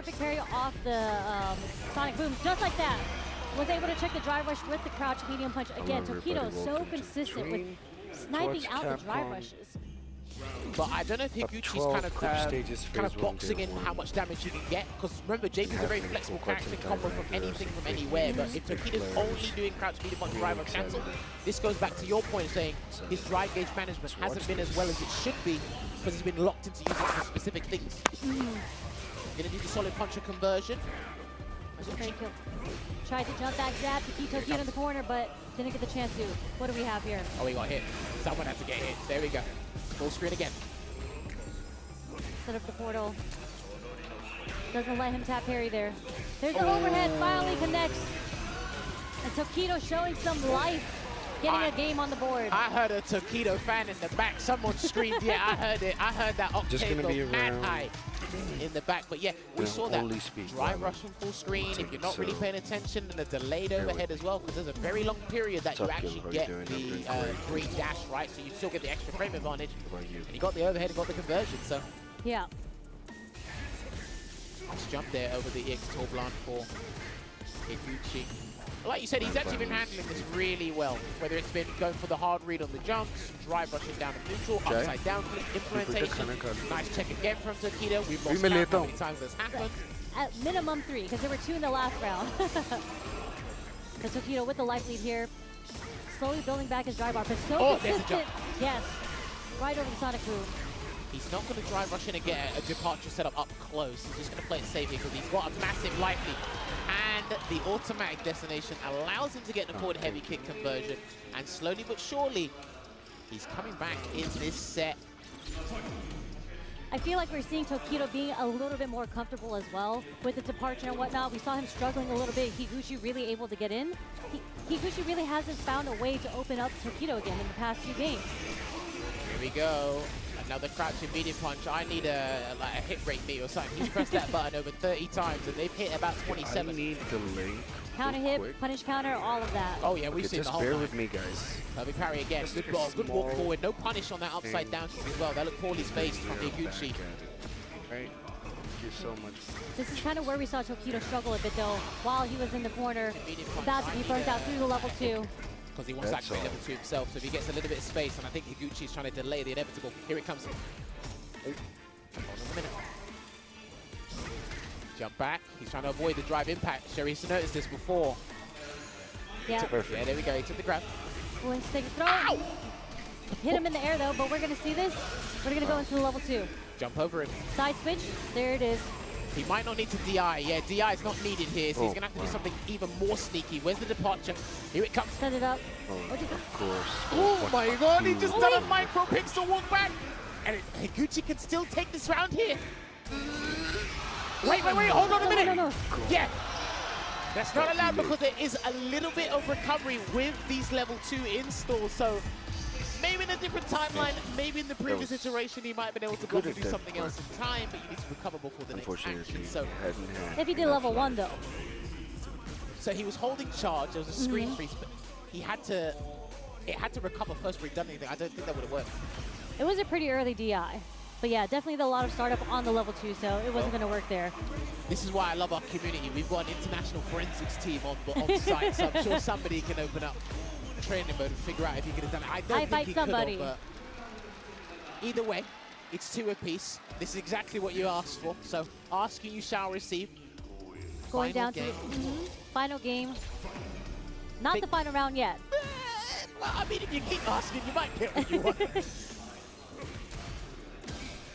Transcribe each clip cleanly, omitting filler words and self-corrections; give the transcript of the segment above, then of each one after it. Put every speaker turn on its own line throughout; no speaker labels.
perfect parry off the Sonic Boom, just like that. Was able to check the drive rush with the crouch medium punch. Again, Tokido so consistent with sniping out the drive rushes.
But I don't know if Higuchi's kind of boxing in how much damage he can get. Because remember, Jake is a very flexible character, can combo from anything, from anywhere. But if Tokido's only doing crouch medium punch drive rush cancel, this goes back to your point saying his drive gauge management hasn't been as well as it should be because he's been locked into using for specific things. Gonna need the solid puncher conversion.
Tried to jump back jab to keep Tokido in the corner, but didn't get the chance to. What do we have here?
Oh, he got hit. Someone had to get hit. There we go. Full screen again.
Set up the portal. Doesn't let him tap parry there. There's an overhead, finally connects. And Tokido showing some life, getting a game on the board.
I heard a Tokido fan in the back. Someone screamed, yeah, I heard it. I heard that octave go mad high in the back. But yeah, we saw that drive rush from full screen. If you're not really paying attention, and a delayed overhead as well, because there's a very long period that you actually get the green dash, right? So you still get the extra frame advantage. And you got the overhead and got the conversion, so.
Yeah.
Nice jump there over the EX Torblanc for Higuchi. Like you said, he's actually been handling this really well. Whether it's been going for the hard read on the jumps, drive rushing down to neutral, upside down implementation. Nice check again from Tokido. We've lost count how many times this happened.
At minimum 3, because there were 2 in the last round. Because Tokido with the life lead here, slowly building back his drive bar, but so consistent. Yes, right over the Sonic Boom.
He's not going to drive rush in and get a departure set up close. He's just going to play it safe because he's got a massive life lead. And the automatic destination allows him to get an forward heavy kick conversion. And slowly but surely, he's coming back in this set.
I feel like we're seeing Tokido being a little bit more comfortable as well with the departure and whatnot. We saw him struggling a little bit. Higuchi really able to get in. Higuchi really hasn't found a way to open up Tokido again in the past few games.
Here we go. Another crouching medium punch. I need a hit rate meter or something. He's pressed that button over 30 times and they've hit about 27.
I need delay.
Counter hit, punish counter, all of that.
Oh yeah, we've seen the whole
Just bear with me, guys.
Perfect parry again. Good ball, good walk forward. No punish on that upside down kick as well. That looked poorly spaced from Higuchi.
Right. Thank you so much.
This is kind of where we saw Tokido struggle a bit though, while he was in the corner, about to be burnt out through the level 2.
Because he wants that great level 2 himself, so if he gets a little bit of space, and I think Higuchi is trying to delay the inevitable. Here it comes. Hold on a minute. Jump back. He's trying to avoid the drive impact. Sherry used to notice this before.
Yeah.
Yeah, there we go. He took the grab.
Willing to take a throw. Ow! Hit him in the air though, but we're going to see this. We're going to go into the level 2.
Jump over him.
Side switch. There it is.
He might not need to DI. Yeah, DI is not needed here, so he's going to have to do something even more sneaky. Where's the departure? Here it comes.
Set it up.
Of course.
Oh my god, he just done a micro pixel walk back. And Higuchi can still take this round here. Wait, hold on a minute.
No.
Yeah. That's not allowed because there is a little bit of recovery with these level 2 installs, so maybe in a different timeline, maybe in the previous iteration he might have been able to go do something else in time, but you need to recover before the next action. So
if he did level 1 though.
So he was holding charge, there was a screen freeze, but it had to recover first before he'd done anything. I don't think that would have worked.
It was a pretty early DI. But yeah, definitely a lot of startup on the level 2, so it wasn't going to work there.
This is why I love our community. We've got an international forensics team on site, so I'm sure somebody can open up training mode and figure out if he could have done it. I don't think he could have, but either way, it's 2 apiece. This is exactly what you asked for, so asking you shall receive.
Going down to final game. Not the final round yet.
Well, I mean, if you keep asking, you might get what you want.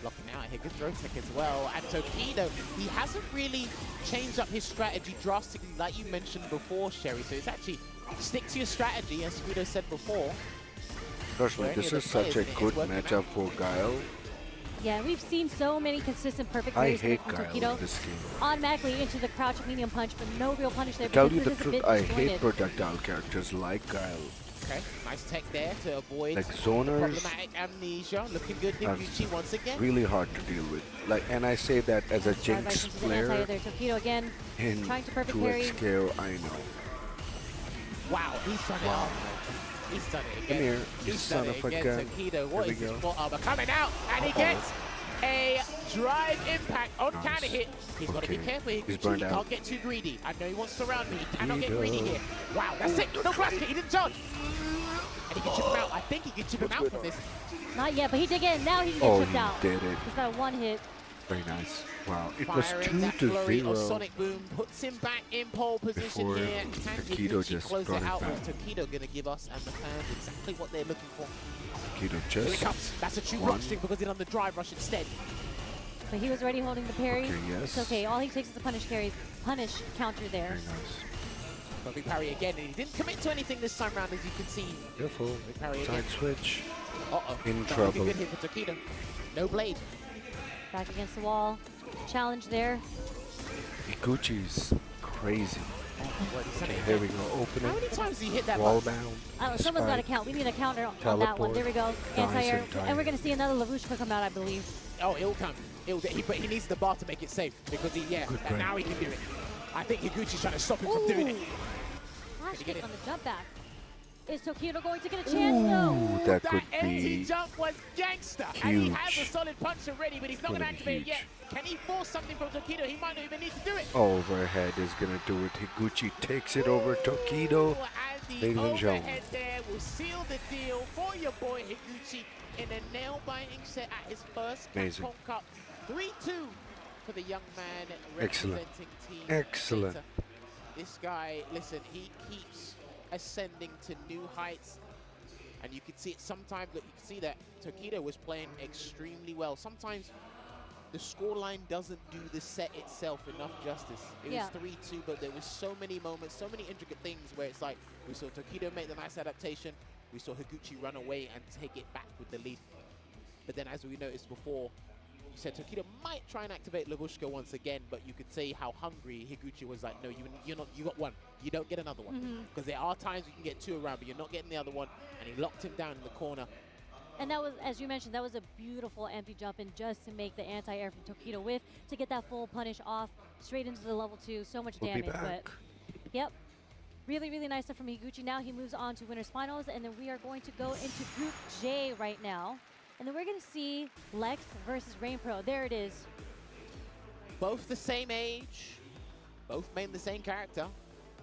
Blocking out here, good throw tech as well. And Tokido, he hasn't really changed up his strategy drastically like you mentioned before, Sherry. So it's actually stick to your strategy, as Guido said before.
Personally, this is such a good matchup for Guile.
Yeah, we've seen so many consistent perfect plays from Tokido.
This game.
Automatically into the crouch medium punch, but no real punish there.
Tell you the truth, I hate projectile characters like Guile.
Okay, nice tech there to avoid
like zoners,
problematic amnesia. Looking good, Higuchi once again.
Really hard to deal with. Like, and I say that as a Jinx player.
Tokido again,
in
trying to perfect parry.
2x scale, I know.
Wow, he's done it. He's done it again.
Come here, you
he's
son
done it
of a
again.
gun.
Tokido, what is this bot armor coming out? And he gets a drive impact on counter hit. He's got to be careful. He can't get too greedy. I know he wants to surround me. He cannot get greedy here. Wow, that's it. No flash kick. He didn't charge. And he can chip him out. I think he can chip him out from this.
Not yet, but he did get it. Now he can get chipped out.
Oh, he did it.
He's got one hit.
Very nice. Wow, it
Firing
was 2-0.
Sonic Boom puts him back in pole position
Before
here. Can
Tokido just
close it out?
back.
Tokido going to give us and the fans exactly what they're looking for.
Tokido
Here it
just
comes. That's a true rock string because it's on the drive rush instead.
But he was already holding the parry.
Okay, yes.
It's okay. All he takes is the punish counter there.
very nice.
Perfect parry again, and he didn't commit to anything this time round, as you can see.
Careful.
Parry
Side
again.
switch.
Uh-oh.
In
Not
trouble.
looking good here for Tokido. No blade.
Back against the wall. Challenge there.
Higuchi's crazy.
What, he's
Okay,
done it
here
again.
we go. Open
How many
it.
times did he hit that
Wall
button?
bound.
Oh, someone's got to
spike.
count. We need a counter on that one. There we go. Anti-air.
Nice and
And we're going to see another Lavushka come out, I believe.
Oh, it'll come. But he needs the bar to make it safe because
Good
now he can do it. I think Higuchi's trying to stop him from doing it.
Flash
Did he get
kick
it?
on the jump back. Is Tokido going to get a chance though?
Ooh, that could
That empty
be
jump was gangster. And he has a
huge.
solid punch already, but he's not going to activate it yet. Can he force something from Tokido? He might not even need to do it.
overhead is gonna do it. Higuchi takes it over Tokido.
And
Ladies
the
and gentlemen.
overhead there will seal the deal for your boy Higuchi in a nail-biting set at his first
Amazing.
Capcom Cup. 3-2 for the young man
Excellent.
representing Team
Excellent.
Data. This guy, listen, he keeps ascending to new heights. And you can see it sometimes, look, you can see that Tokido was playing extremely well. Sometimes the scoreline doesn't do the set itself enough justice. It was 3-2, but there was so many moments, so many intricate things where it's like, we saw Tokido make the nice adaptation, we saw Higuchi run away and take it back with the lead. But then as we noticed before, you said Tokido might try and activate Lavushka once again, but you could see how hungry Higuchi was like, no, you got one. You don't get another one. Because there are times you can get two around, but you're not getting the other one. And he locked him down in the corner.
And that was, as you mentioned, that was a beautiful empty jump in just to make the anti-air from Tokido with, to get that full punish off straight into the level 2. So much
We'll be
damage. But
back.
yep. Really, really nice stuff from Higuchi. Now he moves on to winners finals, and then we are going to go into Group J right now. And then we're going to see Lex versus RainPro. There it is.
Both the same age, both main the same character.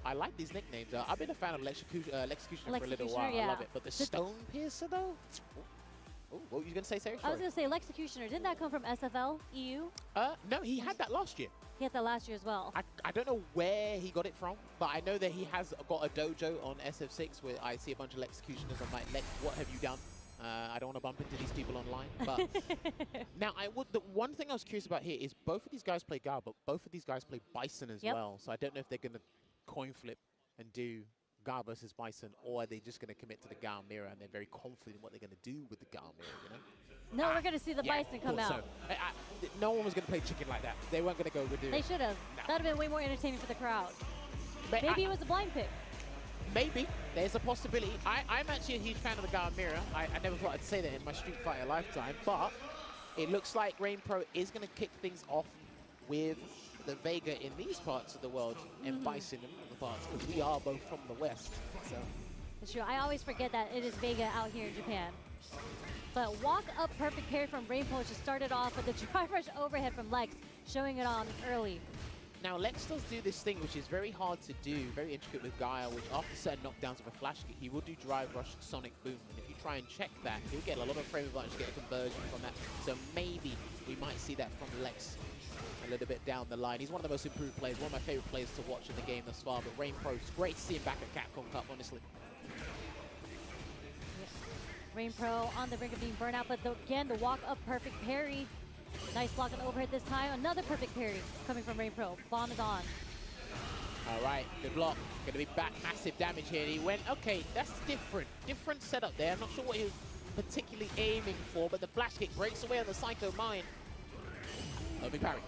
I like these nicknames. I've been a fan of Lexecutioner for a little while.
Yeah.
I love it. But the Stone Piercer, though? Ooh, what were you going to say, Sarah?
I was going to say Lexecutioner. Didn't that come from SFL EU?
No, he had that last year.
He had that last year as well.
I don't know where he got it from, but I know that he has got a dojo on SF6 where I see a bunch of Lexecutioners. I'm like, Lex, what have you done? I don't want to bump into these people online. But now, the one thing I was curious about here is both of these guys play Gao, but both of these guys play Bison as well. So I don't know if they're going to coin flip and do Gao versus Bison, or are they just going to commit to the Gao mirror and they're very confident in what they're going to do with the Gao mirror, you know?
No, we're going to see the Bison come out.
So. No one was going to play chicken like that. They weren't going to go with it.
They should have.
No.
That would have been way more entertaining for the crowd.
But
Maybe it was a blind pick.
Maybe. There's a possibility. I'm actually a huge fan of the Gao mirror. I never thought I'd say that in my Street Fighter lifetime, but it looks like RainPro is going to kick things off with the Vega in these parts of the world and Bison in other parts, because we are both from the West. So
It's true. I always forget that it is Vega out here in Japan. But walk up perfect parry from RainPro just started off with the drive rush overhead from Lex, showing it on early.
now Lex does do this thing which is very hard to do, very intricate with Gaia, which after certain knockdowns of a flash kick, he will do drive rush Sonic Boom. And if you try and check that, he'll get a lot of frame advantage to get a conversion from that. So maybe we might see that from Lex a little bit down the line. He's one of the most improved players, one of my favorite players to watch in the game thus far. But RainPro, it's great to see him back at Capcom Cup, honestly.
RainPro on the brink of being burnt out, but again, the walk up perfect parry. Nice block and overhead this time. Another perfect parry coming from RainPro. Bomb is on.
All right, good block. Going to be back massive damage here. And he went, okay, that's different. Different setup there. I'm not sure what he was particularly aiming for, but the flash kick breaks away on the Psycho Mine. Big parry.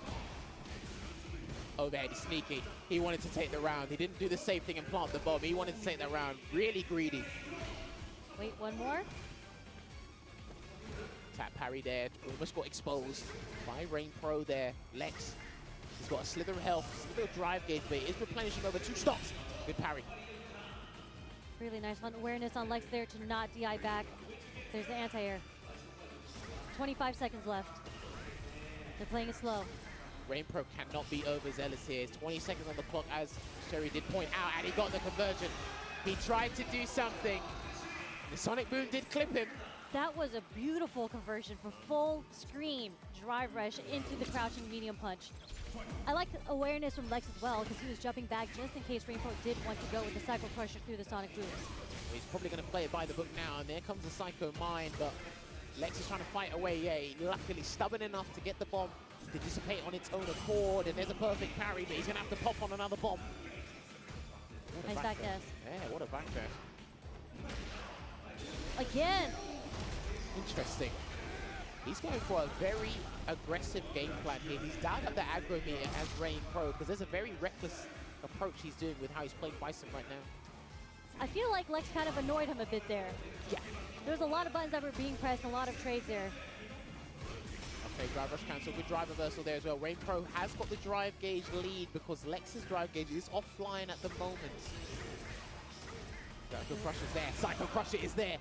Overhead, he's sneaky. He wanted to take the round. He didn't do the same thing and plant the bomb. He wanted to take the round. Really greedy.
Wait, one more.
Tap parry there. Almost got exposed by RainPro there. Lex. He's got a slither of health, slither of drive gauge, but he is replenishing over 2 stocks. Good parry.
Really nice awareness on Lex there to not DI back. There's the anti-air. 25 seconds left. They're playing it slow.
Rainpro cannot be overzealous here. It's 20 seconds on the clock, as Sherry did point out, and he got the conversion. He tried to do something. The Sonic Boom did clip him.
That was a beautiful conversion for full screen drive rush into the crouching medium punch. I like the awareness from Lex as well, because he was jumping back just in case Rainpro did want to go with the Psycho Crusher through the Sonic Booms.
He's probably going to play it by the book now, and there comes the Psycho Mine, but Lex is trying to fight away. Yeah, he luckily stubborn enough to get the bomb to dissipate on its own accord, and there's a perfect parry, but he's going to have to pop on another bomb.
Nice back dash.
Yeah, what a back dash.
Again!
Interesting. He's going for a very aggressive game plan here. He's dialed up the aggro meter as Rainpro, because there's a very reckless approach he's doing with how he's playing Bison right now.
I feel like Lex kind of annoyed him a bit there.
Yeah.
There was a lot of buttons that were being pressed, a lot of trades there.
Okay, drive rush cancel, good drive reversal there as well. Rainpro has got the drive gauge lead because Lex's drive gauge is offline at the moment. Psycho Crusher is there, Psycho Crusher is there.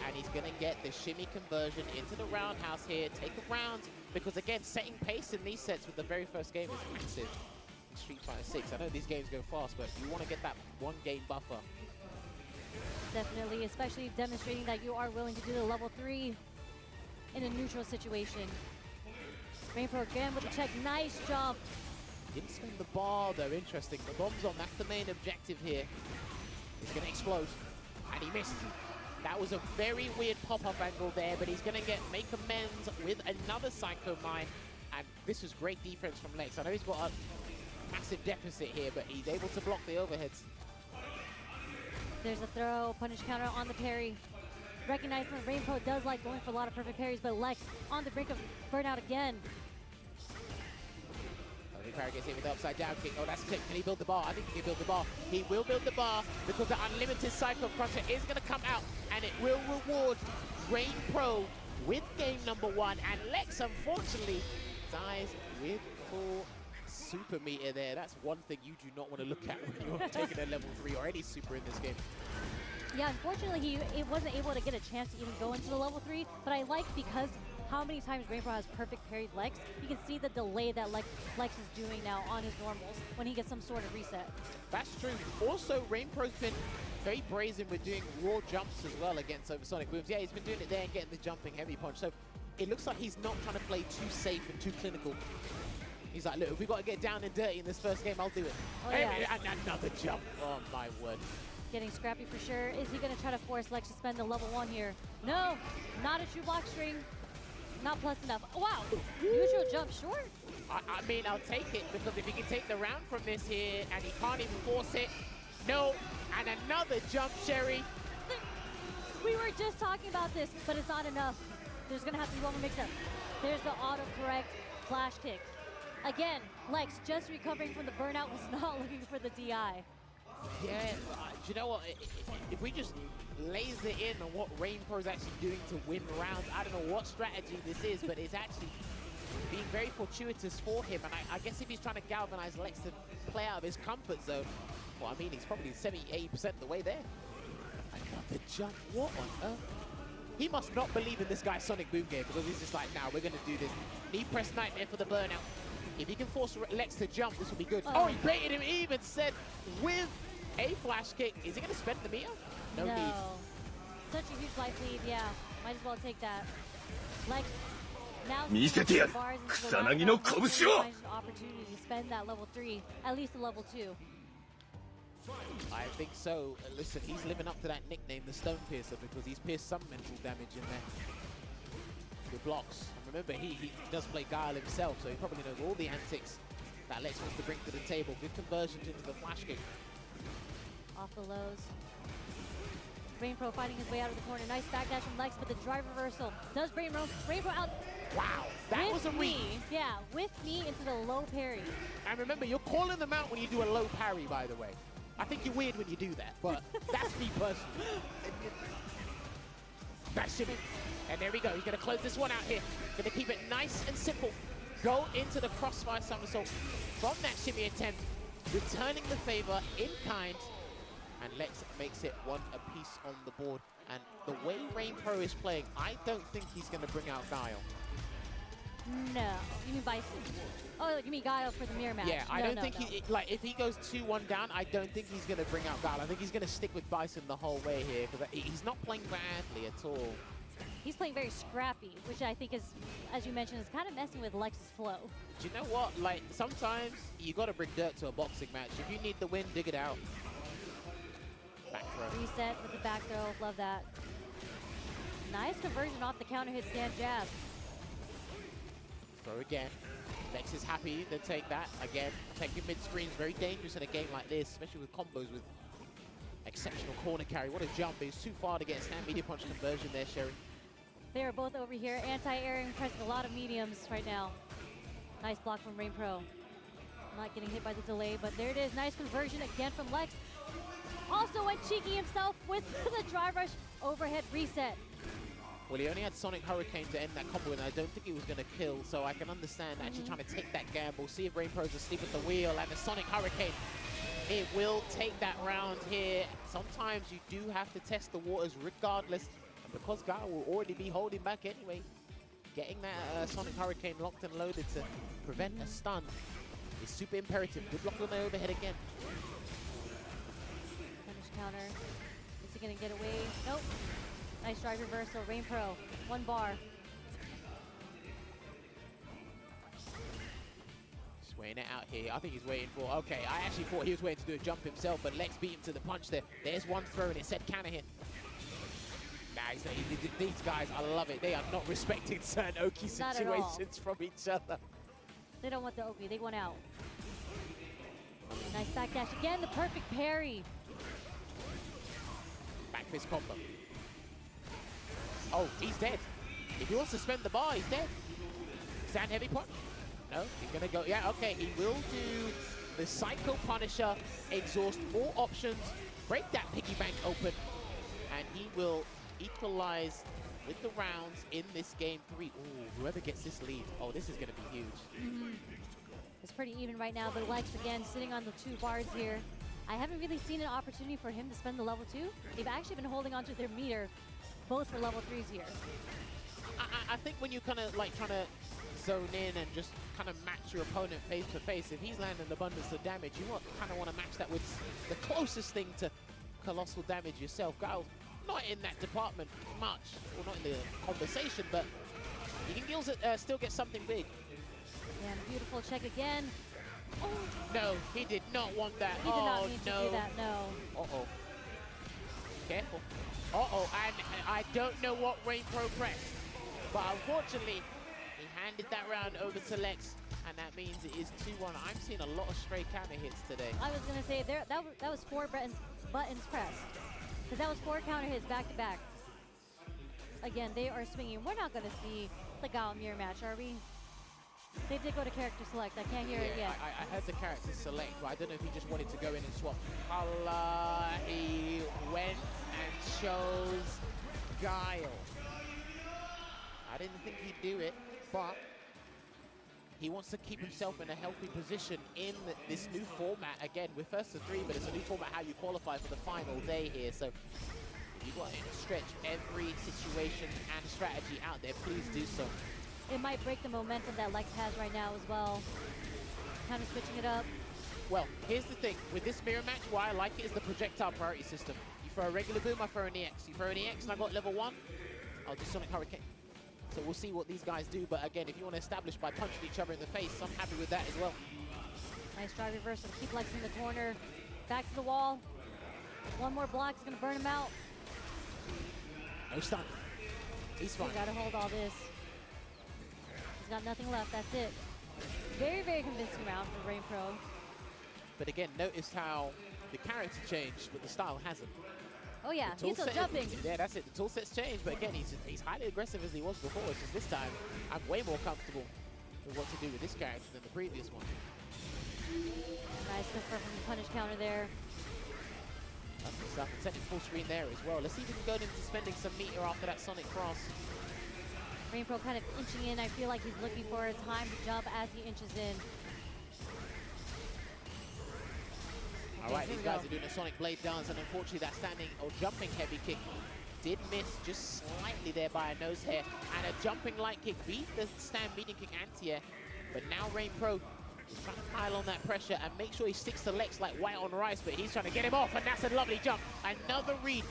And he's going to get the shimmy conversion into the roundhouse here, take a round, because again, setting pace in these sets with the very first game is massive. In Street Fighter 6, I know these games go fast, but you want to get that one game buffer.
Definitely, especially demonstrating that you are willing to do the level 3 in a neutral situation. Rainpro again with the check, nice jump.
Didn't spin the bar though, interesting. The bomb's on, that's the main objective here. He's going to explode, and he missed. That was a very weird pop-up angle there, but he's going to make amends with another Psycho Mine, and this was great defense from Lex. I know he's got a massive deficit here, but he's able to block the overheads.
There's a throw, punish counter on the parry. Recognizing that Rainpro does like going for a lot of perfect parries, but Lex on the brink of burnout again.
Parry gets hit with the upside down kick. Oh, that's a clip. Can he build the bar? I think he can build the bar. He will build the bar because the unlimited Psycho Crusher is going to come out, and it will reward Rainpro with game number 1. And Lex, unfortunately, dies with full super meter there. That's one thing you do not want to look at when you're taking a level 3 or any super in this game.
Yeah, unfortunately, he wasn't able to get a chance to even go into the level 3, but I like because how many times Rainpro has perfect parried Lex, you can see the delay that Lex is doing now on his normals when he gets some sort of reset.
That's true. Also, Rainpro's been very brazen with doing raw jumps as well against Sonic Booms. Yeah, he's been doing it there and getting the jumping heavy punch. So it looks like he's not trying to play too safe and too clinical. He's like, look, if we got to get down and dirty in this first game, I'll do it.
Oh, yeah.
And another jump. Oh, my word.
Getting scrappy for sure. Is he going to try to force Lex to spend the level 1 here? No, not a true block string. Not plus enough. Oh, wow, neutral jump short.
I mean, I'll take it, because if he can take the round from this here and he can't even force it. No, and another jump, Sherry.
We were just talking about this, but it's not enough. There's going to have to be one more mix-up. There's the autocorrect flash kick. Again, Lex just recovering from the burnout, was not looking for the DI.
Yeah, you know what? If we just laser in on what Rainpro is actually doing to win rounds, I don't know what strategy this is, but it's actually being very fortuitous for him. And I guess if he's trying to galvanize Lex to play out of his comfort zone, well, I mean, he's probably 70–80% of the way there. Another jump, what on earth? He must not believe in this guy's Sonic Boom game, because he's just like, nah, we're going to do this. Knee press nightmare for the burnout. If he can force Lex to jump, this will be good. Oh, he baited him, he even said with a flash kick. Is he going to spend the meter? No need.
Such a huge life lead, yeah. Might as well take that. Lex now opportunity to spend that level 3, at least a level 2.
I think so. Listen, he's living up to that nickname, the Stone Piercer, because he's pierced some mental damage in there. Good blocks. And remember, he does play Guile himself, so he probably knows all the antics that Lex wants to bring to the table. Good conversions into the flash kick.
Off the lows. Rainpro fighting his way out of the corner. Nice backdash from Lex, but the drive reversal does bring Rainpro out.
Wow, that was a read.
Yeah, with me into the low parry.
And remember, you're calling them out when you do a low parry, by the way. I think you're weird when you do that, but that's me personally. That's shimmy. And there we go. He's going to close this one out here. Going to keep it nice and simple. Go into the crossfire somersault from that shimmy attempt, returning the favor in kind. And Lex makes it 1 apiece on the board. And the way Rainpro is playing, I don't think he's going to bring out Guile.
No. You mean Bison? Oh, you mean Guile for the mirror match?
Yeah, I
No,
don't
no,
think
no.
he, like, if he goes 2-1 down, I don't think he's going to bring out Guile. I think he's going to stick with Bison the whole way here, because he's not playing badly at all.
He's playing very scrappy, which I think is, as you mentioned, is kind of messing with Lex's flow.
Do you know what? Like, sometimes you got to bring dirt to a boxing match. If you need the win, dig it out. Back throw.
Reset with the back throw. Love that. Nice conversion off the counter hit stand jab.
Throw again. Lex is happy to take that. Again, taking mid-screen is very dangerous in a game like this, especially with combos with exceptional corner carry. What a jump. It's too far to get a stand media punch conversion there, Sherry.
They are both over here. Anti-airing, pressing a lot of mediums right now. Nice block from Rain Pro. Not getting hit by the delay, but there it is. Nice conversion again from Lex. Also went cheeky himself with the drive rush overhead reset.
Well, he only had Sonic Hurricane to end that combo, and I don't think he was going to kill, so I can understand actually trying to take that gamble, see if Rain Pro's asleep at the wheel, and the Sonic Hurricane, it will take that round here. Sometimes you do have to test the waters regardless, and because Guile will already be holding back anyway, getting that Sonic Hurricane locked and loaded to prevent a stun is super imperative. Good luck on the overhead again.
Punish counter. Is he going to get away? Nope. Nice drive reversal. Rain Pro, 1 bar.
Just weighing it out here. I think he's waiting for... Okay, I actually thought he was waiting to do a jump himself, but Lex beat him to the punch there. There's one throw, and it said counter hit. Guys, these guys, I love it. They are not respecting certain Oki situations from each other.
They don't want the Oki. They want out. Nice backdash again. The perfect parry.
Back fist combo. Oh, he's dead. If he wants to spend the bar, he's dead. Stand heavy punch. No, he's going to go. Yeah, okay. He will do the Psycho Punisher, exhaust all options, break that piggy bank open, and he will equalize with the rounds in this game 3. Ooh, whoever gets this lead. Oh, this is going to be huge.
It's pretty even right now, but Lex again sitting on the 2 bars here. I haven't really seen an opportunity for him to spend the level 2. They've actually been holding on to their meter, both for level 3s here.
I think when you kind of like trying to zone in and just kind of match your opponent face to face, if he's landing abundance of damage, you kind of want to match that with the closest thing to colossal damage yourself. Guile's not in that department much, well, not in the conversation, but he can still get something big.
Yeah, beautiful check again.
Oh. No, he did not want that.
He did not need to do that, no.
Uh-oh. Careful. Uh-oh, and I don't know what Rain Pro pressed, but unfortunately, he handed that round over to Lex, and that means it is 2-1. I'm seeing a lot of stray counter hits today.
I was going to say, that was 4 buttons pressed, because that was 4 counter hits back-to-back. Again, they are swinging. We're not going to see the Guile mirror match, are we? They did go to character select. I can't hear it yet.
I heard the character select, but I don't know if he just wanted to go in and swap color. He went and chose Guile. I didn't think he'd do it, but he wants to keep himself in a healthy position in this new format. Again, we're first to 3, but it's a new format how you qualify for the final day here. So if you want to stretch every situation and strategy out there, please do so.
It might break the momentum that Lex has right now as well. Kind of switching it up.
Well, here's the thing. With this mirror match, why I like it is the projectile priority system. You throw a regular boom, I throw an EX. You throw an EX and I got level 1, I'll do Sonic Hurricane. So we'll see what these guys do. But again, if you want to establish by punching each other in the face, I'm happy with that as well.
Nice drive reversal to keep Lex in the corner. Back to the wall. One more block is going to burn him out.
No stun. He's fine.
You got to hold all this. He's got nothing left. That's it. Very, very convincing round for Rain Pro.
But again, notice how the character changed, but the style hasn't.
Oh yeah, he's still jumping.
Yeah, that's it. The tool set's changed, but again, he's highly aggressive as he was before. It's just this time, I'm way more comfortable with what to do with this character than the previous one.
Nice confirm from the punish counter there.
That's the stuff. And setting full screen there as well. Let's see if we can go into spending some meter after that Sonic Cross.
Rain Pro kind of inching in. I feel like he's looking for a time to jump as he inches in.
All right, these guys are doing a Sonic Blade dance, and unfortunately that standing or jumping heavy kick did miss just slightly there by a nose hair. And a jumping light kick beat the stand medium kick anti-air. But now Rain Pro is trying to pile on that pressure and make sure he sticks to Lex like white on rice, but he's trying to get him off, and that's a lovely jump. Another read.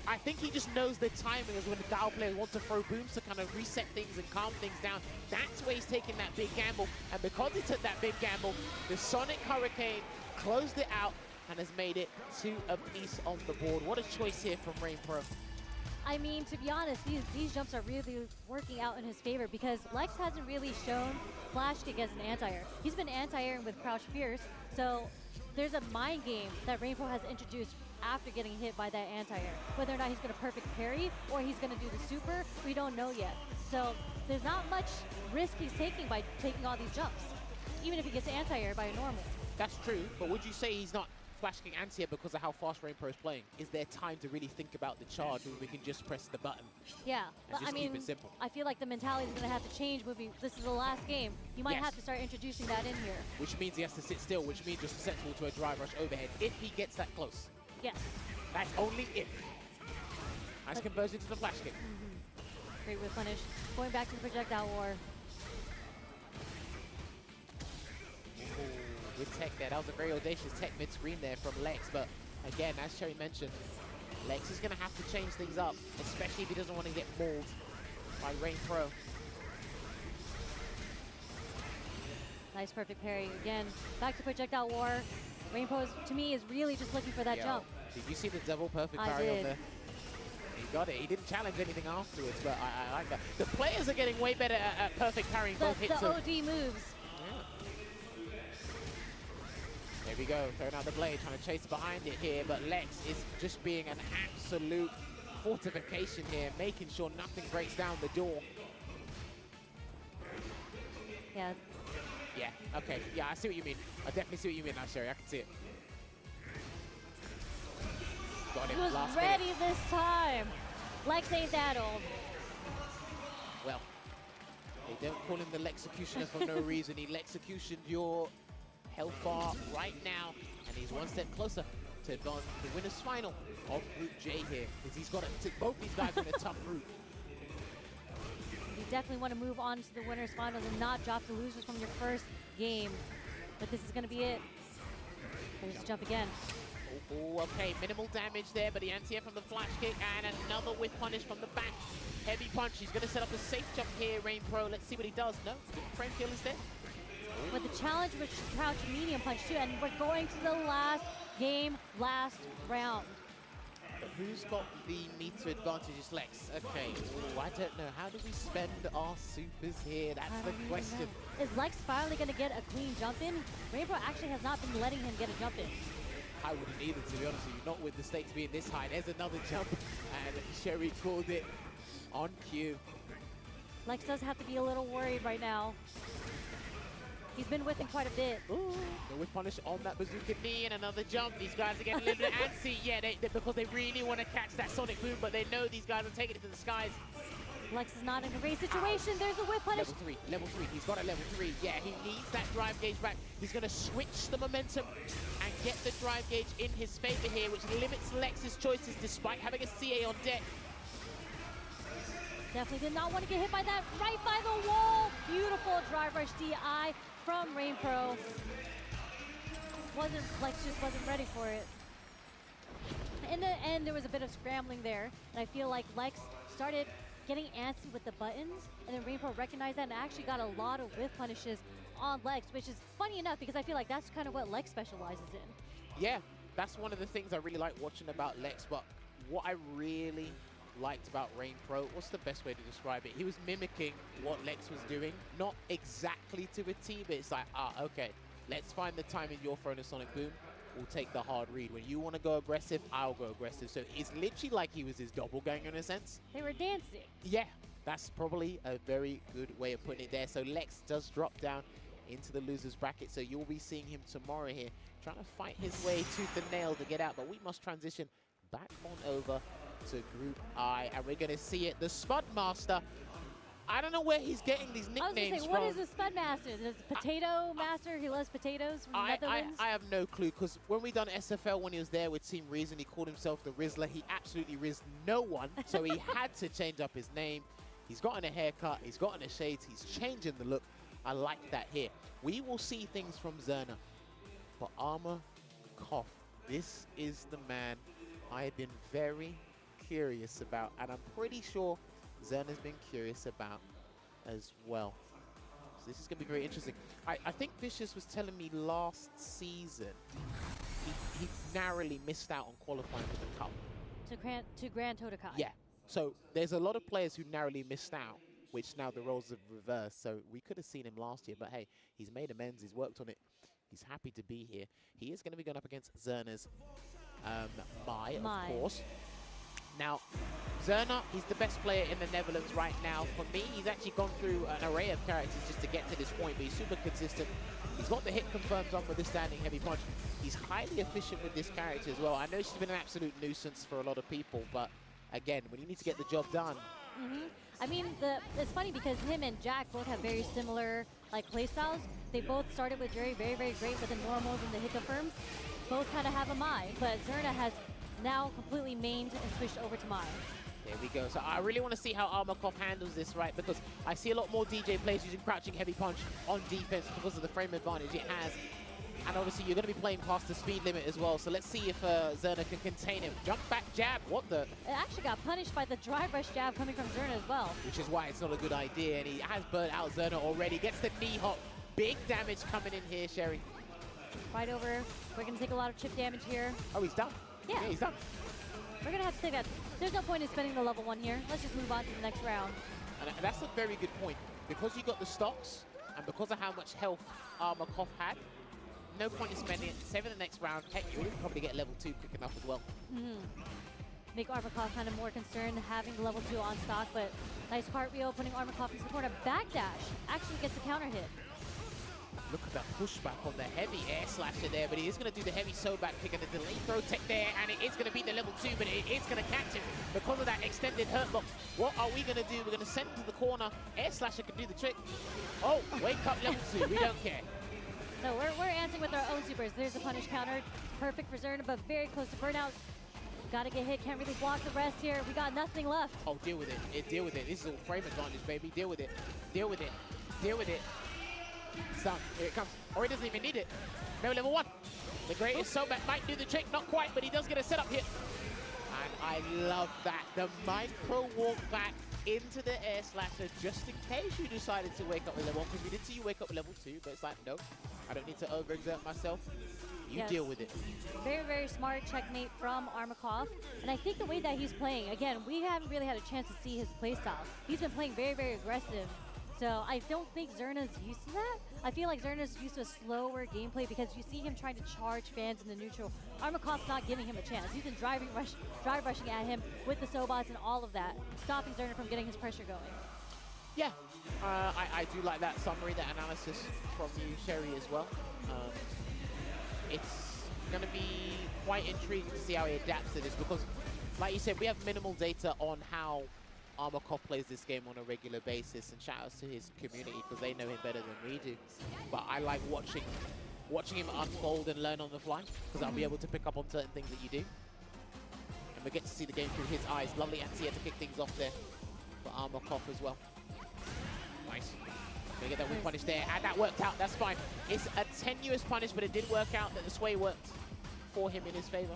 I think he just knows the timing is when the Gao players want to throw booms to kind of reset things and calm things down. That's where he's taking that big gamble. And because he took that big gamble, the Sonic Hurricane closed it out and has made it 2 apiece on the board. What a choice here from Rain Pro.
I mean, to be honest, these jumps are really working out in his favor because Lex hasn't really shown Flash Kick as an anti-air. He's been anti-airing with Crouch Fierce, so there's a mind game that Rain Pro has introduced after getting hit by that anti-air. Whether or not he's going to perfect parry or he's going to do the super, we don't know yet. So there's not much risk he's taking by taking all these jumps, even if he gets anti-air by a normal.
That's true, but would you say he's not Flash King anti-air because of how fast Rain Pro is playing? Is there time to really think about the charge when we can just press the button?
Yeah,
and just
I mean,
keep it simple? I
feel like the mentality is going to have to change moving. This is the last game. You might have to start introducing that in here.
Which means he has to sit still, which means just susceptible to a drive rush overhead if he gets that close.
Yes.
That's only if. Nice conversion to the Flash Kick.
Great whip punish. Going back to the projectile war.
Good tech there. That was a very audacious tech mid-screen there from Lex. But again, as Cherry mentioned, Lex is going to have to change things up, especially if he doesn't want to get mauled by Rain Pro.
Nice perfect parry. Again, back to projectile war. Rain Pro, to me, is really just looking for that jump.
Did you see the double perfect parry on there? He got it. He didn't challenge anything afterwards, but I like that. The players are getting way better at perfect parrying both hits.
The OD moves.
Yeah. There we go, throwing out the blade, trying to chase behind it here, but Lex is just being an absolute fortification here, making sure nothing breaks down the door.
Yeah.
Yeah, okay. Yeah, I see what you mean. I definitely see what you mean now, Cherry. I can see it. Got him.
He was
last
ready
minute.
this time. Lex ain't that old.
Well, they don't call him the Lexecutioner for no reason. He Lexecutioned your health bar right now, and he's one step closer to advance the winner's final of Group J here, because he's got to both these guys in a tough group.
You definitely want to move on to the winner's finals and not drop the losers from your first game. But this is going to be it. There's a jump again.
Oh, okay, minimal damage there, but the anti-air from the Flash Kick, and another whiff punish from the back. Heavy punch. He's going to set up a safe jump here, Rain Pro. Let's see what he does. No, frame kill instead.
But the challenge was Crouch medium punch too, and we're going to the last game, last round.
But who's got the meter advantage? Is Lex. Okay, ooh, I don't know. How do we spend our supers here? That's the question.
Is Lex finally going to get a clean jump in? Rain Pro actually has not been letting him get a jump in.
I wouldn't either, to be honest with you. Not with the stakes being this high. There's another jump, and Cherry called it on cue.
Lex does have to be a little worried right now. He's been whipping quite a bit.
Ooh, the whip punish on that bazooka knee, and another jump. These guys are getting a little bit antsy. Yeah, because they really want to catch that sonic boom, but they know these guys are taking it to the skies.
Lex is not in a great situation. There's a whip punish.
Level 3. He's got a level 3. Yeah, he needs that drive gauge back. He's going to switch the momentum and get the drive gauge in his favor here, which limits Lex's choices despite having a CA on deck.
Definitely did not want to get hit by that right by the wall. Beautiful drive rush DI from Rain Pro. Lex just wasn't ready for it. In the end, there was a bit of scrambling there, and I feel like Lex started getting antsy with the buttons, and then Rain Pro recognized that and actually got a lot of whiff punishes on Lex, which is funny enough because I feel like that's kind of what Lex specializes in.
Yeah, that's one of the things I really like watching about Lex, but what I really liked about Rain Pro, what's the best way to describe it? He was mimicking what Lex was doing, not exactly to a T, but it's like, okay, let's find the time in your throwing a sonic boom. We'll take the hard read. When you want to go aggressive, I'll go aggressive. So it's literally like he was his doppelganger in a sense.
They were dancing.
Yeah, that's probably a very good way of putting it there. So Lex does drop down into the loser's bracket. So you'll be seeing him tomorrow here, trying to fight his way tooth and nail to get out. But we must transition back on over to Group I, and we're going to see it. The Spud Master. I don't know where he's getting these nicknames
I was gonna say,
from.
what is a Spud Master? The Potato Master? He loves potatoes from the Netherlands?
I have no clue, because when we done SFL when he was there with Team Reason, he called himself the Rizzler. He absolutely rizzed no one, so he had to change up his name. He's gotten a haircut, he's gotten a shades, he's changing the look. I like that here. We will see things from Zerna. But Armor Koff, this is the man I have been very curious about, and I'm pretty sure Zerna's been curious about as well. So this is going to be very interesting. I think Vicious was telling me last season he narrowly missed out on qualifying for the Cup.
To Grand Todokai.
Yeah. So there's a lot of players who narrowly missed out, which now the roles have reversed. So we could have seen him last year, but hey, he's made amends, he's worked on it. He's happy to be here. He is going to be going up against Zerna's Mai, of course. Now, Zerna, he's the best player in the Netherlands right now. For me, he's actually gone through an array of characters just to get to this point, but he's super consistent. He's got the hit confirmed on with the standing heavy punch. He's highly efficient with this character as well. I know she's been an absolute nuisance for a lot of people, but again, when you need to get the job done.
I mean, it's funny because him and Jack both have very similar playstyles. They both started with very, very great with the normals and the hit confirms. Both kind of have a Mai, but Zerna has now completely mained and switched over to Mai.
There we go. So I really want to see how Armor Koff handles this, right? Because I see a lot more DJ players using crouching heavy punch on defense because of the frame advantage it has. And obviously you're going to be playing past the speed limit as well. So let's see if Zerna can contain him. Jump back jab. What the? It
actually got punished by the drive rush jab coming from Zerna as well.
Which is why it's not a good idea. And he has burnt out Zerna already. Gets the knee hop. Big damage coming in here, Sherry.
Right over. We're going to take a lot of chip damage here.
Oh, he's done.
Yeah,
he's done.
We're going to have to say that there's no point in spending the level 1 here. Let's just move on to the next round.
And that's a very good point. Because you got the stocks, and because of how much health Armor Koff had, no point in spending it. Save the next round. Heck, you would probably get level 2 quick enough as well.
Make Armor Koff kind of more concerned having the level 2 on stock, but nice cartwheel, putting Armor Koff into the corner. Backdash actually gets the counter hit.
Look at that pushback on the heavy air slasher there, but he is going to do the heavy back kick and the delay throw tech there, and it is going to be the level 2, but it is going to catch him because of that extended hurt box. What are we going to do? We're going to send him to the corner. Air slasher can do the trick. Oh, wake up level 2. We don't care.
No, we're answering with our own supers. There's a punish counter. Perfect for Zerna, but very close to burnout. Gotta get hit. Can't really block the rest here. We got nothing left.
Oh, deal with it. Deal with it. This is all frame advantage, baby. Deal with it. Deal with it. Deal with it. It's done. Here it comes. Or he doesn't even need it. No level 1. The greatest Sobat might do the trick. Not quite, but he does get a setup hit. And I love that. The micro walk back into the air slasher just in case you decided to wake up with level 1, because we did see you wake up with level 2, but it's like, no, I don't need to overexert myself. You deal with it.
Very smart checkmate from Armor Koff. And I think the way that he's playing, again, we haven't really had a chance to see his playstyle. He's been playing very aggressive. So I don't think Zerna's used to that. I feel like Zerna's used to a slower gameplay because you see him trying to charge fans in the neutral. Armor Koff's not giving him a chance. He's been drive rushing at him with the Sobots and all of that, stopping Zerna from getting his pressure going.
Yeah, I do like that summary, that analysis from you, Sherry, as well. It's going to be quite intriguing to see how he adapts to this because, like you said, we have minimal data on how Armor Koff plays this game on a regular basis, and shout outs to his community because they know him better than we do. But I like watching him unfold and learn on the fly because I'll be able to pick up on certain things that you do. And we get to see the game through his eyes. Lovely anti-air to kick things off there for Armor Koff as well. Nice. Gonna get that wing punish there, and that worked out. That's fine. It's a tenuous punish, but it did work out that the sway worked for him in his favor.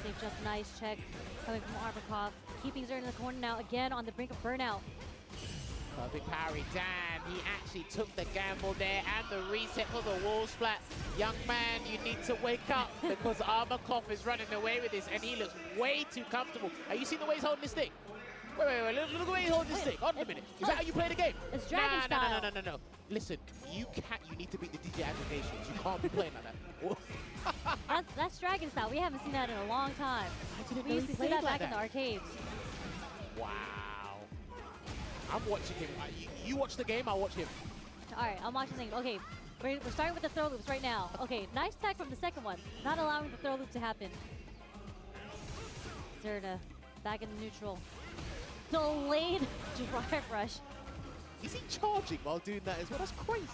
Safe just nice check coming from Armor Koff. Keeping Zerna in the corner now, again on the brink of burnout.
Perfect parry. Damn, he actually took the gamble there and the reset for the wall splat. Young man, you need to wake up because Armor Koff is running away with this and he looks way too comfortable. Are you seeing the way he's holding this stick? Wait, look at the way he's holding this stick. Hold on a minute. Is that how you play the game?
It's Dragon style.
No. Listen, you need to beat the DJ aggregations. You can't be playing like that.
That's Dragon style. We haven't seen that in a long time. We used to see that back in the arcades.
Wow. I'm watching him. You watch the game, I'll watch him.
All right, I'm watching the game. Okay, we're starting with the throw loops right now. Okay, nice tech from the second one. Not allowing the throw loop to happen. Zerna back in the neutral. delayed drive rush.
Is he charging while doing that as well? That's crazy.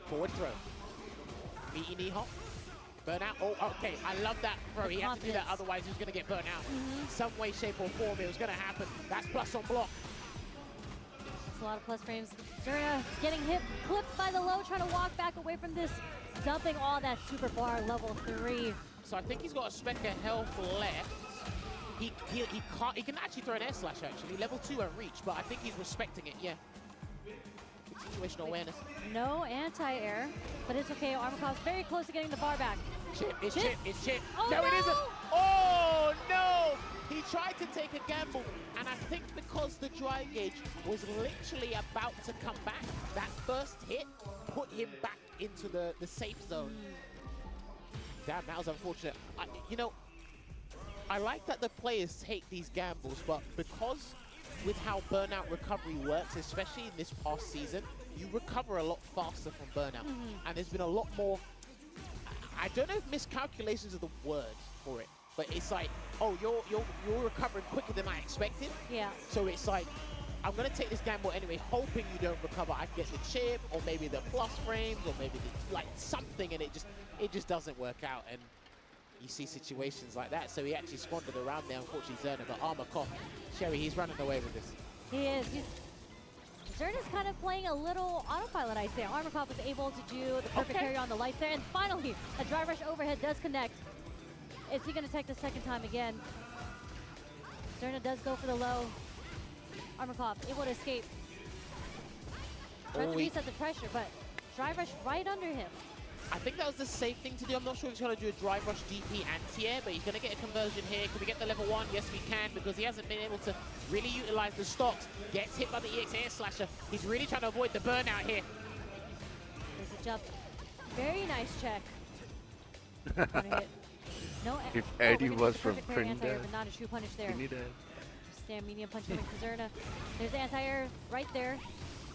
Forward throw. Meaty knee hop. Burnout. Oh, okay. I love that throw. He had to do that, otherwise he was going to get burnt out. Some way, shape, or form, it was going to happen. That's plus on block.
That's a lot of plus frames. Zerna getting hit, clipped by the low, trying to walk back away from this, dumping all that super bar level 3.
So I think he's got a speck of health left. He can actually throw an air slash actually. Level 2 and reach, but I think he's respecting it, yeah. Situational awareness.
No anti-air, but it's okay. Armakov's very close to getting the bar back.
Chip, it's chip, it's chip.
Oh,
no,
no,
it isn't. Oh, no! He tried to take a gamble, and I think because the dry gauge was literally about to come back, that first hit put him back into the safe zone. Damn, that was unfortunate. You know, I like that the players take these gambles, but because with how burnout recovery works, especially in this past season, you recover a lot faster from burnout. And there's been a lot more, I don't know if miscalculations are the word for it, but it's like, oh, you're recovering quicker than I expected.
Yeah.
So it's like, I'm gonna take this gamble anyway, hoping you don't recover. I get the chip, or maybe the plus frames, or maybe like something, and it just doesn't work out. And you see situations like that. So he actually squandered around there, unfortunately, Zerna. But Armakov, Sherry, he's running away with this.
He is. Zerna's kind of playing a little autopilot, I say. Armakov was able to do the perfect carry on the lights there. And finally, a drive rush overhead does connect. Is he going to take the second time again? Zerna does go for the low. Armakov able to escape. Tries to reset the pressure, but drive rush right under him.
I think that was the safe thing to do. I'm not sure if he's going to do a drive rush DP anti-air, but he's going to get a conversion here. Can we get the level 1? Yes, we can, because he hasn't been able to really utilize the stocks. Gets hit by the EX air slasher. He's really trying to avoid the burnout here.
There's a jump. Very nice check. No,
if Eddie was from
anti-air, but not a true punish there. Stand medium punch coming to Zerna. There's anti-air right there.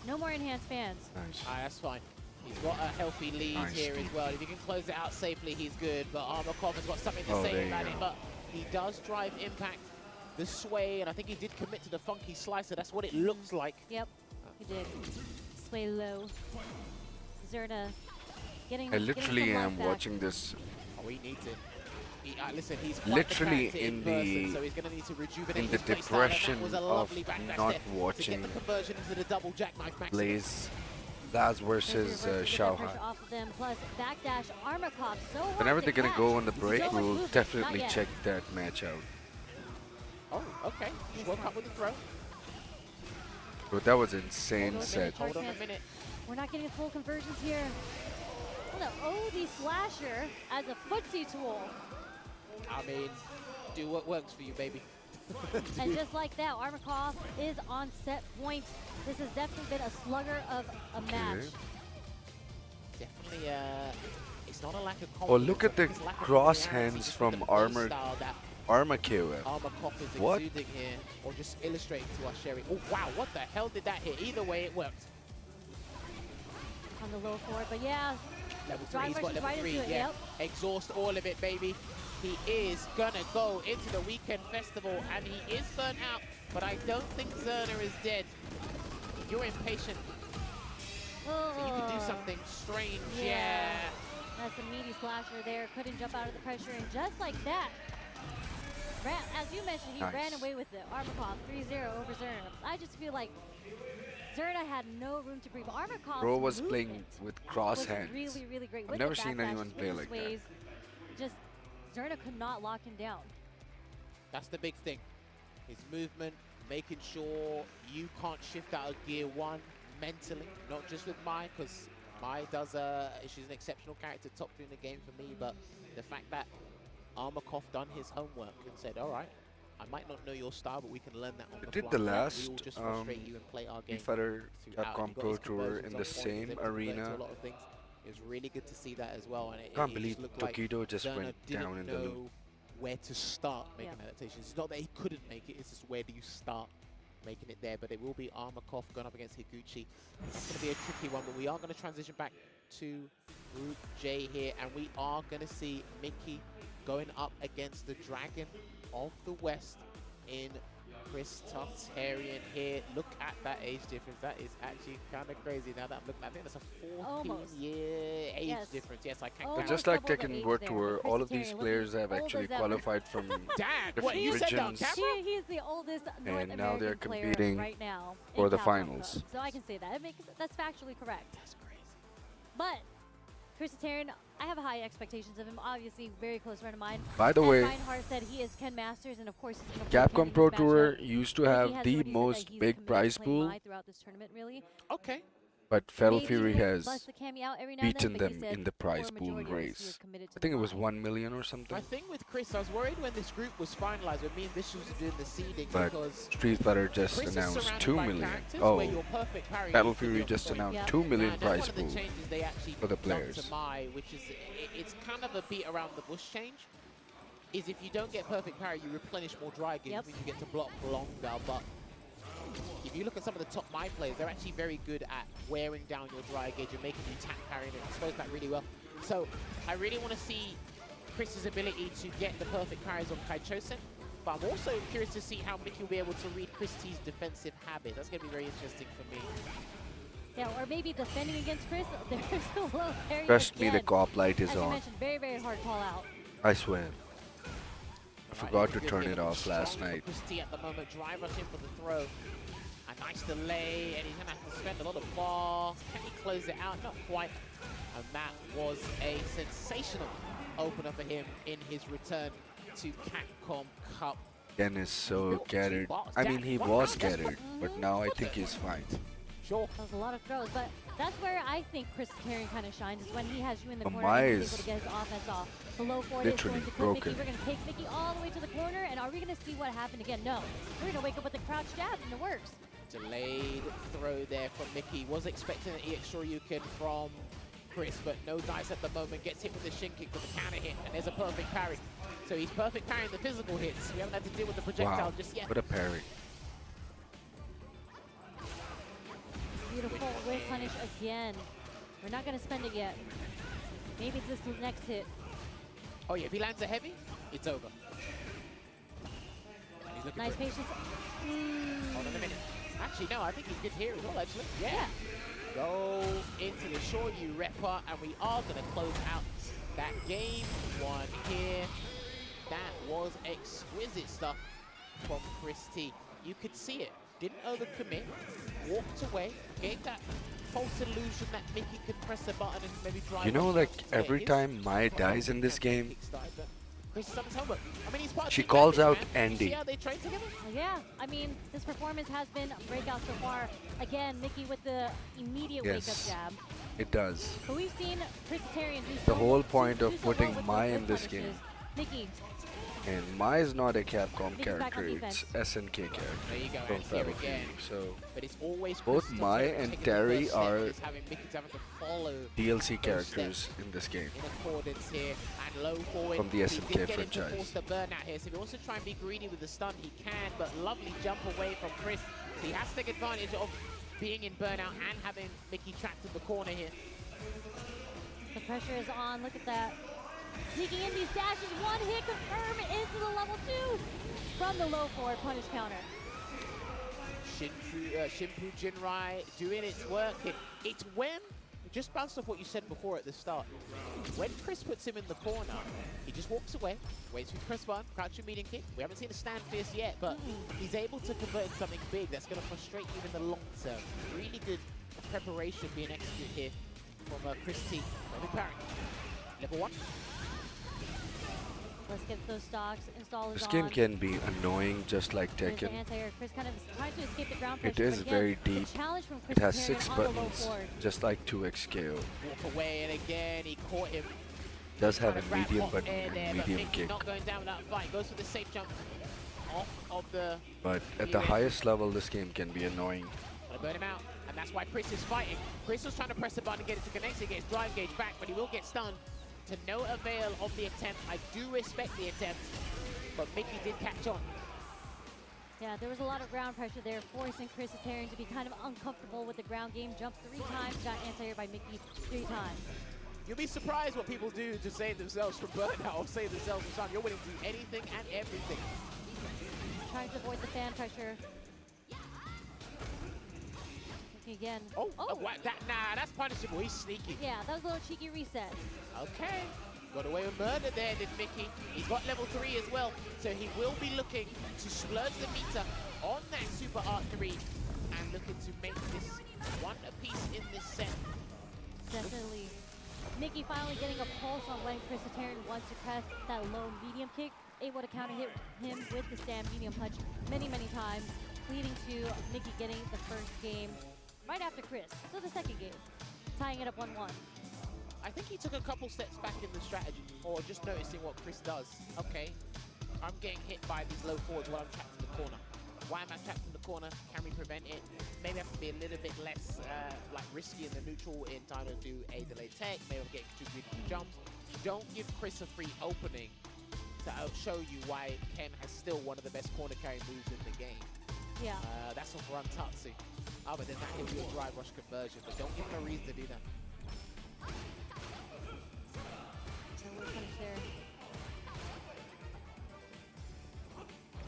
No more enhanced fans.
Nice.
That's fine. He's got a healthy lead here as well. If he can close it out safely, he's good. But Armakov has got something to say about it. But he does drive impact, the sway, and I think he did commit to the funky slicer. That's what it looks like.
Yep, he did. Sway low. Zerna getting.
I literally am watching this.
Oh, he needs it. Listen, he's
literally in the
so he's going to need to rejuvenate
in the depression of not watching
to get the conversion into the double jackknife
Blaze Laz versus Xiaohai.
Off of them, plus backdash Armakov. So
whenever they're gonna go on the break, we'll definitely check that match out.
Oh, okay. Woke up with the throw.
But that was insane set.
Hold on a minute.
We're not getting full conversions here. The OD slasher as a footsie tool.
I mean, do what works for you, baby.
And just like that, Armakov is on set point. This has definitely been a slugger of a match.
Definitely, it's not a lack of confidence.
Oh, look at the cross hands from Armakov.
Armakov is exuding here, or just illustrating to us, Sherry. Oh, wow, what the hell did that hit? Either way, it worked.
On the low forward, but yeah.
Level 3, he's got level 3, yeah. Exhaust all of it, baby. He is gonna go into the weekend festival, and he is burnt out, but I don't think Zerna is dead. You're impatient.
Oh.
So you can do something strange, yeah.
That's a meaty slasher there. Couldn't jump out of the pressure, and just like that, as you mentioned, he ran away with it. Armakov 3-0 over Zerna. I just feel like Zerna had no room to breathe. Armakov
Bro was playing with cross hands.
Really, really great.
I've never seen anyone play like that.
Just Zerna could not lock him down.
That's the big thing. His movement, making sure you can't shift out of gear 1 mentally, not just with Mai, because Mai does she's an exceptional character, top 3 in the game for me, but the fact that Armakov done his homework and said, all right, I might not know your style, but we can learn that on the fly.
Did the last
we will just frustrate you and play our game
Fighter.com Pro Tour in the same arena.
It was really good to see that as well. And
Can't believe Tokido just went down in the loop.
Where to start making adaptations. It's not that he couldn't make it, it's just where do you start making it there. But it will be Armakov going up against Higuchi. It's going to be a tricky one, but we are going to transition back to Group J here, and we are going to see Mickey going up against the Dragon of the West in Chris Tartarian here. Look at that age difference. That is actually kind of crazy. Now that I'm looking, I think that's a 14-year age difference. Yes, I can't.
But just like Tekken World Tour, all of these players have actually qualified from different regions.
He is the oldest North
and now they're
American player
competing
right now
for
in
the
Capcom
finals.
Cup. So I can say that. That's factually correct.
That's crazy.
But Chris Tartarian, I have high expectations of him. Obviously, very close friend of mine.
By the way,
Reinhardt said he is Ken Masters, and of course he's going to play Ken
Capcom
in
Pro
this
Tour
matchup.
used to
Mickey
have
has
the
already said that
most
he's
big
committed to
prize
playing
pool,
Mai throughout this tournament, really.
Okay.
but
Maybe
Felfury
he'll
has
bust the Cammy out every now and then,
beaten
but he
them
said
in the
for
prize
a
pool
majority of this, he
race.
was committed to
I think it
the
was
Mai.
1 million or something.
My thing with Chris, I was worried when this group was finalized, when me and Vicious were doing the seeding,
But
because
Street Fighter just
Chris is
announced
surrounded
2
by
million.
characters
Oh,
where your perfect parry
Battle
needs to be
Fury
on
just
point.
announced
Yeah.
2 million
Now, I know
prize
one of
pool.
the changes they actually
for the
done
players.
to Mai, which is it's kind of a beat around the bush change, is if you don't get perfect parry, you replenish more dry gauge,
Yep.
means you get to block longer. But if you look at some of the top Mai players, they're actually very good at wearing down your dry gauge and making you tap parry and expose that really well. So I really want to see Chris's ability to get the perfect parries on Kai Chosen. But I'm also curious to see how Mickey will be able to read Chris T's defensive habit. That's going to be very interesting for me.
Yeah, or maybe defending against Chris. There's a little area
Trust me, the
again.
cop light is
As you
on.
mentioned, very, very hard call out.
I swear. I
Right,
forgot to
good
turn
hit.
it off last
Strong for
night.
Chris T at the moment. Drive rush in for the throw. A nice delay, and he's going to have to spend a lot of bar. Can he close it out? Not quite. And that was a sensational opener for him in his return to Capcom Cup.
Ken is so
built two
scattered.
bars.
I mean,
Jack,
he
one
was
round, that's
scattered, but now I think he's fine.
Sure.
That was a lot of throws, but that's where I think Chris Tartarian kind of shines, is when he has you in the
But
corner
Mai
and he's
is
able to get his offense off. The low forward is
literally
going to clip Mickey.
broken.
We're going to take Mickey all the way to the corner, and are we going to see what happened again? No. We're going to wake up with the crouch jab, and it works.
Delayed throw there from Mickey. Was expecting an EX Shoryuken from Chris, but no dice at the moment. Gets hit with the shin kick for the counter hit, and there's a perfect parry. So he's perfect parrying the physical hits. We haven't had to deal with the projectile
Wow,
just yet.
what a parry.
Beautiful whip punish again. We're not going to spend it yet. Maybe it's this next hit.
Oh yeah, if he lands a heavy, it's over. And he's looking
Nice
for it.
patience.
Hold on a minute. Actually, no, I think he's good here as well, actually. Yeah. Go into the Shoryu Repper, and we are going to close out that game one here. That was exquisite stuff from Chris T. You could see it. Didn't overcommit. Walked away. Gave that false illusion that Mickey could press a button and maybe drive.
You know,
on
like
to get
every
his
time Mai
foot
dies in
on
this
and
game,
kickstarted, but Chris has done his homework. I mean, he's part of
she
Team
calls
Bandits,
out
man. You
Andy.
see how they train together?
Yeah, I mean, his performance has been a breakout so far. Again, Mickey with the immediate
Yes.
wake-up jab.
It does.
But we've seen Chris Tartarian do
The
so
whole
do
point of
so well
putting
with
Mai
those
in
whip
this
punishes.
game.
Mickey,
And Mai is not a Capcom
Mickey's back
character,
on
it's
defense.
SNK character
There you go,
from
and here
Battle
again.
Fury. So
But it's always
Both
Chris
Mai
Tartarian
and
taking the
Terry
first step,
are
is having Mickey having to follow
DLC characters in this game.
in accordance here, and low forward.
From the
He
SNK
did get
franchise.
into force the burnout here, so if he wants to try and be greedy with the stun, he can, but lovely jump away from Chris. So he has to take advantage of being in burnout and having Mickey trapped in the corner here.
the pressure is on. Look at that. Sneaking in these dashes. One hit confirm into the level 2 from the low forward punish counter.
Shimpu Jinrai doing its work. It's when, just bounced off what you said before at the start, when Chris puts him in the corner, he just walks away, waits for the press button, crouching medium kick. We haven't seen a stand fierce yet, but he's able to convert into something big that's going to frustrate you in the long term. Really good preparation being executed here from Chris T. Perfect parry. Level 1.
Let's get those stocks. Install is
This
on.
game can be annoying just like
There's the
Tekken.
anti-air. Chris kind of tries to escape the ground
It
pressure.
is
but again,
very
the
deep.
challenge from Chris
It has
Tartarian
6
on the low
buttons,
forward.
just like 2X KO.
Walk away, and again, he caught him.
Does have
Trying to
a
grab
medium
hot
button
air there,
and
but
medium
Mickey
kick.
not going down without a fight. Goes for the safe jump off of the...
But at the highest level, this game can be annoying.
Gonna burn him out, and that's why Chris is fighting. Chris was trying to press the button to get it to connect, to get his drive gauge back, but he will get stunned. To no avail of the attempt. I do respect the attempt, but Mickey did catch on.
Yeah, there was a lot of ground pressure there, forcing Chris Tartarian to be kind of uncomfortable with the ground game. Jumped 3 times, got anti-air by Mickey 3 times.
You'll be surprised what people do to save themselves from burnout or save themselves from time. You're willing to do anything and everything.
trying to avoid the fan pressure. Again.
Oh, that's punishable. He's sneaky.
Yeah, that was a little cheeky reset.
Okay. Got away with murder there, did Mickey. He's got level 3 as well, so he will be looking to splurge the meter on that Super Art 3 and looking to make this one apiece in this set.
Definitely. Mickey finally getting a pulse on when Crisaterian wants to press that low medium kick, able to counter hit him with the stand medium punch many, many times, leading to Mickey getting the first game right after Chris. So the second game, tying it up 1-1.
I think he took a couple steps back in the strategy, or just noticing what Chris does. Okay, I'm getting hit by these low forwards while I'm trapped in the corner. Why am I trapped in the corner? Can we prevent it? Maybe I have to be a little bit less like risky in the neutral in time to do a delayed tech. Maybe I'm getting too greedy with jumps. Don't give Chris a free opening to show you why Ken has still one of the best corner carry moves in the game.
Yeah.
That's off Run Tatsu. Oh, but then that he'll do a drive rush conversion, but don't give him a reason to do that.
Punish there.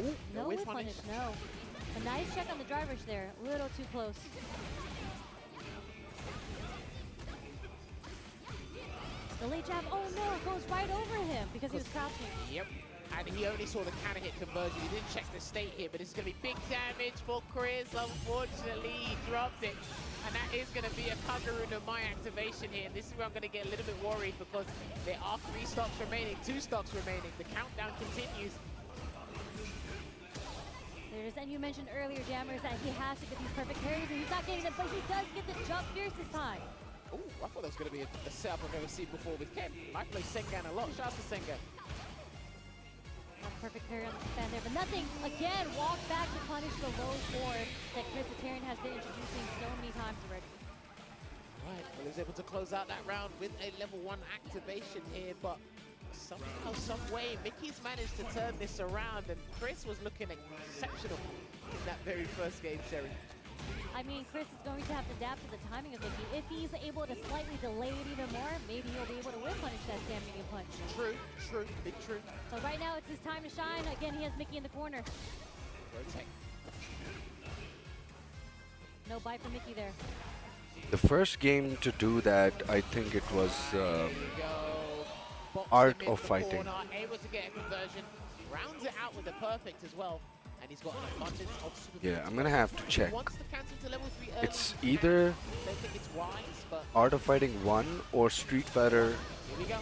Ooh,
no whip punish, no. A nice check on the drive rush there, a little too close. The late jab, oh no, it goes right over him because he was crouching.
Yep, and he only saw the counter hit conversion. He didn't check the state here, but it's going to be big damage for Chris. Unfortunately, he dropped it. And that is going to be a Kaguru no Mai activation here. This is where I'm going to get a little bit worried because there are 3 stocks remaining, 2 stocks remaining. The countdown continues.
There's, and you mentioned earlier, Jammers, that he has to get these perfect parries, and he's not getting them, but he does get the jump fierce this time.
Oh, I thought that was going to be a setup I've never seen before with Ken. I play Sengan a lot. Shout out to Sengan.
Perfect parry on the fan there, but nothing. Again, walk back to punish the low forward that Crisaterian has been introducing so many times already.
Right, well, he was able to close out that round with a level 1 activation here, but somehow, some way, Mickey's managed to turn this around, and Chris was looking exceptional in that very first game, Sherry.
I mean, Chris is going to have to adapt to the timing of Mickey. If he's able to slightly delay it even more, maybe he'll be able to whip punish that stand medium punch.
True, big true.
So right now it's his time to shine. Again, he has Mickey in the corner.
Rotate.
No bite for Mickey there.
The first game to do that, I think it was Art of Fighting.
Corner, able to get a conversion, rounds it out with the perfect as well. And he's got an abundance of super.
Yeah, I'm gonna have to check.
Wants to cancel to level 3 early.
It's either
don't think it's wise, but
Art of Fighting 1 or Street Fighter
here we go.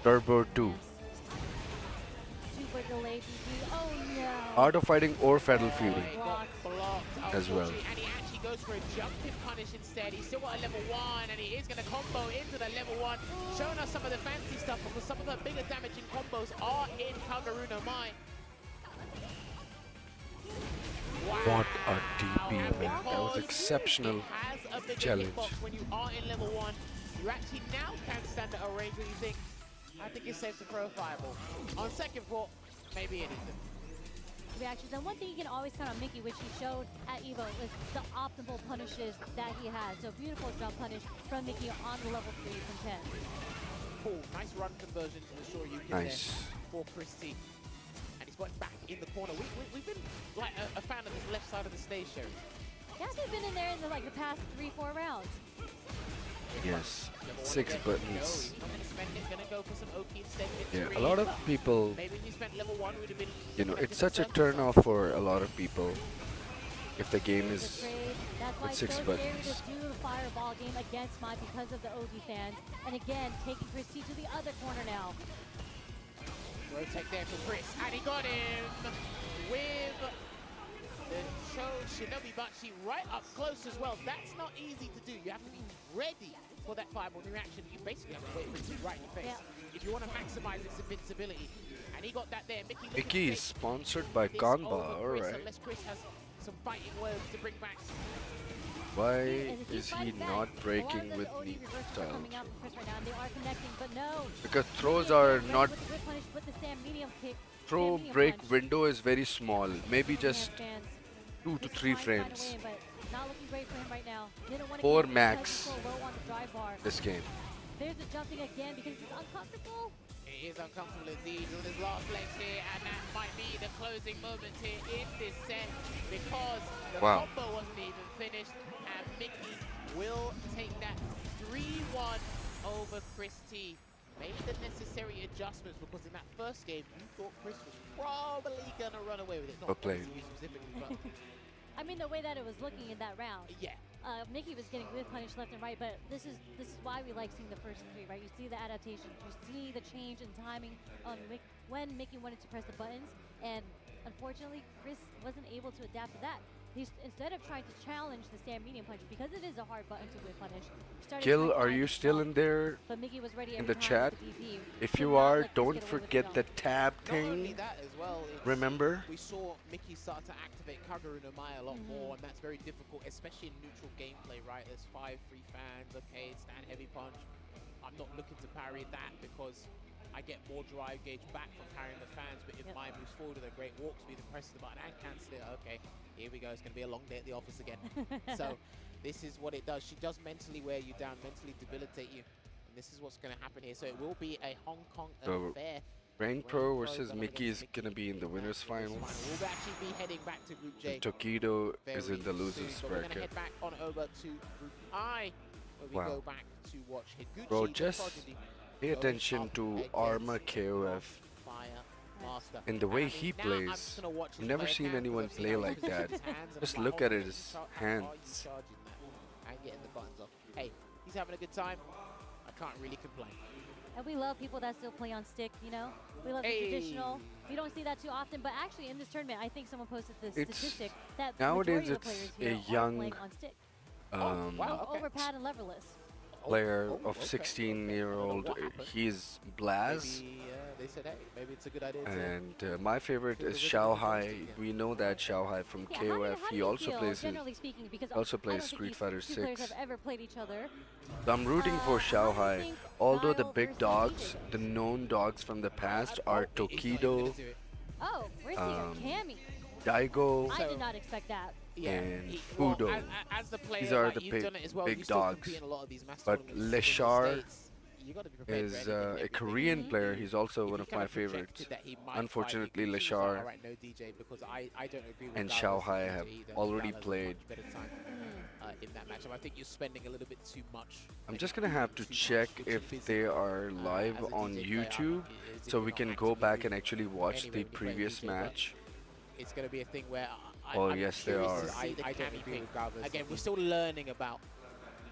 Turbo 2.
Super delayed BG. Oh no.
Art of Fighting or Fatal Fury
Got blocked,
as well.
And he actually goes for a jumping punish instead. He's still got a level 1, and he is going to combo into the level 1, showing us some of the fancy stuff because some of the bigger damaging combos are in Kaguru no Mai. Wow.
What a DP, man. That was exceptional challenge.
When you are in level 1, you actually now can stand at a range where you think, I think it's safe to throw a fireball. On second thought, maybe it isn't.
Reactions. And one thing you can always count on Mickey, which he showed at EVO, is the optimal punishes that he has. So beautiful jump punish from Mickey on the level 3 from 10.
Cool, nice run conversion to ensure you get there for Chris T. And he's got back in the corner. We've been like a fan of this left side of the stage, Sherry.
Yeah, they've been in there in the past 3-4 rounds.
Yes, 6 buttons.
Gonna go for some Oki instead.
Yeah, a lot of people,
maybe if you spent level 1, would have been,
you know, it's such a turn off for a lot of people if the game is with 6 buttons.
That's why it's so scary to do the fireball game against Mai because of the OG fans. And again, taking Chris T to the other corner now.
Rotate there for Chris, and he got him with the Shinobi Bachi right up close as well. That's not easy to do. You have to be ready for that fireball reaction. You basically have to wait for it to be right in your face if you want to maximize its invincibility. And he got that there.
Mickey is sponsored by Ganba, alright.
Unless Chris has some fighting words to bring back.
Why is he not breaking with the style? Because throws are not... Throw break window is very small, maybe just 2 to 3 frames. 4 max this game.
There's the jumping again because it's uncomfortable.
It is uncomfortable indeed on his last legs here, and that might be the closing moment here in this set because the combo wasn't even finished, and Mickey will take that 3-1 over Chris T. Made the necessary adjustments because in that first game, you thought Chris was probably going to run away with it. Not specifically, but...
I mean, the way that it was looking in that round.
Yeah.
Mickey was getting good punish left and right, but this is why we like seeing the first three, right? You see the adaptation, you see the change in timing on when Mickey wanted to press the buttons, and unfortunately, Chris wasn't able to adapt to that. He's, instead of trying to challenge the stand medium punch, because it is a hard button to whip punish.
Gil, are you still in there
but Mickey was ready
in the chat?
DP.
If you are, don't forget the tab thing.
Not only that as well,
remember?
We saw Mickey start to activate Kagura no Mai a lot more, and that's very difficult, especially in neutral gameplay, right? There's 5 free fans, okay, stand heavy punch. I'm not looking to parry that because I get more drive gauge back from carrying the fans, but if Mai moves forward with a great walk speed and presses the button and cancel it, okay, here we go, it's going to be a long day at the office again. So this is what it does. She does mentally wear you down, mentally debilitate you, and this is what's going to happen here. So it will be a Hong Kong affair.
Rain Pro versus Mickey is going to be in the winners final.
We'll actually be heading back to Group J.
And Tokido is in the losers
bracket. We're going to head back on over to Group I, where we go back to watch Higuchi.
Bro, just pay attention to Arma KOF and the way he plays. I've never seen anyone play like that. Just look at his hands.
And getting the buttons off. Hey, he's having a good time. I can't really complain.
And we love people that still play on stick, you know? We love the traditional. We don't see that too often, but actually in this tournament, I think someone posted the statistic that
nowadays
the majority of the players
it's
here
a
are playing
young
on stick.
Okay.
Overpad and leverless.
Player of 16-year-old. He's Blaz.
Maybe, they said, hey, maybe it's a good idea.
And my favorite is Xiaohai. We know that Xiaohai from KOF. He also plays Street Fighter 6.
Have ever played each other.
So I'm rooting for Xiaohai. Although the big dogs, the known dogs from the past, are Tokido,
oh, we're seeing Cammy.
Daigo,
I did not expect that.
and Fudo.
Well, as the player,
These are
like,
the
you've done it as well.
big
You still
dogs.
compete in a lot of these mass
But
tournaments in the
Leshar
States. You gotta be prepared
is
for anything.
a Korean player. He's also one of my favorites. Unfortunately, Leshar and Xiaohai have already played.
In that matchup, I think you're spending a little bit too much.
I'm just gonna have to check if they are live on YouTube, so we can go back and actually watch the previous match.
It's gonna be a thing where
Oh yes, they are.
I don't think. Again, we're still learning about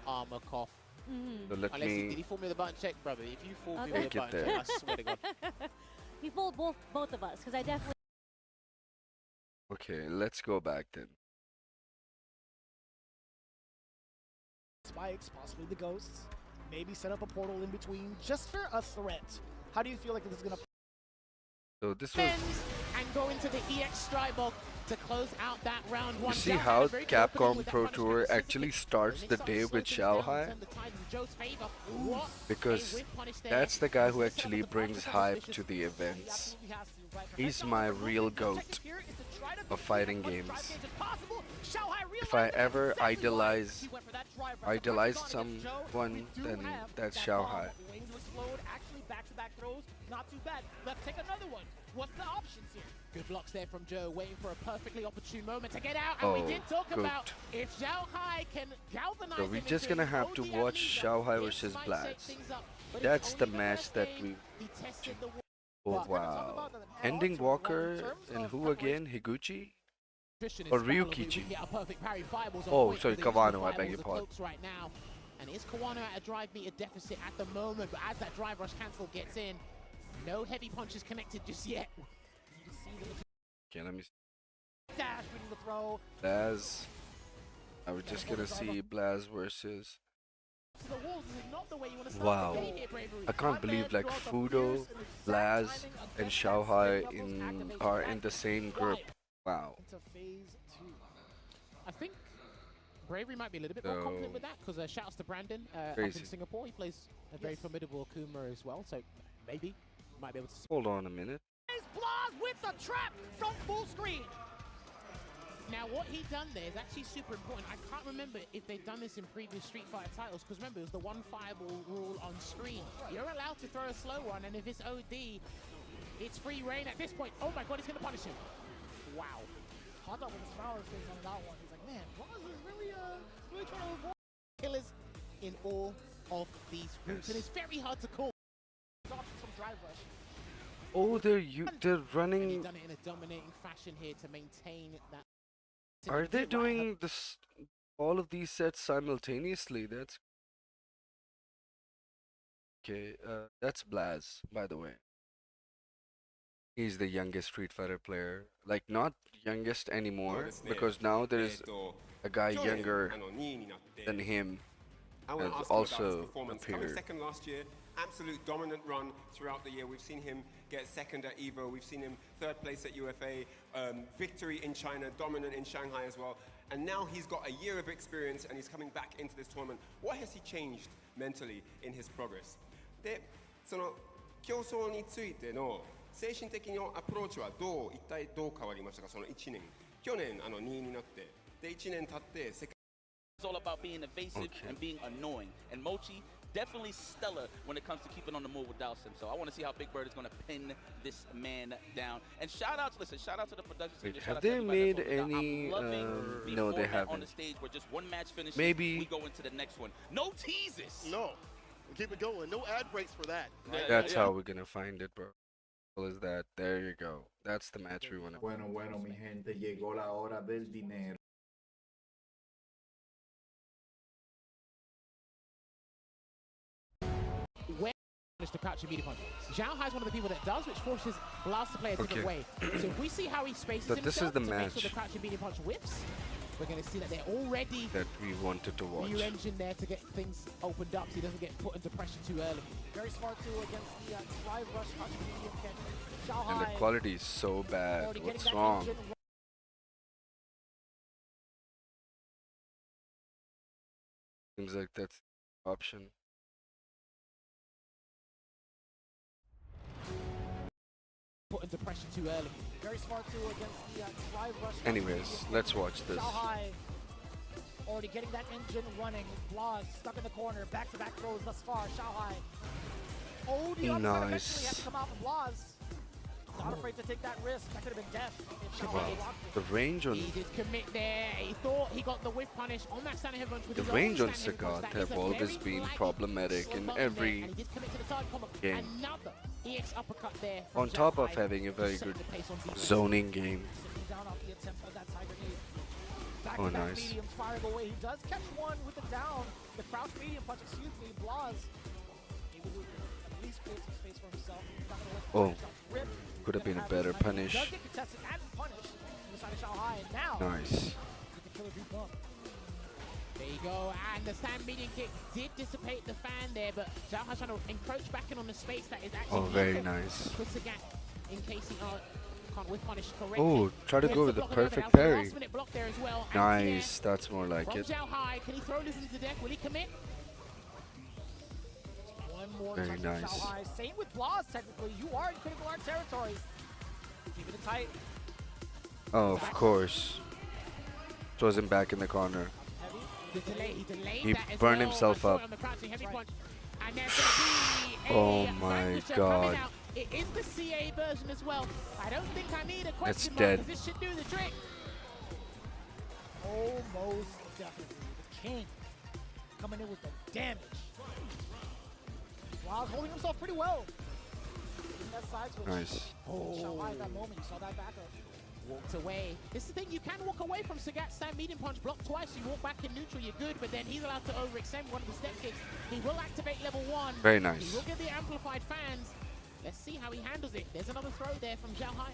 Armakov.
So let
Unless did
me
he fool me with a button check, brother? If you fool me
Okay.
with a button check, I swear to God.
He fooled both of us, because I definitely...
Okay, let's go back then.
Spikes, possibly the ghosts, maybe set up a portal in between just for a threat. How do you feel like this is gonna?
So this was.
And go into the EX Strybog to close out that round one.
You see how Capcom Pro Tour actually starts the day with Xiaohai? Because that's the guy who actually brings hype to the events. He's my real GOAT of fighting games. If I ever idolized someone, then that's Xiaohai.
Back-to-back throws, not too bad. Let's take another one. What's the options here?
Good blocks there from Joe, waiting for a perfectly opportune moment to get out. And we did talk about if Xiaohai can galvanize.
So we're just gonna have to watch Xiaohai versus Blaz. That's the match that we. Oh wow! Ending Walker and who again? Higuchi? Or Ryukichi? Oh, sorry, Kawano. I beg your pardon.
Right now. And is Kawano at a drive meter deficit at the moment? But as that drive rush cancel gets in, no heavy punches connected just yet.
Okay, let me see.
Dash with the throw.
Blaz. I was just gonna see Blaz versus. Wow, I can't believe like Fudo, Blaz, and Xiaohai are in the same group. Wow.
I think Bravery might be a little bit more confident with that because shouts to Brandon up in Singapore. He plays a very formidable Akuma as well, so maybe might be able to.
Hold on a minute.
Blaz with the trap from full screen.
Now, what he done there is actually super important. I can't remember if they've done this in previous Street Fighter titles, because remember, it was the one fireball rule on screen. You're allowed to throw a slow one, and if it's OD, it's free reign at this point. Oh my god, he's going to punish him. Wow.
Hot Dog with a smile on his face on that one. He's like, man, Bronze is really trying to avoid
Killers in all of these groups, and it's very hard to call.
options from Drive Rush.
Oh, they're
And
running.
he's done it in a dominating fashion here to maintain that.
Are they doing this all of these sets simultaneously? That's okay. That's Blaz, by the way. He's the youngest Street Fighter player. Like, not youngest anymore, because now there's a guy younger than him has also appeared.
Second last year, absolute dominant run throughout the year. We've seen him get second at EVO. We've seen him third place at UFA, victory in China, dominant in Shanghai as well. And now he's got a year of experience and he's coming back into this tournament. What has he changed mentally in his progress? で、その競争についての精神的なアプローチは一体どう変わりましたか、その1年。去年2位になって、で1年経って世界
It's all about being evasive and being annoying. And Mochi definitely stellar when it comes to keeping on the move with Dhalsim. So I want to see how Big Bird is going to pin this man down. And shout out to the production team.
Wait,
Shout
have
out to
they
everybody
made
that's holding it down.
any?
I'm loving the
No, they
format on
haven't.
the stage where just one match finishes,
Maybe.
we go into the next one. No teases.
No. We keep it going. No ad breaks for that.
Yeah,
That's
yeah.
how we're gonna find it, bro. What is that? There you go. That's the match we want to.
Bueno, mi gente, llegó la hora del dinero.
Where the crouching media punch. Zhao Hai is one of the people that does, which forces Blast to play a different way. So if we see how he spaces
But this
himself
is the
to make sure
match.
the crouching media punch whiffs, we're going to see that they're already
That we wanted to watch.
new engine there to get things opened up so he doesn't get put into pressure too early.
Very smart too against the Drive Rush crouching medium catch. Xiao
And the
Hai
quality is so bad.
already getting
What's
that
wrong?
engine
Seems like that's the option.
Put into pressure too early.
Very smart too against the Drive Rush.
Anyways, let's watch this.
Xiao Hai already getting that engine running. Blaz stuck in the corner. Back-to-back throws thus far. Xiao Hai. Oh, the uppercut eventually has
Nice.
to come out from Blaz. Not afraid to take that risk. That could have been death if Xiao Hai
Wow.
blocked it.
The range on
He did commit there. He thought he got the whiff punish on that standing heavy punch with
the
his
range
own
on
standing heavy punch.
Sagat
That is
have
a
always
very
been
laggy
problematic
slow
in
button there,
every
and he did commit to the target combo.
game.
Another EX uppercut there from
On top
Zhao
of
Hai
having a
to
very
set
good
the pace on defense.
zoning game.
Sitting down off the attempt of that Tiger knee.
Oh,
Back-to-back
nice.
mediums firing away. He does catch one with the down. The crouch medium punch, excuse me. Blaz able to at least create some space for himself. Not gonna let the
Oh.
shots rip.
Could have been a
Gonna
better
his knife.
punish.
Does get contested and punished on the side of Xiao Hai. And now
Nice.
with the killer deep bump.
There you go, and the stand median kick did dissipate the fan there, but Zhao Hai trying to encroach back in on the space that is actually
Oh, very
lethal
nice.
for Sagat in case he can't whiff punish correctly.
Oh, try to
Gets
go with the
block on other
perfect
now, so
parry.
Last minute block there as well.
Nice. That's more like
From
it.
Zhao Hai, can he throw this into death? Will he commit?
One more
Very
touch from
nice.
Xiao Hai. Same with Blaz, technically. You are in critical art territory. Keeping it tight.
Oh, of course. Throws him back in the corner.
Heavy.
He delayed
He
that as
burned
well.
himself
I saw
up.
it on the crouching heavy
Right.
punch. And there's going to be a
Oh my
vanquisher
God.
coming out. It is the CA version as well. I don't think I need a question mark,
dead.
'cause this should do the trick.
Almost definitely. The king coming in with the damage. Blaz holding himself pretty well. Getting that side switch.
Nice.
Xiao Hai at that moment. You saw that back up.
Walked away. This is the thing, you can walk away from Sagat's stand medium punch, block twice, you walk back in neutral, you're good, but then he's allowed to overextend one of the step kicks. He will activate level 1.
Very
He
nice.
will get the amplified fans. Let's see how he handles it. There's another throw there from Zhao Hai.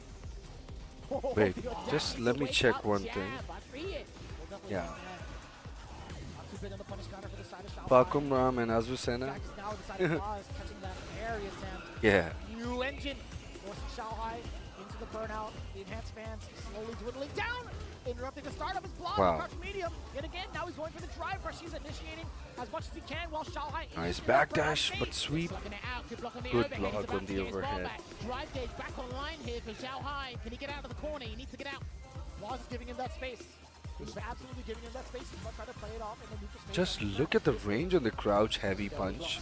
Wait,
The
just
audacity
let
to
me
wake
check
up
one
jab.
thing.
I see it.
We'll definitely
Yeah.
see that. Not too big on the punish counter for the side of Xiao Hai.
Bakum Ram and Azucena.
Jack is now on the side of Blaz, catching that parry attempt.
Yeah.
New engine forcing Xiao Hai into the burnout. The enhanced fans slowly dwindling down, interrupting the start of his block.
Wow.
Crouch medium. Yet again, now he's going for the drive rush. He's initiating as much as he can while Xiao Hai
Nice
is in that burnout
backdash,
state.
but sweep.
Blocking it out, good block on the
Good
overhead.
block
He's about
on
to
the
get his ball
overhead.
back. Drive gauge back online here for Zhao Hai. Can he get out of the corner? He needs to get out.
Blas is giving him that space. He's absolutely giving him that space. He's not trying to play it off and then neutral space.
Just look at the range on the crouch heavy punch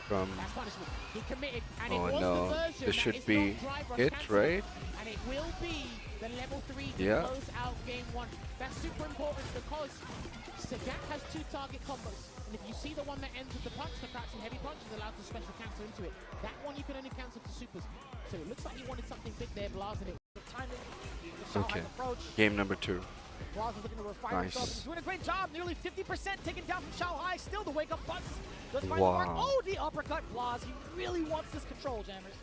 from.
He committed, and
Oh
it was
no,
the version
this
that
should
is
be
not drive rush
it,
cancel.
right?
And it will be the level 3 to
Yeah.
close out game 1. That's super important because Sagat has 2 target combos. And if you see the one that ends with the punch, the crouching heavy punch is allowed to special cancel into it. That one you can only cancel to supers. So it looks like he wanted something big there, Blas, and it. The timing, the
Okay.
approach.
Game number 2.
Blas is looking to refine
Nice.
himself. He's doing a great job. Nearly 50% taken down from Shanghai. Still the wake up buttons. Does find the mark.
Wow.
Oh, the uppercut. Blas, he really wants this control, Jammers.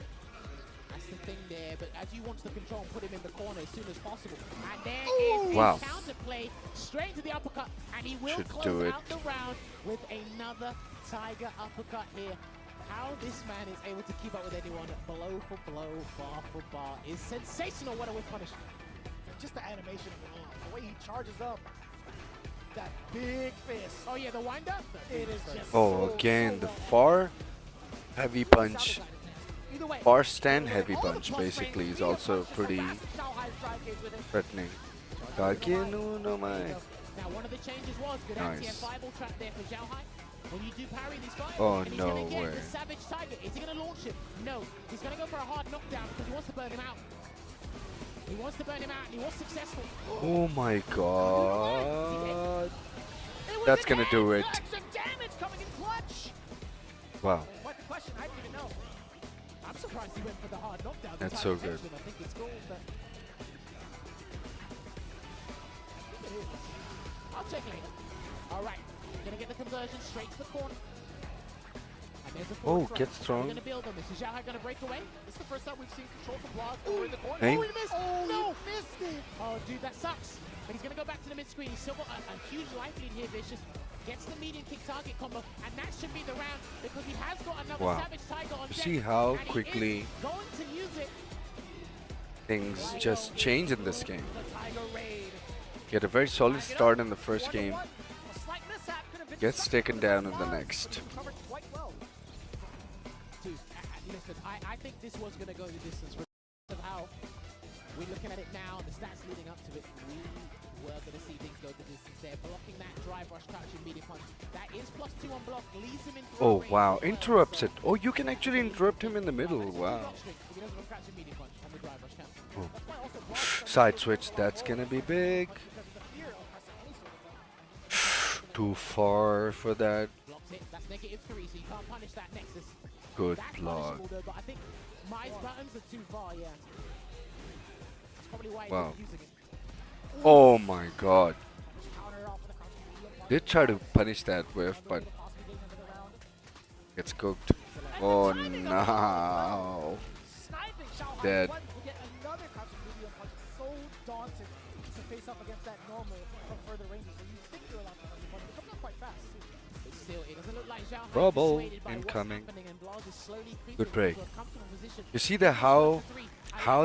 That's the thing there, but as you want the control and put him in the corner as soon as possible. And there
Ooh.
is
Wow.
his counterplay straight to the uppercut, and he will
Should
close
do it.
out the round with another Tiger uppercut here. How this man is able to keep up with anyone blow for blow, bar for bar is sensational. What a whip punish.
Just the animation of it all. The way he charges up. That big fist.
Oh yeah, the wind up.
It is just
Oh,
so,
again,
so
the
well.
far heavy punch,
Either way,
far stand heavy
all the
punch
plus
basically
frames,
is also
Shanghai's
pretty
drive gauge with it.
threatening. Kage no mai.
Now one of the changes was good
Nice.
anti-fireball trap there for Zhao Hai. When you do parry these fires,
Oh,
and he's
no
gonna get
way.
the Savage Tiger. Is he gonna launch him? No. He's gonna go for a hard knockdown because he wants to burn him out. He wants to burn him out, and he was successful.
Oh my god.
It was
That's
an
gonna do it.
answer, some damage coming in clutch.
Wow.
Quite the question. I didn't even know.
I'm surprised he went for the hard knockdown.
That's
The
so
Tiger
good.
takes him. I think it's cool, but I'll check later. All right, gonna get the conversion straight to the corner. And there's a
Oh,
forward throw.
gets
We're
thrown.
gonna build on this. Is Zhao Hai gonna break away?
This is the first time we've seen control from Blas over in the corner.
Hey.
Oh, he missed.
Oh,
no,
he
missed it.
Oh, dude, that sucks. But he's going to go back to the mid-screen. He's still got a huge life lead here, Vicious. Gets the medium kick target combo, and that should be the round because he has got another
Wow.
Savage Tiger on
You
deck,
see how
and he
quickly
is going to use it.
things just change in this game.
The Tiger raid.
Get a very solid start in the first
1-1.
game,
A slight mishap could have been
gets
decided,
taken
but
down in the
Blas
next.
covered quite well.
Dude, listen, I think this was going to go the distance regardless of how we're looking at it now, the stats leading up to it. We were going to see things go the distance there. Blocking that drive rush, crouching medium punch. That is +2 on block, leaves him in throw
Oh
range
wow,
as well.
interrupts it. Oh, you can actually interrupt him in the middle.
That's
Wow.
block string, if he doesn't have crouching medium punch on the drive rush cancel.
Oh.
That's why also Blas is
Side switch, that's gonna be big.
because of the fear of pressing any sort of
Too far for that.
Blocks it, that's -3, so you can't punish that Nexus.
Good
That's
block.
punishable though, but I think my buttons are too far, yeah. That's probably why he's
Wow.
not using it.
Oh my god.
counter off with a crouching medium punch.
Did try to punish that whiff, but
Possibly getting into the round.
gets cooked. Oh no.
Sniping Shanghai
Dead.
One will get another crouching medium punch. So daunting to face up against that normal from further ranges. When you think you're allowed to punch the punch, it comes up quite fast.
But still, it doesn't look like Zhao Hai is
Trouble
dissuaded by what's
incoming.
happening, and Blas is slowly creeping
Good break.
into a comfortable position.
You see the how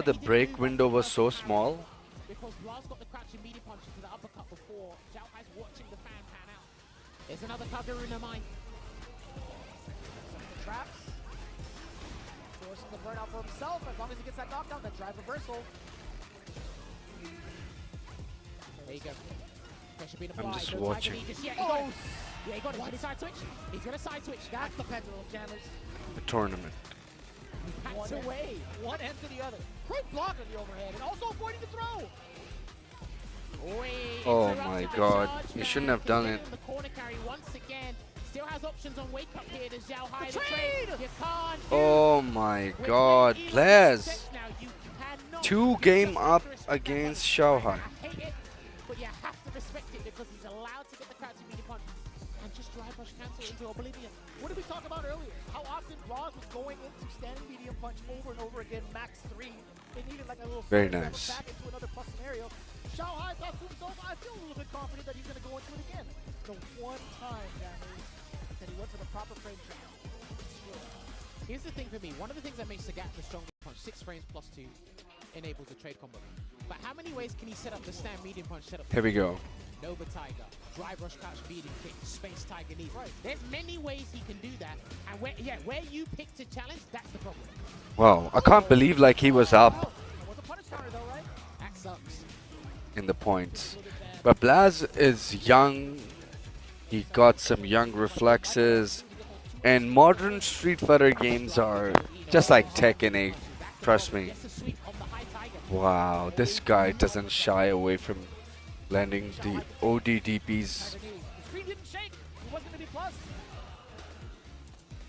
the break window was so small?
Because Blas got the crouching medium punch into the uppercut before. Zhao Hai's watching the fan pan out. There's another Kaguruna mine.
Traps. Forcing the burnout for himself as long as he gets that knockdown, that drive reversal.
There you go. Pressure being
I'm
applied.
just
No
watching.
Tiger Knee just yet. He got it. Yeah, he got it. He's gonna side switch. He's gonna side switch.
That's the pendulum, Jammers.
The tournament.
That's
One
away.
One end to the other. Great block on the overhead and also avoiding the throw.
Wait,
Oh
interrupted
my
the
God,
charge
you
now.
shouldn't have
Can
done
get
it.
in The corner carry once again. Still has options on wake up here. Does Zhao Hai
The
the trade?
trade!
You can't do
Oh my
With
god,
Elon
Blaz.
set now, you cannot
2 game
just
up
disrespect that
against
punch.
Shanghai.
I hate it, but you have to respect it because he's allowed to get the crouching medium punch and just drive rush cancel into oblivion.
What did we talk about earlier? How often Blas was going into standing medium punch over and over again, max 3. They needed like a little
Very
step
nice.
back into another plus scenario. Shanghai thought to himself, I feel a little bit confident that he's going to go into it again. The one time, Jammers, that he went for the proper frame trap.
Here's the thing for me. One of the things that makes Sagat the strongest punch, 6 frames +2, enables the trade combo. But how many ways can he set up the stand medium punch setup?
Here we go.
Nova Tiger, drive rush crouch medium kick, space tiger knee. Right. There's many ways he can do that. And where you pick to challenge, that's the problem.
Wow, I can't believe like he was up.
It was a punish counter though, right?
That sucks.
in the points. But Blaz is young. He got some young reflexes. And modern Street Fighter games are just like Tekken 8. Trust me. Wow, this guy doesn't shy away from landing the ODDPs.
Screen didn't shake. It wasn't going to be plus.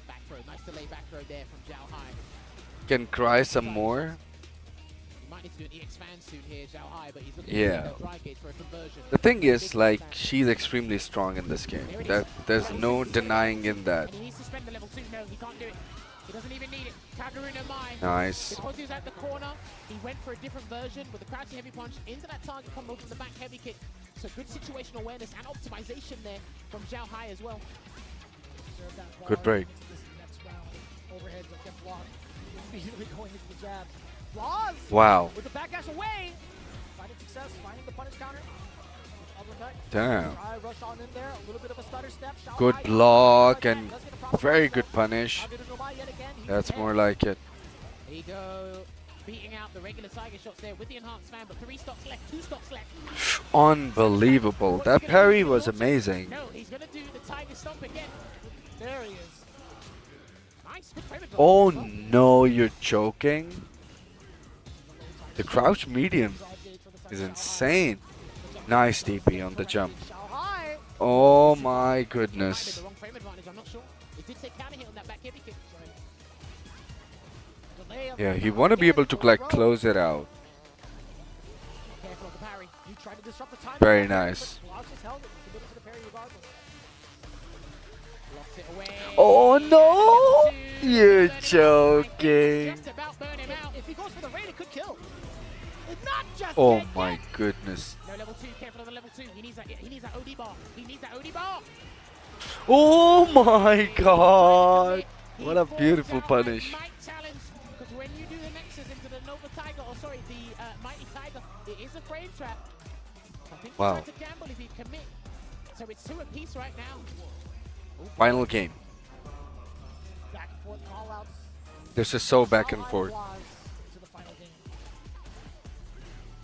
Back throw. Nice delay back throw there from Zhao Hai.
Can cry some more.
He might need to do an EX fan soon here, Zhao Hai, but he's looking
Yeah.
for dry gauge for a conversion.
The thing is, like, she's extremely strong in this game. There's no denying in that.
And he needs to spend the level 2. No, he can't do it. He doesn't even need it. Kaguru no Mai.
Nice.
Because he was at the corner, he went for a different version with the crouching heavy punch into that target combo from the back heavy kick. So good situational awareness and optimization there from Zhao Hai as well.
Good break.
Next round, overhead will get blocked. Immediately going into the jab. Blaz
Wow.
with the backdash away. Finding success, finding the punish counter. Uppercut.
Damn.
Try rush on in there, a little bit of a stutter step. Zhao
Good
Hai
block
does
and
get a proper
very
step.
good punish.
Kaguru no Mai yet again. He's
That's
dead.
more like it.
There you go. Beating out the regular Tiger shots there with the enhanced fan, but 3 stocks left, 2 stocks left.
Unbelievable. That parry was amazing.
No, he's going to do the Tiger stomp again. There he is. Nice, good frame advantage.
Oh no, you're joking? The crouch medium is insane. Nice DP on the jump.
Zhao Hai.
Oh my
Might have been
goodness.
the wrong frame advantage, I'm not sure. It did take counter hit on that back heavy kick. Delay on
Yeah,
the
he want to be able to like
throw.
close it out.
Careful of the parry. You tried to disrupt the timing.
Very
of the parry,
nice.
but Blaz just held it. He committed to the parry regardless. Blocks it away.
Oh no!
Two.
You're
Burn him out.
joking.
Just about burn him out. If he goes for the raid, it could kill. It's not just
Oh
dead
my
yet.
goodness.
No level 2, careful of the level 2. He needs that OD bar. He needs that OD bar.
Oh my god.
He
What a
falls
beautiful
down
punish.
that Might challenge, because when you do the Nexus into the Nova Tiger, or sorry, the Mighty Tiger, it is a frame trap. I think he's
Wow.
trying to gamble if he commit. So it's 2 apiece right now.
Final game.
Back and forth call outs.
This is so back and forth.
To the final game.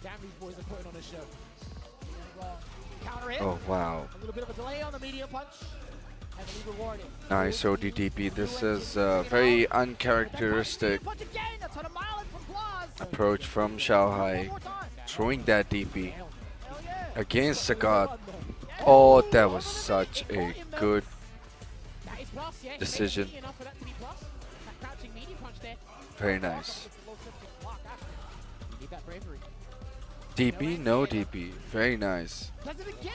Damn, these boys are putting on a show. Counter hit.
Oh wow.
A little bit of a delay on the medium punch. Heavily rewarded.
Nice ODDP. This is very uncharacteristic
Punch again. That's on a mile in from Blaz.
approach from Zhao Hai.
One more time.
Throwing that DP
Hell yeah.
against Sagat. Oh, that was such a good
That is plus, yeah.
decision.
Easy enough for that to be plus. That crouching medium punch there.
Very nice.
You need that bravery.
DP, no DP. Very nice.
Does it again.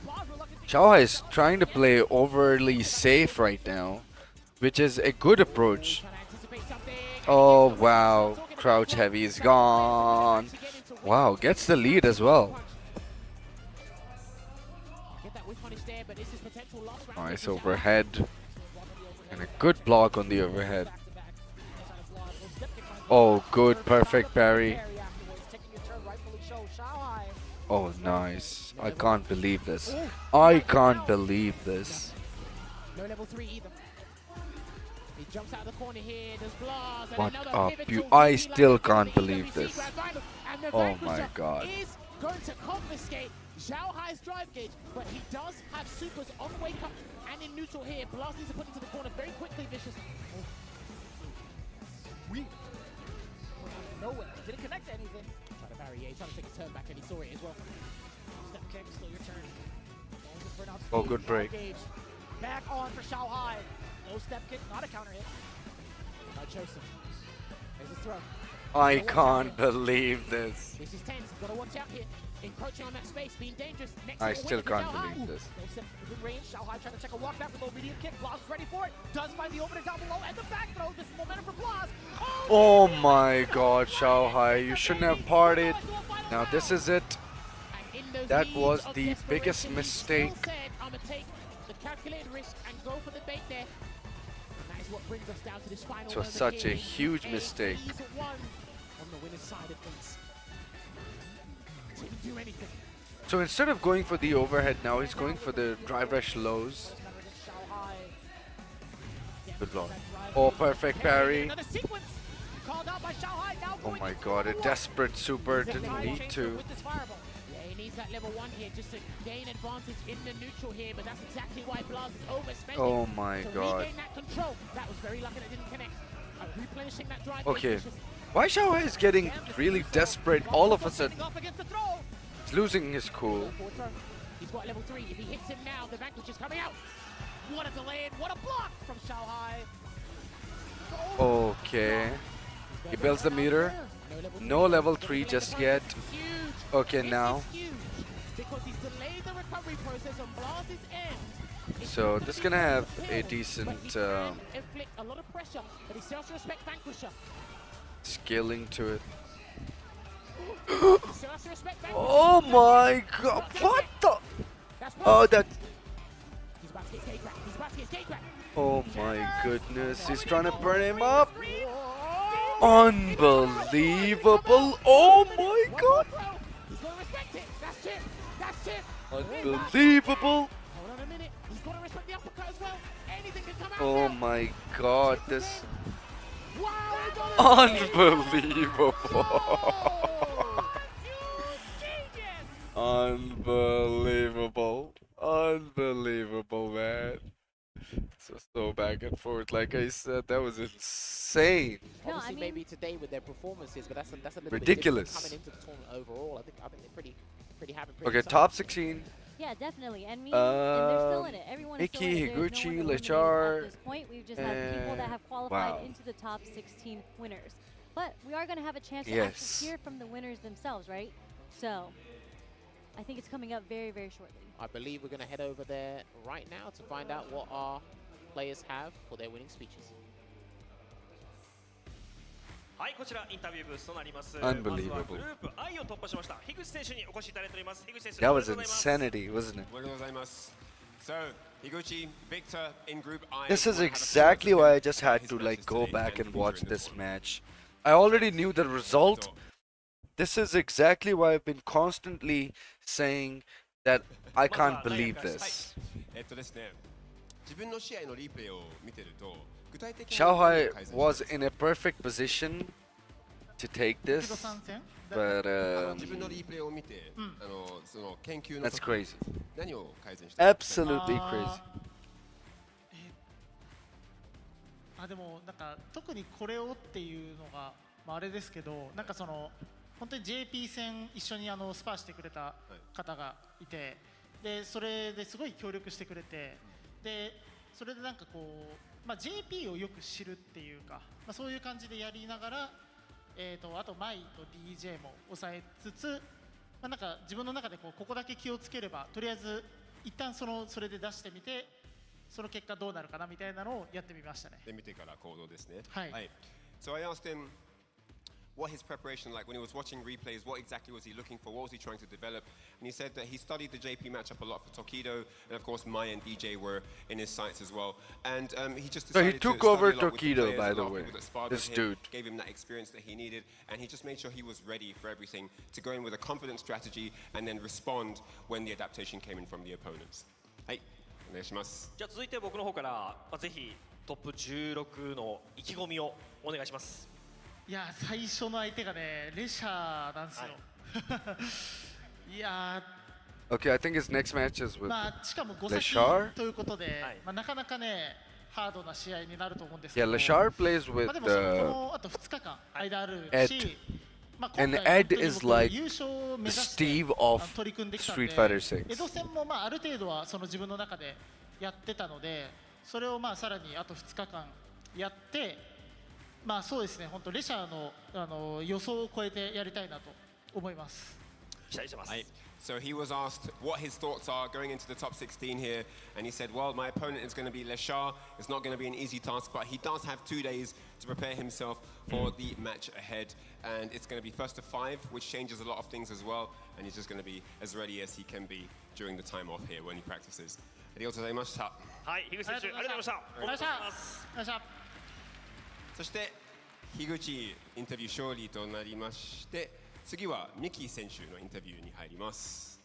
Blaz reluctant to
Zhao Hai is trying to play overly safe right now, which is a good approach.
trying to anticipate something.
Oh wow, crouch heavy is gone. Wow, gets the lead as well.
Get that whiff punish there, but this is potential loss round.
Nice overhead. And a good block on the overhead. Oh, good, perfect parry. Oh, nice. I can't believe this. I can't believe this.
No level 3 either. He jumps out of the corner here. There's Blaz. And
What
another
a
pivotal
I
DP
still
line
can't
into the
believe
EWC
this.
Grand Final. And the
Oh my
Vanquisher
God.
is going to confiscate Zhao Hai's drive gauge, but he does have supers on wake up and in neutral here. Blaz needs to put into the corner very quickly, Vicious. Sweet. Nowhere. Didn't connect to anything. Try to parry, yeah. He's trying to take a turn back and he saw it as well. Step kick, still your turn.
Oh, good break.
Back on for Zhao Hai. No step kick, not a counter hit. By Chosen. There's a throw.
I can't believe this.
This is tense. Gotta watch out here. Encroaching on that space, being dangerous. Next
I
level
still
win for
can't
Zhao Hai.
believe this.
No step within range. Zhao Hai trying to check a walk back with low medium kick. Blaz is ready for it. Does find the opening down below and the back throw. This is momentum for Blaz.
Oh my god, Zhao Hai, you shouldn't have partied. Now this is it.
And in those
That
leads
was
of
the
desperation,
biggest
he
mistake.
still said, I'm gonna take the calculated risk and go for the bait there. And that is what brings us down to this final.
It was
moment
such
here.
a huge mistake.
He's won on the winner's side of things. Didn't do anything.
So instead of going for the overhead now, he's going for the drive rush lows. Good block. Oh, perfect parry.
Another sequence. called out by Xiaohai. Now
Oh
going
my
into
god, a
level one.
desperate super
He's
didn't
gonna
need
change
to.
with this fireball. Yeah, he needs that level 1 here just to gain advantage in the neutral here, but that's exactly why Blaz is overspending.
Oh my
to
god.
regain that control. That was very lucky that didn't connect. Replenishing that drive.
Okay. Why Xiaohai is getting really desperate all of a sudden?
Off against the throw.
He's losing his cool.
He's got level 3. If he hits him now, the Vanquish is coming out. What a delay and what a block from Xiaohai.
Okay. He builds the meter. No level 3 just yet. Okay, now.
Because he's delayed the recovery process on Blaz's end.
So this is gonna have a decent
Inflict a lot of pressure, but he still has to respect Vanquisher.
scaling to it.
He still has to respect Vanquisher.
Oh my god! What the?
That's
Oh, that.
He's about to get skate back. He's about to get skate back.
Oh my goodness! He's trying to burn him up. Unbelievable! Oh my god!
He's gonna respect it. That's it. That's it.
Unbelievable!
Hold on a minute. He's gonna respect the uppercut as well. Anything can come out.
Oh
now.
my god! This.
Wow, he got it.
Unbelievable!
Genius.
Unbelievable! Unbelievable, man! So back and forth. Like I said, that was insane.
No,
Obviously,
I mean-
maybe today with their performances, but that's a little
Ridiculous.
bit different coming into the tournament overall. I think they're pretty happy. Pretty
Okay,
excited.
top 16.
Yeah, definitely. And they're still in it. Everyone is still in
Mickey,
it. There's no
Higuchi,
one eliminated
Lechar,
at this point. We've just had people that have qualified
wow.
into the top 16 winners. But we are going to have a chance to
Yes.
actually hear from the winners themselves, right? So I think it's coming up very, very shortly.
I believe we're going to head over there right now to find out what our players have for their winning speeches.
はい、こちらインタビューブースとなります。
Unbelievable.
まずはグループ I を突破しました樋口選手にお越しいただいております。樋口選手、
That
おめ
was
でとうございます。
insanity, wasn't it?
おめでとうございます。So, Higuchi, Victor in Group I.
This is
will have a
exactly
chance
why I
against
just had
his
to
matches
like go
today
back and
feature
watch
in
this
tournament.
match. I already knew the result. This is exactly why I've been constantly saying that I can't believe this.
ですね、自分の試合のリプレイを見てると、具体的に
Xiaohai was in a perfect position to take this, but
自分のリプレイを見て、その研究の
that's
時
crazy.
何を改善したんですか？
Absolutely crazy.
でもなんか特にこれをっていうのが、まあ、あれですけど、なんかその本当に JP 戦一緒にスパーしてくれた方がいて、でそれですごい協力してくれて、でそれでなんかこう、まあ、JP をよく知るっていうか、まあ、そういう感じでやりながら、あとマイと DJ も抑えつつ、まあ、なんか自分の中でここだけ気をつければとりあえず一旦それで出してみて、その結果どうなるかなみたいなのをやってみましたね。
で見てから行動ですね。
はい。
So I asked him what his preparation like when he was watching replays. What exactly was he looking for? What was he trying to develop? And he said that he studied the JP matchup a lot for Tokido, and of course Mai and DJ were in his sights as well. And he just
So he
decided
took
to study
over
a lot with the
Tokido,
players,
by
a
the
lot of
way.
people that sparred
This
with him,
dude.
gave him that experience that he needed, and he just made sure he was ready for everything to go in with a confident strategy and then respond when the adaptation came in from the opponents. はい、お願いします。
じゃあ続いて僕の方から、ぜひトップ16の意気込みをお願いします。
いや最初の相手がねレシャーなんですよ。いや
Okay, I think his next match is with
まあしかも5先
Lechar.
ということで、まあなかなかねハードな試合になると思うんですけ
Yeah,
ど。
Lechar plays
ま
with
あでもこのあと2日間間ある
Ed.
し、まあ
And
今回
Ed
本当に
is
僕
like
優勝を目指して
Steve of
取り組んできたんで
Street Fighter 6.
エド戦もまあある程度はその自分の中でやってたので、それをまあさらにあと2日間やって、まあそうですね、本当レシャーの予想を超えてやりたいなと思います。
期待してます。
So he was asked what his thoughts are going into the top 16 here, and he said, well, my opponent is going to be Lechar. It's not going to be an easy task, but he does have 2 days to prepare himself for the match ahead. And it's going to be first to 5, which changes a lot of things as well, and he's just going to be as ready as he can be during the time off here when he practices. ありがとうございました。
はい、樋口選手、ありがとうございました。おめでとうございます。
そして樋口インタビュー勝利となりまして、次はミキ選手のインタビューに入ります。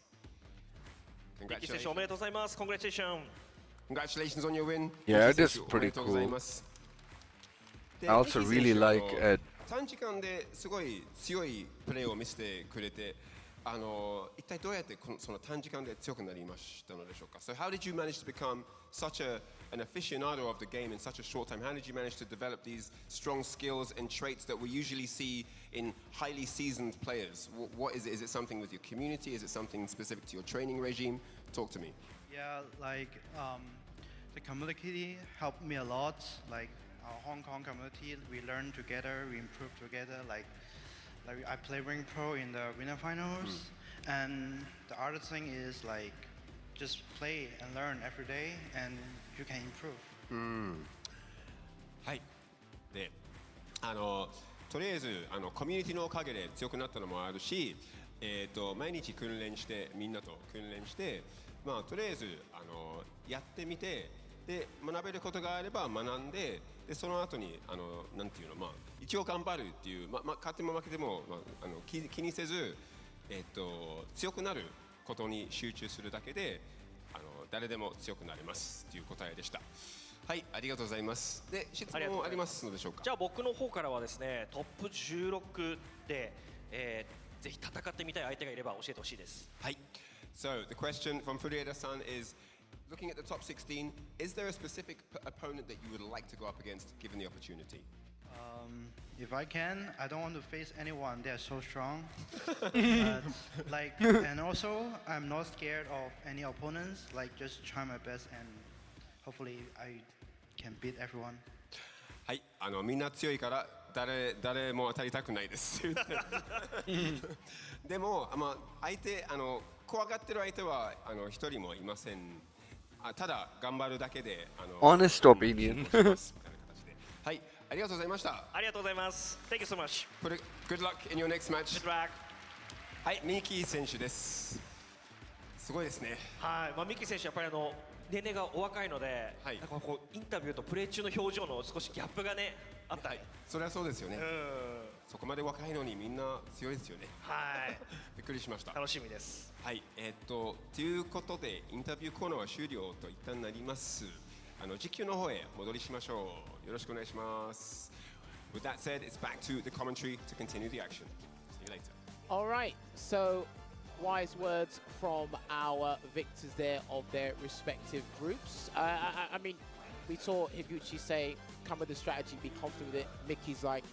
ミキ選手おめでとうございます。Congratulations.
Congratulations on your win.
Yeah, it is
おめ
pretty
でとうござい
cool.
ます。
I also really like Ed.
短時間ですごい強いプレーを見せてくれて、一体どうやってその短時間で強くなりましたのでしょうか。So how did you manage to become such an aficionado of the game in such a short time? How did you manage to develop these strong skills and traits that we usually see in highly seasoned players? What is it? Is it something with your community? Is it something specific to your training regime? Talk to me.
Yeah, like the community helped me a lot. Like our Hong Kong community, we learn together, we improve together. Like I play Ring Pro in the winter finals, and the other thing is like just play and learn every day, and you can improve.
はい。で、とりあえずコミュニティのおかげで強くなったのもあるし、毎日訓練してみんなと訓練して、まあとりあえずやってみて、で学べることがあれば学んで、でその後になんていうの、まあ一応頑張るっていう、勝っても負けても、気にせず、強くなることに集中するだけで、誰でも強くなれますという答えでした。はい、ありがとうございます。で、質問ありますのでしょうか。
じゃあ僕の方からはですね、トップ16で、ぜひ戦ってみたい相手がいれば教えてほしいです。
はい。So the question from Furieda-san is, looking at the top 16, is there a specific opponent that you would like to go up against given the opportunity?
If I can, I don't want to face anyone. They're so strong. And also, I'm not scared of any opponents. Like, just try my best, and hopefully, I can beat everyone.
はい、みんな強いから誰も当たりたくないです。でも、相手怖がってる相手は一人もいません。ただ頑張るだけで
Honest opinion.
はい、ありがとうございました。
ありがとうございます。Thank you so much.
Good luck in your next match.
Good luck.
はい、ミキ選手です。すごいですね。
はい、ミキ選手やっぱり年齢がお若いので、なんかこうインタビューとプレー中の表情の少しギャップがねあったり。
それはそうですよね。そこまで若いのにみんな強いですよね。
はい。
びっくりしました。
楽しみです。
はい、ということでインタビューコーナーは終了と一旦なります。実況の方へ戻りしましょう。よろしくお願いします。With that said, it's back to the commentary to continue the action. See you later.
All right, so wise words from our victors there of their respective groups. I mean, we saw Higuchi say, come with the strategy, be confident with it. Mickey's like,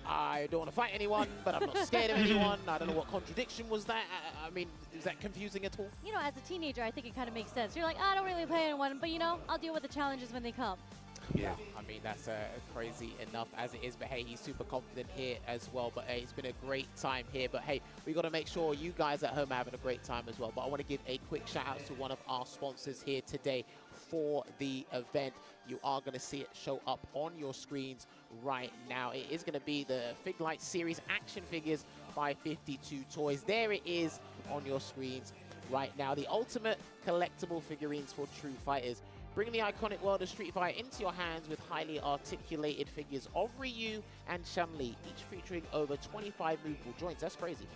I don't want to fight anyone, but I'm not scared of anyone. I don't know what contradiction was that. I mean, is that confusing at all?
You know, as a teenager, I think it kind of makes sense. You're like, I don't really play anyone, but you know, I'll deal with the challenges when they come.
Yeah, I mean, that's crazy enough as it is, but hey, he's super confident here as well. But hey, it's been a great time here. But hey, we got to make sure you guys at home are having a great time as well. But I want to give a quick shout out to one of our sponsors here today for the event. You are going to see it show up on your screens right now. It is going to be the Fig Light Series action figures by 52 Toys. There it is on your screens right now. The ultimate collectible figurines for true fighters. Bring the iconic world of Street Fighter into your hands with highly articulated figures of Ryu and Chun-Li, each featuring over 25 movable joints. That's crazy.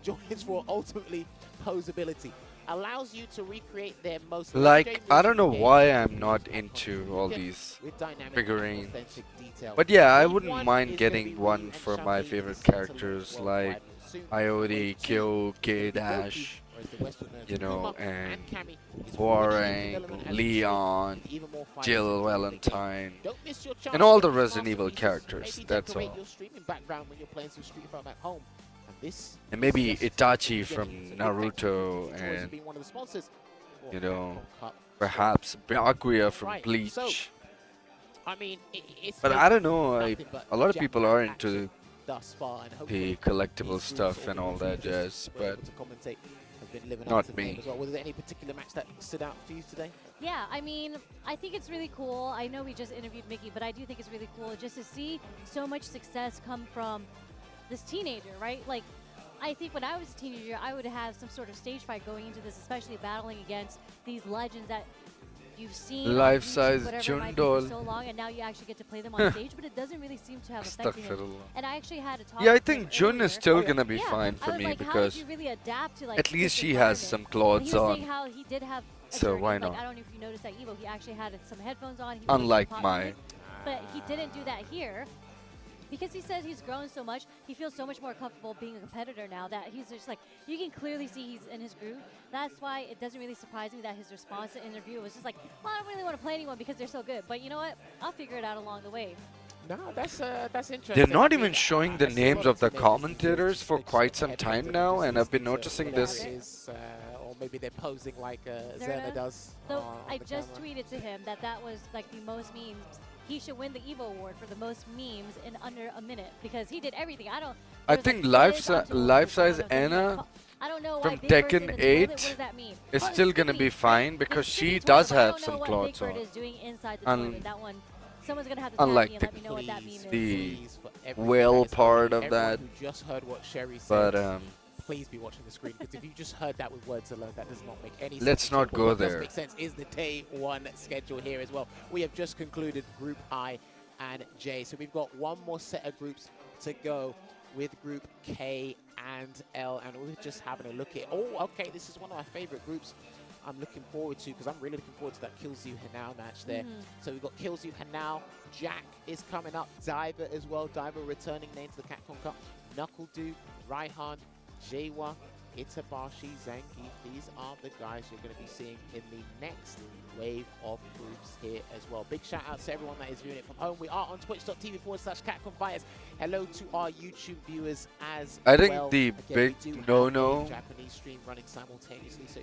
Joints for ultimately posability. Allows you to recreate their most
like, I don't know why I'm not into all these figurines. But yeah, I wouldn't mind getting one for my favorite characters like Iodi, Kyo, K-Dash, you know, and Warang, Leon, Jill Valentine, and all the Resident Evil characters, that's all. And maybe Itachi from Naruto and, you know, perhaps Byakuya from Bleach. But I don't know, a lot of people are into the collectible stuff and all that jazz, but not me.
Was there any particular match that stood out for you today?
Yeah, I mean, I think it's really cool. I know we just interviewed Mickey, but I do think it's really cool just to see so much success come from this teenager, right? Like, I think when I was a teenager, I would have some sort of stage fight going into this, especially battling against these legends that you've seen
life-size
Jundol for so long, and now you actually get to play them on stage, but it doesn't really seem to have affected him. And I actually had a talk.
Yeah, I think Jun is still gonna be fine for me because
really adapt to, like,
at least she has some clothes on.
How he did have
so why not?
Like, I don't know if you noticed at Evo, he actually had some headphones on.
Unlike mine.
But he didn't do that here. because he says he's grown so much, he feels so much more comfortable being a competitor now that he's just like, you can clearly see he's in his groove. That's why it doesn't really surprise me that his response to interview was just like, well, I don't really want to play anyone because they're so good. But you know what? I'll figure it out along the way.
No, that's interesting.
They're not even showing the names of the commentators for quite some time now, and I've been noticing this.
Or maybe they're posing like Zerna does.
So I just tweeted to him that was like the most memes. He should win the Evo Award for the most memes in under a minute because he did everything.
I think life size Anna from Tekken 8 is still gonna be fine because she does have some clots on.
Someone's gonna have to
Unlike the whale part of that.
Just heard what Sherry said.
But
please be watching the screen because if you just heard that with words alone, that does not make any sense.
Let's not go
what
there.
What does make sense is the day one schedule here as well. We have just concluded Group I and J, so we've got one more set of groups to go with Group K and L, and we're just having a look at. Oh, okay, this is one of my favorite groups. I'm looking forward to because I'm really looking forward to that Killzoo Hanao match there. So we've got Killzoo Hanao, Jack is coming up, Diver as well, Diver returning name to the Capcom Cup, NuckleDu, Raihan, Jawa, Itabashi, Zangief. These are the guys you're going to be seeing in the next wave of groups here as well. Big shout out to everyone that is viewing it from home. We are on twitch.tv/CapcomFighters. Hello to our YouTube viewers as well.
I think the big no-no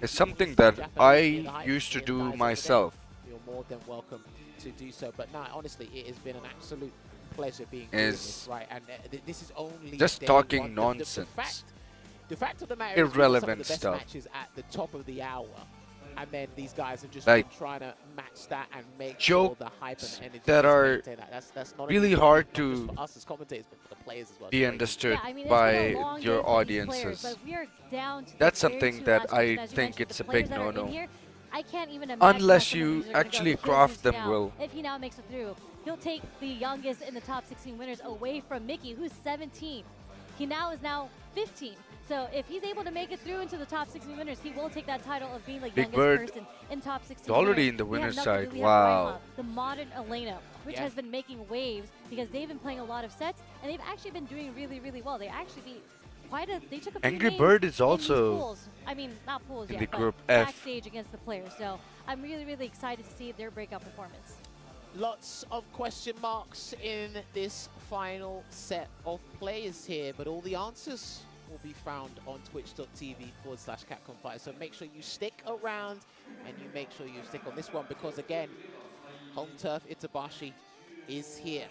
is something that I used to do myself.
You're more than welcome to do so. But no, honestly, it has been an absolute pleasure being doing this, right? And this is only
just talking nonsense.
The fact of the matter
irrelevant
is, some of the best
stuff.
Matches at the top of the hour, and then these guys have just
like
been trying to match that and make
jokes
sure the hype and energy
that are
that's not
really hard to
for us as commentators, but for the players as well.
be understood by your audiences. That's something that I think it's a big no-no.
I can't even imagine
unless you actually craft them well.
If he now makes it through, he'll take the youngest in the top 16 winners away from Mickey, who's 17. He is now 15. So if he's able to make it through into the top 16 winners, he will take that title of being the youngest person in top 16
already
winners.
in the winner's side.
We
Wow.
have the modern Elena, which has been making waves because they've been playing a lot of sets and they've actually been doing really, really well. They actually beat they took a few
Angry
names
Bird is
in
also
pools. I mean, not pools
in
yet,
the
but
group F.
backstage against the players. So I'm really, really excited to see their breakout performance.
Lots of question marks in this final set of players here, but all the answers will be found on twitch.tv/CapcomFighters. So make sure you stick around and you make sure you stick on this one because, again, home turf Itabashi is here.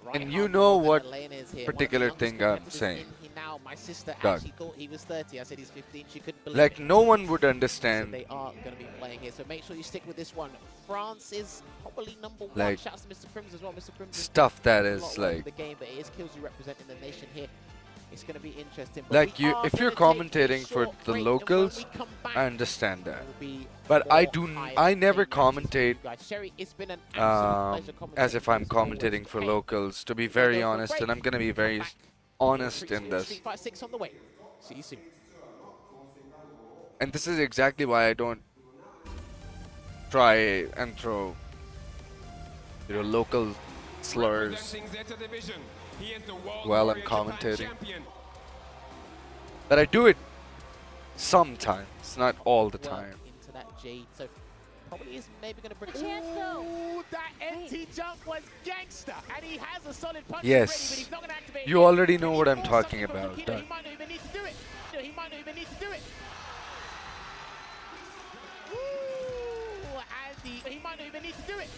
Right,
and you know what
here.
particular thing I'm saying.
Now, my sister
Doug.
actually thought he was 30. I said he's 15. She couldn't believe
Like
it.
no one would
So
understand.
they are going to be playing here. So make sure you stick with this one. France is probably number one.
Like,
Shouts to Mr. Prims as well. Mr. Prims
stuff that
is
is
a lot over
like
the game, but it is Killzoo representing the nation here. It's going to be interesting. But
like
we
you
are
if you're
gonna take a
commentating for
short
the
break, and when
locals,
we come back,
I understand that.
there will be
But
more
I never
high-paced
commentate
matches for you guys. Sherry, it's been an absolute pleasure
as if I'm
commentating
commentating for locals, to be very honest, and I'm gonna be very honest in this.
Street Fighter 6 on the way. See you soon.
And this is exactly why I don't try and throw local slurs while I'm commentating. But I do it sometimes, not all the time.
Into that Jade, so probably is maybe going to bring
a chance though.
Ooh, that NT jump was gangster, and he has a solid punch
Yes.
ready, but he's not going to activate.
You already know what I'm talking about.
He might not even need to do it. He might not even need to do it. Ooh, Andy, he might not even need to do it.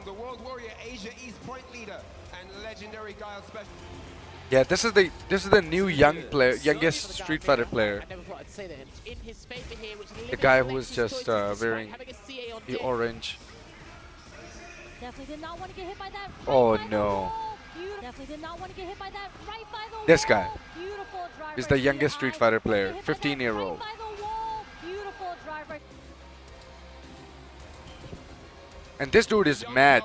The World Warrior Asia East point leader and legendary Guile special.
Yeah, this is the new youngest Street Fighter player.
I never thought I'd say that. It's in his favor here, which
The guy who was just wearing the orange.
Definitely did not want to get hit by that.
Oh no.
Definitely did not want to get hit by that. Right by the
This guy
Beautiful driver.
is the youngest Street Fighter player, 15-year-old.
Right by the wall. Beautiful driver.
And this dude is mad.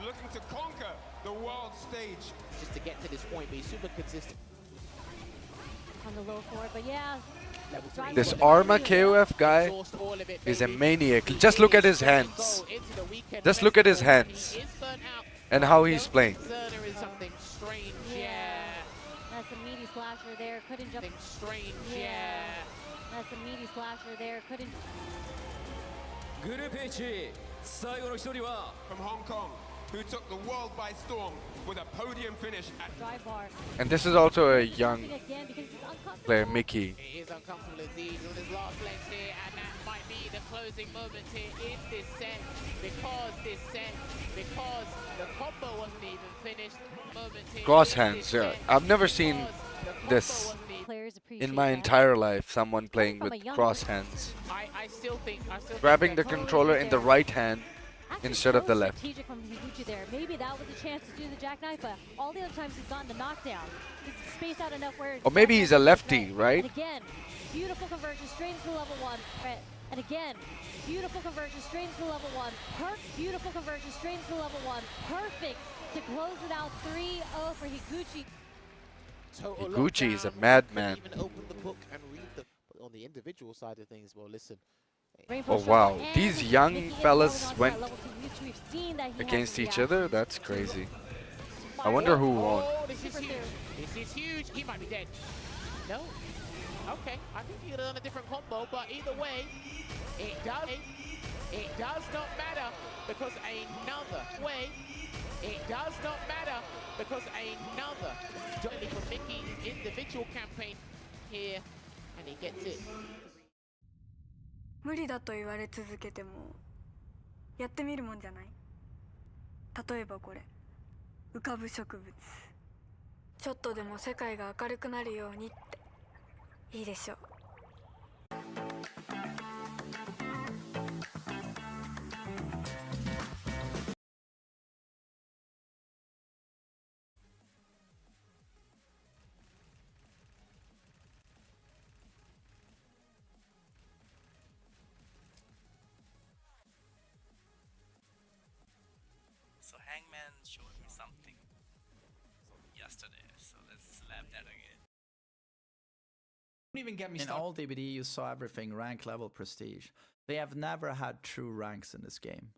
Looking to conquer the world stage.
Just to get to this point, but he's super consistent.
On the low forward, but yeah.
This Arma KOF guy is a maniac. Just look at his hands. Just look at his hands. And how he's playing.
Zerner is something strange, yeah.
That's a meaty slasher there. Couldn't jump.
Something strange,
Yeah.
yeah.
That's a meaty slasher there. Couldn't.
Group H, from Hong Kong, who took the world by storm with a podium finish at
Drive bar.
And this is also a young
Again because he's uncomfortable.
player, Mickey.
He is uncomfortable indeed with his last legs here, and that might be the closing moments here in this set, because the combo wasn't even finished. Moments here
Cross
in
hands,
this
yeah.
set,
I've never seen
because the combo
this
wasn't even-
Players appreciate
in my
that.
entire life. Someone playing
From
with
a young
cross hands.
I still think
Grabbing the
that
controller in the right hand
Actually,
instead of
so
the left.
strategic from Higuchi there. Maybe that was a chance to do the jackknife, but all the other times he's gotten the knockdown. He's spaced out enough where.
Or maybe he's a lefty, right?
And again, beautiful conversion straight into level 1. And again, beautiful conversion straight into level 1. Beautiful conversion straight into level 1. Perfect to close it out 3-0 for Higuchi.
Higuchi is a madman.
Even open the book and read the. But on the individual side of things, well, listen.
Oh wow, these young
Mickey is
fellas
going on to
went
that level 2. We've seen that he has
against
the
each
reaction.
other? That's crazy. I wonder who won.
Oh, this is huge. This is huge. He might be dead. No. Okay. I think he could have done a different combo, but either way, it does not matter because another way. It does not matter because another journey for Mickey's individual campaign here, and he gets it.
無理だと言われ続けてもやってみるもんじゃない。例えばこれ浮かぶ植物、ちょっとでも世界が明るくなるようにっていいでしょう。
So Hangman showed me something yesterday, so let's slap that again.
Don't even get me
In
started.
all DBD, you saw everything rank level prestige. They have never had true ranks in this game.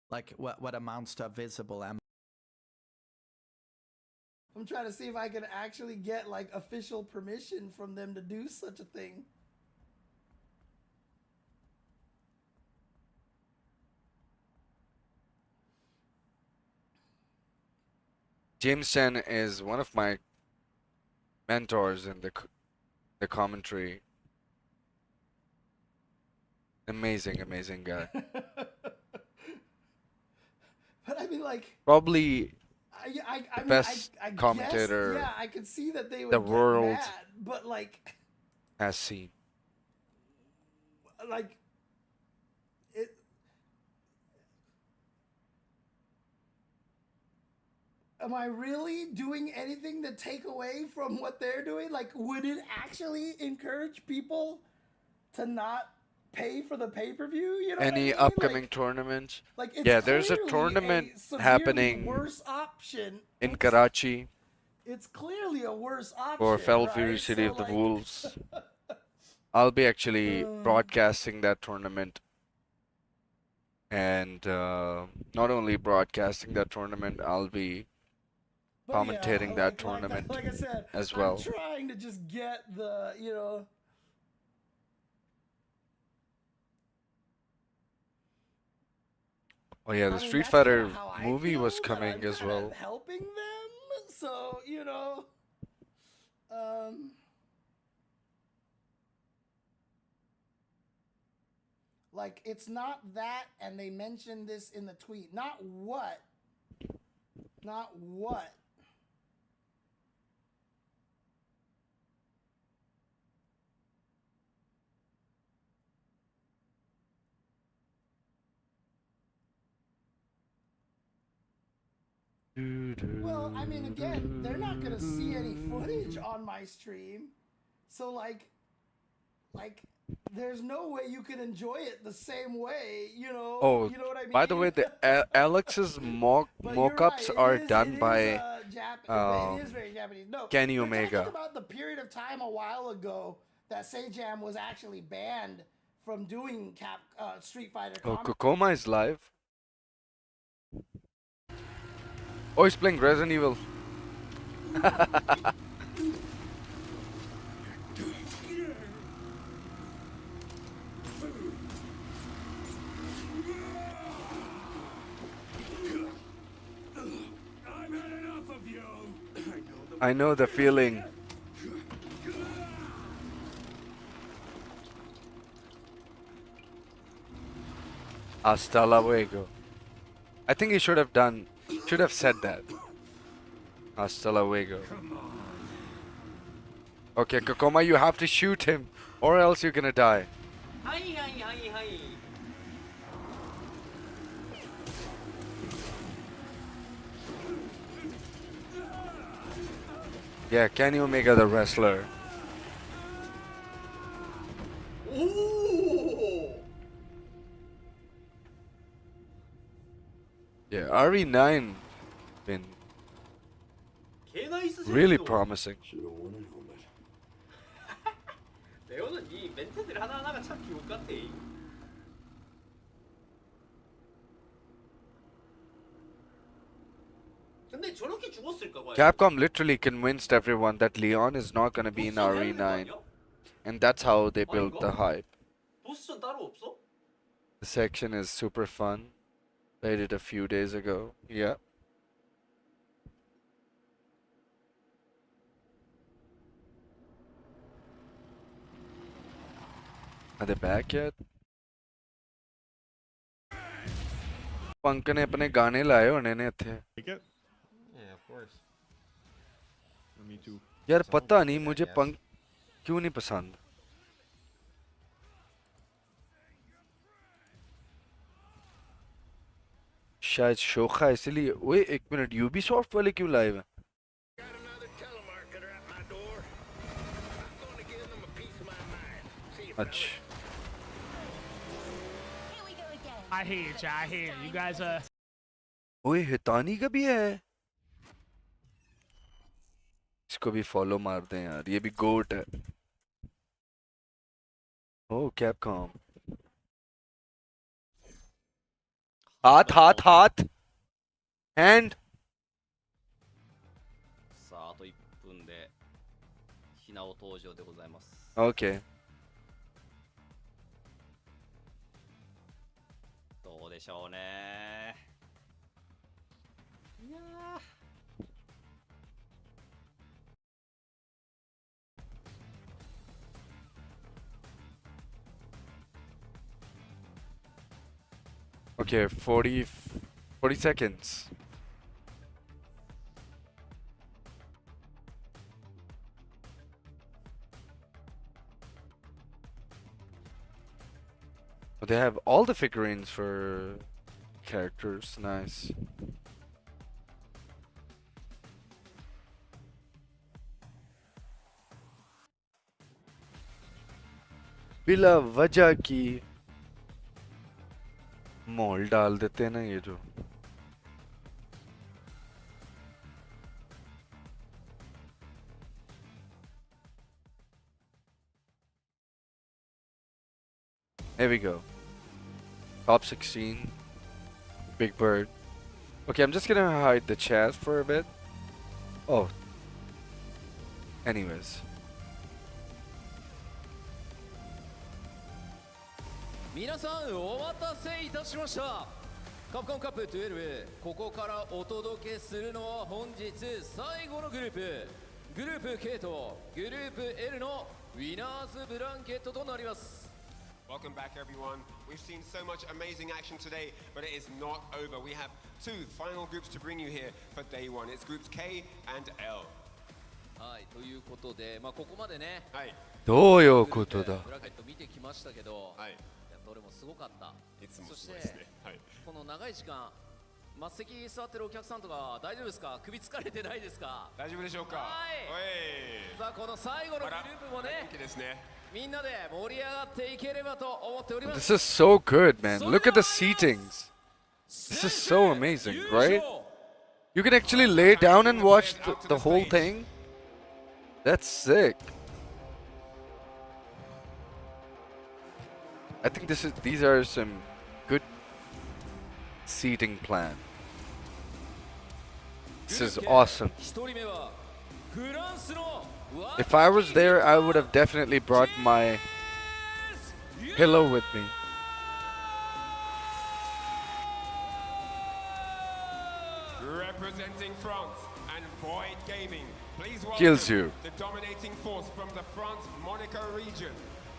Like what amounts to a visible M.
I'm trying to see if I can actually get like official permission from them to do such a thing.
James Chen is one of my mentors in the commentary. Amazing, amazing guy.
But I mean, like,
Probably
I
the
mean,
best
I guess,
commentator
yeah, I could see that they would
the
get
world
mad, but like,
has seen.
like, it. Am I really doing anything to take away from what they're doing? Like, would it actually encourage people to not pay for the pay-per-view? You know what I
Any
mean?
upcoming tournament?
Like, it's
Yeah, there's a
clearly
tournament
a severely
happening
worse option.
in Karachi
It's clearly a worse option.
for Fell
right?
Fury City
So,
of the
like,
Wolves. I'll be actually broadcasting that tournament. And not only broadcasting that tournament, I'll be
but yeah,
commentating that tournament
like I said,
as well.
I'm trying to just get the, you know.
Oh yeah, the
I mean,
Street
that's
Fighter
kinda how I
movie
feel,
was
that
coming
I'm
as
kinda
well.
helping them, so you know. Like, it's not that, and they mentioned this in the tweet. Not what. Not what. Well, I mean, again, they're not gonna see any footage on my stream, so like, there's no way you can enjoy it the same way, you know.
Oh,
you know what I mean?
by the way, the Alex's mock-ups are done by
it is very Japanese. No,
Kenny
we're
Omega.
talking about the period of time a while ago that Sejam was actually banned from doing Street Fighter.
Oh, Kokoma is live. Oh, he's playing Resident Evil. I know the feeling. Hasta luego. I think he should have said that. Hasta luego. Okay, Kokoma, you have to shoot him, or else you're gonna die. Yeah, Kenny Omega the wrestler. Yeah, RE9 been really promising. Capcom literally convinced everyone that Leon is not gonna be in RE9, and that's how they built the hype. The section is super fun. Played it a few days ago. Yeah. Are they back yet? पंक ने अपने गाने लाए होने ने थे.
Yeah, of course. Me too.
यार पता नहीं मुझे पंक क्यों नहीं पसंद. शायद शोखा है इसलिए. ओए एक मिनट, यूबीसॉफ्ट वाले क्यों लाइव हैं? अच्छा.
I hear you, Jay. I hear you. You guys are.
ओए हितानी का भी है. इसको भी फॉलो मार दें यार, ये भी गोट है. ओह कैपकॉम. हाथ हाथ हाथ. Hand.
さああと1分でひなお登場でございます。
Okay.
どうでしょうね。いやー。
Okay, 40 seconds. They have all the figurines for characters. Nice. बिला वजह की मॉल डाल देते हैं ना ये जो. There we go. Top 16. Big Bird. Okay, I'm just gonna hide the chat for a bit. Oh. Anyways.
皆さんお待たせいたしました。カプコンカップ12、ここからお届けするのは本日最後のグループ、グループ K とグループ L のウィナーズブランケットとなります。
Welcome back, everyone. We've seen so much amazing action today, but it is not over. We have two final groups to bring you here for day one. It's groups K and L.
はい、ということで、ここまでね、
どういうことだ。
ブラケット見てきましたけど、どれもすごかった。そして、この長い時間、末席座ってるお客さんとか大丈夫ですか？首疲れてないですか？
大丈夫でしょうか？
はい。さあこの最後のグループもね、みんなで盛り上がっていければと思っております。
This is so good, man. Look at the seatings. This is so amazing, right? You can actually lay down and watch the whole thing. That's sick. I think these are some good seating plan. This is awesome. If I was there, I would have definitely brought my pillow with me.
Representing France and Void Gaming, please welcome
Kills you.
the dominating force from the France Monaco region,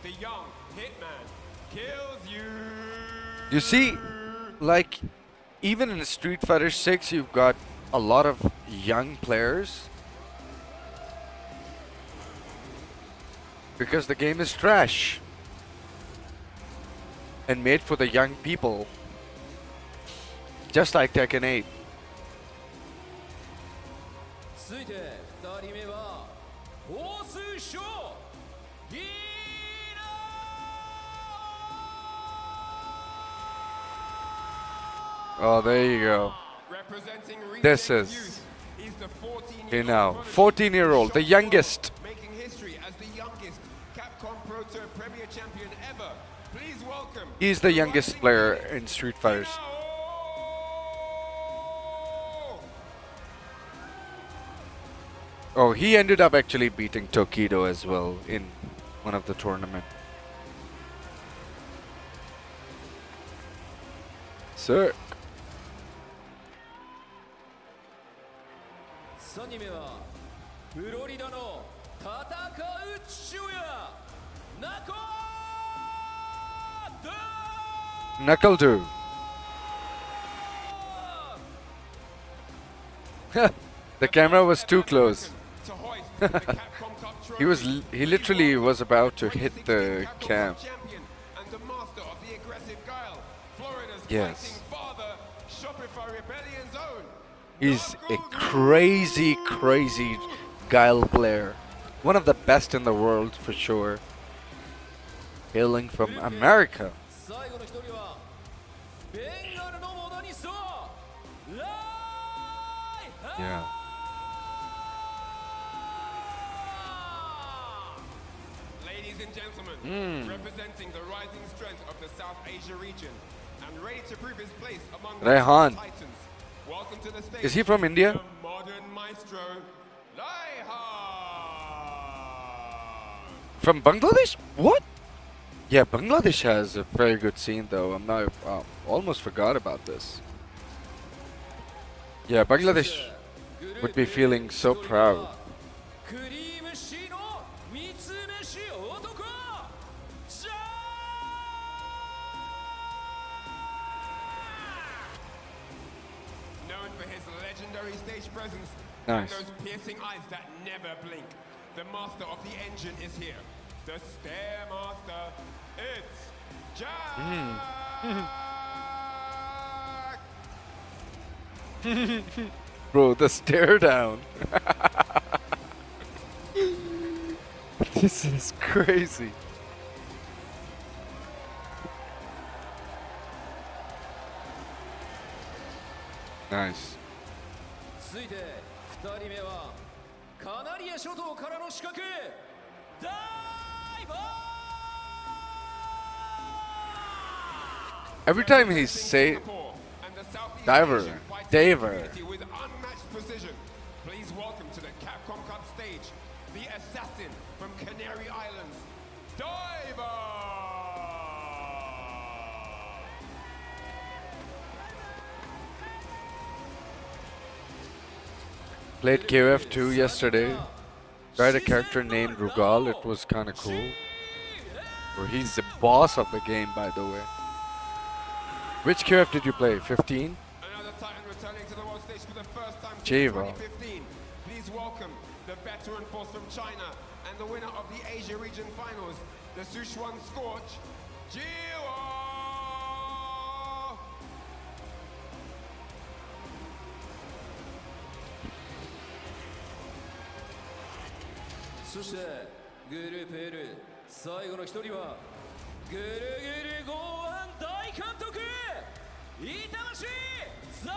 the young Hitman, Kills You.
You see, like, even in Street Fighter 6, you've got a lot of young players. Because the game is trash. And made for the young people. Just like Tekken 8.
続いて2人目はホースショーヒー
Oh, there you go. This is, you know, 14-year-old, the youngest.
Making history as the youngest Capcom Pro Tour Premier Champion ever. Please welcome.
He's the youngest player in Street Fighters. Oh, he ended up actually beating Tokido as well in one of the tournaments. Sir.
3人目はフロリダの戦う父親ナコド
Knuckle The camera was too close. He literally was about to hit the cam. Yes. He's a crazy, crazy Guile player. One of the best in the world for sure. Hailing from America.
最後の一人はベンガルのモダニストライハ
Yeah.
Ladies and gentlemen, representing the rising strength of the South Asia region and ready to prove his place among
Raihan.
the titans. Welcome to the stage.
Is he from India?
The modern maestro,
From Bangladesh? What? Yeah, Bangladesh has a very good scene though. I'm not almost forgot about this. Yeah, Bangladesh would be feeling so proud.
クリームシの三つ飯男ジャ
known for his legendary stage presence
Nice.
and those piercing eyes that never blink. The master of the engine is here. The Stairmaster. It's Jack.
Bro, the stare down. This is crazy. Nice.
続いて2人目はカナリア諸島からの刺客ダイバー
Every time he say diver, Daver.
With unmatched precision. Please welcome to the Capcom Cup stage, the assassin from Canary Islands, Diver.
Played KOF2 yesterday. Tried a character named Rugal. It was kind of cool. Or he's the boss of the game, by the way. Which KOF did you play? 15?
Another Titan returning to the world stage for the first time since
Jiva.
2015. Please welcome the veteran force from China and the winner of the Asia region finals, the Sichuan Scorch, Jiwa.
そしてグループ L 最後の一人はぐるぐる剛腕大監督板橋ザ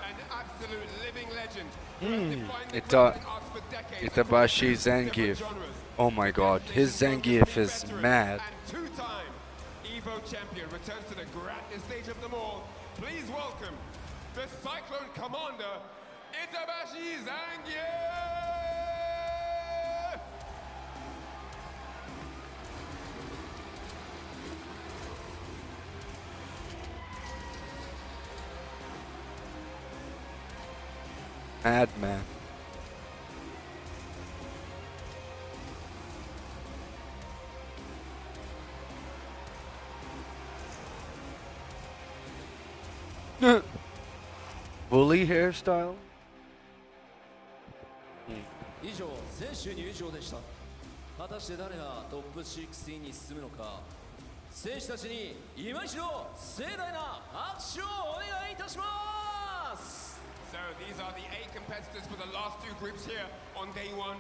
An absolute living legend. who has defined the
Ita
wrestling arts for decades
Itabashi
across different
Zangief.
genres.
Oh my god, his Zangief is mad.
And two-time Evo champion returns to the grandest stage of them all. Please welcome the Cyclone Commander, Itabashi Zangief!
Madman. Bully hairstyle?
以上選手入場でした。果たして誰がトップ16に進むのか、選手たちに今一度盛大な拍手をお願いいたします。
So these are the 8 competitors for the last 2 groups here on day 1.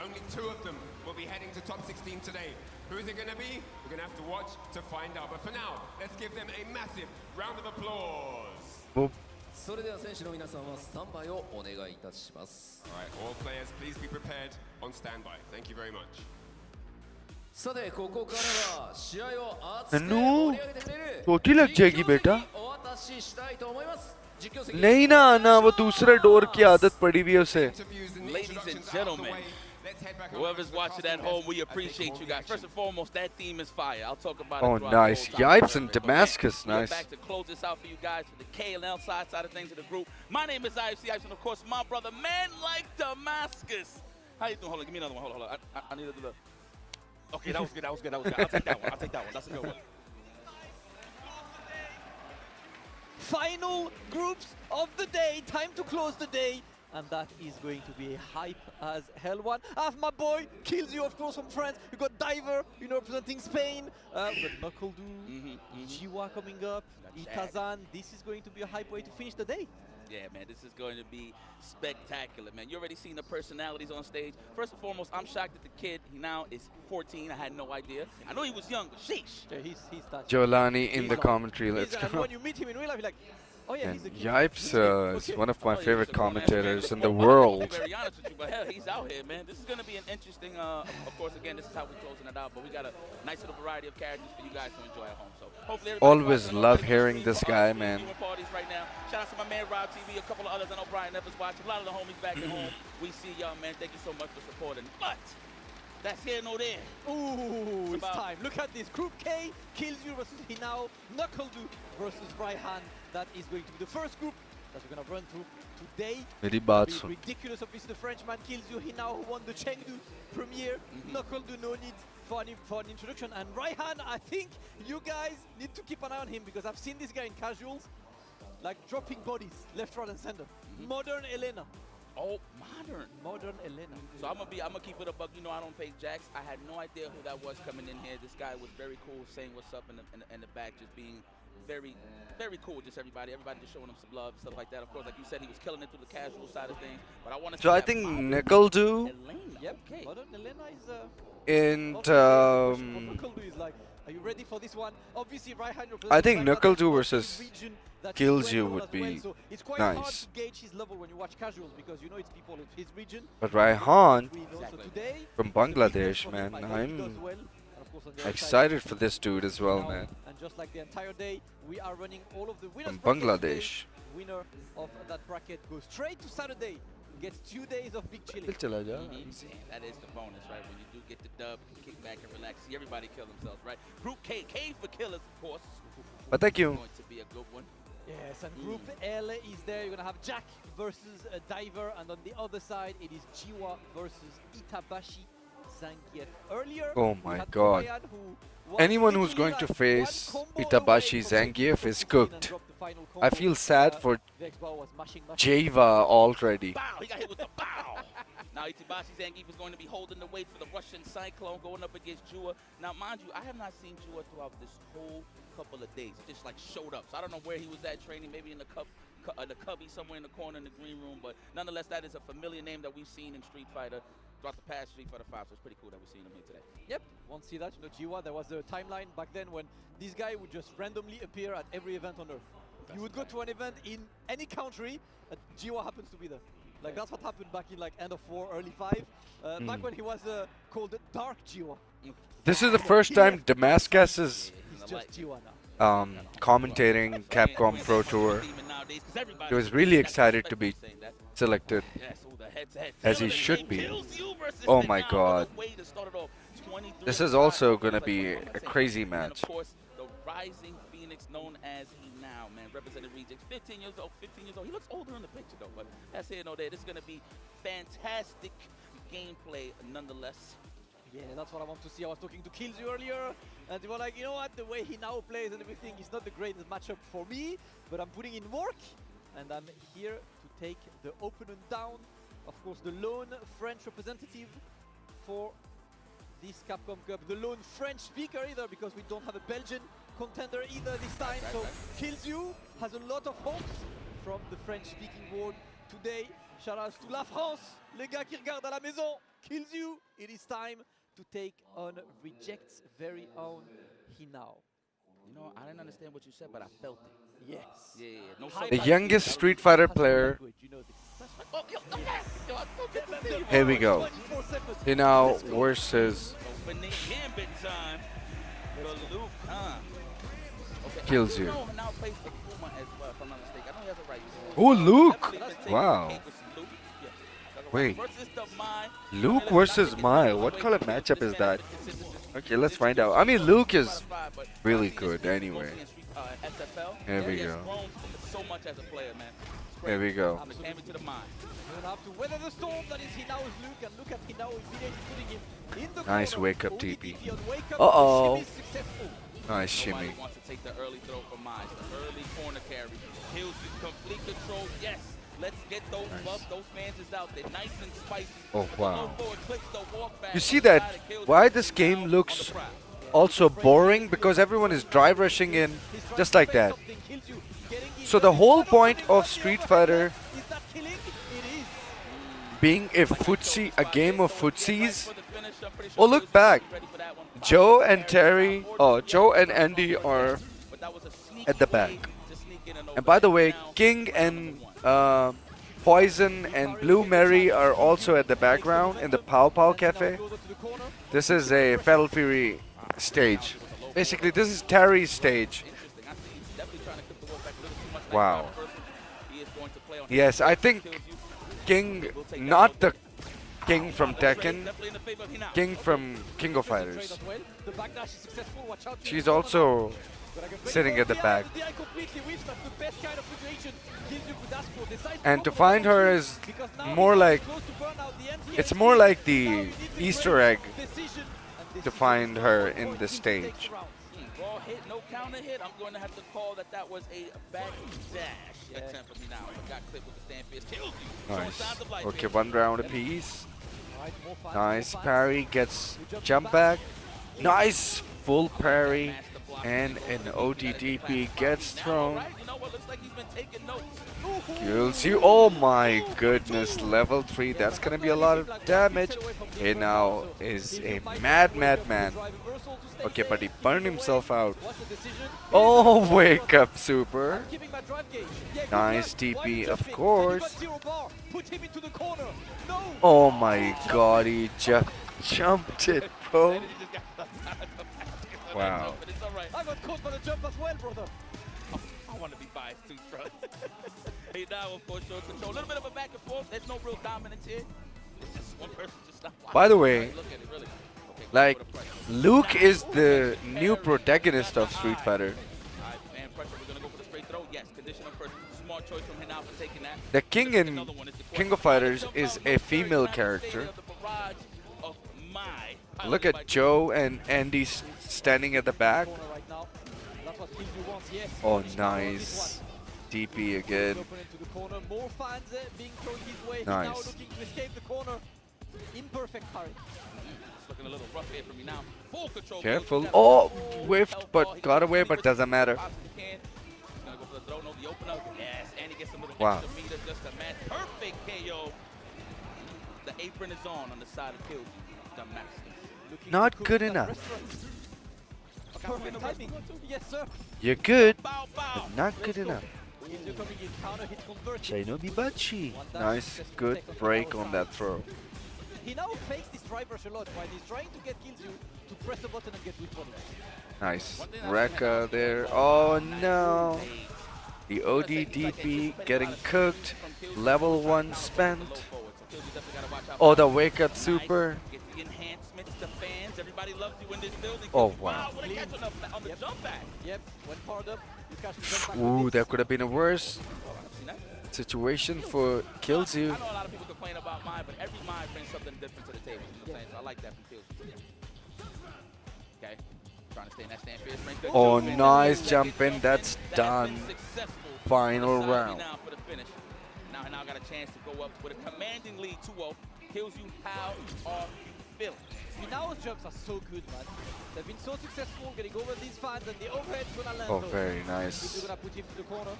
Only 2 of them will be heading to top 16 today. Who is it going to be? We're going to have to watch to find out. But for now, let's give them a massive round of applause.
それでは選手の皆さんはスタンバイをお願いいたします。
Alright, all players, please be prepared on standby. Thank you very much.
さてここからは試合を熱く盛
Nannu
り上げてくれる
छोटी लग जाएगी बेटा
お渡ししたいと思います。実況席
नहीं ना आना वो दूसरे door की आदत पड़ी हुई है उसे
Ladies and gentlemen, whoever's watching at home, we appreciate you guys. First and foremost, that theme is fire. I'll talk about it.
Oh
throughout
nice
the whole
Yipes and
time.
Damascus
We're
nice
back to close this out for you guys for the KLL side of things of the group. My name is IFC Yipes, and of course, my brother, man like Damascus. How you doing? Hold on, give me another one. Hold on. I need to do the. Okay, that was good. That was good. That was good. I'll take that one. I'll take that one. That's a good one.
Final groups of the day, time to close the day, and that is going to be hype as hell one. I have my boy Kills You, of course, from France. You got Diver, you know, representing Spain. We got Knuckledoo, Jiwa coming up, Itazan. This is going to be a hype way to finish the day.
Yeah, man, this is going to be spectacular, man. You already seen the personalities on stage. First and foremost, I'm shocked that the kid, he now is 14. I had no idea. I know he was young, but sheesh.
Yeah, he's touched.
Jolani in the commentary let's
And
go
when you meet him in real life, you're like, oh yeah,
and
he's a kid.
Yipes is one of my favorite commentators in the world
To be very honest with you, but hell, he's out here, man. This is going to be an interesting, of course, again, this is how we're closing it out, but we got a nice little variety of characters for you guys to enjoy at home. So hopefully everybody
always love hearing this guy man
parties right now. Shout out to my man Rob TV, a couple of others. I know Brian Evans watching. A lot of the homies back at home. We see y'all, man. Thank you so much for supporting. But that's here, no there.
Ooh, it's time. Look at this. Group K, Kills You versus Hinao, Knuckledoo versus Raihan. That is going to be the first group that we're going to run through today.
मेरी बात
It'll
soon
be ridiculous. Obviously, the Frenchman Kills You, Hinao, who won the Chengdu premiere. Knuckledoo, no need for an introduction. And Raihan, I think you guys need to keep an eye on him because I've seen this guy in casuals, like dropping bodies left, right, and center. Modern Elena.
Oh, modern.
Modern Elena.
So I'm gonna keep it a buck. You know I don't pay jacks. I had no idea who that was coming in here. This guy was very cool, saying what's up in the back, just being very, very cool. Just everybody just showing him some love, stuff like that. Of course, like you said, he was killing it through the casual side of things. But I want to.
so I think Knuckledoo
Yep. Okay. Modern Elena is.
and
Knuckledoo is like, are you ready for this one? Obviously, right-hand
I think Knuckledoo versus
region that
Kills
he
You
went
would
well as well.
be
So it's quite hard
nice
to gauge his level when you watch casuals because you know it's people of his region.
but Raihan
So today,
from Bangladesh man I'm excited for this dude as well man
and just like the entire day, we are running all of the winners
from
brackets
Bangladesh
today. Winner of that bracket goes straight to Saturday. Gets 2 days of big chilling.
चला जा
That is the bonus, right? When you do get the dub, you kick back and relax. See everybody kill themselves, right? Group K, K for killers, of course.
पता क्यों
Going to be a good one.
Yes, and Group L is there. You're going to have Jack versus Diver, and on the other side, it is Jiwa versus Itabashi Zangief. Earlier,
oh my god anyone who's going to face Itabashi Zangief is cooked. I feel sad for Java already.
Bow! He got hit with the bow! Now Itabashi Zangief is going to be holding the weight for the Russian Cyclone going up against Jua. Now, mind you, I have not seen Jua throughout this whole couple of days. He just like showed up. So I don't know where he was at training, maybe in the cubby somewhere in the corner in the green room. But nonetheless, that is a familiar name that we've seen in Street Fighter throughout the past Street Fighter 5. So it's pretty cool that we're seeing him here today.
Yep, won't see that. You know, Jiwa, there was a timeline back then when this guy would just randomly appear at every event on Earth. You would go to an event in any country, and Jiwa happens to be there. Like that's what happened back in like end of 4, early 5. Back when he was called Dark Jiwa.
This is the first time Damascus is commentating Capcom Pro Tour. He was really excited to be selected, as he should be. Oh my god. This is also going to be a crazy match.
Of course, the rising Phoenix known as he now, man, represented Rejects. 15 years old, 15 years old. He looks older in the picture though, but that's here, no there. This is going to be fantastic gameplay nonetheless.
Yeah, that's what I want to see. I was talking to Killzu earlier, and they were like, you know what, the way he now plays and everything is not the greatest matchup for me, but I'm putting in work, and I'm here to take the opponent down. Of course, the lone French representative for this Capcom Cup, the lone French speaker either, because we don't have a Belgian contender either this time. So Killzu has a lot of hopes from the French-speaking world today. Shoutouts to La France, les gars qui regardent à la maison. Killzu, it is time to take on Reject's very own Hinao.
You know, I didn't understand what you said, but I felt it.
Yes.
Yeah, yeah. No
The youngest Street Fighter player. Here we go. Hinao versus Killzu. Oh, Luke! Wow. Wait. Luke versus Mai. What kind of matchup is that? Okay, let's find out. I mean, Luke is really good anyway. Here we go. Here we go. Nice wake up TP. Uh-oh. Nice shimmy.
Let's get those buffs, those fans is out there, nice and spicy.
Oh wow. You see that? Why this game looks also boring? Because everyone is drive rushing in just like that. So the whole point of Street Fighter being a game of footsies. Oh, look back. Joe and Terry, Joe and Andy are at the back. And by the way, King and Poison and Blue Mary are also at the background in the Pow Pow Cafe. This is a Fatal Fury stage. Basically, this is Terry's stage. Wow. Yes, I think King, not the King from Tekken, King from King of Fighters. She's also sitting at the back. And to find her is more like, it's more like the Easter egg to find her in the stage.
Raw hit, no counter hit. I'm going to have to call that was a back dash attempt for me now. I got clipped with the stand fist. Killed you.
Nice. Okay, 1 round apiece. Nice parry, gets jump back. Nice full parry. And an OTTP gets thrown. Kills you. Oh my goodness, level 3. That's gonna be a lot of damage. He now is a mad man. Okay, but he burned himself out. Oh, wake up, super. Nice TP, of course. Oh my god, he just jumped it, bro. Wow.
I got caught by the jump as well, brother.
I want to be biased too, bro. Hey, now, of course, shows control. A little bit of a back and forth. There's no real dominance here. It's just one person just not watching.
By the way, like, Luke is the new protagonist of Street Fighter. The King in King of Fighters is a female character. Look at Joe and Andy standing at the back. Oh, nice. DP again. Nice. Careful. Oh, whiffed, but got away, but doesn't matter. Wow.
Perfect KO. The apron is on the side of Killzu.
Not good enough.
Perfect timing. Yes, sir.
You're good, but not good enough. Shinobi Bachi. Nice, good break on that throw.
he now fakes this drive rush a lot, right? He's trying to get kills you to press the button and get weak bodies.
Nice. Rekka there. Oh no. The ODDP getting cooked. Level 1 spent. Oh, the wake up super. Oh wow.
Yep, when powered up, you catch the jump back.
Ooh, that could have been a worse situation for Killzu.
I know a lot of people complain about mine, but every mine brings something different to the table. You know what I'm saying? So I like that from Killzu. Okay. Trying to stay in that stand fierce range.
Oh, nice jump in. That's done. Final round.
Now for the finish. Now got a chance to go up with a commanding lead 2-0. Killzu, how are you feeling?
Finao's jumps are so good, man. They've been so successful getting over these fans, and the overhead's gonna land.
Oh, very nice.
If you're gonna put him to the corner.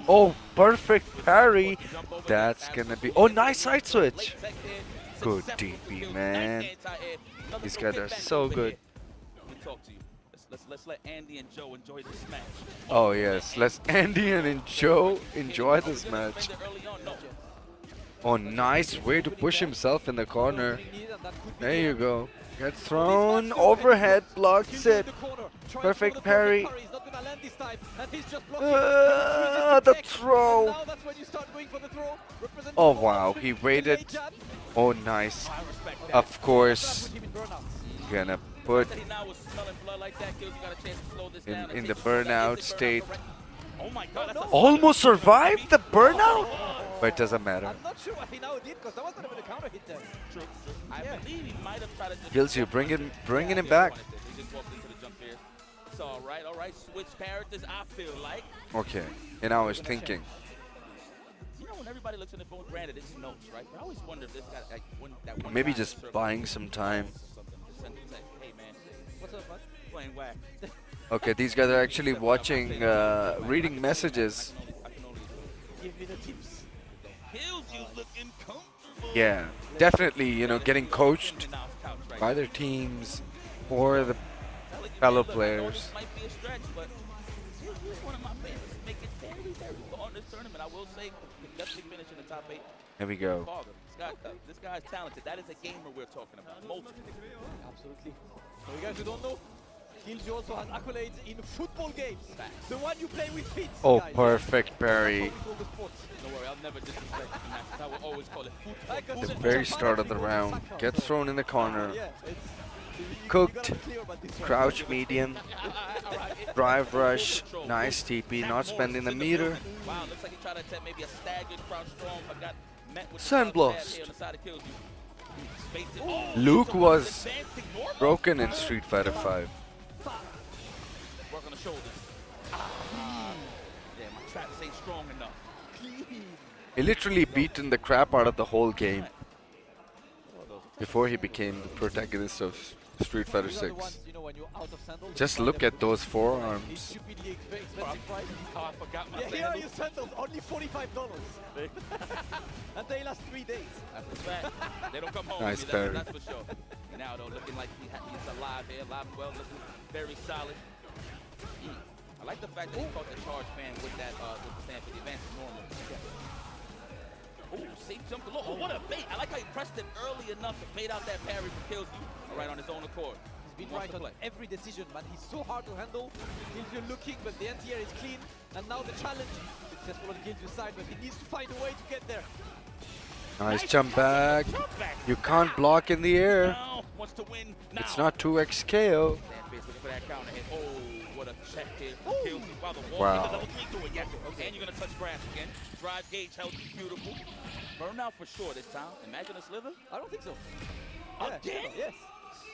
Oh, perfect parry. That's gonna be. Oh, nice side switch. Good DP, man. These guys are so good.
Let me talk to you. Let's let Andy and Joe enjoy this match.
Oh yes, let's Andy and Joe enjoy this match. Oh, nice way to push himself in the corner. There you go. Gets thrown, overhead, blocks it. Perfect parry. The throw. Oh wow, he waited. Oh nice. Of course. Gonna put in the burnout state. Almost survived the burnout? But it doesn't matter.
I'm not sure what Finao did, because that was not even a counter hit there.
True. I believe he might have tried to
Kills you, bringing him back.
He just walked into the jump here. It's all right. Switch characters, I feel like.
Okay, and I was thinking.
You know, when everybody looks on their phone, granted, it's notes, right? But I always wonder if this guy, like, that one
Maybe
guy
just
circle
buying some time.
just send a text, hey man, what's up, bud? Playing whack.
Okay, these guys are actually watching, reading messages.
Give me the tips.
Yeah, definitely, you know, getting coached by their teams or the fellow players.
Might be a stretch, but he's one of my favorites. Make it very, very far in this tournament. I will say, he definitely finish in the top 8.
There we go.
This guy's talented. That is a gamer we're talking about. Multiple.
Absolutely. For you guys who don't know, Killzu also has accolades in football games. The one you play with feet.
Oh,
guys.
perfect parry.
Don't worry, I'll never disrespect the matches. I will always call it football.
At the very start of the round, gets thrown in the corner. Cooked, crouch medium, drive rush, nice TP, not spending the meter.
Wow, looks like he tried to attempt maybe a staggered crouch strong, but got met with
Sandblast.
on the side of Killzu.
Luke was broken in Street Fighter V.
Work on the shoulders. Yeah, my traps ain't strong enough.
He literally beaten the crap out of the whole game before he became the protagonist of Street Fighter 6. Just look at those forearms.
I forgot my
yeah, here are your sandals, only $45. And they last 3 days.
That's a fact. They don't come home
Nice
with me,
parry.
that's for sure. Now though, looking like he's alive here, alive and well, looking very solid. I like the fact that he caught the charge fan with that with the stand for the advantage normal. Ooh, safe jump below. Oh, what a bait. I like how he pressed it early enough to bait out that parry from Killzu right on his own accord.
He's been right on every decision, man. He's so hard to handle. Killzu looking, but the anti-air is clean. And now the challenge, successful on Killzu's side, but he needs to find a way to get there.
Nice jump back. You can't block in the air.
Now wants to win now.
It's not 2x KO.
Stand face looking for that counter hit. Oh, what a check here from Killzu. Wow, the wall
Wow.
the double three to it. Yes. Okay, and you're gonna touch grass again. Drive gauge held beautiful. Burnout for sure this time. Imagine a slither.
I don't think so.
Again?
Yes.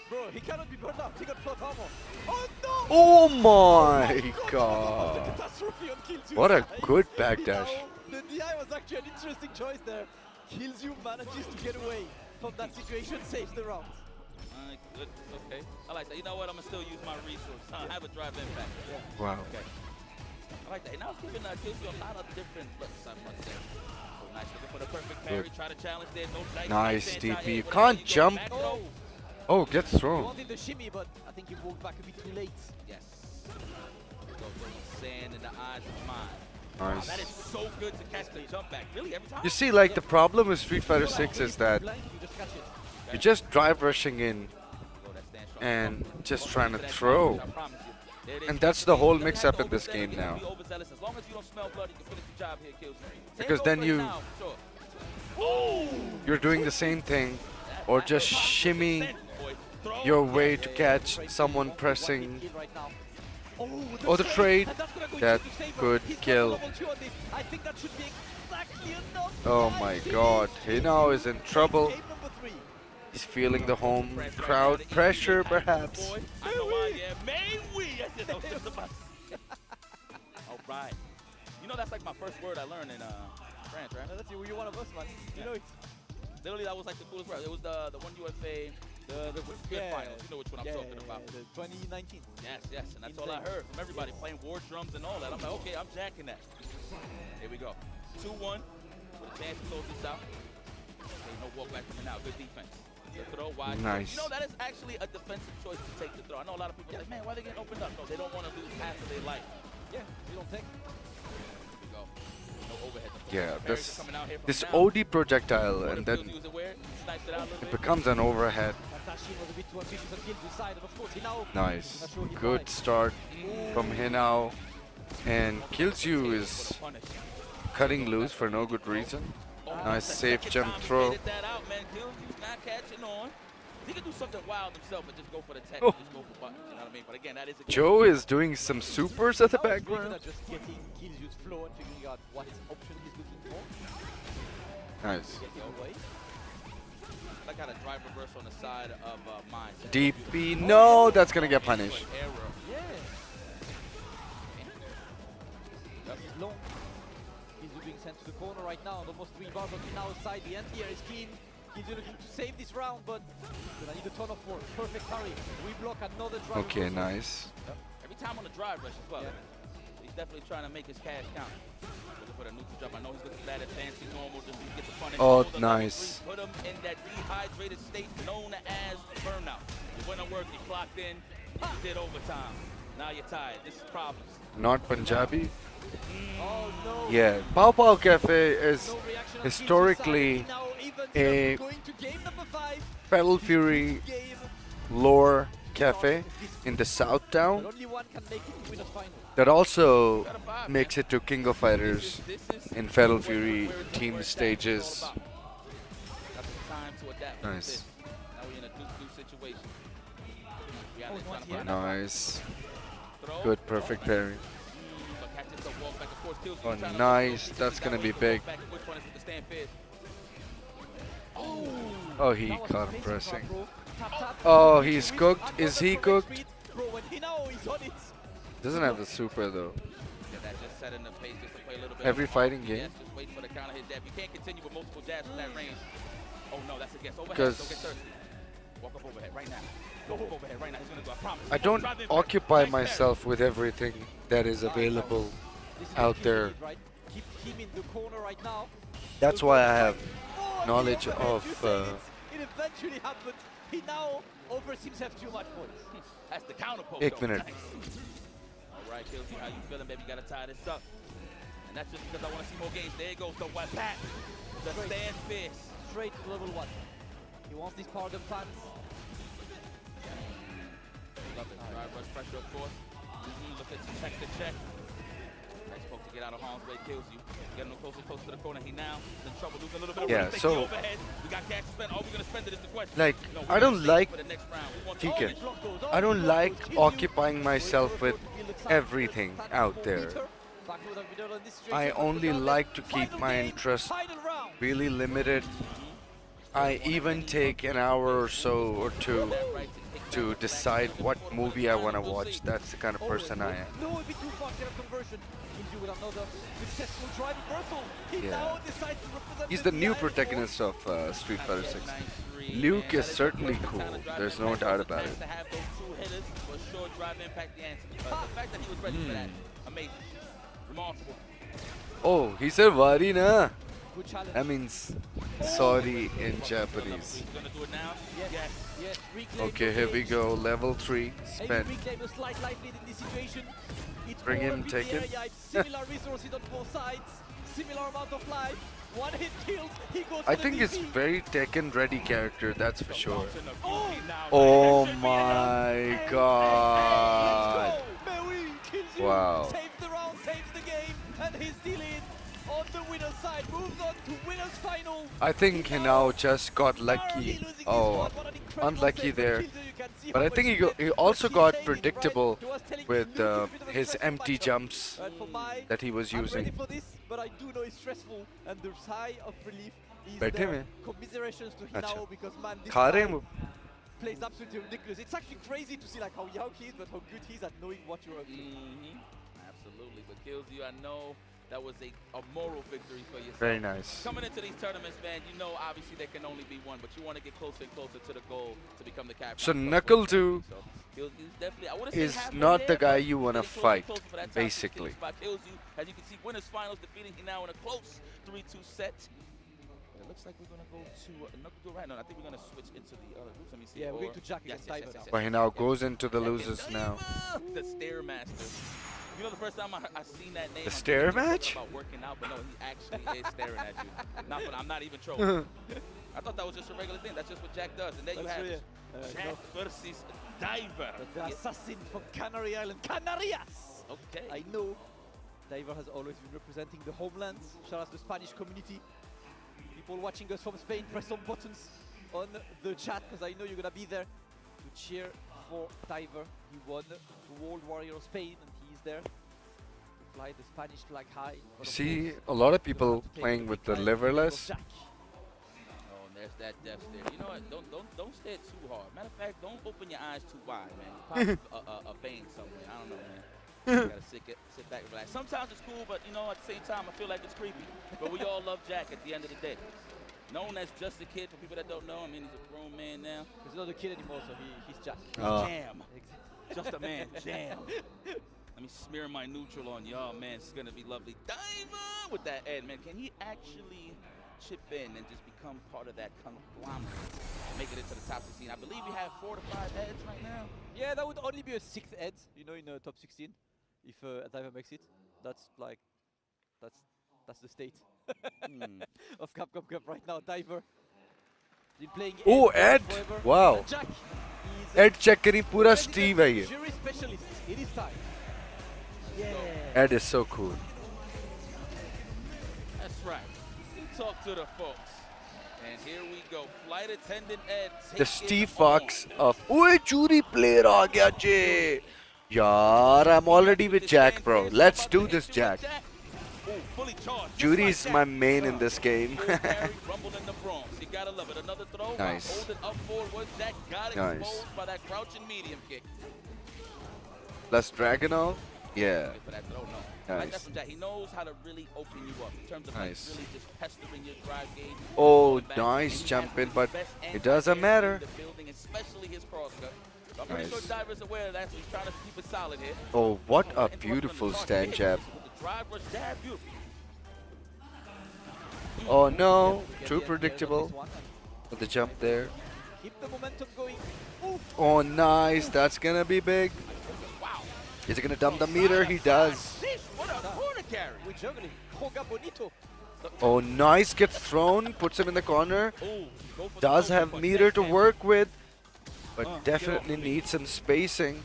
Bro, he cannot be burned out. He got plot armor. Oh no!
Oh my god.
Catastrophe on Killzu's
What a
side.
good backdash.
The DI was actually an interesting choice there. Killzu manages to get away from that situation, saves the round.
Good. Okay. I like that. You know what? I'm gonna still use my resource. I have a drive impact. Yeah.
Wow.
Okay. I like that. And I was giving Killzu a lot of different looks, I must say. So nice looking for the perfect parry. Try to challenge there. No dice.
Nice
anti-hit.
DP. You
What
can't
about
jump.
back throw?
Oh, gets
He
thrown.
wanted the shimmy, but I think he walked back a bit too late.
Yes. Go sand in the eyes of mine.
Nice.
That is so good to catch the jump back. Really, every time?
You see, like, the problem with Street Fighter 6 is that you're just drive rushing in and just trying to throw. And that's the whole mix-up in this game now. Because then you're doing the same thing, or just shimmy your way to catch someone pressing. Oh, the trade that could kill. Oh my god, Hinao is in trouble. He's feeling the home crowd pressure, perhaps.
Alright. You know, that's like my first word I learned in France, right?
That's you're one of us, man. You know,
literally, that was like the coolest word. It was the one UFA, the finals. You know which one I'm talking about.
The 2019.
Yes, and that's all I heard from everybody playing war drums and all that. I'm like, okay, I'm jacking that. Here we go. 2-1 with a chance to close this out. Okay, no walk back coming out. Good defense. The throw wide.
Nice.
You know, that is actually a defensive choice to take the throw. I know a lot of people are like, man, why are they getting opened up? No, they don't want to lose half of their life.
Yeah, you don't think?
Here we go. No overhead.
Yeah, this OD projectile, and then it becomes an overhead. Nice. Good start from Hinao. And Killzyu is cutting loose for no good reason. Nice safe jump throw.
He could do something wild himself and just go for the tech and just go for buttons, you know what I mean? But again, that is a
Joe is doing some supers at the background.
Just getting Killzyu's flow and figuring out what option he's looking for.
Nice.
I got a drive reverse on the side of mine.
DP, no, that's gonna get punished.
He's long. Killzyu being sent to the corner right now. Almost 3 bars on Hinao's side. The anti-air is clean. Killzyu looking to save this round, but gonna need a ton of work. Perfect parry. We block another drive.
Okay, nice.
Every time on the drive rush as well. He's definitely trying to make his cash count. Looking for the neutral jump. I know he's looking for that fancy normal just to get the punish.
Oh, nice.
Put him in that dehydrated state known as burnout. You went to work, you clocked in, you did overtime. Now you're tired. This is problems.
Not Punjabi.
Oh, no.
Yeah, Pao Pao Cafe is historically a Fatal Fury lore cafe in the South Town that also makes it to King of Fighters in Fatal Fury team stages. Nice. Nice. Good, perfect parry. Oh, nice. That's gonna be big. Oh, he caught him pressing. Oh, he's cooked. Is he cooked? Doesn't have the super though. Every fighting game.
You can't continue with multiple jabs from that range. Oh no, that's a guess. Overhead.
Because
walk up overhead right now. Go overhead right now. He's gonna do. I promise.
I don't occupy myself with everything that is available out there.
Keep him in the corner right now.
That's why I have knowledge of.
It eventually happened. He now overs himself too much points.
That's the counter post.
1 minute.
All right, Killzyu, how you feeling, baby? Gotta tie this up. And that's just because I want to see more games. There goes the weapon. The stand fist.
Straight to level 1. He wants these paradigm fans.
Love it. Drive rush pressure, of course. Look at check the check. Nice poke to get out of harm's way. Killzyu. Getting him closer to the corner. He now is in trouble. Losing a little bit of
Yeah, so
we got cash to spend. All we're gonna spend it is the question.
like I don't like TK. I don't like occupying myself with everything out there. I only like to keep my interest really limited. I even take an hour or so or two to decide what movie I want to watch. That's the kind of person I am. Yeah. He's the new protagonist of Street Fighter 6. Luke is certainly cool. There's no doubt about it. Oh, he said Wari na.
Good challenge.
That means sorry in Japanese.
Yes, reclaim
Okay,
the
here we
cage.
go. Level 3.
Maybe
Spend.
reclaim a slight life lead in this situation. It's
Bring
all
him,
up in
take
the
it.
air, yeah, it's similar resources on both sides. Similar amount of life. One hit killed. He goes
I
for
think
the
it's
DP.
very Tekken ready character, that's for sure.
Oh,
Oh my god.
Mewi kills you.
Wow.
Saves the round, saves the game, and he's still in on the winner's side. Moves on to winner's final.
I think he now just got lucky. Oh, unlucky there. But I think he also got predictable with his empty jumps that he was
I'm ready
using.
for this, but I do know it's stressful, and the sigh of relief is
बैठे
there.
में?
Commiserations to
अच्छा.
Hinao because man, this
खा रहे
guy
हैं वो?
plays absolutely ridiculous. It's actually crazy to see like how young he is, but how good he is at knowing what you're up to.
Absolutely, but kills you. I know that was a moral victory for yourself.
Very nice.
Coming into these tournaments, man, you know obviously there can only be one, but you want to get closer and closer to the goal to become the captain.
So Knuckle 2
He's definitely, I wouldn't say
is
halfway
not the
there,
guy
but
you want to
getting closer and
fight,
closer for that top 16
basically.
spot. Kills you. As you can see, winners finals defeating now in a close 3-2 set. It looks like we're going to go to Knuckle 2 right now. I think we're going to switch into the other groups. Let me see.
Yeah, we're
Or-
going to Jack against Diver now.
But he now goes into the losers now.
The Stairmaster. You know, the first time I seen that name,
The
I'm
stair
thinking
match?
about working out, but no, he actually is staring at you. I'm not even trolling. I thought that was just a regular thing. That's just what Jack does. And there you
That's
have
true,
it.
yeah.
Jack versus Diver.
The assassin from Canary Island, Canarias.
Okay.
I know Diver has always been representing the homeland. Shout out to the Spanish community. People watching us from Spain, press some buttons on the chat because I know you're gonna be there to cheer for Diver. He won the World Warrior of Spain and he's there to fly the Spanish flag high. But of
See,
course,
a lot of
you're gonna
people
have to pay
playing
the
with
big
the
price.
liverless.
Jack.
Oh, and there's that death stare. You know what? Don't stare too hard. Matter of fact, don't open your eyes too wide, man. Probably a vein somewhere. I don't know, man. You gotta sit back and relax. Sometimes it's cool, but you know, at the same time, I feel like it's creepy. But we all love Jack at the end of the day. Known as just a kid for people that don't know. I mean, he's a grown man now.
He's not a kid anymore, so he's Jack.
Oh.
Jam. Just a man. Jam. Let me smear my neutral on y'all, man. It's gonna be lovely. Diver with that Ed, man. Can he actually chip in and just become part of that conglomerate and make it into the top 16? I believe we have 4 to 5 Eds right now.
Yeah, that would only be a 6th Ed, you know, in the top 16. If Diver makes it, that's like, that's the state of Capcom Cup right now. Diver been playing
Oh, Ed!
forever.
Wow.
And Jack is
Ed check करी पूरा Steve है ये.
jury specialist. It is time. Yeah.
Ed is so cool.
That's right. You talk to the folks. And here we go. Flight attendant Ed.
The Steve Fox of ओए jury player आ गया जे. यार, I'm already with Jack, bro. Let's do this, Jack. Judy is my main in this game. Nice. Nice.
By that crouching medium kick.
Plus Dragunov? Yeah.
Nice.
Nice.
He knows how to really open you up in terms of
Nice.
like really just pestering your drive gauge.
Oh,
going back.
nice
And he
jump
has
in,
the
but
best
it
anti-air
doesn't matter.
in the building, especially his cross cut. So I'm pretty
Nice.
sure Diver's aware of that, so he's trying to keep it solid here.
Oh, what a beautiful stand jab.
The drive rush jab, beautiful.
Oh no, too predictable. With the jump there.
Keep the momentum going.
Oh, nice. That's gonna be big. Is he gonna dump the meter? He does.
What a corner carry.
We're juggling. Koga Bonito.
Oh, nice. Gets thrown. Puts him in the corner. Does have meter to work with. But definitely needs some spacing.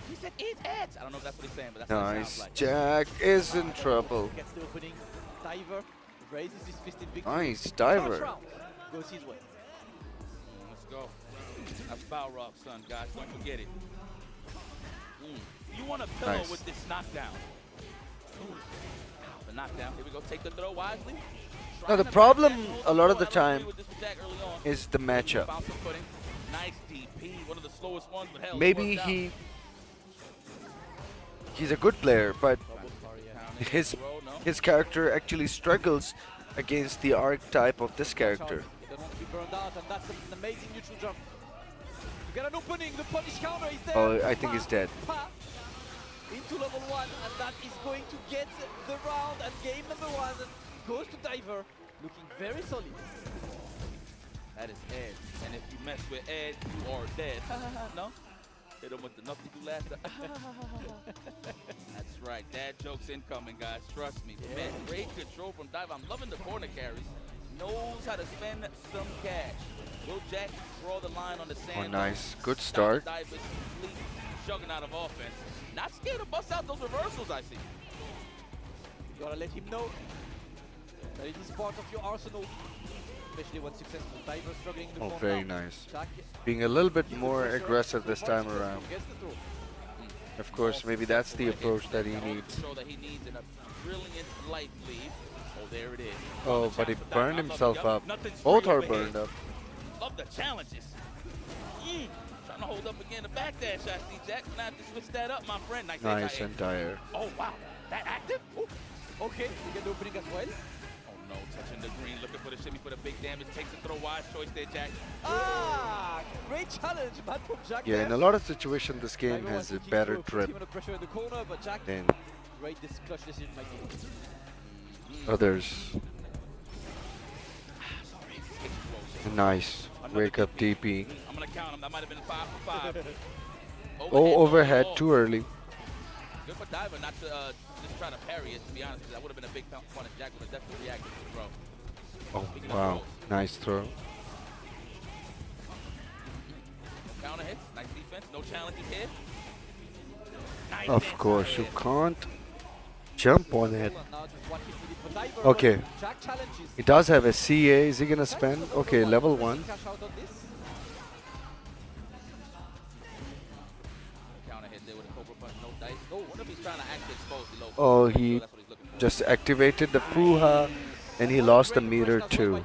He said eat heads. I don't know if that's what he's saying, but that's what it
Nice.
sounds like.
Jack is in trouble.
Gets the opening. Diver raises his fist in victory.
Nice. Diver.
First round goes his way.
Let's go. That's Balrog, son, guys. Don't forget it. You want a pillow
Nice.
with this knockdown. The knockdown. Here we go. Take the throw wisely.
Now the problem a lot of the time is the matchup.
Bouncer footing. Nice DP. One of the slowest ones, but hell, it
Maybe
worked out.
he's a good player, but his character actually struggles against the archetype of this character.
He doesn't want to be burned out, and that's an amazing neutral jump. To get an opening, the punish counter is there.
Oh, I think he's dead.
Into level 1, and that is going to get the round, and game number 1 goes to Diver. looking very solid.
That is Ed. And if you mess with Ed, you are dead. No? Hit him with the nothing to laughter. That's right. Dad jokes incoming, guys. Trust me.
Yeah.
Man, great control from Dive. I'm loving the corner carries. Knows how to spend some cash. Will Jack draw the line on the sand?
Oh, nice. Good start.
Dive is complete juggernaut of offense. Not scared to bust out those reversals, I see.
You gotta let him know that it is part of your arsenal. Especially when successful Diver struggling in the
Oh,
front
very
now.
nice.
Jack
Being a little bit more aggressive this time around.
gets the throw.
Of course, maybe that's the approach that he needs.
Control that he needs in a brilliant life lead. Oh, there it is.
Oh, but he burned himself up. Both are burned up.
Love the challenges. Trying to hold up again the backdash. I see Jack. Gonna have to switch that up, my friend.
Nice and dire.
Oh, wow. That active? Ooh.
Okay, we get the opening as well.
Oh, no. Touching the green. Looking for the shimmy for the big damage. Takes the throw. Wise choice there, Jack.
Ah, great challenge, man, from Jack.
Yeah, in a lot of situations, this game
Diver
has a
wants to
better
put
trip
him under pressure in the corner, but Jack,
than
great clutch decision making.
others. Nice. Wake up DP.
I'm going to count him. That might have been 5 for 5.
Oh, overhead too early.
Good for Diver not to just try to parry it, to be honest, because that would have been a big punish. Jack would have definitely reacted to the throw.
Oh, wow. Nice throw.
No counter hits. Nice defense. No challenges here. Nice
Of course, you can't jump on it. Okay. He does have a CA. Is he going to spend? Okay, level 1. Oh, he just activated the Fuha and he lost the meter too.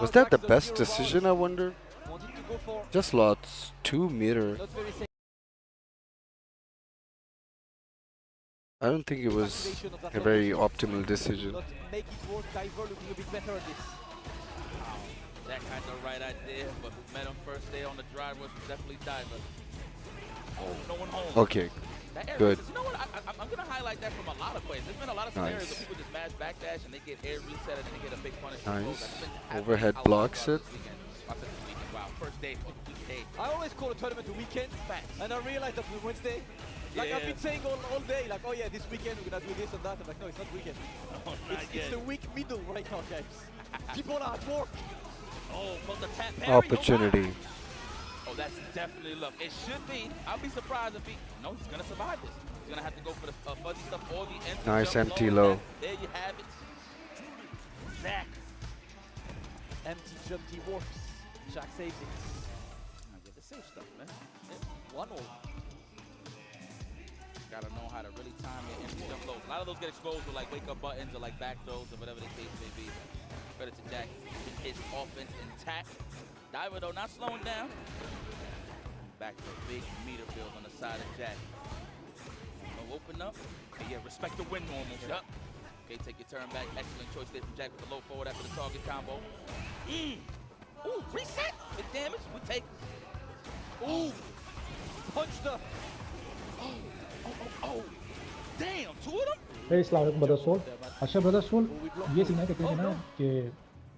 Was that the best decision, I wonder? Just lost 2 meter. I don't think it was a very optimal decision.
Make it work, Diver looking a bit better at this.
That kind of right idea, but who met him first day on the drive was definitely Diver. Oh, no one home.
Okay, good.
You know what? I'm going to highlight that from a lot of plays. There's been a lot of scenarios where people just mash backdash and they get air reset and they get a big punish.
Nice. Overhead blocks it.
Wow, first day, weekday.
I always call a tournament a weekend, and I realized that was Wednesday. Like I've been saying all day, like, oh yeah, this weekend we're gonna do this and that. I'm like, no, it's not weekend. It's the week middle right now, guys. People are at work.
Oh, but the tap parry.
Opportunity.
Oh, that's definitely love. It should be. I'll be surprised if he. No, he's gonna survive this. He's gonna have to go for the fuzzy stuff or the empty.
Nice empty low.
There you have it. Jack.
Empty jumpy works. Jack saves it.
I get the safe stuff, man.
1-0.
Gotta know how to really time your empty jump lows. A lot of those get exposed with like wake up buttons or like back throws or whatever the case may be. Credit to Jack, his offense intact. Diver though not slowing down. Back to a big meter build on the side of Jack. No open up. Okay, yeah, respect the win normals. Yup. Okay, take your turn back. Excellent choice there from Jack with the low forward after the target combo. Ooh, reset. Good damage. We take. Ooh.
Punched up.
Oh, damn, 2 of them?
अस्सलाम brother soul अच्छा brother soul ये scene है कि कहते हैं ना कि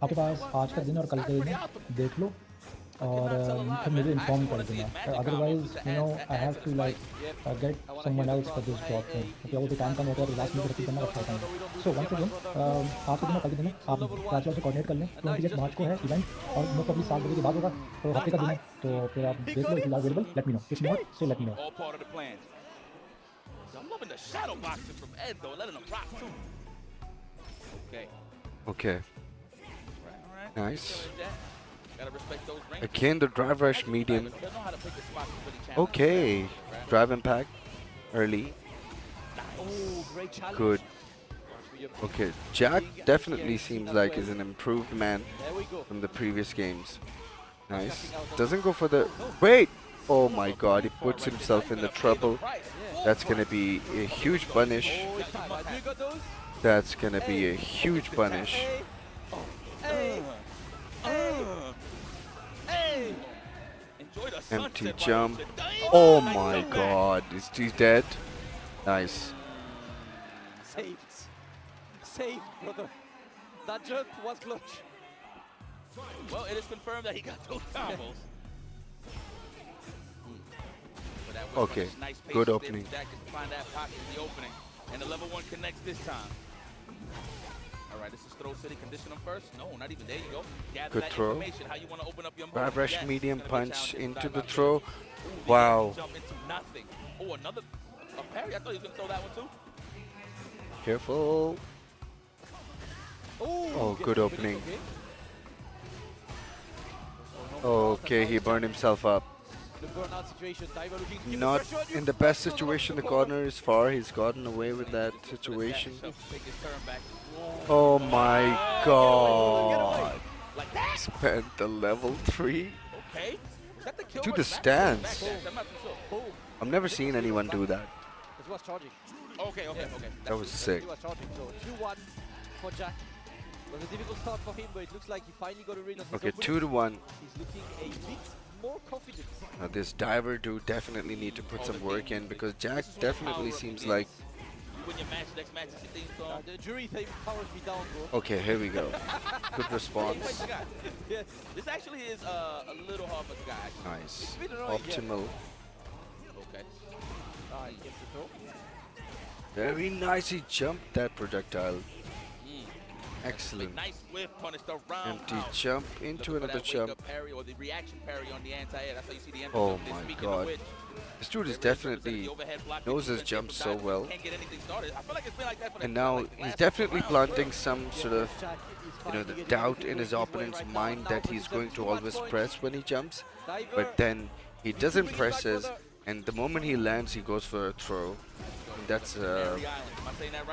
आपके पास आज का दिन और कल का दिन देख लो और फिर मुझे इन्फॉर्म कर देना otherwise you know I have to like get someone else for this job क्योंकि वो भी काम होता है तो लास्ट मिनट रखी करना रखता है सो वंस अगेन आज के दिन और कल के दिन आप राजू से कोऑर्डिनेट कर लें 28 मार्च को है इवेंट और मोस्ट ऑफली 7 बजे के बाद होगा तो हफ्ते का दिन है तो फिर आप देख लो if you are available let me know if not so let me know
I'm loving the shadow boxing from Ed though, letting him rock too. Okay.
Okay.
Right.
Nice.
Gotta respect those ranges.
Again, the drive rush medium. Okay. Drive impact early.
Oh, great challenge.
Good. Okay. Jack definitely seems like he's an improved man from the previous games. Nice. Doesn't go for the... Wait! Oh my god, he puts himself in the trouble. That's going to be a huge punish. That's going to be a huge punish. Empty jump. Oh my god, is he dead? Nice.
Saved. Saved, brother. That jump was clutch.
Well, it is confirmed that he got those combos.
Okay, good opening.
Jack just find that pocket in the opening, and the level 1 connects this time. All right, this is Throw City. Condition him first. No, not even. There you go. Gather
Good
that
throw.
information, how you want to open up your
Grab rush,
Yes,
medium
it's gonna be a
punch
challenge
into the
inside
throw.
Ooh,
Wow.
Jump into nothing. Oh, another a parry. I thought he was gonna throw that one too.
Careful. Oh, good opening. Okay, he burned himself up.
The burnout situation. Diver looking to keep
Not
the pressure on you.
in the best situation. The corner is far. He's gotten away with that situation. Oh my god. Spent the level 3
Okay.
to the stance. I've never seen anyone do that.
This was charging.
Okay.
That was sick.
He was charging. So 2-1 for Jack. It was a difficult start for him, but it looks like he finally got a read on his
Okay,
opening.
2-1.
He's looking a bit more confident.
Now this diver do definitely need to put some work in because Jack definitely seems like.
Win your match, next match is your theme song.
The jury theme powers me down, bro.
Okay, here we go. Good response.
Yes. This actually is a little hard for the guy.
Nice. Optimal.
Okay.
He gets the throw.
Very nice. He jumped that projectile. Excellent.
Nice whiff punish the round.
Empty jump into another jump.
Parry or the reaction parry on the anti-air. That's how you see the empty
Oh
jump.
my
Speaking of
god.
which,
This dude is definitely knows his jump so well.
can't get anything started. I feel like it's been like that for the
And now
like
he's
last
definitely
round.
planting some sort of, the doubt in his opponent's mind that he's going to always press when he jumps. But then he doesn't press his, and the moment he lands, he goes for a throw. And that's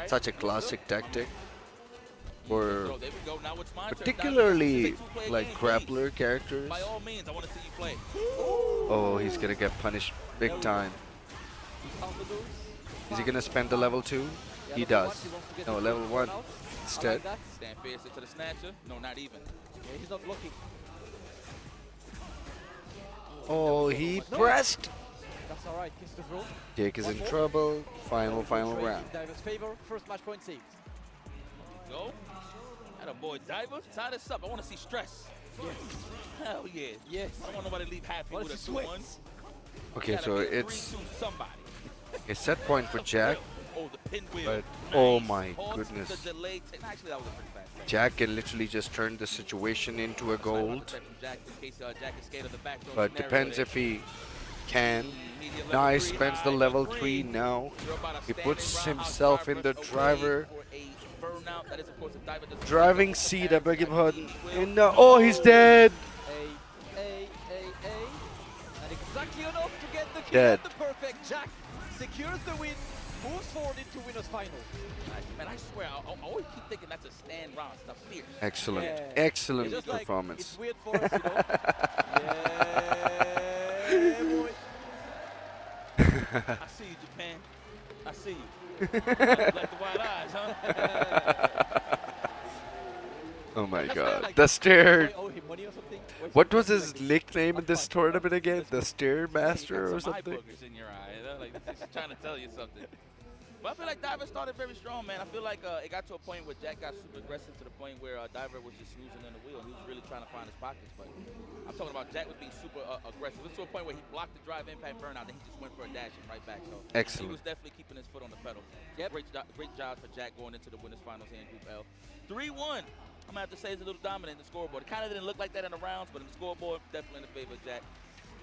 such a classic tactic for particularly like grappler characters.
By all means, I want to see you play.
Oh, he's gonna get punished big time. Is he gonna spend the level 2? He does. No, level 1 instead.
Stand fierce into the snatcher. No, not even.
Yeah, he's not blocking.
Oh, he pressed.
That's alright, gets the throw.
Jake is in trouble. Final round.
Diver's favor. First match point saved.
Go. That a boy Diver. Tie this up. I want to see stress.
Yes.
Hell yeah.
Yes.
I don't want nobody to leave happy with a 2-1.
Okay, so it's
somebody.
a set point for Jack.
Oh, the pinwheel.
But
Nice.
oh my
Halt
goodness.
The delay. Actually, that was a pretty fast play.
Jack can literally just turn the situation into a gold.
Jack, in case Jack is scared of the back throw
But
scenario
depends
there.
if he can. Nice, spends the level 3 now. He puts himself in the driver. Driving seat, I beg your pardon. And oh, he's dead.
And exactly enough to get the kill
Dead.
at the perfect. Jack secures the win, moves forward into winners final.
Man, I swear, I always keep thinking that's a stand round stuff here.
Excellent,
Yeah.
excellent
It's just like,
performance.
it's weird for us, you know. Yeah, boy.
I see you, Japan. I see you. like the white eyes, huh?
Oh my god, the stair.
I owe him money or something?
What was his nickname in this tournament again? The Stair Master or
Some eye
something?
boogers in your eye. Like, it's trying to tell you something. But I feel like Diver started very strong, man. I feel like it got to a point where Jack got super aggressive to the point where Diver was just losing in the wheel and he was really trying to find his pockets. But I'm talking about Jack was being super aggressive. It was to a point where he blocked the drive impact burnout and he just went for a dash and right back. So
Excellent.
He was definitely keeping his foot on the pedal. Yep. Great job for Jack going into the winners finals here in Group L. 3-1. I'm gonna have to say it's a little dominant in the scoreboard. It kind of didn't look like that in the rounds, but in the scoreboard, definitely in the favor of Jack.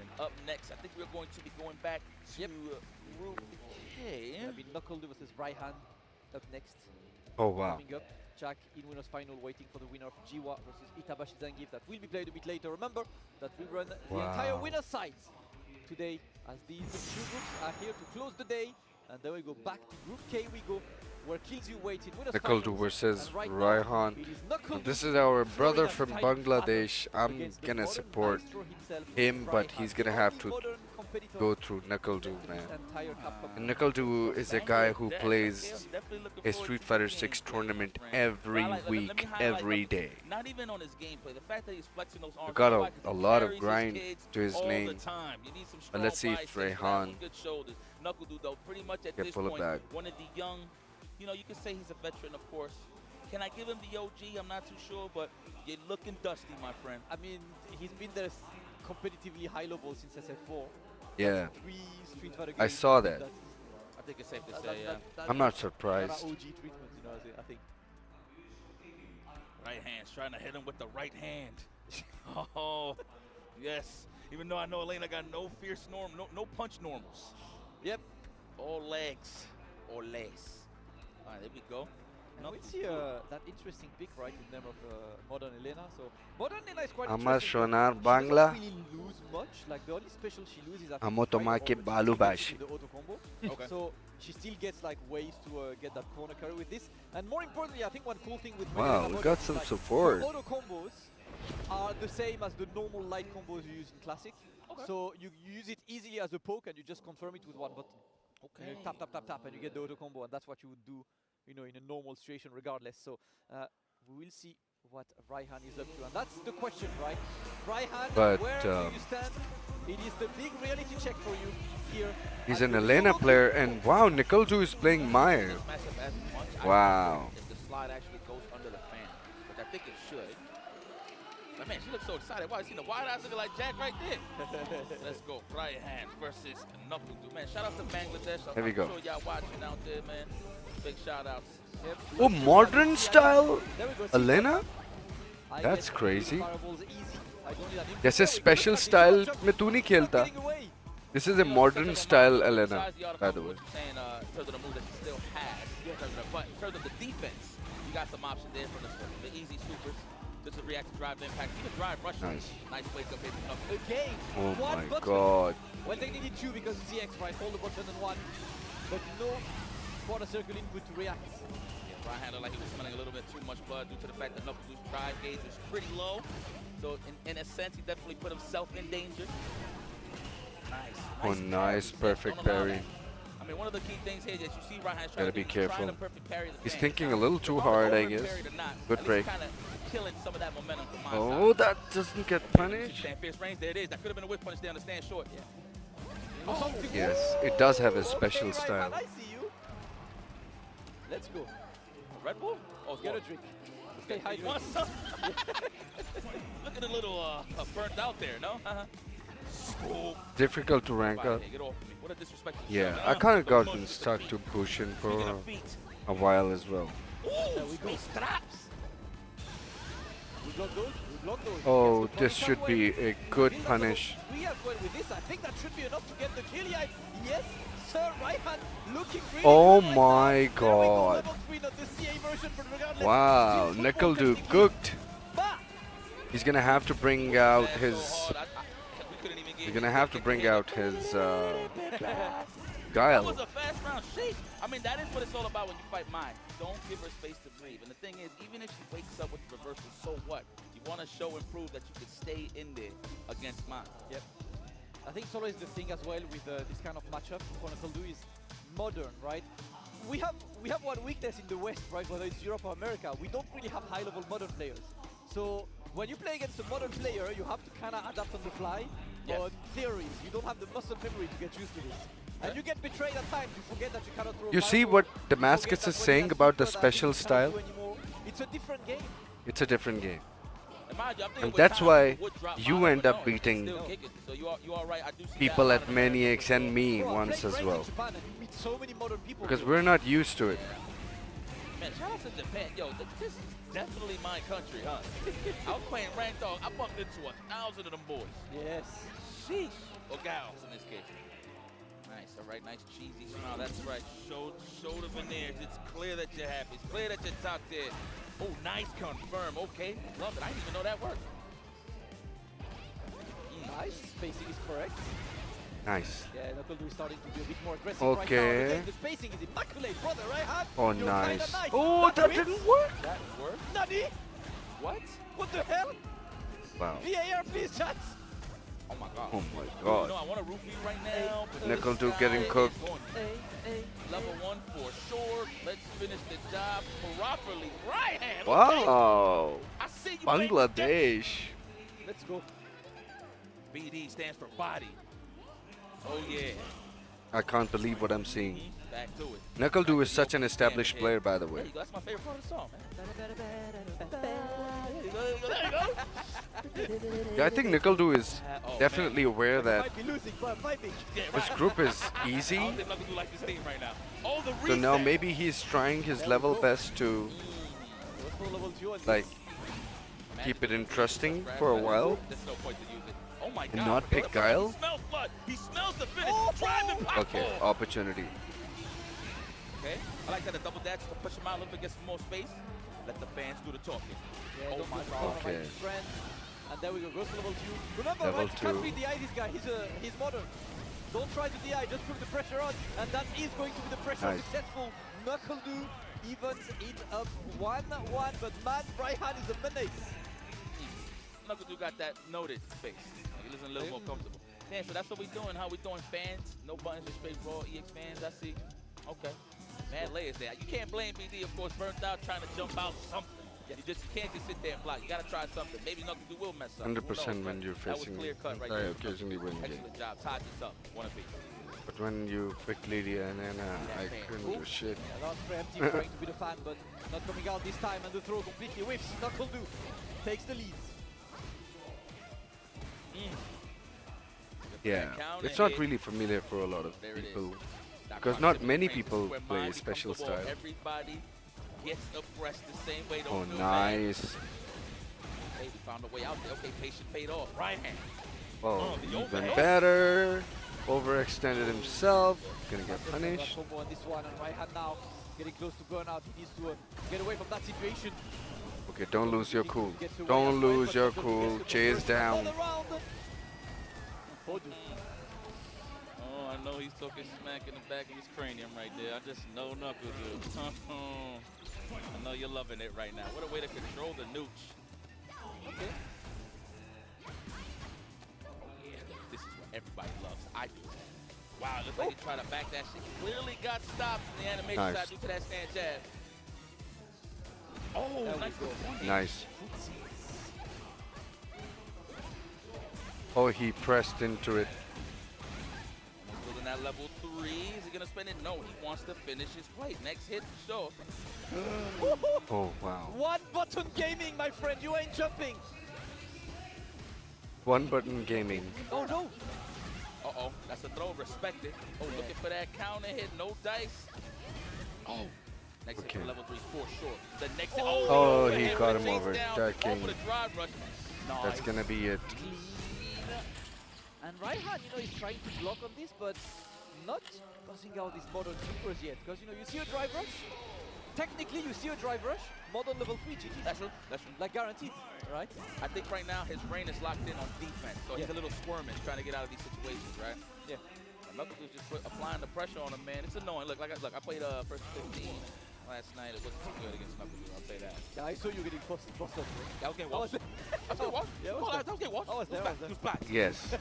And up next, I think we're going to be going back to Group K.
It'll be Knuckle versus Raihan up next.
Oh, wow.
Coming up, Jack in winners final, waiting for the winner of Jiwa versus Itabashi Zangief. That will be played a bit later. Remember that we run the entire winner sides today, as these two groups are here to close the day. And then we go back to Group K. We go where Kills You wait in winners
Nakaldu
finals.
versus
And right now,
Raihan.
it is Knuckle
This is our brother
throwing
from
a tight
Bangladesh.
battle
I'm
against the
gonna
modern
support
maestro himself,
him, but
Raihan,
he's gonna
the
have
only
to
modern competitor
go through Nakaldu, man.
entire Capcom.
And Nakaldu is a guy who plays a Street Fighter 6 tournament every week, every day.
Not even on his gameplay. The fact that he's flexing those arms.
Got a lot of grind to his name. But let's see if Raihan
Knuckle though, pretty much at
can
this
pull it
point,
back.
one of the young, you know, you can say he's a veteran, of course. Can I give him the OG? I'm not too sure, but you're looking dusty, my friend.
I mean, he's been there competitively high level since SF4.
Yeah.
3 Street Fighter
I
games.
saw that.
I think it's safe to say, yeah.
I'm not surprised.
OG treatment, you know, I think.
Right hand's trying to hit him with the right hand. Oh, yes. Even though I know Elena got no fierce no punch normals.
Yep.
All legs. Or legs. All right, there we go.
And we see that interesting pick, right, in terms of Modern Elena. So Modern Elena is quite
Amar
interesting.
Shonar
She
Bangla.
doesn't really lose much. Like the only special she loses is
Amo tomake balubashi.
the auto combo. Okay. So she still gets like ways to get that corner carry with this. And more importantly, I think one cool thing with
Wow,
Elena
we got
is,
some
like,
support.
the auto combos are the same as the normal light combos you use in Classic. Okay. So you use it easily as a poke and you just confirm it with one button. Okay. And you tap, tap, tap, tap, and you get the auto combo, and that's what you would do, you know, in a normal situation regardless. So we will see what Raihan is up to, and that's the question, right? Raihan,
But,
where do you stand? It is the big reality check for you here.
He's an Elena player, and wow, Nickeldu is playing Maya. Wow.
If the slide actually goes under the fan, which I think it should. But man, she looks so excited. Wow, you see the wide eyes looking like Jack right there. Let's go. Right hand versus Knuckle. Man, shout out to Bangladesh.
Here we go.
I'm sure y'all watching out there, man. Big shout outs. Yep.
Oh, modern style Elena? That's crazy. This is special style में तू नहीं खेलता. This is a modern style Elena, by the way.
Saying, in terms of the move that she still has, but in terms of the defense, you got some options there for the easy supers. Just a react to drive impact. Even drive rush.
Nice.
Nice wake up hit.
Again.
Oh
one
my
button.
god.
Well, they needed 2 because it's the X, right? Hold the button and 1. But no quarter circle input to react.
Yeah, Raihan looked like he was smelling a little bit too much blood due to the fact that Knuckles' drive gauge was pretty low. So in a sense, he definitely put himself in danger. Nice.
Oh, nice. Perfect parry.
I mean, one of the key things here is that you see Raihan
Gotta be careful.
parry the
He's
fan.
thinking a little too hard, I guess. Good break.
Killing some of that momentum from my
Oh, that doesn't get punished.
Stand fierce range, there it is. That could have been a whip punish there on the stand short. Yeah.
Oh.
Yes, it does have a special style.
I see you. Let's go.
Red Bull? Oh,
get a drink. Stay
You
hydrated.
want some? Looking a little burnt out there, no? Oh.
Difficult to rank up.
Get off me. What a disrespectful
Yeah,
shot.
I kind of gotten stuck to Bushin for a while as well.
Ooh, we straps.
We block those. We block those.
Oh, this should be a good punish.
We are going with this. I think that should be enough to get the kill. Yes, sir. Raihan looking really
Oh
good
my god.
level 3, not the CA version, but regardless,
Wow,
still
Nickeldu cooked. He's gonna have to bring out his. He's gonna have to bring out his
That
guile.
was a fast round. Sheesh. I mean, that is what it's all about when you fight Mai. Don't give her space to breathe. And the thing is, even if she wakes up with the reversal, so what? You want to show and prove that you can stay in there against Mai.
Yep. I think it's always the thing as well with this kind of matchup for Nickeldu is modern, right? We have one weakness in the West, right? Whether it's Europe or America, we don't really have high-level modern players. So when you play against a modern player, you have to kind of adapt on the fly.
Yes.
On theories, you don't have the muscle memory to get used to this. And you get betrayed at times. You forget that you cannot throw.
You see what Damascus is saying about the special style?
It's a different game.
It's a different game.
Mind you, I'm thinking
And
with
that's
time,
why
would drop
you
Mai,
end
but
up
no, he
beating
still kick it. So you are right. I do see
people
that
at Maniacs and me once as well.
Japan and you meet so many modern people.
Because we're not used to it.
Man, shout out to Japan. Yo, this is definitely my country, huh? I was playing Ranked Dog. I bumped into 1,000 of them boys.
Yes.
Sheesh. Or gals in this case. Nice, all right, nice cheesy smile. That's right. Show the veneers. It's clear that you're happy. It's clear that you're top tier. Oh, nice confirm. Okay, love it. I didn't even know that worked.
Nice. Spacing is correct.
Nice.
Yeah, Nickeldu is starting to be a bit more aggressive
Okay.
right now. The spacing is immaculate, brother, right?
Oh,
You're
nice.
kinda nice.
Oh, that
wins.
didn't work.
That worked?
Nani?
What?
What the hell?
Wow.
VAR, please, chat.
Oh my god.
Oh my
You
god.
know, I want to roofie right now. But
Nickeldu
this
getting
guy is
cooked.
going Level 1 for sure. Let's finish the job properly. Right hand.
Wow.
I see you.
Bangladesh.
Let's go.
BD stands for body. Oh yeah.
I can't believe what I'm seeing.
Back to it.
NuckleDu is such an established player, by the way.
There you go. That's my favorite part of the song, man. There you go.
Yeah, I think NuckleDu is definitely aware that
Might be losing, but vibing.
this group is easy.
I don't think NuckleDu like this team right now. Oh, the
So now
reset.
maybe he's trying his level best to like keep it interesting for a while
There's no point to use it. Oh my
and
God.
not pick Guile.
He smells blood. He smells the finish. Driving pop.
Okay, opportunity.
Okay. I like that the double dash to push him out a little bit, get some more space. Let the fans do the talking.
Yeah,
Oh my
don't
God.
Okay.
friend. And there we go, goes to level 2. Remember,
Level
right, you can't
2.
be DI this guy, he's modern. Don't try to DI, just put the pressure on, and that is going to be the pressure.
Nice.
Successful. NuckleDu evens it up 1-1, but man, Raihan is a menace.
NuckleDu got that noted face. Like, he looks a little more comfortable. Yeah, so that's what we're doing. How we doing, fans? No buttons, just straight raw EX fans. I see. Okay. Mad layers there. You can't blame BD, of course, burnt out trying to jump out something. You can't just sit there and block. You gotta try something. Maybe NuckleDu will mess up.
100% when you're facing
clear cut right
I
there.
occasionally win game.
Excellent job. Tied this up. Wanna be.
But when you pick Lydia and Anna, I couldn't do shit.
Last preemptive trying to be the fan, but not coming out this time, and the throw completely whiffs. NuckleDu takes the lead.
Yeah, it's not really familiar for a lot of people because not many people play special style.
Everybody gets abreast the same way.
Oh,
Don't feel
nice.
bad. Hey, we found a way out there. Okay, patient paid off. Right hand.
Oh,
the
even
overhead.
better. Overextended himself. Gonna get punished.
Combo on this one, and Raihan now getting close to burnout. He needs to get away from that situation.
Okay, don't lose your cool. Don't lose your cool. Chase down.
Oh, I know he's talking smack in the back of his cranium right there. I just know NuckleDu. I know you're loving it right now. What a way to control the nooch. Okay. This is what everybody loves. I do. Wow, it looks like he tried to back that shit. Clearly got stopped in the animation
Nice.
side due to that stand jab. Oh, nice.
Nice. Oh, he pressed into it.
Building that level 3. Is he going to spend it? No, he wants to finish his plate. Next hit, for sure.
Oh, wow.
One button gaming, my friend. You ain't jumping.
One button gaming.
Oh, no.
Uh-oh, that's a throw. Respect it. Oh, looking for that counter hit. No dice. Oh. Next hit for level 3 for sure. The next hit.
Oh,
the
he
overhead
got him
chase
over.
down,
Dark King.
over the drive rush.
That's
Nice.
gonna be it.
And Raihan, is trying to block on this, but not passing out these modern supers yet. Because, you see a drive rush. Technically, you see a drive rush. Modern level 3 GG.
That's true. That's true.
Like guaranteed, right?
I think right now his brain is locked in on defense, so he's a little squirming, trying to get out of these situations, right?
Yeah.
NuckleDu's just applying the pressure on him, man. It's annoying. Look, I played first 15 last night. It wasn't too good against NuckleDu, I'll say that.
Yeah, I saw you getting busted.
I was getting washed. I was getting washed.
Yeah,
I was getting washed.
I was there.
He was back.
Yes.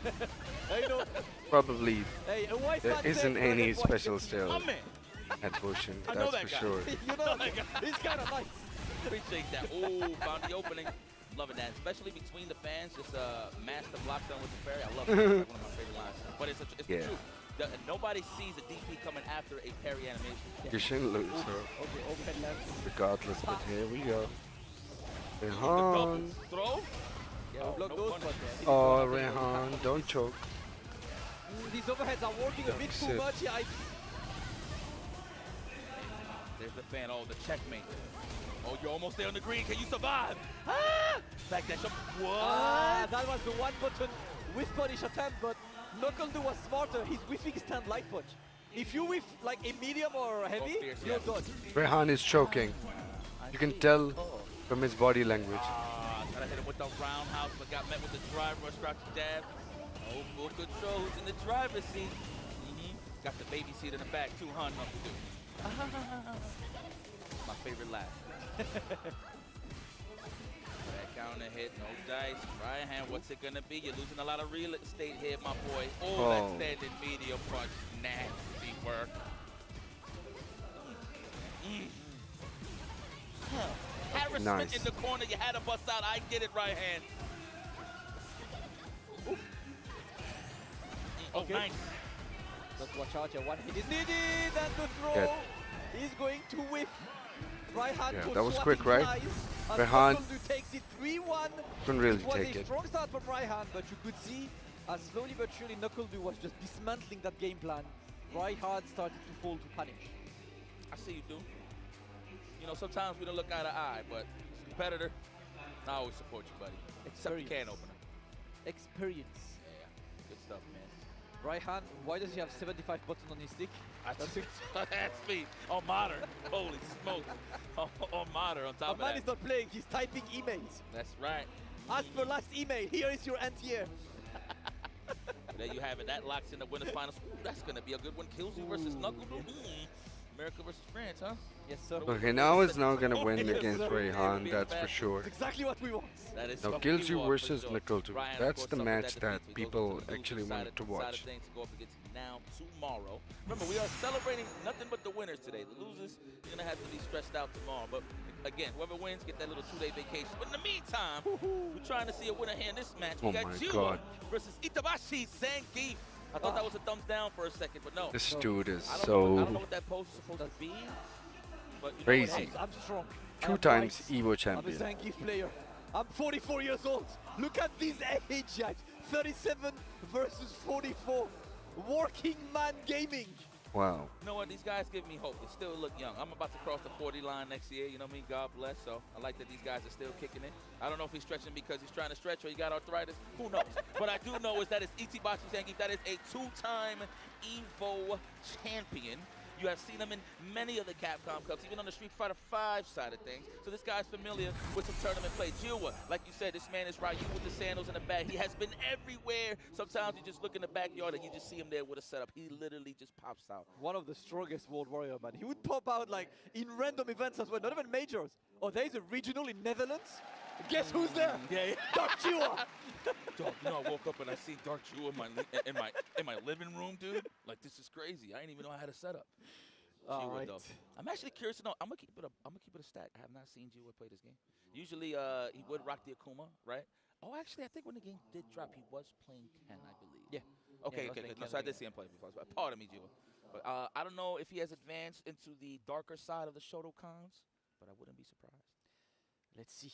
I know.
Probably
Hey, a wise
there
man
isn't
said,
any
"Watch
special
this."
style
My man.
at Potion.
I know
That's
that
for
guy.
sure.
You know that guy. He's kind of nice.
Appreciate that. Oh, found the opening. Loving that, especially between the fans. Just master block down with the fairy. I love that. That's one of my favorite lines. But it's the
Yeah.
truth. Nobody sees a DP coming after a parry animation.
You shouldn't lose, so
Okay, overhead left.
regardless. But here we go. Rehan.
Throw?
Yeah, we block those, but
Oh, Rehan, don't choke.
these overheads are working a bit too
Shit.
much. Yeah,
There's the fan. Oh, the checkmate. Oh, you're almost there on the green. Can you survive? Ah! Back dash up. What?
that was the one button with punish attempt, but NuckleDu was smarter. He's whiffing stand light punch. If you whiff like a medium or a heavy,
fierce,
you're
yeah.
done.
Rehan is choking. You can tell from his body language.
Gotta hit him with the roundhouse, but got met with the drive rush, crouch jab. Oh, full control. Who's in the driver's seat? Got the baby seat in the back too, huh, NuckleDu? My favorite laugh. That counter hit, no dice. Right hand, what's it gonna be? You're losing a lot of real estate here, my boy. Oh, that standing medium punch. Nasty work. Harassment
Nice.
in the corner. You had to bust out. I get it, right hand. Oh,
Okay.
nice.
Just watch out, one hit is needed, and the throw is going to whiff. Raihan
Yeah, that was quick, right? Raihan
takes it 3-1.
couldn't really
It was
take
a
it.
strong start from Raihan, but you could see as slowly but surely NuckleDu was just dismantling that game plan. Raihan started to fall to punish.
I see you, dude. You know, sometimes we don't look eye to eye, but as a competitor, I always support you, buddy. Except the can opener.
Experience.
Yeah, good stuff, man.
Raihan, why does he have 75 buttons on his stick?
That's me. On modern. Holy smokes. On modern on top of that.
Man is not playing, he's typing emails.
That's right.
As per last email, here is your anti-air.
There you have it. That locks in the winners finals. Ooh, that's going to be a good one. Killzoo versus NuckleDu. America versus France, huh?
Yes, sir.
Okay, now is not gonna win against Raihan, that's for sure.
Exactly what we want.
That is
Now,
what we
Killzoo
want
versus
for sure.
NuckleDu.
Ryan, of
That's
course,
the
suffered
match
that
that
defeat, so
people
goes to the
actually
loser
wanted to
side of
watch.
things to go up against now tomorrow. Remember, we are celebrating nothing but the winners today. The losers, you're going to have to be stressed out tomorrow. But again, whoever wins, get that little 2-day vacation. But in the meantime, we're trying to see a winner here in this match. We
Oh
got
my
Jiwa
God.
versus Itabashi Zangief. I thought that was a thumbs down for a second, but no.
This dude is
I don't
so
know what that pose is supposed to be. But you know
crazy.
what?
I'm strong.
2
I'm
times
right.
Evo
I'm a
champion.
Zangief player. I'm 44 years old. Look at this age, guys. 37 versus 44. Working man gaming.
Wow.
You know what? These guys give me hope. They still look young. I'm about to cross the 40 line next year. You know what I mean? God bless. So I like that these guys are still kicking it. I don't know if he's stretching because he's trying to stretch or he got arthritis. Who knows? What I do know is that it's Itabashi Zangief. That is a 2-time Evo champion. You have seen him in many of the Capcom Cups, even on the Street Fighter V side of things. So this guy's familiar with some tournament play. Jiwa, like you said, this man is Ryu with the sandals in the back. He has been everywhere. Sometimes you just look in the backyard and you just see him there with a setup. He literally just pops out.
One of the strongest World Warrior, man. He would pop out like in random events as well, not even majors. Oh, there's a regional in Netherlands. Guess who's there?
Yeah.
Dark Jiwa.
Dog, you know, I woke up and I see Dark Jiwa in my living room, dude. Like, this is crazy. I didn't even know I had a setup.
All right.
Though. I'm actually curious to know. I'm gonna keep it a stack. I have not seen Jiwa play this game. Usually, he would rock the Akuma, right? Oh, actually, I think when the game did drop, he was playing Ken, I believe.
Yeah.
Okay,
Yeah,
okay,
Ken
good. No, so I did see him play before. So pardon me, Jiwa. But I don't know if he has advanced into the darker side of the Shotokans, but I wouldn't be surprised.
Let's see.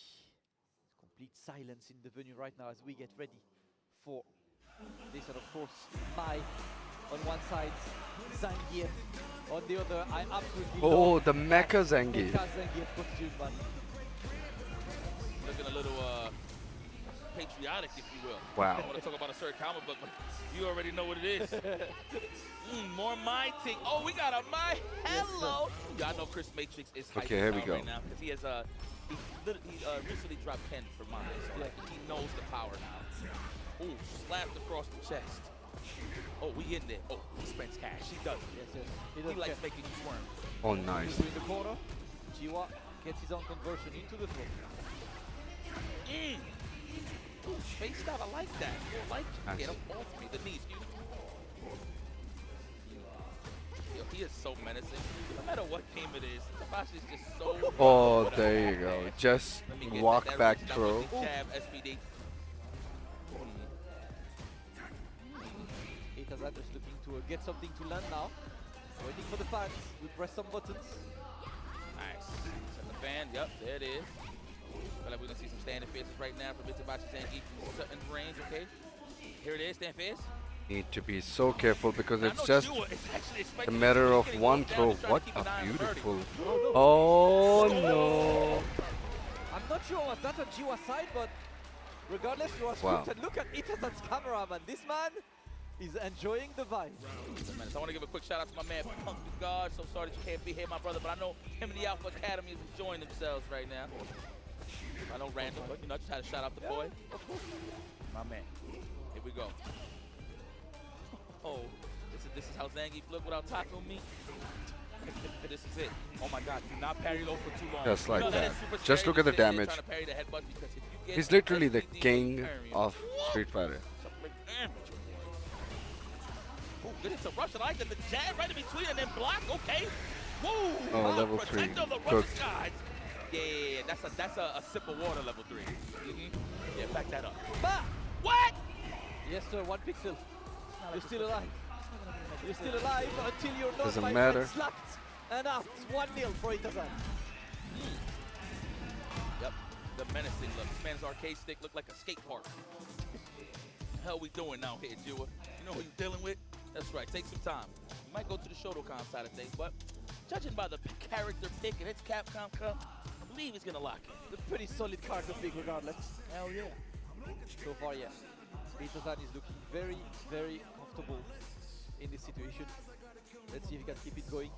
Complete silence in the venue right now as we get ready for this. And of course, Mai on one side, Zangief on the other. I absolutely
Oh,
love
the Mecha Zangief.
Mecha Zangief costume, man.
Looking a little patriotic, if you will.
Wow.
I want to talk about a certain comic book, but you already know what it is. More Mai ting. Oh, we got a Mai. Hello. Yeah, I know Chris Matrix is hyped
Okay, here we go.
right now because he has he recently dropped Ken for Mai, so like, he knows the power now. Ooh, slapped across the chest. Oh, we in there. Oh, he spends cash. He does.
Yes, yes.
He likes making you squirm.
Oh, nice.
In the corner, Jiwa gets his own conversion into the throw.
Ooh, spaced out. I like that. I like
Nice.
get him off me. The knees. Yo, he is so menacing. No matter what game it is, Itabashi is just so.
Oh, there you go. Just
Let me get
walk
that
back
reach. That
throw.
was the jab, SPD.
Itazadras looking to get something to land now. Waiting for the fans. We press some buttons.
Nice. Set the fan. Yep, there it is. Feel like we're gonna see some standing faces right now from Itabashi Zangief from certain range. Okay. Here it is, stand face.
Need to be so careful because
I
it's
know
just
Jiwa is actually
a
expecting
matter
he's
of
getting
one
knocked down
throw.
to try to
What
keep
a
an eye on the birdie.
beautiful.
no.
Oh no.
I'm not sure was that on Jiwa's side, but regardless, you are
Wow.
scripted. And look at Itazad's camera, man. This man is enjoying the vibe.
So I want to give a quick shout out to my man Punk the God. So sorry that you can't be here, my brother, but I know him and the Alpha Academy is enjoying themselves right now. I know random, but you know, I just had to shout out the boy. My man. Here we go. Oh, this is how Zangief look without tackling me. This is it. Oh my God, do not parry low for too long.
Just like
You know
that.
is super
Just
scary
look at the
to sit there
damage.
trying to parry the headbutt because if you get
He's literally the
SPD
king
parry,
of Street Fighter.
Oh, good interruption. I like that. The jab right in between and then block. Okay. Whoa.
Oh, level 3.
Protector of the Russian
Cooked.
skies. Yeah, that's a sip of water level 3. Yeah, back that up.
Bah!
What?
Yes, sir. 1 pixel. You're still alive. You're still alive until you're not.
Doesn't
my
matter.
friend, slapped and out. 1-0 for Itazan.
Yep, the menacing look. This man's arcade stick looked like a skate park. The hell we doing now here, Jua? You know who you're dealing with? That's right, take some time. You might go to the Shotokan side of things, but judging by the character pick and its Capcom Cup, I believe he's gonna lock it.
It's a pretty solid character pick regardless.
Hell yeah.
So far, yes. Itazan is looking very, very comfortable in this situation. Let's see if he can keep it going.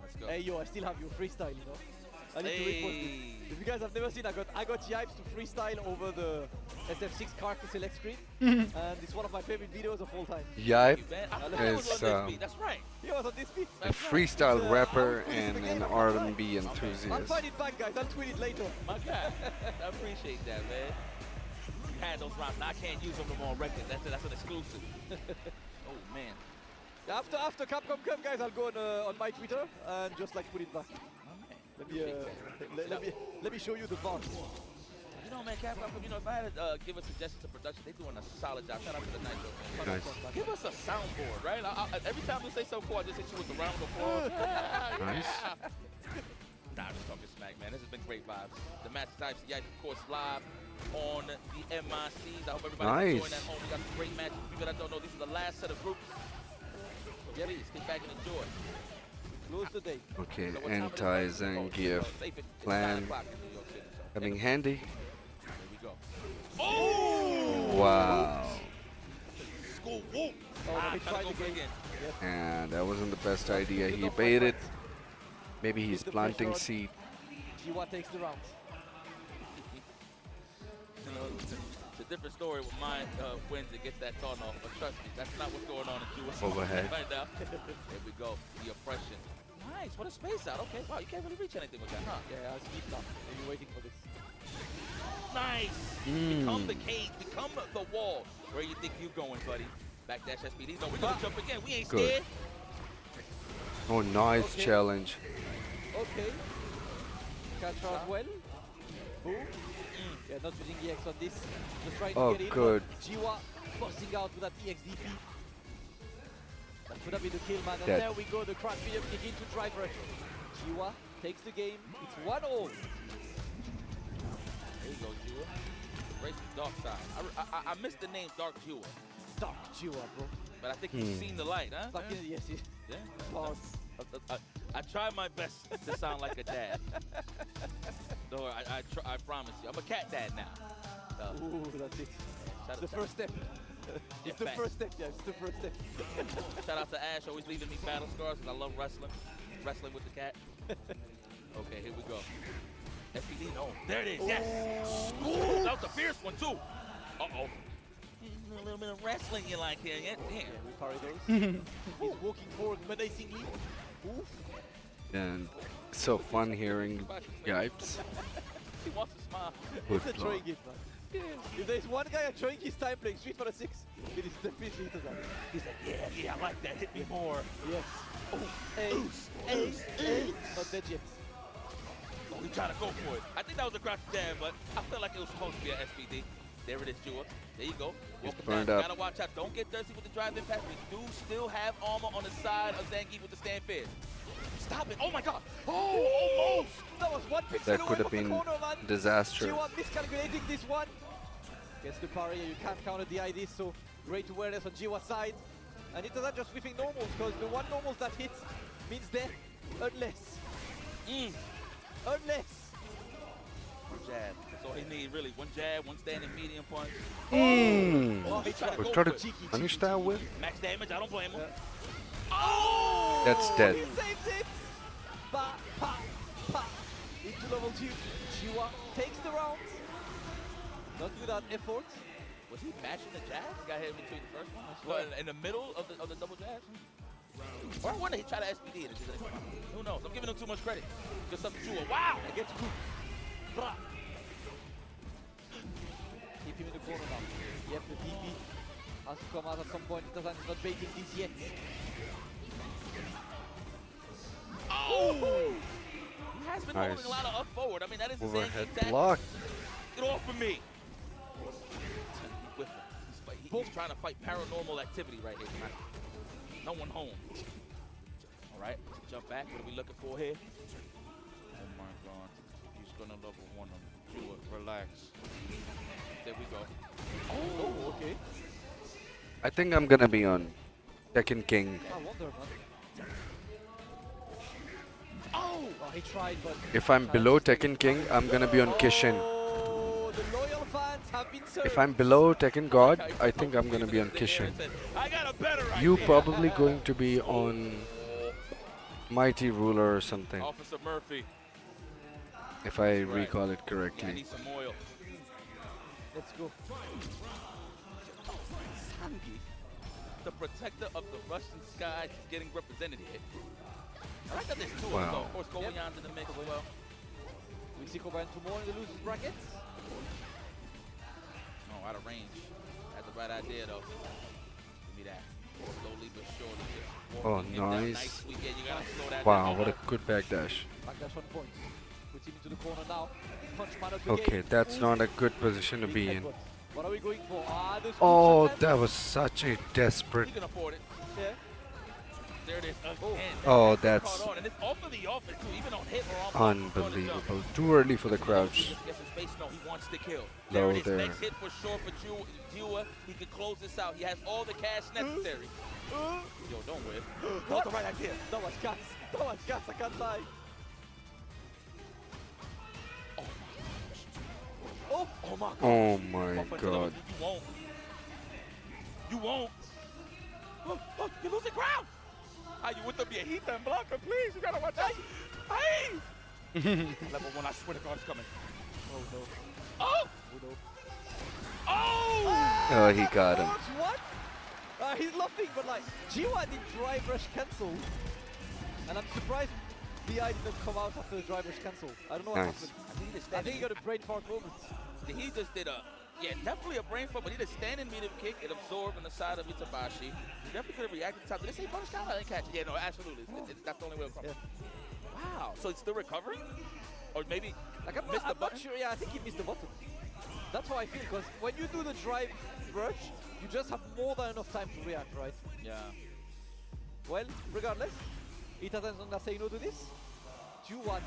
Let's go.
Hey yo, I still have your freestyle, you know. I need to repost this. If you guys have never seen, I got Yipes to freestyle over the SF6 character select screen, and it's one of my favorite videos of all time.
Yipe
is that's right.
He was on this beat.
a freestyle rapper and an R&B
I'll
enthusiast.
find it back, guys. I'll tweet it later.
My God, I appreciate that, man. You had those rhymes. I can't use them no more on record. That's an exclusive. Oh man.
After Capcom Cup, guys, I'll go on my Twitter and just like put it back. Let me show you the box.
You know, man, Capcom, you know, if I had to give a suggestion to production, they're doing a solid job. Shout out to the Nitro.
Nice.
Give us a soundboard, right? Every time we say so cool, I just hit you with the round of applause.
Nice.
Nah, I'm just talking smack, man. This has been great vibes. The match types, yeah, of course, live on the MICs. I hope everybody's enjoying that home. We got some great matches. For people that don't know, these are the last set of groups. So please, get back and enjoy.
Close the day.
Okay, anti-Zangief plan coming handy.
Oh!
Wow.
School whoop.
He tried again.
And that wasn't the best idea. He baited. Maybe he's planting seed.
Jiwa takes the round.
You know, it's a different story with mine wins it gets that turn off, but trust me, that's not what's going on in Cuba.
Overhead.
Right now. Here we go. The oppression. Nice. What a space out. Okay. Wow, you can't really reach anything with that, huh?
Yeah, I was deep down. Maybe waiting for this.
Nice. Become the cage. Become the wall. Where you think you going, buddy? Backdash SPD. No, we're gonna jump again. We ain't
Good.
scared.
Oh, nice challenge.
Okay. Catch as well. Boom. Yeah, not using the X on this. Just trying to get in.
Good.
Jiwa forcing out with that EXDP. That should have been the kill, man. And
Dead.
there we go. The crash medium begin to drive rush. Jiwa takes the game. It's 1-0.
There you go, Jua. Race the dark side. I missed the name Dark Jua.
Dark Jua, bro.
But I think you've seen the light, huh?
Back in, yes, yes.
Yeah.
Pause.
I try my best to sound like a dad. No, I promise you. I'm a cat dad now.
Ooh, that's it.
Shout
The first step. It's the first step, yeah, it's the first step.
Shout out to Ash, always leaving me battle scars, because I love wrestling. Wrestling with the cat. Okay, here we go. SPD, no. There it is, yes! Ooh, that was a fierce one, too. Uh-oh. A little bit of wrestling you like here, yeah? Damn.
Yeah, we parry those. He's walking forward menacingly. Oof.
And so fun hearing Yipes.
He wants to smile.
Good
It's a throwing gift, man. If there's one guy enjoying his time playing Street Fighter 6, it is definitely Itazan.
He's like, yeah, I like that. Hit me more.
Yes. Oh, not dead yet.
Oh, he tried to go for it. I think that was a crouch jab, but I felt like it was supposed to be an SPD. There it is, Jua. There you go.
Burned
down.
up.
Gotta watch out. Don't get thirsty with the drive impact. We do still have armor on the side of Zangief with the stand fist. Stop it. Oh my god. Oh, almost.
That was one pixel
That
away
could have
from the
been
corner, man.
disaster.
Jiwa miscalculating this one. Gets the parry, you can't counter the ID, so great awareness on Jiwa's side. And it doesn't just whipping normals, because the one normals that hits means death, unless. Unless.
One jab. That's all he needs, really. One jab, one standing medium punch.
Oh,
he tried to
we
go
try
for
to
it.
punish that with.
Max damage, I don't blame him.
Oh!
That's dead.
He saves it! Ba, pa, pa. Into level 2. Jiwa takes the round. Not without effort.
Was he mashing the jabs? Got hit in between the first one? Well, in the middle of the double jabs? Or I wonder he tried to SPD it. Who knows? I'm giving him too much credit. Just something to it. Wow!
I get good. Bra. Keep him in the corner now. Yep, the TP has to come out at some point. Itazan is not baiting this yet.
Oh! He has been holding a lot of up forward. I mean, that is a
Overhead
Zangief
block.
Get off of me! He's trying to fight paranormal activity right here tonight. No one home. All right, jump back. What are we looking for here? Oh my God. He's gonna level 1 him. Do it. Relax. There we go. Oh, okay.
I think I'm gonna be on Tekken King.
I wonder, man. Oh, he tried, but
If I'm below Tekken King, I'm gonna be on Kishin.
the loyal fans have been served.
If I'm below Tekken God, I think I'm gonna be on Kishin. You probably going to be on Mighty Ruler or something.
Officer Murphy.
If I recall it correctly.
I need some oil.
Let's go.
Sangi, the protector of the Russian skies, is getting represented here. I like that there's two of them, though. Of course, Kobayan's in the mix as well.
We see Kobayan tomorrow in the losers brackets.
Oh, out of range. Had the right idea, though. Give me that. Slowly but surely. Just
Oh,
walking him down
nice.
nicely. Yeah, you gotta slow that
Wow,
down.
what a good backdash.
Backdash 1 point. Puts him into the corner now. Punch man of the
Okay,
game.
that's not a good position to be in.
What are we going for? Ah, the
Oh, that was such a desperate.
He can afford it.
Yeah.
There it is. Again.
Oh,
Caught
that's
on. And it's off of the offense, too. Even on hit or on
unbelievable. Too early for the crouch.
Just gets his face. No, he wants to kill.
Low
There it is.
there.
Next hit for sure for Jua. He can close this out. He has all the cash necessary. Yo, don't whip. That was the right idea.
That was guts. That was guts. I can't lie.
Oh my God.
Oh my God.
You won't. You won't. Oh, you're losing ground. Ah, you with the viejita and blocker, please. You gotta watch out. Hey! Level 1, I swear to God, it's coming.
Oh no.
Oh!
Oh no.
Oh!
Oh, he got him.
What? He's laughing, but like, G1 did drive rush cancel. And I'm surprised BI didn't come out after the drive rush cancel. I don't know what
Nice.
happened. I think he got a brain fart moment.
He just did a, definitely a brain fart, but he did a standing medium kick. It absorbed on the side of Itabashi. He definitely could have reacted to top. Did they say punish count? I didn't catch it. Yeah, no, absolutely. That's the only way it'll come. Wow. So it's still recovering? Or maybe
Like, I'm not sure. Yeah, I think he missed the button. That's how I feel, because when you do the drive rush, you just have more than enough time to react, right?
Yeah.
Well, regardless, Itazen's not gonna say no to this. 2-1.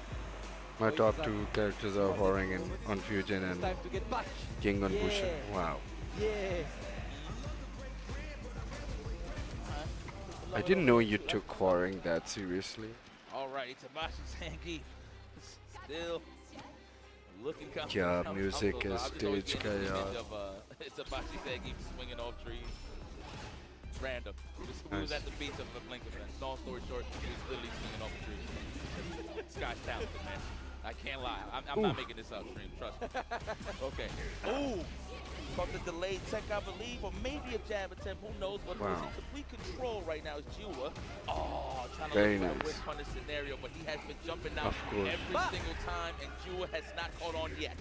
My top 2 characters are Horing and on Fusion and
Time to get back.
King on Bushin. Wow.
Yeah.
I didn't know you took Horing that seriously.
All right, Itabashi Sangi still looking kind
Yeah,
of
music
comfortable.
is
I just always
stage
get the
chaos.
image of Itabashi Sangi swinging off trees. Random. We was
Nice.
at the beach of the Blink event. Long story short, he was literally swinging off a tree. This guy's talented, man. I can't lie. I'm not making this up, Stream. Trust me. Okay. Ooh. From the delayed tech, I believe, or maybe a jab attempt. Who knows? But who's in complete control right now is Jua. Oh, trying to
Very
look for a
nice.
whip punish scenario, but he has been jumping out
Of course.
every single time, and Jua has not caught on yet.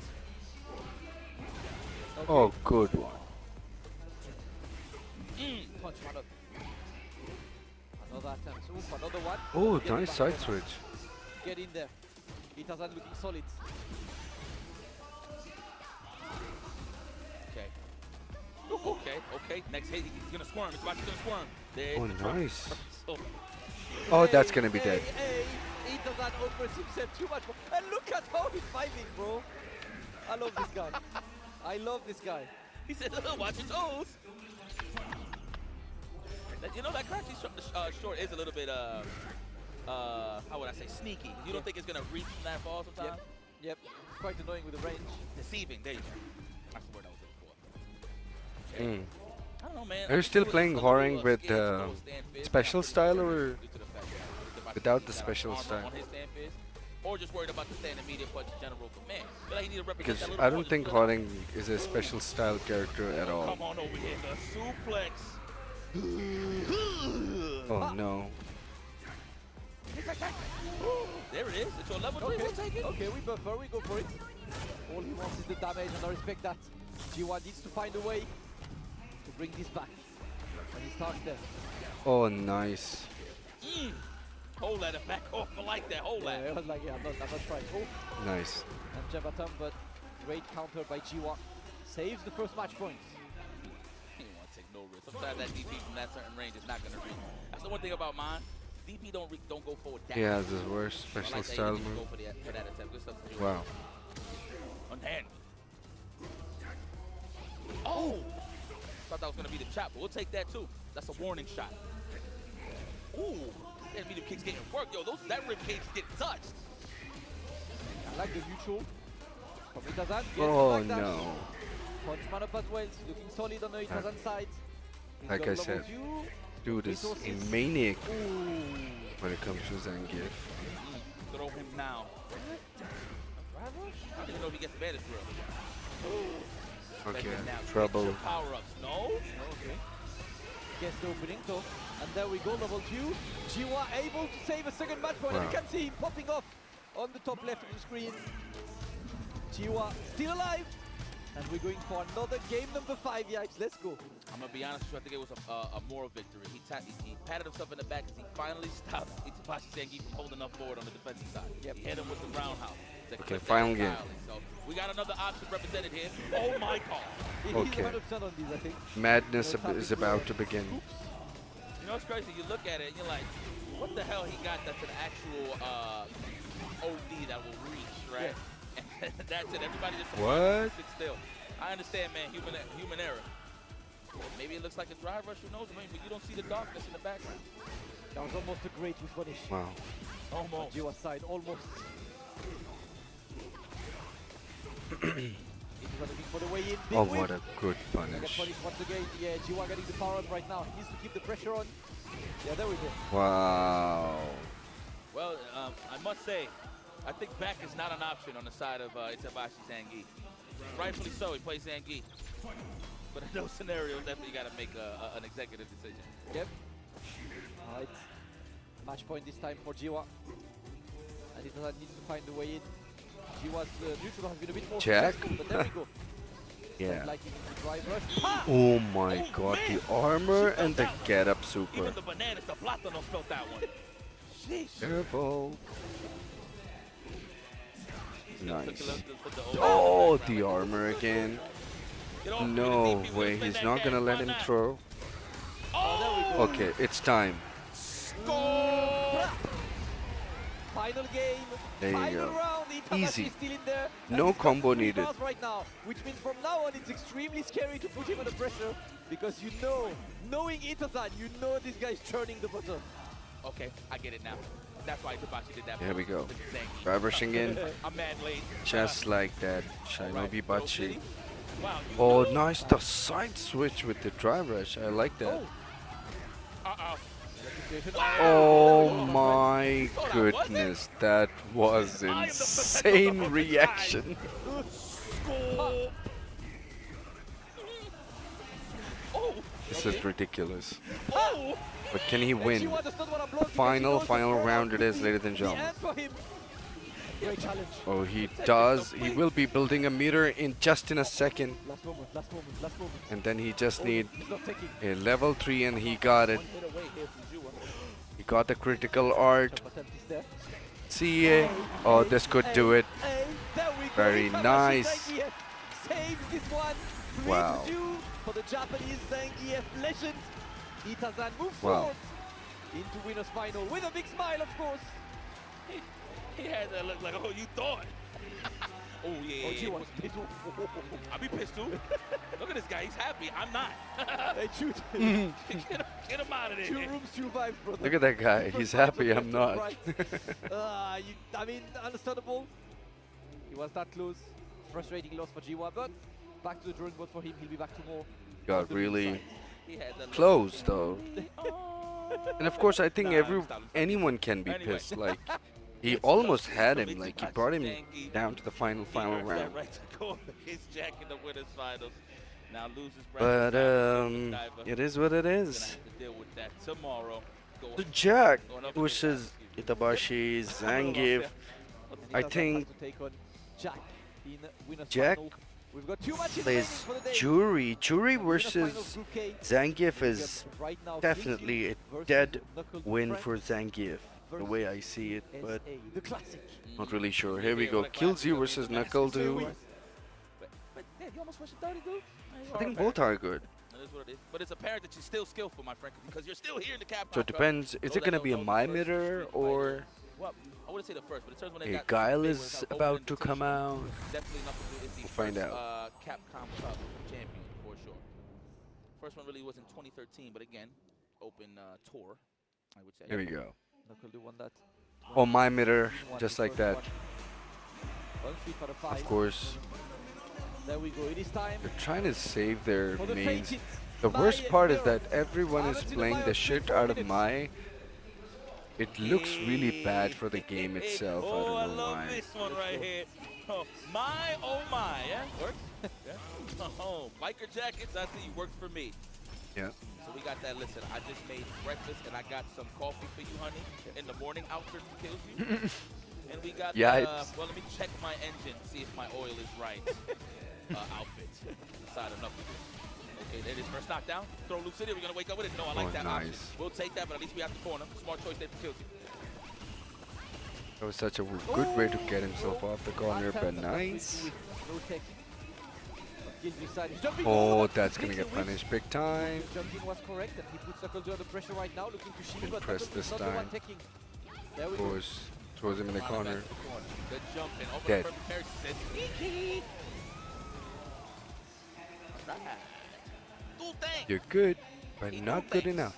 Oh, good one.
Punch one up. Another attempt. Oof, another one.
Oh,
Get
nice
back.
side switch.
Get in there. Itazan looking solid.
Okay. Okay. Next hit, he's gonna squirm. He's about to squirm. There's
Oh,
the trap.
nice.
Oh.
Oh, that's gonna be dead.
Hey, Itazan offers himself too much more. And look at how he's fighting, bro. I love this guy. I love this guy.
He said, watch your toes. You know, that crouching short is a little bit, how would I say, sneaky. You don't think it's going to reach from that far sometimes?
Yep. It's quite annoying with the range.
Deceiving. There you go. That's the word I was looking for. Okay. I don't know, man.
Are you still playing Horing with special style or without the special style?
Or just worried about the standing media punch general command. Feel like he need to represent
Because
that little
I
more
don't think
than
Horing is a special style character at all.
Come on over here. The suplex.
Oh no.
There it is. It's your level 3. We'll take it.
Okay, we buffer. We go for it. All he wants is the damage, and I respect that. G1 needs to find a way to bring this back. And he starts there.
Oh, nice.
Hold that back off. I like that. Hold that.
Yeah, I was like, I'm not trying. Oh.
Nice.
And Jabatam, but great counter by G1. Saves the first match point.
He didn't want to take no risk. Sometimes that DP from that certain range is not gonna reach. That's the one thing about mine. DP don't go forward that.
He has his worst special style move.
Go for that attempt. Good stuff to do.
Wow.
Unhand. Oh! Thought that was gonna be the chop, but we'll take that too. That's a warning shot. Ooh! That medium kick's getting work. Yo, that rib cage get touched.
I like the neutral from Itazan.
Oh no.
Punchman up as well. He's looking solid on the Itazan side. He's
Like
got
I
level
said,
2.
dude is a
Resources.
maniac when it comes to Zangief.
Throw him now. I don't even know if he gets advantage through.
Okay,
Now,
trouble.
Power-ups. No?
Okay. Gets the opening though. And there we go, level 2. Jiwa able to save a second match point. And you
Wow.
can see him popping off on the top left of the screen. Jiwa still alive. And we're going for another game number 5, Yipes. Let's go.
I'm gonna be honest with you, I think it was a moral victory. He patted himself in the back as he finally stopped Itabashi Zangief from holding up forward on the defensive side. Yep. He hit him with the roundhouse.
Okay, final game.
So we got another option represented here. Oh my god.
Okay.
100% on these, I think.
Madness is about to begin.
You know what's crazy? You look at it and you're like, what the hell he got that's an actual OD that will reach, right? And that's it. Everybody just
What?
sit still. I understand, man. Human error. Maybe it looks like a drive rush. Who knows, man? But you don't see the darkness in the background.
That was almost a great punish.
Wow.
Almost. Jiwa side, almost. Looking for the way in.
Oh, what a good
Punish
punish.
once again. Yeah, Jiwa getting the power up right now. He needs to keep the pressure on. Yeah, there we go.
Wow.
Well, I must say, I think back is not an option on the side of Itabashi Zangief. Rightfully so, he plays Zangief. But in those scenarios, definitely got to make an executive decision.
Yep. Alright. Match point this time for Jiwa. And he doesn't need to find the way in. Jiwa's neutral has been a bit more
Jack?
successful, but there we go.
Yeah.
Like the drive rush. Ha!
Oh my god, the armor and the get up super.
Even the bananas, the Platanos felt that one. Sheesh.
Careful. Nice.
The
Oh, the armor again. No way, he's not gonna let him throw. Okay, it's time.
Final game.
There you
Final
go.
round. Itabashi
Easy.
is still in there.
No
And he's got
combo
3
needed.
bars right now, which means from now on it's extremely scary to put him under pressure because you know, knowing Itazan, you know this guy's turning the button.
Okay, I get it now. That's why Itabashi did that.
Here we go.
Zangief.
Drive rushing in.
I'm mad late.
Just like that. Shinobi Bachi.
Wow,
Oh, nice. The side switch with the drive rush. I like that. Oh my goodness. That was insane reaction. This is ridiculous. But can he win? The final round it is, ladies and gentlemen.
Great challenge.
Oh, he does. He will be building a meter in just in a second.
Last moment, last moment, last moment.
And then he just need
He's not taking.
a level 3 and he got it. He got the critical art. CA. Oh, this could do it. Very nice.
Saves this one.
Wow.
3-2 for the Japanese Zangief legend. Itazan moves
Wow.
forward into winners final with a big smile, of course.
He had that look like, oh, you thought. Oh, yeah.
Oh, Jiwa's pissed.
I'll be pissed too. Look at this guy. He's happy. I'm not.
They shoot.
Get him out of there.
2 rooms, 2 vibes, brother.
Look at that guy. He's happy. I'm not.
I mean, understandable. He was that close. Frustrating loss for Jiwa, but back to the drawing board for him. He'll be back tomorrow.
Got really
He had that
close though. And of course, I think anyone can be pissed. Like, he almost had him. Like, he brought him down to the final round.
Right to go against Jack in the winners finals. Now loses
But it is what it is.
Have to deal with that tomorrow.
The Jack versus Itabashi Zangief. I think Jack plays Jury. Jury versus Zangief is definitely a dead win for Zangief, the way I see it, but not really sure. Here we go. Killzoo versus Knuckle Dude. I think both are good.
It is what it is. But it's apparent that you're still skillful, my friend, because you're still here in the Capcom.
So it depends. Is it gonna be a My Mirror or
Well, I wouldn't say the first, but it turns when they
a
got
Guile is about to come out?
definitely nothing is the
We'll find
first,
out.
Capcom Cup champion for sure. First one really was in 2013, but again, open tour, I would say.
There we go.
NuckleDu won that.
Oh, My Mirror, just like that.
1 Street Fighter 5.
Of course.
There we go. It is time.
They're trying to save their
For the
mains.
Fated
The worst
Mai
part is
Mirror.
that everyone is playing the shit out of Mai. It looks really bad for the game itself. I
Oh, I
don't know
love
why.
this one right here. Oh my, yeah, works. Yeah. Oh, biker jackets, I see, works for me.
Yeah.
So we got that. Listen, I just made breakfast and I got some coffee for you, honey. In the morning, outfit kills you. And we got,
Yipes.
well, let me check my engine, see if my oil is right. Outfit, side of knuckle. Okay, there it is. First knockdown. Throw Luke City. We're going to wake up with it. No, I like
Oh,
that option.
nice.
We'll take that, but at least we have the corner. Smart choice there for kills you.
That was such a good way to get himself off the corner, but nice. Oh, that's gonna get punished big time.
Jumping was correct, and he puts NuckleDu under pressure right now, looking to shield, but
Press
NuckleDu
this
is not the one
time.
taking. There we go.
Goes, throws him in the corner.
Good jump in. Over
Dead.
the perfect parry. Says, "Hee-hee." Right. Do thing.
You're good, but not good enough.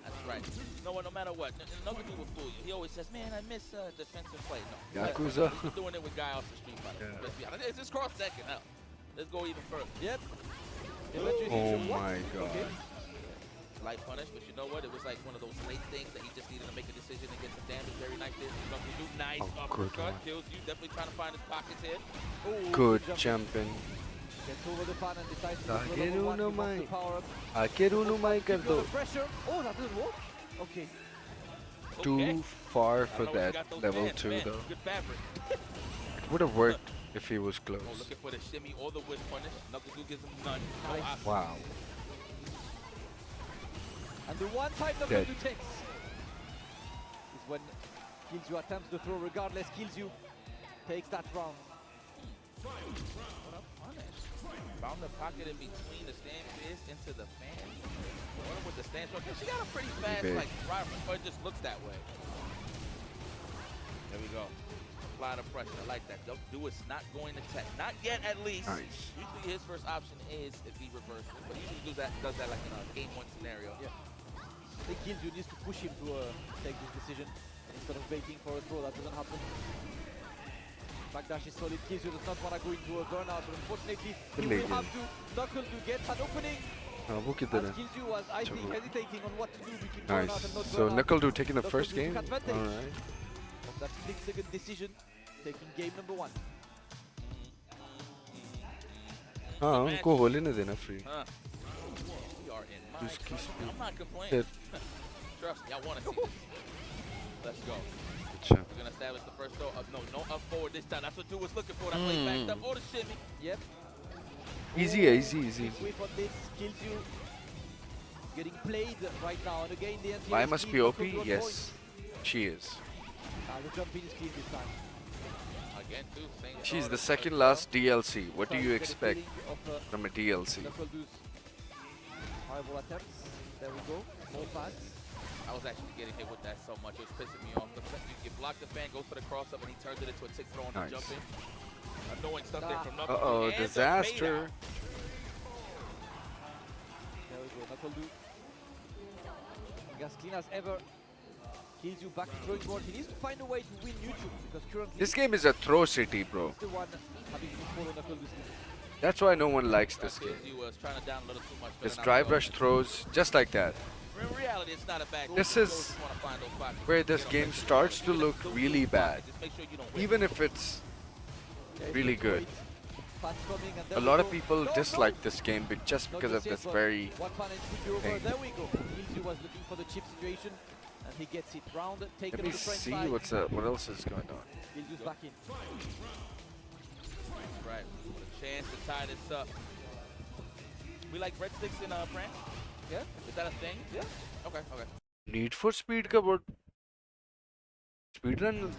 That's right. You know what? No matter what, NuckleDu will fool you. He always says, "Man, I miss defensive play." No.
Yakuza.
He's doing it with Guy off the Street Fighter.
Yeah.
Let's be honest. It's just cross second now. Let's go even further.
Yep.
Oh my god.
Light punish, but you know what? It was like one of those late things that he just needed to make a decision and get some damage. Very nice there. NuckleDu, nice
Oh, good
uppercut.
one.
Kills you. Definitely trying to find his pockets here.
Good jumping.
Gets over the fan and decides to go for
Aage
level 1. He
uno
wants
mai.
the power up.
Aake uno mai kar
Keep you
do.
under pressure. Oh, that didn't work. Okay.
Too far for
I know he
that
got those
level
fans,
2
man.
though.
Good fabric.
It would have worked if he was
Oh,
close.
looking for the shimmy or the whip punish. NuckleDu gives him none. No
Nice.
option.
Wow.
And the one time
Dead.
NuckleDu takes is when KillZu attempts the throw regardless. KillZu takes that round.
What a punish. Found the pocket in between the stand fist into the fan. What with the stand stroke. She got a pretty fast,
big.
like, right, but it just looks that way. There we go. Apply the pressure. I like that. Don't do it's not going to tech. Not yet, at least.
Nice.
Usually his first option is if he reverses, but he usually does that like in a game 1 scenario.
Yeah. I think KillZu needs to push him to take this decision instead of waiting for a throw. That doesn't happen. Backdash is solid. KillZu does not want to go into a burnout, but unfortunately, he will have to. NuckleDu gets an opening.
वो
As
किधर है?
KillZu was, I think, hesitating on what to do between
Nice.
burnout and not
So
burnout.
NuckleDu taking the first
NuckleDu
game.
took advantage
Alright.
of that split-second decision, taking game number 1.
हाँ उनको होली ने देना free.
Huh. We are in my
Just kiss
country.
me.
I'm not complaining.
Dead.
Trust me, I want to see this. Let's go.
अच्छा.
We're going to establish the first throw. No up forward this time. That's what Drew was looking for. That play backed up. Oh, the shimmy.
Yep.
Easy, easy, easy.
Wait for this. KillZu getting played right now. And again, the
Mai must be OP. Yes, she is.
The jump in is clean this time.
Again, too. Same
She's
throw,
the
first
second
throw.
last DLC. What do
Starting
you
to get a
expect
feeling of,
from a DLC?
NuckleDu's horrible attempts. There we go. More fans.
I was actually getting hit with that so much. It was pissing me off. You block the fan, goes for the cross up, and he turns it into a tick throw on
Nice.
the jump in. Annoying stuff there from NuckleDu.
Uh-oh,
And the
disaster.
There we go. NuckleDu. As clean as ever. KillZu back to drawing board. He needs to find a way to win YouTube because currently
This game is a throw city, bro.
he's the one having to follow NuckleDu's lead.
That's why no one likes this game.
KillZu was trying to down a little too much.
This
better not
drive
go.
rush throws just like that.
In reality, it's not a bad
This
game.
is
You just wanna find those pockets.
where this
You know,
game
make sure
starts
you
to
don't
look
lose
really
pockets.
bad.
Just make sure you don't whip.
Even if it's really good.
Fans coming and there
A
we
lot
go.
of people
No,
dislike
no.
this game just
Not
because of
just yet,
this
but
very
one fan and should be over.
thing.
There we go. KillZu was looking for the chip situation and he gets it round. Taken
Let me
to the French
see
side.
what else is going on.
KillZu's back in.
Right. With a chance to tie this up. We like breadsticks in France?
Yeah.
Is that a thing?
Yeah.
Okay, okay.
Need for Speed का बहुत speedrun.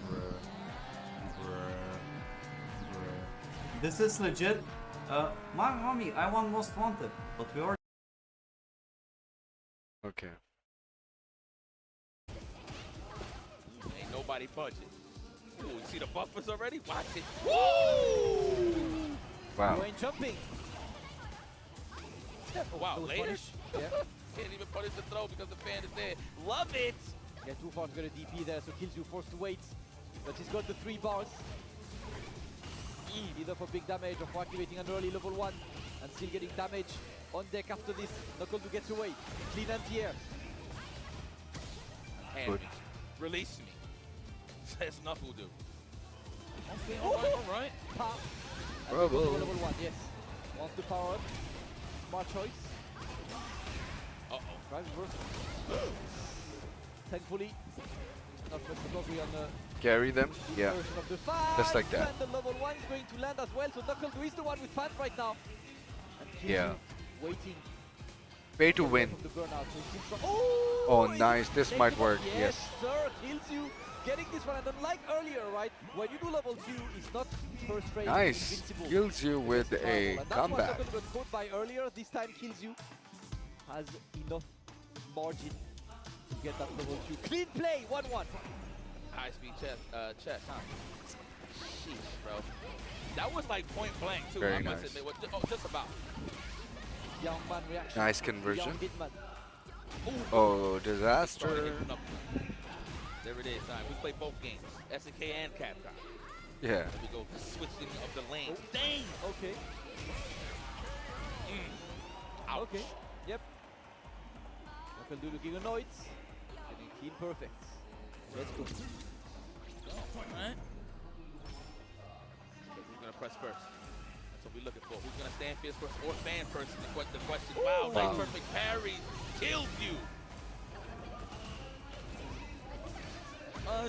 This is legit. My mommy, I want Most Wanted, but we already
Okay.
Ain't nobody budget. Ooh, you see the buffers already? Watch it. Woo!
Wow.
You ain't jumping.
Wow, later?
Yeah.
Can't even punish the throw because the fan is there. Love it!
Yeah, too far to go to DP there, so Kills you forced to wait. But he's got the 3 bars. Either for big damage or for activating an early level 1 and still getting damage on deck after this. NuckleDu gets away. Clean anti-air.
Hand me. Release me. Says NuckleDu. Okay, alright.
Pop.
Bravo.
Level 1, yes. Wants to power up. Smart choice.
Uh-oh.
Drive reverse. Thankfully, not much recovery on the
Carry them? Yeah.
version of the fans.
Just like that.
And the level 1 is going to land as well, so NuckleDu is the one with fans right now. And
Yeah.
waiting.
Pay to win.
The burnout, so he seems
Oh, nice. This
Take
might
it
work.
up.
Yes.
Sir, Kills you. Getting this one, and unlike earlier, right? When you do level 2, it's not first rate.
Nice.
Invincible.
Kills you with
It's
a
powerful, and
comeback.
That's what got caught by earlier. This time Kills you has enough margin to get that level 2. Clean play, 1-1.
High speed chess, huh? Sheesh, bro. That was like point blank too.
Very
I must
nice.
admit. Just about.
Young man reaction.
Nice conversion.
Young Hitman.
Oh, disaster.
There it is. All right, we play both games, SNK and Capcom.
Yeah.
There we go. Switching of the lanes. Dang.
Okay.
Ouch.
Okay. Yep. NuckleDu looking annoyed. Getting clean perfect. Let's go.
Alright. Who's gonna press first? That's what we're looking for. Who's gonna stand fierce first or fan first? The question. Wow, nice perfect parry. Kills you.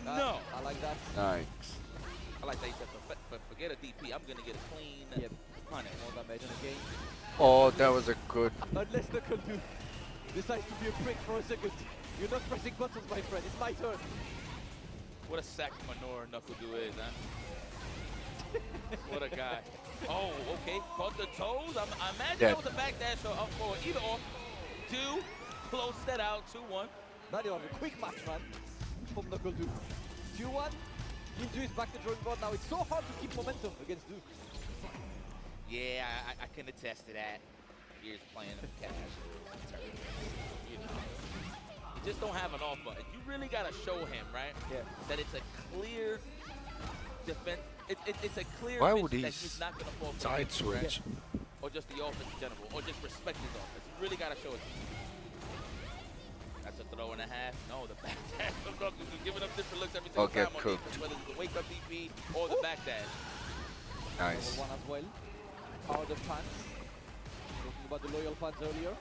No.
I like that.
Nice.
I like that you said, forget a DP. I'm gonna get a clean punish.
More damage on the game.
Oh, that was a good.
Unless NuckleDu decides to be a prick for a second. You're not pressing buttons, my friend. It's my turn.
What a sack manure NuckleDu is, huh? What a guy. Oh, okay. Caught the toes. I imagine that was a backdash or up forward. Either or. 2. Close that out. 2-1.
That was a quick match, man. From NuckleDu. 2-1. Kills is back to drawing board now. It's so hard to keep momentum against Duke.
Yeah, I can attest to that. Here's playing him cash. You know. You just don't have an off button. You really got to show him, right?
Yeah.
That it's a clear defense. It's a clear
Why
mission
would
that
he
he's not going to fall for
side
the right?
switch?
Or just the offense in general. Or just respect his offense. You really got to show it. That's a throw and a half. No, the back dash from NuckleDu, giving up different looks every single
get
time on
cooked.
defense, whether it's the wake up DP or the back dash.
Nice.
Level 1 as well. Power the fans. Talking about the loyal fans earlier.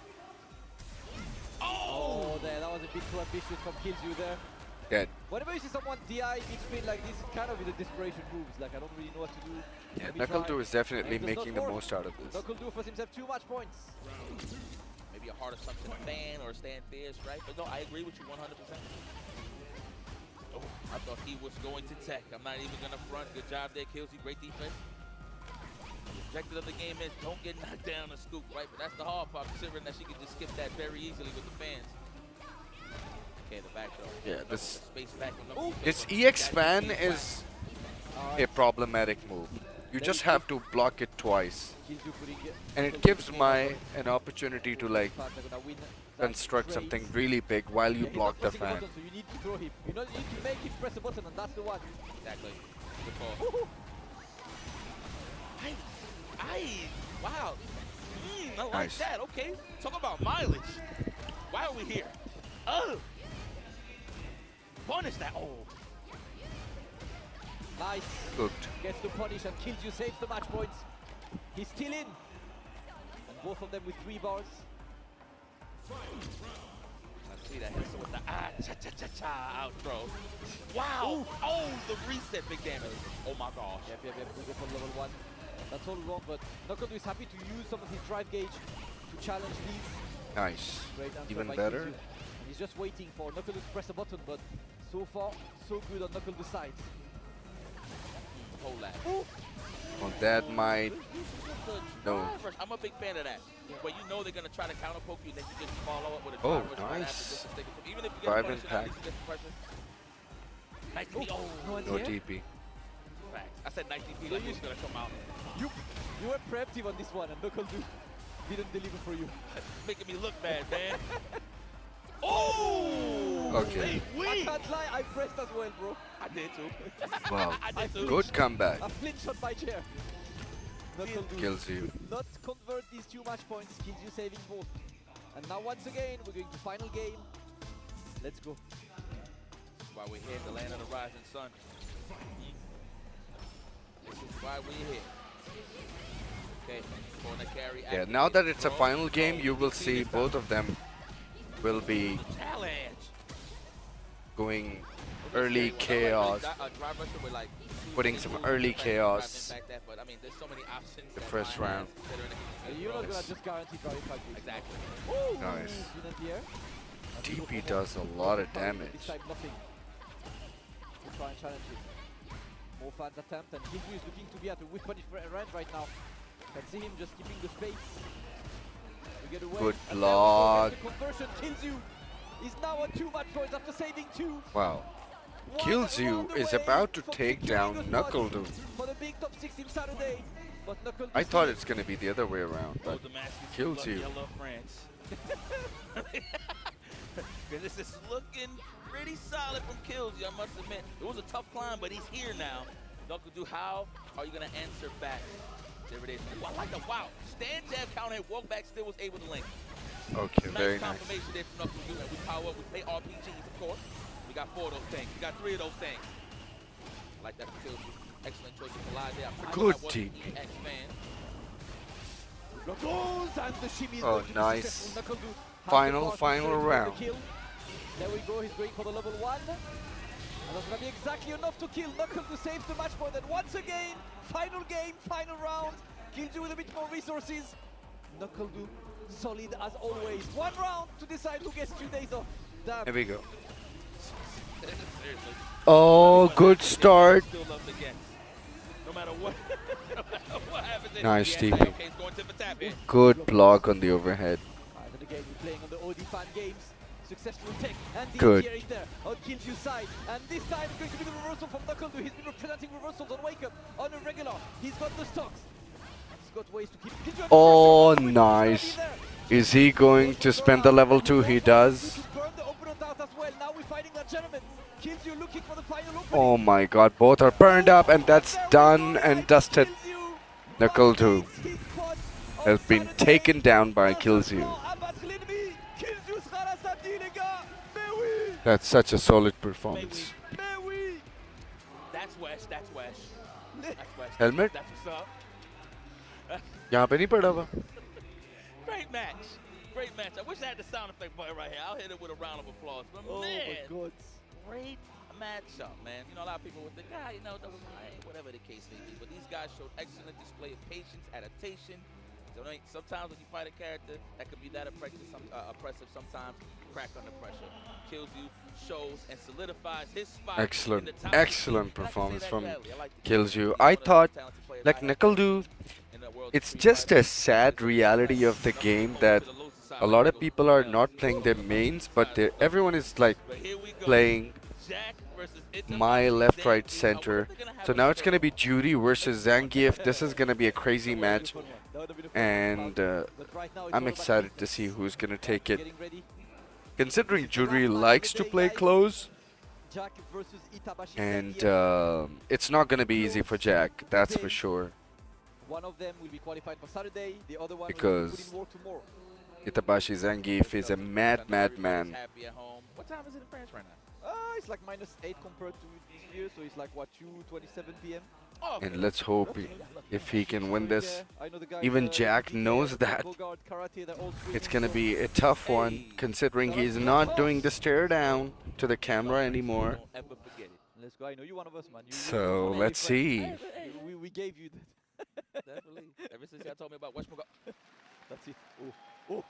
Oh, there, that was a bit too ambitious from Kills you there.
Dead.
Whenever you see someone DI mid spin like this, it's kind of with the desperation moves. Like, I don't really know what to do.
Yeah,
Let me
NuckleDu
try.
is definitely
And it does
making
not
the
work.
most out of this.
NuckleDu for himself too much points.
Maybe a hard assumption to fan or stand fierce, right? But no, I agree with you 100%. Oh, I thought he was going to tech. I'm not even going to front. Good job there, Kills you. Great defense. The objective of the game is don't get knocked down and scoop, right? But that's the hard part, considering that she can just skip that very easily with the fans. Okay, the back throw.
Yeah, this
Space back on
this EX fan is a problematic move. You just have to block it twice. And it gives my an opportunity to like construct something really big while you block the fan.
So you need to throw him. You need to make him press a button, and that's the one.
Exactly. Good call. Wow. I like
Nice.
that. Okay. Talk about mileage. Why are we here? Oh. Punish that. Oh.
Nice.
Cooked.
Gets to punish and Kills you, saves the match points. He's still in. And both of them with 3 bars.
I see that hustle with the cha-cha-cha-cha out throw. Wow. Ooh. Oh, the reset, big damage. Oh my gosh.
Yep. Good for level 1. That's all wrong, but NuckleDu is happy to use some of his drive gauge to challenge these.
Nice.
Great answer
Even
by
better.
Kills you. And he's just waiting for NuckleDu to press a button, but so far, so good on NuckleDu's side.
Whole lap.
Ooh.
Well, that might. No.
I'm a big fan of that. Where you know they're going to try to counter poke you, and then you just follow up with a
Oh,
drive rush right
nice.
after just to stick it. Even if you get
Drive
punished,
impact.
at least you get the pressure. Nice DP.
No DP.
Facts. I said nice DP like he was going to come out.
You were preemptive on this one, and Knuckle didn't deliver for you.
Making me look bad, man. Oh!
Okay.
I can't lie, I pressed as well, bro.
I did too.
Wow.
I did too.
Good comeback.
A flinch on my chair. Knuckle
Kills you.
not convert these 2 match points, kills you saving both. And now once again, we're going to final game. Let's go.
Why we're here, the land of the rising sun. This is why we're here. Okay, corner carry.
Yeah, now that it's a final game, you will see both of them will be going early chaos, putting some early chaos the first round.
You're not gonna just guarantee driving back.
Exactly.
Nice. TP does a lot of damage.
This time nothing. We'll try and challenge it. More fans attempt, and Gilju is looking to be at a whip punish range right now. Can see him just keeping the space. We get away.
Good
And
block.
there we go. The conversion kills you. He's now on 2 match points after saving 2.
Wow. Killzoo is about to take down NuckleDu.
For the big top 16 Saturday. But Knuckle
I thought it's gonna be the other way around, but Killzoo.
This is looking pretty solid from Killzoo, I must admit. It was a tough climb, but he's here now. NuckleDu, how are you going to answer back? There it is. Ooh, I like the wow. Stand jab counter hit, walk back, still was able to link.
Okay, very nice.
Confirmation there from NuckleDu, and we power up, we play RPGs, of course. We got 4 of those things. We got 3 of those things. I like that for Killzoo. Excellent choice of Collide there.
Good TP.
And the shimmy is
Oh,
going to be
nice.
successful. NuckleDu has the
Final
pass to save
round.
the kill. There we go, he's going for the level 1. And that's going to be exactly enough to kill. NuckleDu saves the match point. And once again, final game, final round. Killzoo with a bit more resources. NuckleDu solid as always. 1 round to decide who gets 2 days off. Damn.
There we go. Oh, good start.
Still love the guess. No matter what, what happens.
Nice
TP.
TP. Good block on the overhead.
And again, we're playing on the OD fan games. Successful tech and the
Good.
here is there on Killzoo side. And this time it's going to be the reversal from NuckleDu. He's been representing reversals on Wake Up on a regular. He's got the stocks. He's got ways to keep Killzoo.
Oh, nice. Is he going to spend the level 2? He does.
Burn the opponent out as well. Now we're fighting that gentleman. Killzoo looking for the final opening.
Oh my god, both are burned up and that's done and dusted. NuckleDu has been taken down by Killzoo. That's such a solid performance.
That's West, that's West. That's West.
Helmet?
That's what's up.
यहाँ पे नहीं पड़ा हुआ.
Great match. Great match. I wish I had the sound effect button right here. I'll hit it with a round of applause. But
Oh
man,
my god.
great matchup, man. You know, a lot of people would think, you know, whatever the case may be. But these guys showed excellent display of patience, adaptation. So, sometimes when you fight a character that can be that oppressive, sometimes crack under pressure. Killzoo shows and solidifies his spot.
Excellent,
in the top
excellent
15.
performance
I
from
can say that gladly. I like the
Killzoo. I thought, like NuckleDu, it's just a sad reality of the game that a lot of people are not playing their mains, but everyone is like playing my left, right, center. So now it's going to be Judy versus Zangief. This is going to be a crazy match. And I'm excited to see who's going to take it. Considering Judy likes to play close, and it's not going to be easy for Jack, that's for sure.
One of them will be qualified for Saturday, the other one
Because
will be put in work tomorrow.
Itabashi Zangief is a mad man.
What time is it in France right now?
It's like -8 compared to this year, so it's like what, 2:27 p.m.
And let's hope if he can win this. Even Jack knows that it's going to be a tough one, considering he's not doing the stare down to the camera anymore.
Let's go. I know you one of us, man.
So let's see.
We gave you that.
Definitely. Ever since y'all told me about Westbrook.
That's it. Oh.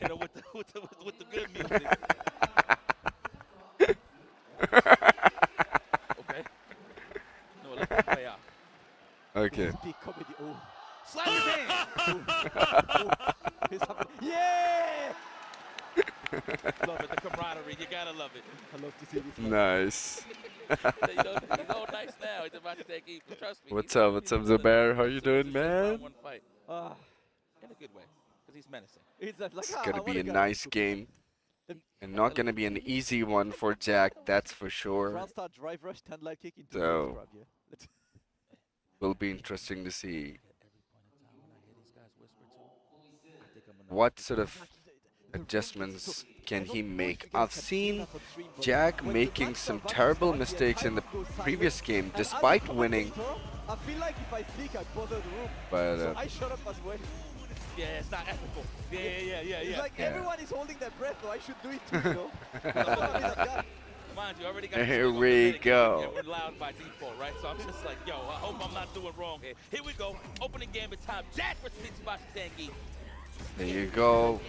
You know, with the good music. Okay. Love it, the camaraderie. You gotta love it.
I love to see this.
Nice.
He's all nice now. He's about to take Ethan. Trust me.
What's up, Zubair? How you doing, man?
One fight. In a good way, because he's menacing.
It's gonna be a nice game. And not gonna be an easy one for Jack, that's for sure.
Drive rush, 10 light kick into
So, will be interesting to see what sort of adjustments can he make. I've seen Jack making some terrible mistakes in the previous game despite winning.
I feel like if I speak, I bother the room.
But
so I shut up as well.
Yeah, it's not ethical. Yeah.
It's like everyone is holding their breath, so I should do it too, you know?
Mind you, I already got
Here we go.
Yeah, we're loud by default, right? So I'm just like, yo, I hope I'm not doing wrong here. Here we go. Opening game at time. Jack versus Itsubaki Zangief.
There you go.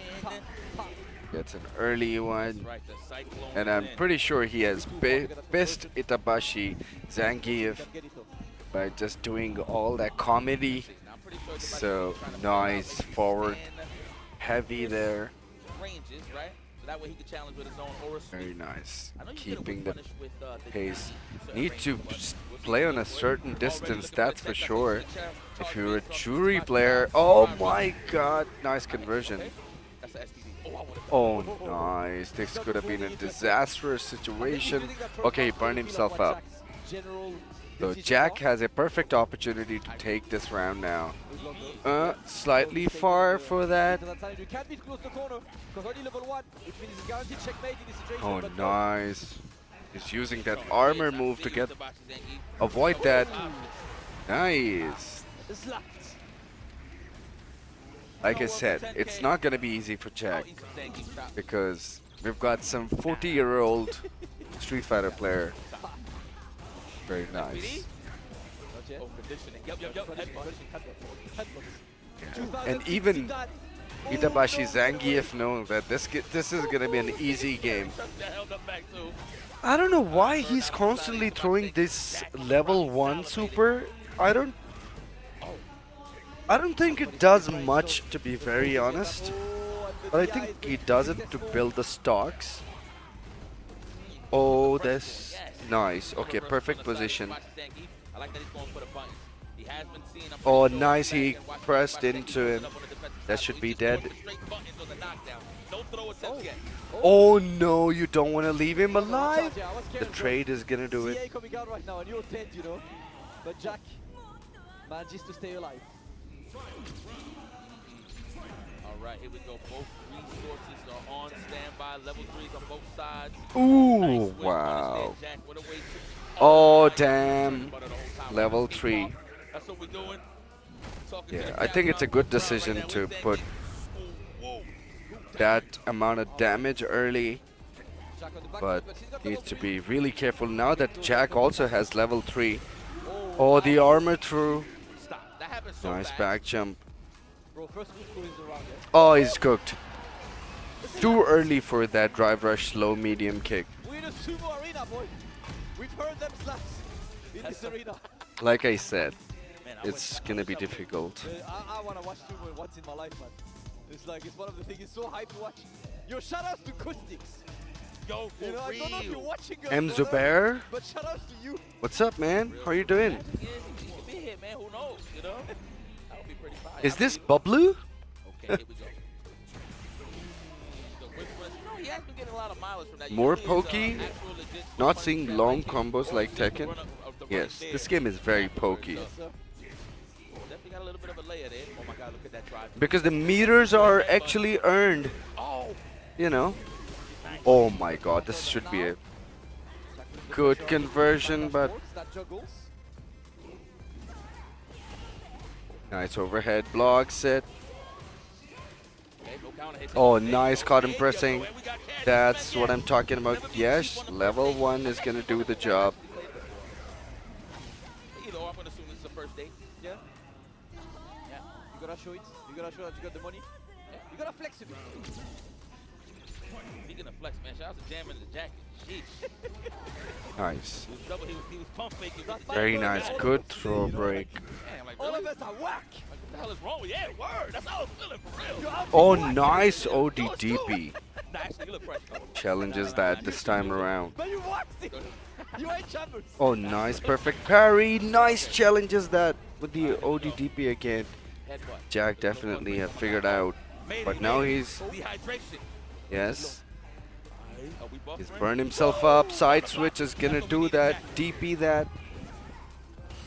Gets an early one. And I'm pretty sure he has best Itabashi Zangief by just doing all that comedy. So nice forward heavy there.
Ranges, right? So that way he can challenge with his own aura.
Very nice. Keeping the pace. Need to play on a certain distance, that's for sure. If you're a Jury player, oh my god, nice conversion. Oh, nice. This could have been a disastrous situation. Okay, he burned himself up. So Jack has a perfect opportunity to take this round now. Slightly far for that. Oh, nice. He's using that armor move to get avoid that. Nice. Like I said, it's not gonna be easy for Jack because we've got some 40-year-old Street Fighter player. Very nice. And even Itabashi Zangief know that this is gonna be an easy game. I don't know why he's constantly throwing this level 1 super. I don't think it does much, to be very honest. But I think he does it to build the stocks. Oh, that's nice. Okay, perfect position. Oh, nice. He pressed into him. That should be dead. Oh no, you don't want to leave him alive. The trade is gonna do it.
But Jack manages to stay alive.
Alright, here we go. Both resources are on standby. Level 3s on both sides.
Ooh, wow. Oh, damn. Level 3.
That's what we're doing.
Yeah, I think it's a good decision to put that amount of damage early. But needs to be really careful now that Jack also has level 3. Oh, the armor through. Nice back jump. Oh, he's cooked. Too early for that drive rush slow medium kick.
We're in a sumo arena, boy. We've heard them slaps in this arena.
Like I said, it's gonna be difficult.
I want to watch sumo once in my life, man. It's like, it's one of the things, it's so hype to watch. Yo, shoutouts to Kustix.
Yo, for
you know, I don't know if you're watching
M. Zubair?
but shoutouts to you.
What's up, man? How you doing?
He could be here, man. Who knows, you know? That would be pretty fire.
Is this Bublu?
Okay, here we go. He has been getting a lot of mileage from that.
More pokey? Not seeing long combos like Tekken? Yes, this game is very pokey.
Definitely got a little bit of a layer there. Oh my god, look at that drive.
Because the meters are actually earned. You know? Oh my god, this should be a good conversion, but... Nice overhead block set. Oh, nice cotton pressing. That's what I'm talking about. Yes, level 1 is gonna do the job.
You know, I'm gonna assume this is the first date.
Yeah. Yeah. You gotta show it. You gotta show that you got the money. Yeah. You gotta flex it.
Speaking of flex, man, shout out to Jam in the jacket. Sheesh.
Nice.
He was pump faking.
Very nice. Good throw break.
Damn, like, really?
All of us are whack.
Like, what the hell is wrong with you? Yeah, word. That's how I was feeling for real.
Oh, nice ODDP.
Actually, you look fresh.
Challenges that this time around.
But you watched it. You ain't chambers.
Oh, nice, perfect parry. Nice challenges that with the ODDP again. Jack definitely have figured out, but now he's yes. He's burned himself up. Side switch is gonna do that. DP that.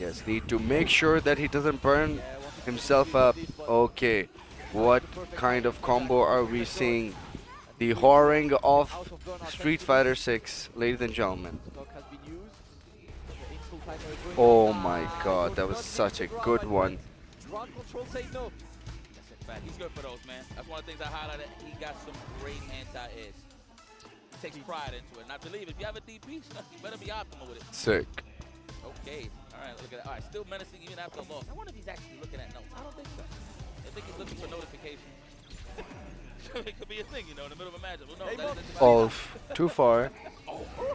Yes, need to make sure that he doesn't burn himself up. Okay, what kind of combo are we seeing? The whoring of Street Fighter 6, ladies and gentlemen. Oh my god, that was such a good one.
Ground control say no.
That's a fact. He's good for those, man. That's one of the things I highlighted. He got some great anti-airs. He takes pride into it. And I believe if you have a DP, you better be optimal with it.
Sick.
Okay. All right, look at that. All right, still menacing even after a loss. I wonder if he's actually looking at notes. I don't think so. I think he's looking for notifications. It could be a thing, you know, in the middle of a match. We'll know.
Too far.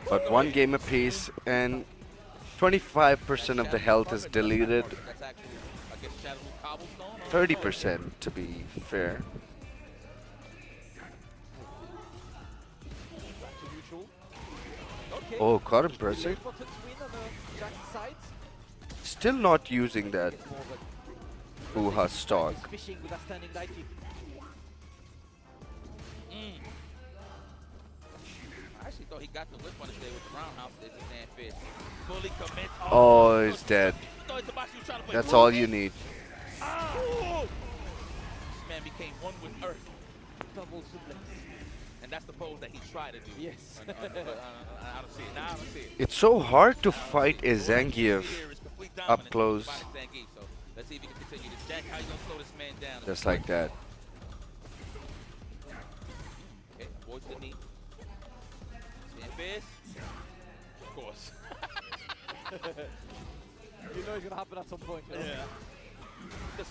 But one game apiece, and 25% of the health is deleted. 30% to be fair. Oh, caught him pressing. Still not using that Uha stock.
I actually thought he got the whip on his day with the roundhouse. Fully commits.
Oh, he's dead. That's all you need.
This man became one with Earth. Double suplex. And that's the pose that he tried to do.
Yes.
I don't see it. Now I don't see it.
It's so hard to fight a Zangief up close.
Let's see if he can continue this. Jack, how you gonna slow this man down?
Just like that.
Okay, avoids the knee. Stand fist. Of course.
You know it's gonna happen at some point. You know?
Yeah.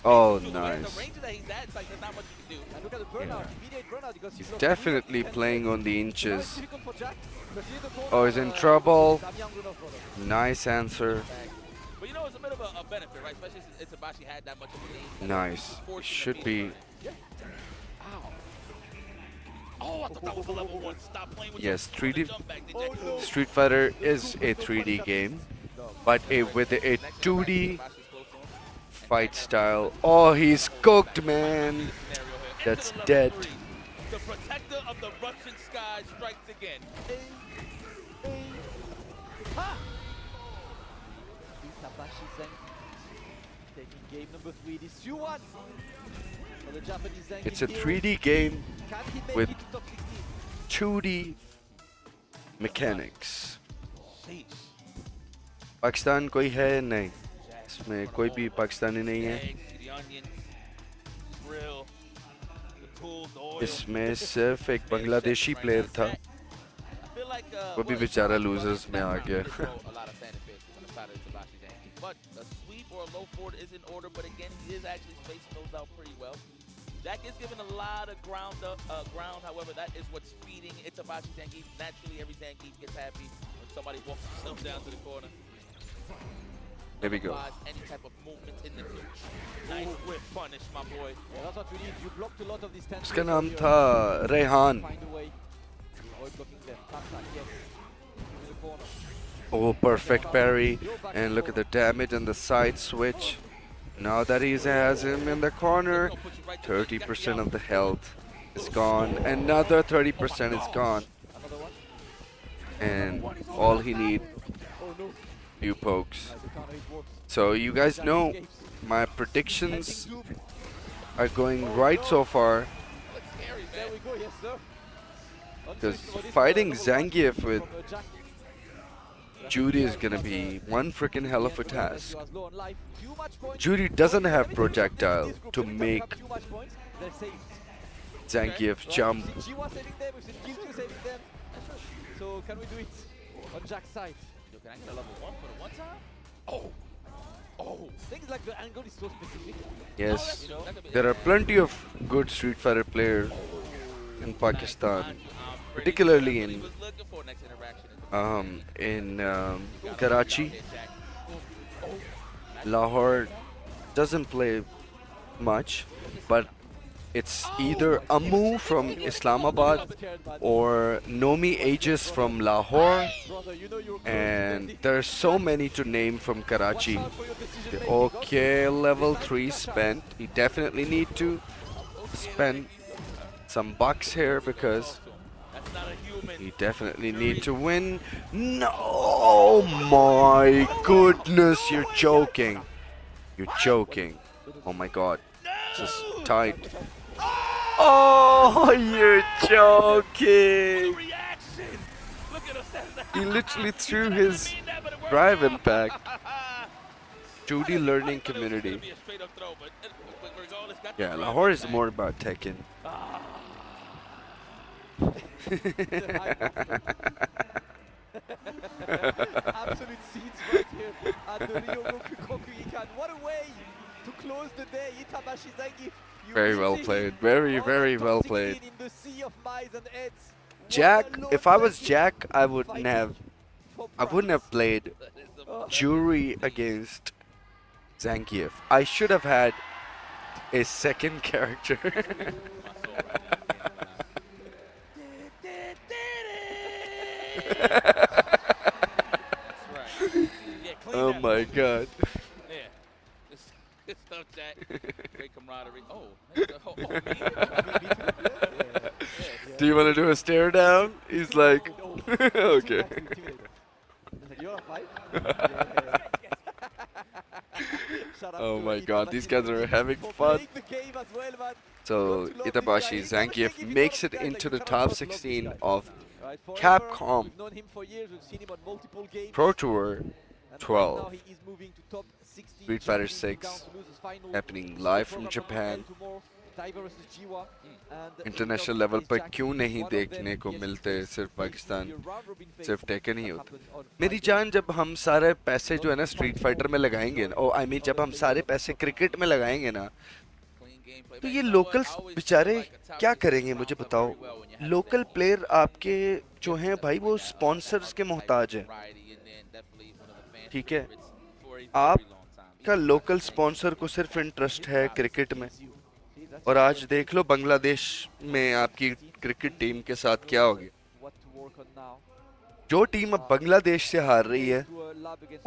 Oh,
The
nice.
range that he's at, it's like there's not much you can do.
And look at the burnout, immediate burnout because
He's definitely playing on the inches.
difficult for Jack.
Oh, he's in trouble. Nice answer.
But you know, it's a bit of a benefit, right? Especially since Itabashi had that much of a lead.
Nice. Should be.
Oh, I thought that was a level 1. Stop playing with
Yes,
your
3D.
jump back, DJ.
Street Fighter is a 3D game, but with a 2D fight style. Oh, he's cooked, man. That's dead.
The protector of the Russian sky strikes again.
Itabashi Zenki taking game number 3. This 2-1 for the Japanese Zenki.
It's a 3D game with 2D mechanics. Pakistan कोई है नहीं इसमें कोई भी पाकिस्तानी नहीं है इसमें सिर्फ एक बांग्लादेशी प्लेयर था वो भी बेचारा लूजर्स में आ गया
But a sweep or a low forward is in order, but again, he is actually spacing those out pretty well. Jack is giving a lot of ground, however, that is what's feeding Itabashi Zangief. Naturally, every Zangief gets happy when somebody walks himself down to the corner.
There we go.
Any type of movement in the future. Nice whip punish, my boy.
Yeah, that's what we need. You blocked a lot of these 10.
उसका नाम था Rehan.
Find a way. Avoid blocking them. Tap, yes. In the corner.
Oh, perfect parry, and look at the damage and the side switch. Now that he has him in the corner, 30% of the health is gone. Another 30% is gone. And all he needs, few pokes. So you guys know my predictions are going right so far.
There we go, yes sir.
Because fighting Zangief with Judy is gonna be one freaking hell of a task. Judy doesn't have projectile to make Zangief jump.
So can we do it on Jack's side?
Can I get a level 1 for the one time? Oh! Oh!
Things like the angle is so specific.
Yes, there are plenty of good Street Fighter players in Pakistan, particularly in Karachi. Lahore doesn't play much, but It's either Ammu from Islamabad or Nomi Aegis from Lahore, and there's so many to name from Karachi. Okay, level 3 spent. He definitely need to spend some bucks here because he definitely need to win. No, oh my goodness, you're joking. You're joking. Oh my god. This is tight. Oh, you're joking. He literally threw his drive impact. 2D learning community. Yeah, Lahore is more about Tekken.
Absolute seeds right here at the Ryogoku Kokugikan. What a way to close the day. Itabashi Zangief.
Very well played. Very, very well played.
In the sea of mice and heads.
Jack, if I was Jack, I wouldn't have played Jury against Zangief. I should have had a second character. Oh my god.
Yeah. Good stuff, Jack. Great camaraderie. Oh,
do you want to do a stare down? He's like, okay. Oh my god, these guys are having fun. So Itabashi Zangief makes it into the top 16 of Capcom Pro Tour 12. Street Fighter 6 happening live from Japan. International level पर क्यों नहीं देखने को मिलते सिर्फ पाकिस्तान सिर्फ taken ही होता मेरी जान जब हम सारे पैसे जो है ना स्ट्रीट फाइटर में लगाएंगे ना आई मीन जब हम सारे पैसे क्रिकेट में लगाएंगे ना तो ये लोकल्स बेचारे क्या करेंगे मुझे बताओ लोकल प्लेयर आपके जो हैं भाई वो स्पॉन्सर्स के मोहताज हैं ठीक है आपका लोकल स्पॉन्सर को सिर्फ इंटरेस्ट है क्रिकेट में और आज देख लो बांग्लादेश में आपकी क्रिकेट टीम के साथ क्या हो गया जो टीम अब बांग्लादेश से हार रही है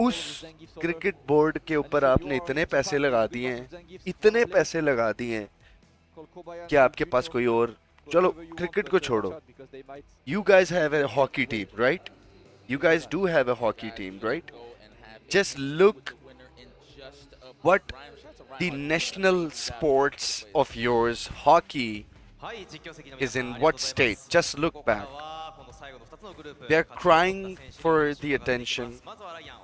उस क्रिकेट बोर्ड के ऊपर आपने इतने पैसे लगा दिए हैं कि आपके पास कोई और चलो क्रिकेट को छोड़ो you guys have a hockey team right you guys do have a hockey team right just look what the national sports of yours, hockey, is in what state? Just look back. They're crying for the attention,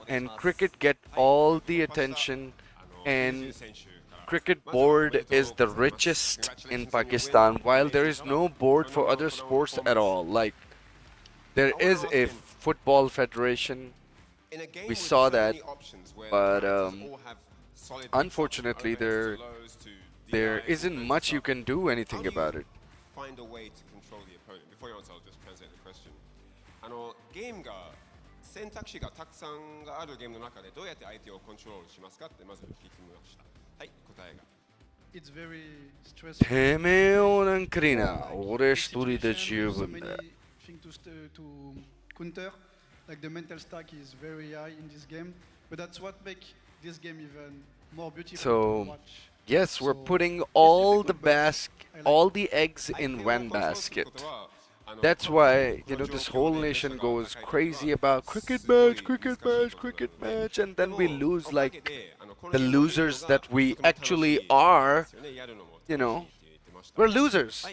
and cricket get all the attention, and cricket board is the richest in Pakistan, while there is no board for other sports at all. Like, there is a football federation, we saw that, but unfortunately, there isn't much you can do anything about it.
Find a way to control the opponent. Before you answer, I'll just translate the question. ゲームが選択肢がたくさんがあるゲームの中でどうやって相手をコントロールしますかってまず聞いてみました。はい、答えが。
It's very stressful.
Temeonan krina, ore sturi de chivunda.
To counter, like the mental stack is very high in this game, but that's what makes this game even more beautiful to watch.
Yes, we're putting all the eggs in one basket. That's why, you know, this whole nation goes crazy about cricket match, and then we lose like the losers that we actually are. You know, we're losers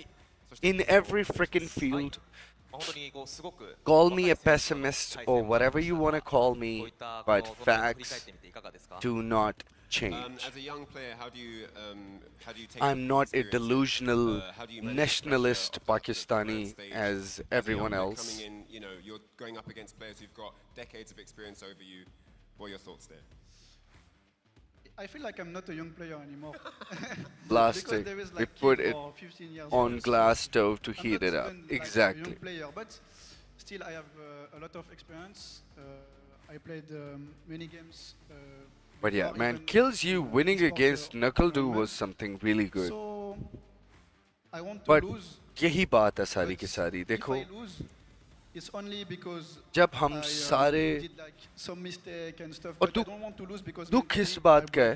in every freaking field. Call me a pessimist or whatever you want to call me, but facts do not change.
As a young player, how do you take
I'm not a delusional nationalist Pakistani as everyone else.
Coming in, you know, you're going up against players who've got decades of experience over you. What are your thoughts there?
I feel like I'm not a young player anymore.
Plastic.
Like
we put it
15 years
on
old,
glass stove to
I'm
heat
not
it up.
even, like,
Exactly.
a young player, but still I have a lot of experience. I played many games.
But yeah,
before
man,
even
kills you winning
sponsor
against Knuckle Do
tournament.
was something really good.
So I want to
But
lose.
यही बात है सारी की सारी.
If
देखो,
I lose, it's only because
जब हम
I,
सारे
did like some mistake and stuff.
और
But I don't want to lose because
दुख इस बात का है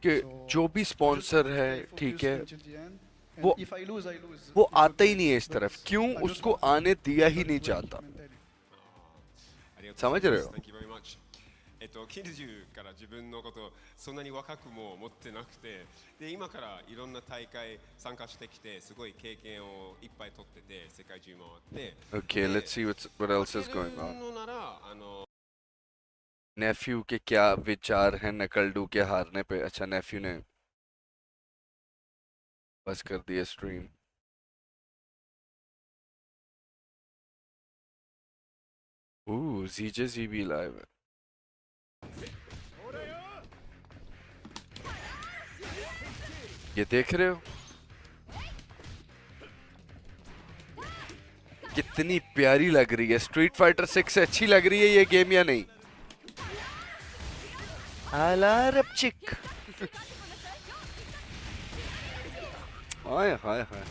कि जो भी स्पॉन्सर है, ठीक है, वो
if I lose, I lose.
वो आता ही नहीं है इस तरफ. क्यों उसको आने दिया ही नहीं जाता. समझ रहे हो?
Thank you very much. キルジュから自分のことをそんなに若くも思ってなくて、で今からいろんな大会参加してきて、すごい経験をいっぱい取ってて、世界中回って。
Okay, let's see what else is going on.
のなら
Neiphiu के क्या विचार हैं नकलडू के हारने पे. अच्छा, नेफ्यू ने बस कर दिया स्ट्रीम. ZJZ भी लाइव है. ये देख रहे हो कितनी प्यारी लग रही है. स्ट्रीट फाइटर 6 से अच्छी लग रही है ये गेम या नहीं? आलारब चिक. हाय हाय हाय.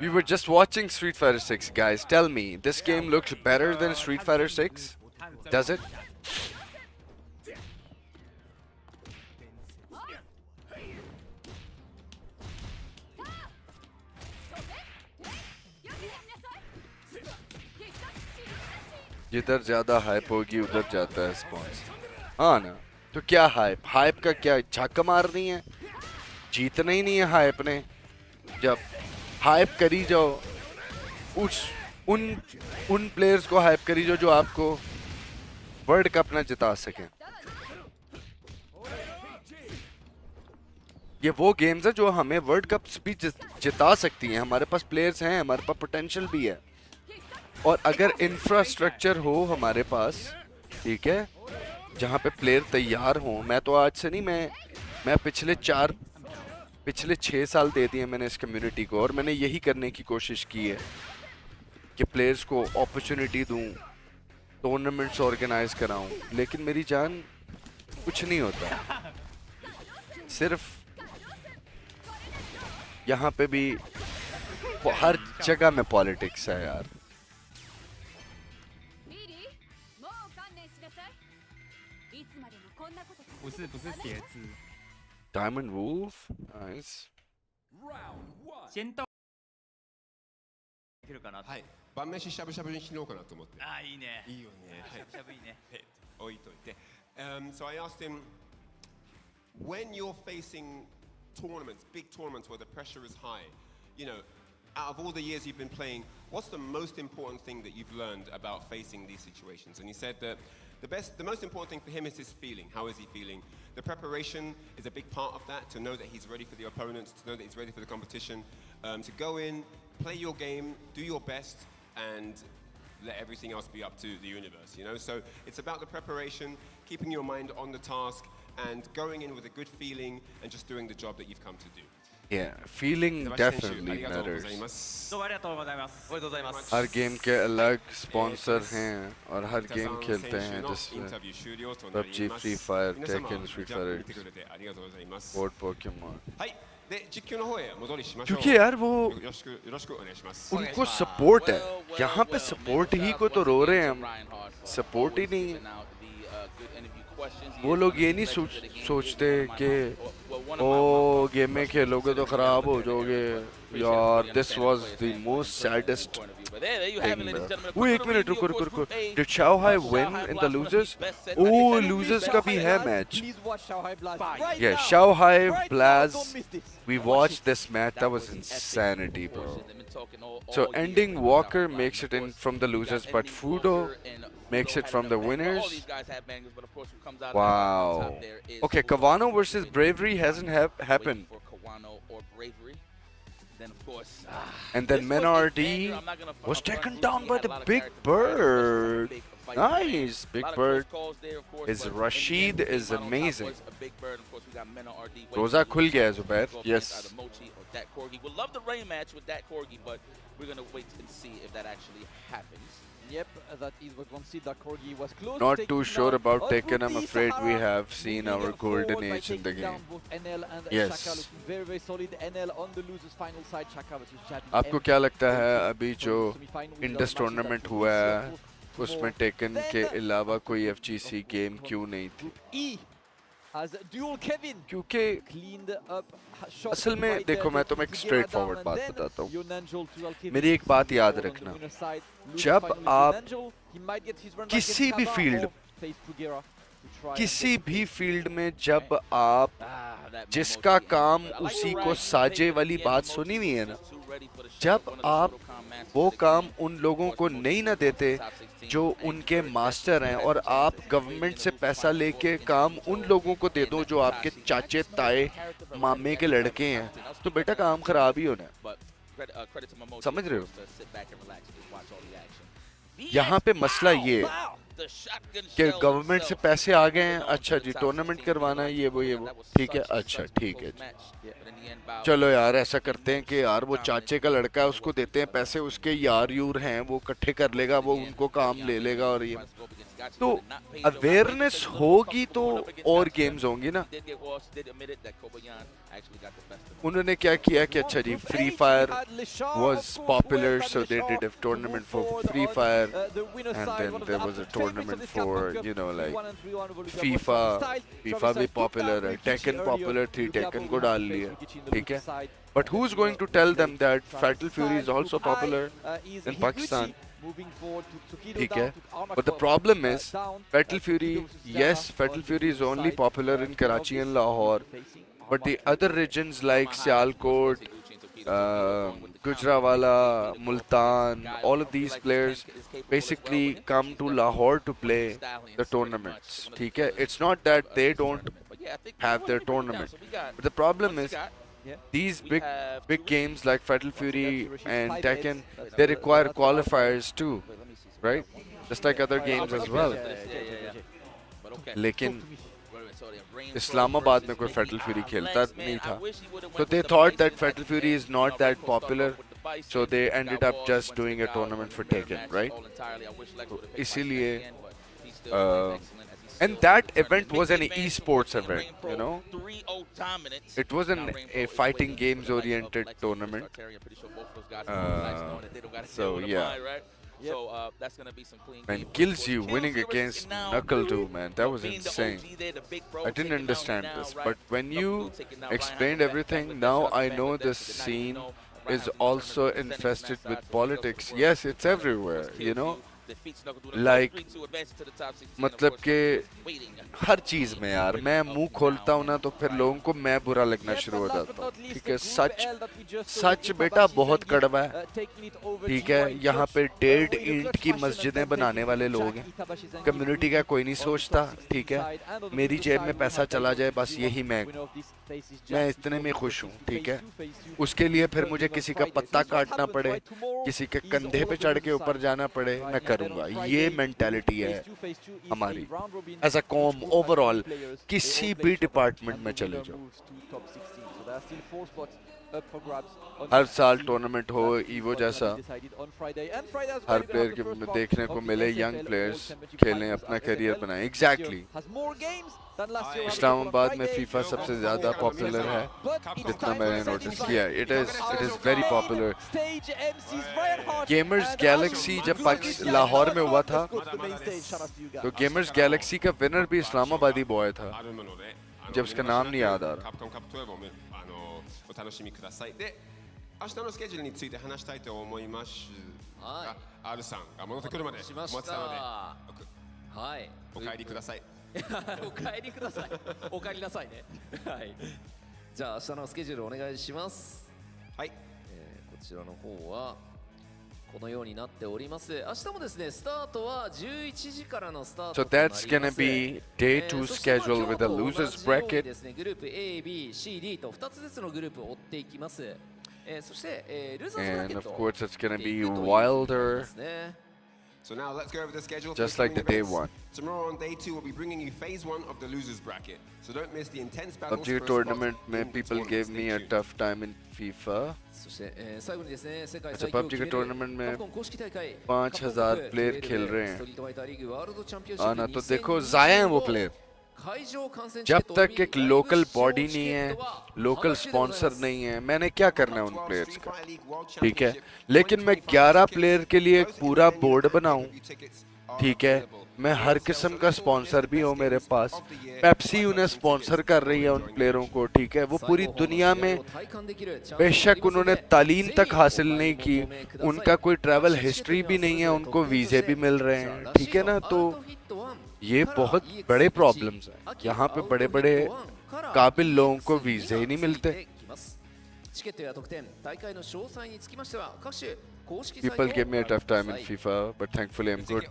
We were just watching Street Fighter 6, guys. Tell me, this game looks better than Street Fighter 6? Does it? जिधर ज्यादा हाइप होगी उधर जाता है स्पॉन्स. हाँ ना. तो क्या हाइप? हाइप का क्या झक मारनी है? जीतना ही नहीं है हाइप ने. जब हाइप करी जाओ, उन प्लेयर्स को हाइप करी जाओ जो आपको वर्ल्ड कप ना जिता सके. ये वो गेम्स है जो हमें वर्ल्ड कप भी जिता सकती हैं. हमारे पास प्लेयर्स हैं, हमारे पास पोटेंशियल भी है. और अगर इंफ्रास्ट्रक्चर हो हमारे पास, ठीक है, जहाँ पे प्लेयर तैयार हों. मैं तो आज से नहीं, मैं पिछले 6 साल दे दिए मैंने इस कम्युनिटी को, और मैंने यही करने की कोशिश की है कि प्लेयर्स को अपॉर्चुनिटी दूं, टूर्नामेंट्स ऑर्गेनाइज कराऊं. लेकिन मेरी जान कुछ नहीं होता. सिर्फ यहाँ पे भी हर जगह में पॉलिटिक्स है यार. Diamond Wolf, nice.
はい。晩飯しゃぶしゃぶにしようかなと思って。
ああ、いいね。
いいよね。
しゃぶしゃぶいいね。
置いといて。So I asked him, when you're facing tournaments, big tournaments where the pressure is high, you know, out of all the years you've been playing, what's the most important thing that you've learned about facing these situations? And he said that the most important thing for him is his feeling. How is he feeling? The preparation is a big part of that, to know that he's ready for the opponents, to know that he's ready for the competition, to go in, play your game, do your best, and let everything else be up to the universe, you know? So it's about the preparation, keeping your mind on the task, and going in with a good feeling, and just doing the job that you've come to do.
Yeah, feeling definitely matters. Her game के अलग sponsor हैं और हर game खेलते हैं, जिसमें PUBG, Free Fire, Tekken, Street Fighter, World Pokemon.
で実況の方へ戻りしましょう。
क्योंकि यार वो
よろしくお願いします。
उनको सपोर्ट है. यहाँ पे सपोर्ट ही को तो रो रहे हैं हम. सपोर्ट ही नहीं. वो लोग ये नहीं सोचते कि ओ गेम में खेलोगे तो खराब हो जाओगे यार. This was the most saddest thing. Wait, एक मिनट रुको. Did Shanghai win in the losers? Oh, losers का भी है match. Yeah, Shanghai Blaz. We watched this match. That was insanity, bro. So ending Walker makes it in from the losers, but Fudo makes it from the winners. Wow. Okay, Kawano versus Bravery hasn't happened. And then Menardi was taken down by the Big Bird. Nice, Big Bird. His Rashid is amazing. Roza khul gaya hai, Zubair. Yes.
We'll love the rematch with that Corgi, but we're gonna wait and see if that actually happens.
Yep, that is what one seed that Corgi was close.
Not too sure about Tekken. I'm afraid we have seen our golden age in the game. Yes.
Very, very solid. NL on the losers final side. Shaka versus Jadi.
आपको क्या लगता है अभी जो Indus tournament हुआ है उसमें taken के अलावा कोई FGC गेम क्यों नहीं थी?
As dual Kevin
क्योंकि असल में देखो मैं तुम्हें एक स्ट्रेट फॉरवर्ड बात बताता हूँ. मेरी एक बात याद रखना, जब आप किसी भी फील्ड में जब आप जिसका काम उसी को साजे वाली बात सुनी हुई है ना, जब आप वो काम उन लोगों को नहीं ना देते जो उनके मास्टर हैं और आप गवर्नमेंट से पैसा लेके काम उन लोगों को दे दो जो आपके चाचे ताए मामे के लड़के हैं, तो बेटा काम खराब ही होना है. समझ रहे हो? यहाँ पे मसला ये कि गवर्नमेंट से पैसे आ गए हैं, अच्छा जी टूर्नामेंट करवाना है, ये वो ठीक है, अच्छा ठीक है, चलो यार ऐसा करते हैं कि यार वो चाचे का लड़का है उसको देते हैं पैसे, उसके यार यूर हैं वो इकट्ठे कर लेगा, वो उनको काम ले लेगा, और ये तो अवेयरनेस होगी तो और गेम्स होंगी ना. उन्होंने क्या किया कि अच्छा जी Free Fire was popular so they did a tournament for Free Fire and then there was a tournament for like FIFA भी popular है, Tekken popular थी, Tekken को डाल लिया, ठीक है. But who's going to tell them that Fatal Fury is also popular in Pakistan? ठीक है. But the problem is Fatal Fury, yes, Fatal Fury is only popular in Karachi and Lahore, but the other regions like Sialkot, Gujranwala, Multan, all of these players basically come to Lahore to play the tournaments. ठीक है. It's not that they don't have their tournament, but the problem is these big games like Fatal Fury and Tekken, they require qualifiers too, right? Just like other games as well. लेकिन इस्लामाबाद में कोई Fatal Fury खेलता नहीं था, so they thought that Fatal Fury is not that popular, so they ended up just doing a tournament for Tekken, right? इसीलिए and that event was an esports event, you know. It wasn't a fighting games oriented tournament. So yeah. So that's gonna be some clean. Man, kills you winning against Knuckle 2, man. That was insane. I didn't understand this, but when you explained everything, now I know this scene is also infested with politics. Yes, it's everywhere, you know. Like, मतलब के हर चीज में यार मैं मुंह खोलता हूँ ना तो फिर लोगों को मैं बुरा लगना शुरू हो जाता हूँ. ठीक है, सच बेटा बहुत कड़वा है. ठीक है, यहाँ पे 1.5 ईंट की मस्जिदें बनाने वाले लोग हैं, कम्युनिटी का कोई नहीं सोचता. ठीक है, मेरी जेब में पैसा चला जाए बस यही मैं इतने में खुश हूँ. ठीक है, उसके लिए फिर मुझे किसी का पत्ता काटना पड़े, किसी के कंधे पे चढ़ के ऊपर जाना पड़े, मैं करूँगा. ये मेंटालिटी है हमारी एज अ कॉम ओवरऑल. किसी भी डिपार्टमेंट में चले जाओ, हर साल टूर्नामेंट हो ईवो जैसा, हर प्लेयर के देखने को मिले, यंग प्लेयर्स खेलें, अपना करियर बनाएं. एग्जैक्टली. इस्लामाबाद में फीफा सबसे ज़्यादा पॉपुलर है जितना मैंने नोटिस किया. It is very popular. Gamers Galaxy जब लाहौर में हुआ था तो गेमर्स गैलेक्सी का विनर भी इस्लामाबादी बॉय था, जब उसका नाम नहीं याद आ रहा.
お楽しみください。で、明日のスケジュールについて話したいと思いますが、R さんが戻ってくるまでお待ちしたので、はい、お帰りください。
お帰りください。お帰りなさいね。はい。じゃあ明日のスケジュールお願いします。はい。こちらの方はこのようになっております。明日もですね、スタートは11時からのスタート
So that's gonna be day 2 schedule with the losers bracket.
ですね、グループ A、B、C、D と2つずつのグループを追っていきます。そして、ルーザーズブラケ
And
ット
of course it's gonna be Wilder
So now let's go over the schedule.
Just like the day one.
Tomorrow on day 2, we'll be bringing you phase 1 of the losers bracket. So don't miss the intense battles.
PUBG tournament में people gave me a tough time in FIFA. अच्छा PUBG के tournament में 5,000 player खेल रहे हैं. हाँ ना, तो देखो ज़ाया हैं वो player. जब तक एक लोकल बॉडी नहीं है, लोकल स्पॉन्सर नहीं है, मैंने क्या करना है उन प्लेयर्स का, ठीक है. लेकिन मैं 11 प्लेयर के लिए एक पूरा बोर्ड बनाऊं, ठीक है. मैं हर किस्म का स्पॉन्सर भी हो मेरे पास. पेप्सी उन्हें स्पॉन्सर कर रही है उन प्लेयरों को, ठीक है. वो पूरी दुनिया में बेशक उन्होंने तालीम तक हासिल नहीं की, उनका कोई ट्रैवल हिस्ट्री भी नहीं है, उनको वीजे भी मिल रहे हैं, ठीक है ना. तो ये बहुत बड़े प्रॉब्लम्स हैं. यहाँ पे बड़े बड़े काबिल लोगों को वीजे ही नहीं मिलते. People give me a tough time in FIFA, but thankfully I'm good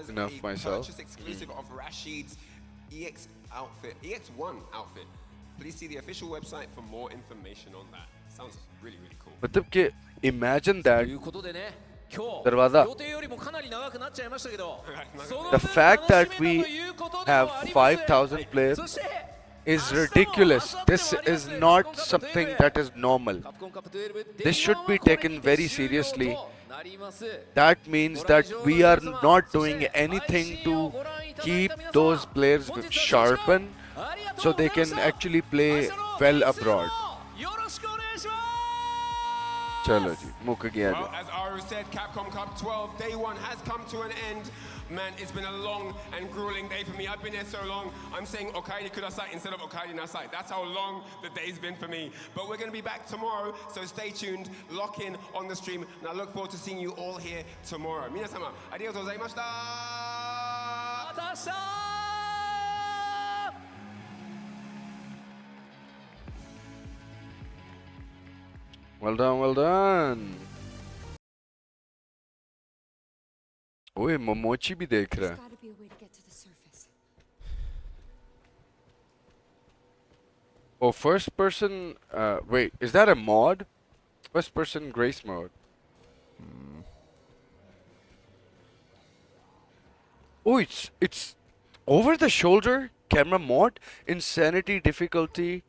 enough myself.
Exclusive of Rashid's EX1 outfit. Please see the official website for more information on that. Sounds really, really cool.
मतलब कि imagine that. Darwaza. The fact that we have 5,000 players is ridiculous. This is not something that is normal. This should be taken very seriously. That means that we are not doing anything to keep those players sharpened so they can actually play well abroad. Chalo ji, muk gaya.
Well, as Aru said, Capcom Cup 12 day 1 has come to an end. Man, it's been a long and grueling day for me. I've been here so long. I'm saying Okaidi Kudasai instead of Okaidi Nasai. That's how long the day's been for me. But we're going to be back tomorrow, so stay tuned, lock in on the stream, and I look forward to seeing you all here tomorrow. Minasama, arigatou gozaimashita!
Well done, well done. ओए मोमोची भी देख रहा है. Oh, first person. Wait, is that a mod? First person grace mode. Oh, it's over the shoulder camera mod. Insanity difficulty.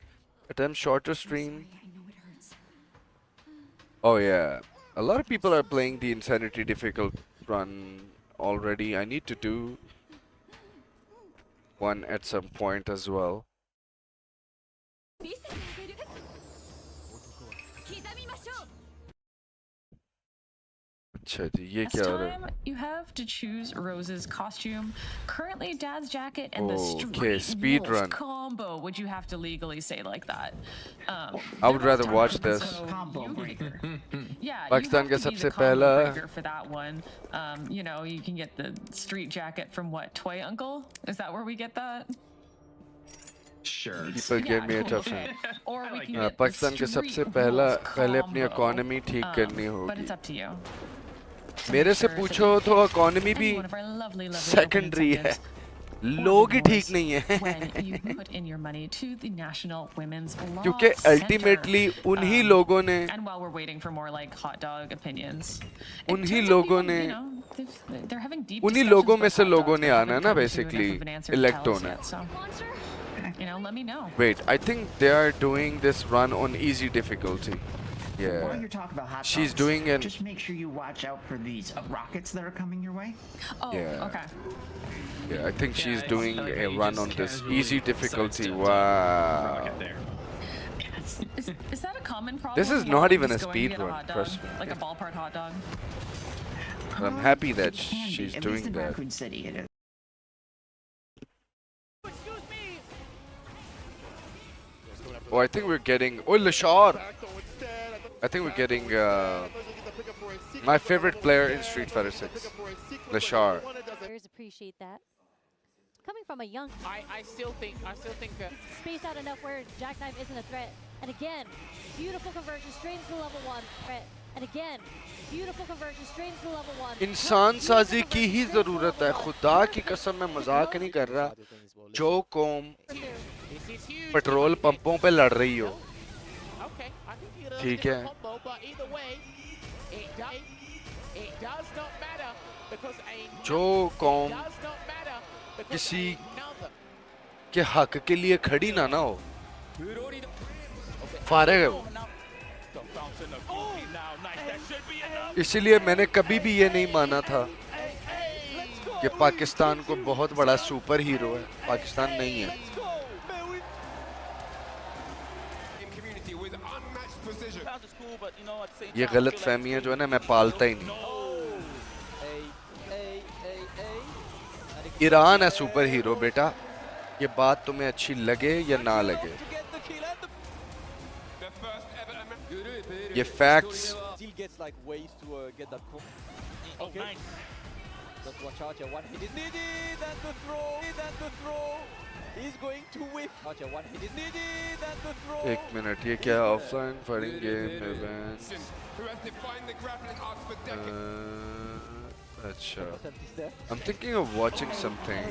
Attempt shorter stream. Oh yeah, a lot of people are playing the Insanity difficult run already. I need to do one at some point as well. अच्छा जी, ये क्या हो रहा है?
You have to choose Rose's costume. Currently, Dad's jacket and the
Okay, speed run
combo. Would you have to legally say like that?
I would rather watch this.
Yeah,
Pakistan का सबसे पहला.
For that one, you know, you can get the street jacket from what? Toy Uncle? Is that where we get that?
Sure. People give me a tough time.
Or we can get
Pakistan का सबसे पहले अपनी economy ठीक करनी होगी.
But it's up to you.
मेरे से पूछो तो इकोनॉमी भी सेकेंडरी है. लोग ही ठीक नहीं है. क्योंकि अल्टीमेटली उन्हीं लोगों ने उन्हीं लोगों में से लोगों ने आना ना बेसिकली इलेक्ट होना. Wait, I think they are doing this run on easy difficulty. Yeah.
While you're talking about hot
She's
dogs,
doing it.
Just make sure you watch out for these rockets that are coming your way.
Oh,
Yeah.
okay.
Yeah, I think she's doing a run on this easy difficulty. Wow.
Is that a common problem?
This is
while
not even a
just going to
speed
get
run,
hot dog?
trust me.
Like a ballpark hot dog.
I'm happy that she's
At
doing
least in
that.
Raccoon City, it is.
Oh, I think we're getting. Oh, Lashar! I think we're getting my favorite player in Street Fighter 6, Lashar.
Players appreciate that. Coming from a young,
I still think
spaced out enough where Jackknife isn't a threat. And again, beautiful conversion straight into level 1 threat. And again, beautiful conversion straight into level 1.
इंसान साजी की ही जरूरत है. खुदा की कसम मैं मजाक नहीं कर रहा. जो कौम पेट्रोल पंपों पे लड़ रही हो, ठीक है, जो कौम किसी के हक के लिए खड़ी ना हो, फारिग है वो। इसलिए मैंने कभी भी ये नहीं माना था कि पाकिस्तान को बहुत बड़ा सुपर हीरो है। पाकिस्तान नहीं है। ये गलत फहमियां जो है ना, मैं पालता ही नहीं। ईरान है सुपर हीरो बेटा, ये बात तुम्हें अच्छी लगे या ना लगे, ये facts.
Just watch out, one hit is needed, and the throw, he's going to whiff. Watch out, one hit is needed, and the throw.
एक मिनट, ये क्या ऑफलाइन फाइटिंग गेम इवेंट? अच्छा, I'm thinking of watching something.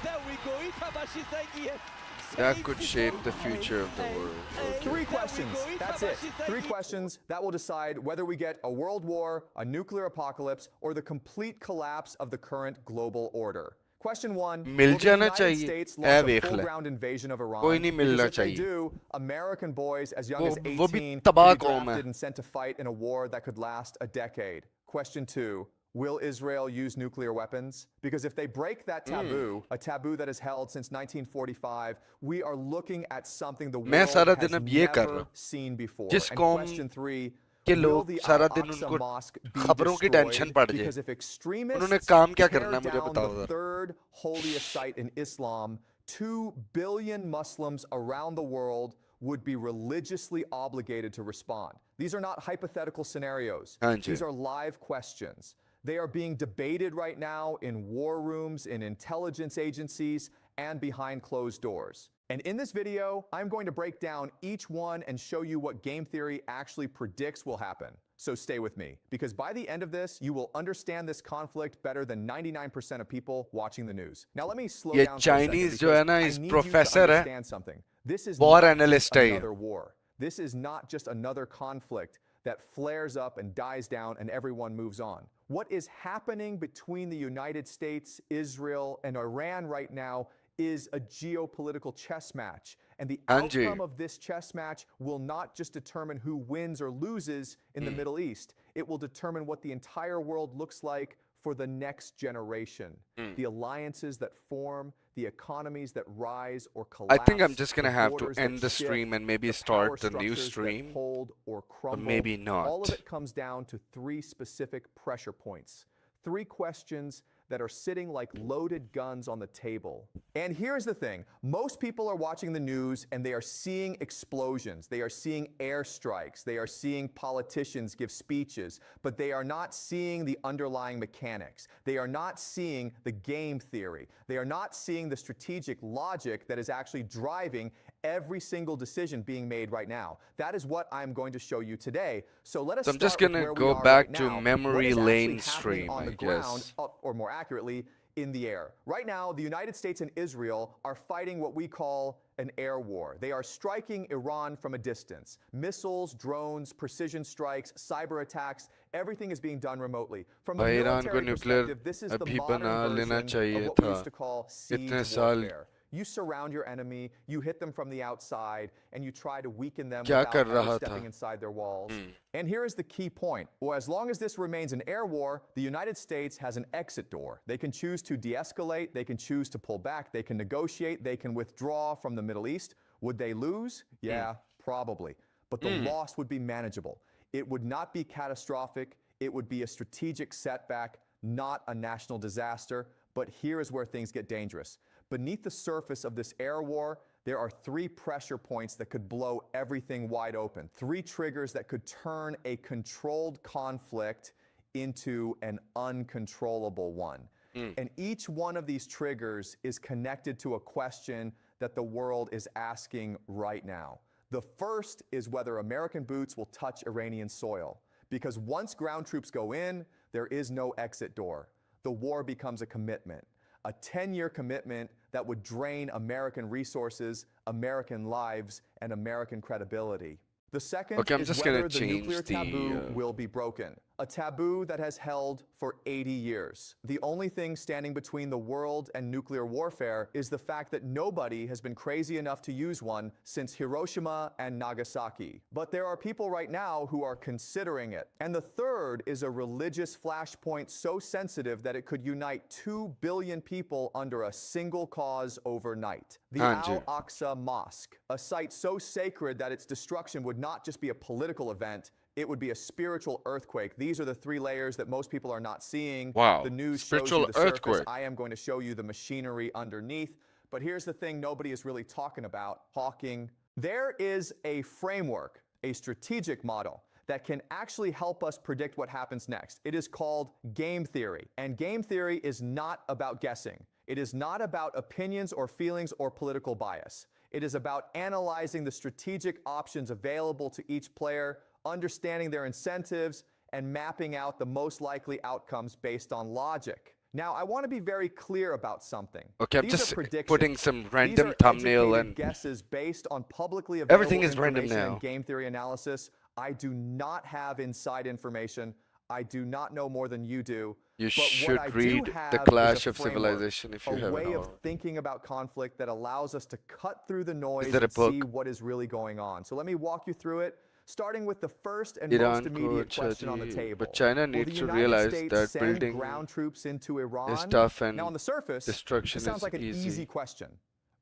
There we go, Itabashi Zangief.
that could shape the future of the world. Okay.
3 questions. That's it. 3 questions that will decide whether we get a world war, a nuclear apocalypse, or the complete collapse of the current global order. Question 1.
Mill
Will the
जाना
United
चाहिए।
States
I
launch a
देख ले।
full-ground invasion of Iran?
कोई नहीं मिलना
Because if they
चाहिए।
do, American boys as young
वो-
as
वो भी
18
तबाह
will be
कौम है।
drafted and sent to fight in a war that could last a decade. Question 2. Will Israel use nuclear weapons? Because if they break that taboo, a taboo that is held since 1945, we are looking at something the
मैं
world
सारा
has
दिन अब ये कर रहा
never
हूँ।
seen before.
जिस
And
कौम
question 3,
के
will
लोग
the
सारा दिन
Al-Aqsa
उनको
Mosque be
खबरों की टेंशन
destroyed?
पड़ जाए,
Because if extremists
उन्होंने काम क्या
tear
करना है मुझे
down
बताओ
the
जरा।
third holiest site in Islam, 2 billion Muslims around the world would be religiously obligated to respond. These are not hypothetical scenarios.
हाँ जी।
These are live questions. They are being debated right now in war rooms, in intelligence agencies, and behind closed doors. And in this video, I'm going to break down each one and show you what game theory actually predicts will happen. So stay with me, because by the end of this, you will understand this conflict better than 99% of people watching the news. Now let me slow
ये
down for a second,
Chinese
because
जो है ना,
I
इस
need you to
professor है,
understand something. This is
war
not
analyst
just
है ये।
another war. This is not just another conflict that flares up and dies down and everyone moves on. What is happening between the United States, Israel, and Iran right now is a geopolitical chess match. And the
Anji.
outcome of this chess match will not just determine who wins or loses in the Middle East. It will determine what the entire world looks like for the next generation. The alliances that form, the economies that rise or collapse.
I think I'm just gonna
the
have to
borders that
end the
shift,
stream and maybe
the
start
power
the new
structures that
stream,
hold or crumble.
maybe not.
All of it comes down to 3 specific pressure points. 3 questions that are sitting like loaded guns on the table. And here's the thing. Most people are watching the news and they are seeing explosions. They are seeing airstrikes. They are seeing politicians give speeches, but they are not seeing the underlying mechanics. They are not seeing the game theory. They are not seeing the strategic logic that is actually driving every single decision being made right now. That is what I'm going to show you today. So let us
So I'm just
start with
gonna
where
go
we are
back
right
to
now.
memory
What is
lane
actually
stream,
happening on
I
the ground,
guess.
or more accurately, in the air. Right now, the United States and Israel are fighting what we call an air war. They are striking Iran from a distance. Missiles, drones, precision strikes, cyber attacks, everything is being done remotely. From a
भाई Iran को
military
nuclear
perspective, this is the
अभी
modern
बना लेना
version
चाहिए
of what we
था।
used to call
इतने
siege
साल
warfare. You surround your enemy, you hit them from the outside, and you try to weaken them
क्या
without
कर
ever
रहा
stepping
था?
inside their walls. And here is the key point. Well, as long as this remains an air war, the United States has an exit door. They can choose to de-escalate, they can choose to pull back, they can negotiate, they can withdraw from the Middle East. Would they lose? Yeah, probably. But the loss would be manageable. It would not be catastrophic. It would be a strategic setback, not a national disaster. But here is where things get dangerous. Beneath the surface of this air war, there are 3 pressure points that could blow everything wide open. 3 triggers that could turn a controlled conflict into an uncontrollable one. And each one of these triggers is connected to a question that the world is asking right now. The first is whether American boots will touch Iranian soil. Because once ground troops go in, there is no exit door. The war becomes a commitment. A 10-year commitment that would drain American resources, American lives, and American credibility. The second
Okay, I'm
is
just
whether
gonna
the
change
nuclear
the,
taboo will be broken. a taboo that has held for 80 years. The only thing standing between the world and nuclear warfare is the fact that nobody has been crazy enough to use one since Hiroshima and Nagasaki. But there are people right now who are considering it. And the third is a religious flashpoint so sensitive that it could unite 2 billion people under a single cause overnight. The Al-Aqsa Mosque, a site so sacred that its destruction would not just be a political event, it would be a spiritual earthquake. These are the 3 layers that most people are not seeing.
Wow.
The news
Spiritual
shows you the
earthquake.
surface. I am going to show you the machinery underneath. But here's the thing nobody is really talking about, Hawking. There is a framework, a strategic model that can actually help us predict what happens next. It is called game theory. And game theory is not about guessing. It is not about opinions or feelings or political bias. It is about analyzing the strategic options available to each player, understanding their incentives, and mapping out the most likely outcomes based on logic. Now, I want to be very clear about something.
Okay, I'm
These
just
are predictions.
putting some random
These are
thumbnail
educated
and
guesses based on publicly available
everything is random
information
now.
and game theory analysis. I do not have inside information. I do not know more than you do.
You
But
should
what I do
read
have
The
is
Clash
a
of
framework,
Civilization if you
a
haven't
way of
already.
thinking about conflict that allows us to cut through the noise
there a
and see
book?
what is really going on. So let me walk you through it, starting with the first and
Iran
most immediate
ko
question on the
chahiye,
table.
but China
Will
needs
the
to
United
realize
States
that
send
building
ground troops into Iran?
is tough and
now, on the surface,
destruction
it sounds
is
like an easy question.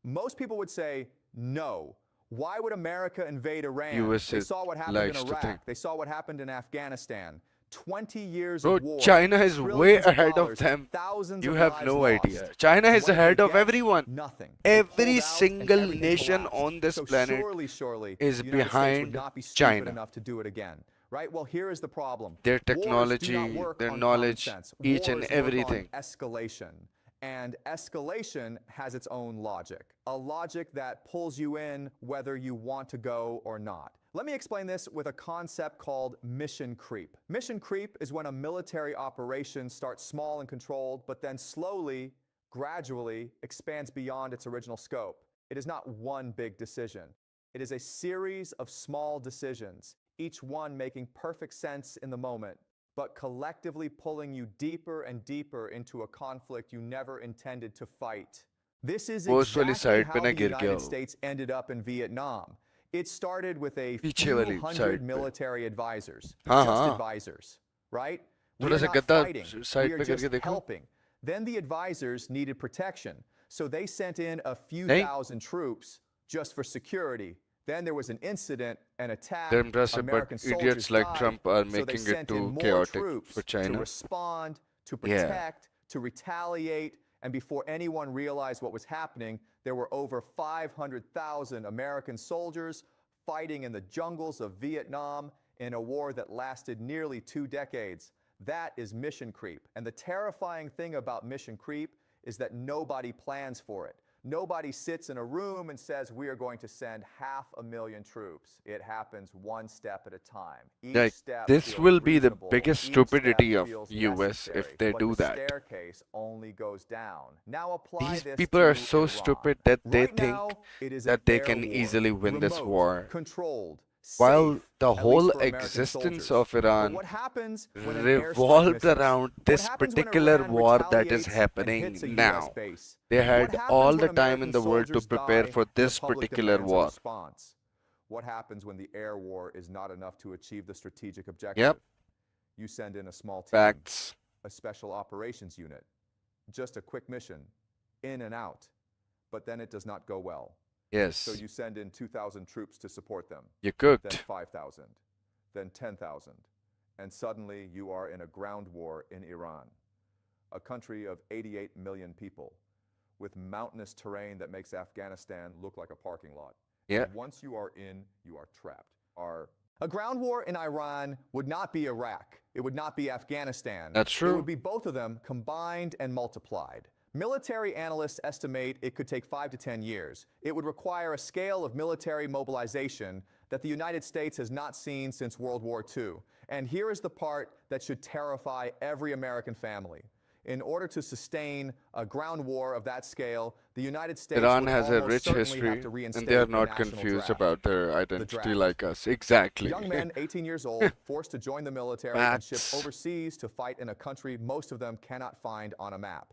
Most people would say, no. Why would America invade Iran?
US
They saw what happened
likes
in
to
Iraq.
think.
They saw what happened in Afghanistan. 20 years
Bro,
of war.
China is way
trillions
ahead of
dollars,
them.
thousands
You
of
have
lives
no
lost.
idea. China is
What did
ahead
they
of
get?
everyone.
Nothing. They pulled
Every
out and
single
everything
nation
collapsed.
on this
So
planet
surely,
is
the United States would
behind
not be stupid
China.
enough to do it again. Right? Well, here is the problem.
Their
Wars do not
technology,
work
their
on
knowledge,
common sense.
each and
Wars work on
everything.
escalation. And escalation has its own logic. A logic that pulls you in whether you want to go or not. Let me explain this with a concept called mission creep. Mission creep is when a military operation starts small and controlled, but then slowly, gradually expands beyond its original scope. It is not one big decision. It is a series of small decisions, each one making perfect sense in the moment, but collectively pulling you deeper and deeper into a conflict you never intended to fight. This is
Forcefully
exactly
side पे
how
ना
the
गिर गया
United
हो।
States ended up in Vietnam. It started with a
पीछे
few
वाली
hundred
side पे।
military advisors,
हाँ,
just
हाँ।
advisors, right? We
थोड़ा
are
सा
not
गद्दा
fighting.
side
We are
पे
just
करके देखो।
helping. Then the advisors needed protection, so they sent in a few
नहीं।
thousand troops just for security. Then there was an incident, an attack.
They're impressive, but
American
idiots
soldiers
like
died,
Trump are
so they
making it
sent in
too
more
chaotic
troops
for
to
China.
respond, to
Yeah.
protect, to retaliate, and before anyone realized what was happening, there were over 500,000 American soldiers fighting in the jungles of Vietnam in a war that lasted nearly 2 decades. That is mission creep. And the terrifying thing about mission creep is that nobody plans for it. Nobody sits in a room and says, we are going to send 500,000 troops. It happens one step at a time. Each
Like,
step
this
feels
will be the
reasonable.
biggest
Each
stupidity
step
of
feels
US
necessary,
if they
but
do
the
that.
staircase only goes down. Now apply
These
this
people are
to
so
Iran.
stupid that they
Right
think
now, it is an
that they
air
can
war,
easily win this
remote,
war.
controlled,
While
safe,
the
at
whole
least for American
existence
soldiers.
of
But
Iran
what happens when an airstrike
revolved
misses?
around
What
this
happens when
particular
Iran
war that is
retaliates and
happening
hits a US
now.
base?
They
What
had
happens
all
when
the time
American
in the world to
soldiers
prepare
die
for
and the
this
public
particular
demands a
war.
response? What happens when the air war is not enough to achieve the strategic objective?
Yep.
You send in a small team,
Facts.
a special operations unit, just a quick mission, in and out. But then it does not go well.
Yes.
So you send in 2,000 troops to support them.
You cooked.
Then 5,000. Then 10,000. And suddenly you are in a ground war in Iran, a country of 88 million people with mountainous terrain that makes Afghanistan look like a parking lot.
Yeah.
And once you are in, you are trapped. A ground war in Iran would not be Iraq. It would not be Afghanistan.
That's true.
It would be both of them combined and multiplied. Military analysts estimate it could take 5 to 10 years. It would require a scale of military mobilization that the United States has not seen since World War II. And here is the part that should terrify every American family. in order to sustain a ground war of that scale, the United States
Iran
would
has a
almost
rich
certainly
history,
have to reinstate
and they are
the
not
national
confused
draft.
about their identity like us. Exactly.
Young men, 18 years old, forced to join the military and shipped overseas to fight in a country most of them cannot find on a map.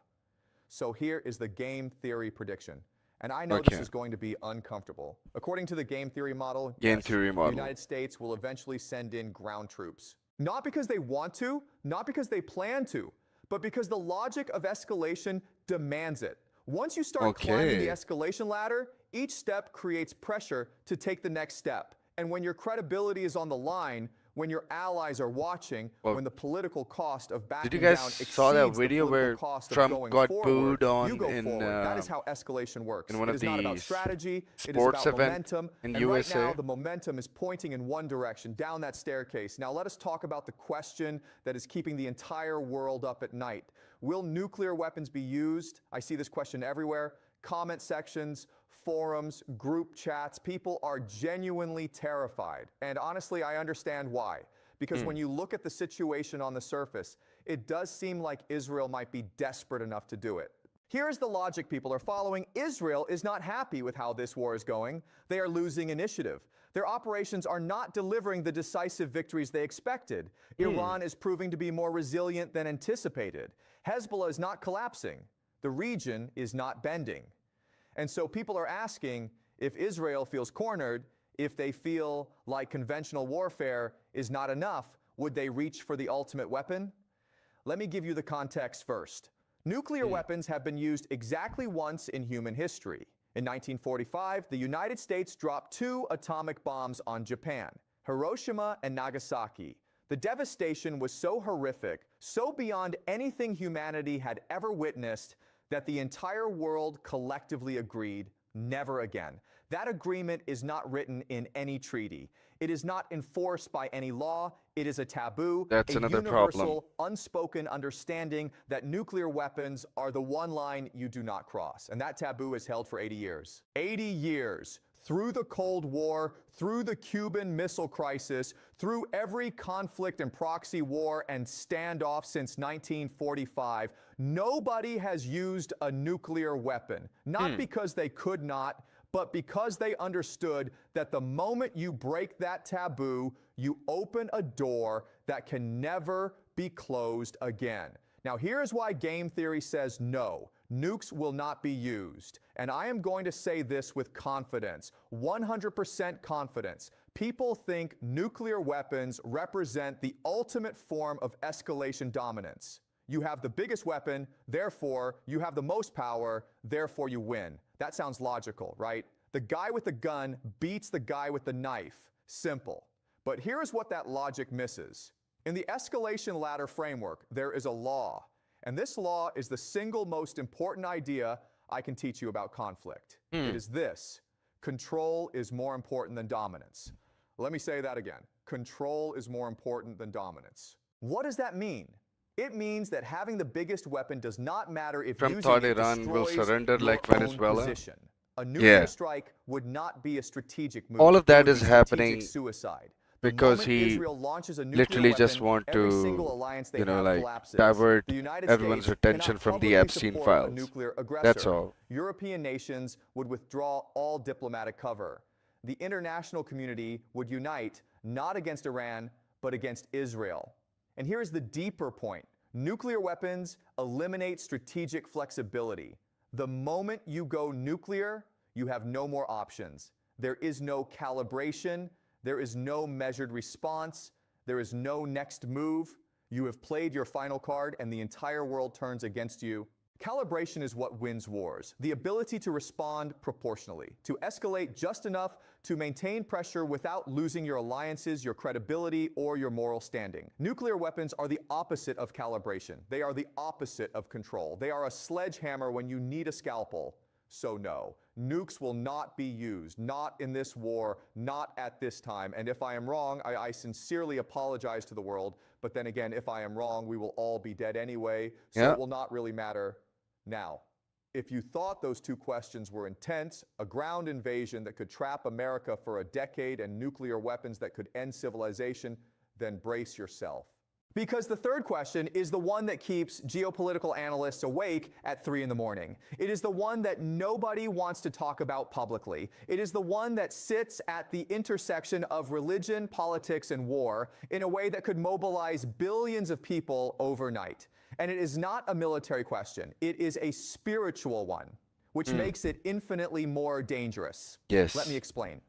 So here is the game theory prediction. And I know this is going to be uncomfortable. According to the game theory model, the United States will eventually send in ground troops. Not because they want to, not because they plan to, but because the logic of escalation demands it. Once you start climbing the escalation ladder, each step creates pressure to take the next step. And when your credibility is on the line, when your allies are watching, when the political cost of backing
Did you guys
down exceeds
saw that
the
video where
cost of
Trump
going
got
forward,
booed on
you go
in
forward. That is how escalation works.
in one
It
of
is not about
these
strategy. It is
sports
about
event
momentum.
in
And
USA?
right now, the momentum is pointing in one direction, down that staircase. Now let us talk about the question that is keeping the entire world up at night. Will nuclear weapons be used? I see this question everywhere. Comment sections, forums, group chats. People are genuinely terrified. And honestly, I understand why. Because when you look at the situation on the surface, it does seem like Israel might be desperate enough to do it. Here's the logic people are following. Israel is not happy with how this war is going. They are losing initiative. Their operations are not delivering the decisive victories they expected. Iran is proving to be more resilient than anticipated. Hezbollah is not collapsing. The region is not bending. And so people are asking, if Israel feels cornered, if they feel like conventional warfare is not enough, would they reach for the ultimate weapon? Let me give you the context first. Nuclear weapons have been used exactly once in human history. In 1945, the United States dropped 2 atomic bombs on Japan, Hiroshima and Nagasaki. The devastation was so horrific, so beyond anything humanity had ever witnessed, that the entire world collectively agreed, never again. That agreement is not written in any treaty. It is not enforced by any law. It is a taboo,
That's
a
another
universal, unspoken understanding that nuclear weapons are the one line you do not cross. And that taboo is held for 80 years. 80 years. Through the Cold War, through the Cuban Missile Crisis, through every conflict and proxy war and standoff since 1945, nobody has used a nuclear weapon. Not because they could not, but because they understood that the moment you break that taboo, you open a door that can never be closed again. Now, here's why game theory says no. Nukes will not be used. And I am going to say this with confidence, 100% confidence. People think nuclear weapons represent the ultimate form of escalation dominance. You have the biggest weapon, therefore you have the most power, therefore you win. That sounds logical, right? The guy with the gun beats the guy with the knife. Simple. But here's what that logic misses. In the escalation ladder framework, there is a law. And this law is the single most important idea I can teach you about conflict. It is this: control is more important than dominance. Let me say that again. Control is more important than dominance. What does that mean? It means that having the biggest weapon does not matter if
Trump
using
thought
it
Iran will
destroys
surrender
your
like
own
Venezuela.
position. A nuclear strike would not be a strategic move.
All of
It
that
would
is
be strategic
happening
suicide.
because
moment
he
Israel launches a nuclear
literally just
weapon,
want
every
to,
single alliance they
you know,
have
like
collapses.
divert
The United
everyone's
States
attention
cannot
from the
publicly
Epstein
support
files.
a nuclear aggressor.
That's all.
European nations would withdraw all diplomatic cover. The international community would unite not against Iran, but against Israel. And here's the deeper point. Nuclear weapons eliminate strategic flexibility. The moment you go nuclear, you have no more options. There is no calibration. There is no measured response. There is no next move. You have played your final card and the entire world turns against you. Calibration is what wins wars. The ability to respond proportionally, to escalate just enough to maintain pressure without losing your alliances, your credibility, or your moral standing. Nuclear weapons are the opposite of calibration. They are the opposite of control. They are a sledgehammer when you need a scalpel. So no, nukes will not be used, not in this war, not at this time. And if I am wrong, I sincerely apologize to the world. But then again, if I am wrong, we will all be dead anyway, so it will not really matter. Now, if you thought those two questions were intense, a ground invasion that could trap America for a decade and nuclear weapons that could end civilization, then brace yourself. Because the third question is the one that keeps geopolitical analysts awake at 3 in the morning. It is the one that nobody wants to talk about publicly. It is the one that sits at the intersection of religion, politics, and war in a way that could mobilize billions of people overnight. And it is not a military question. It is a spiritual one, which makes it infinitely more dangerous.
Yes.
Let me explain.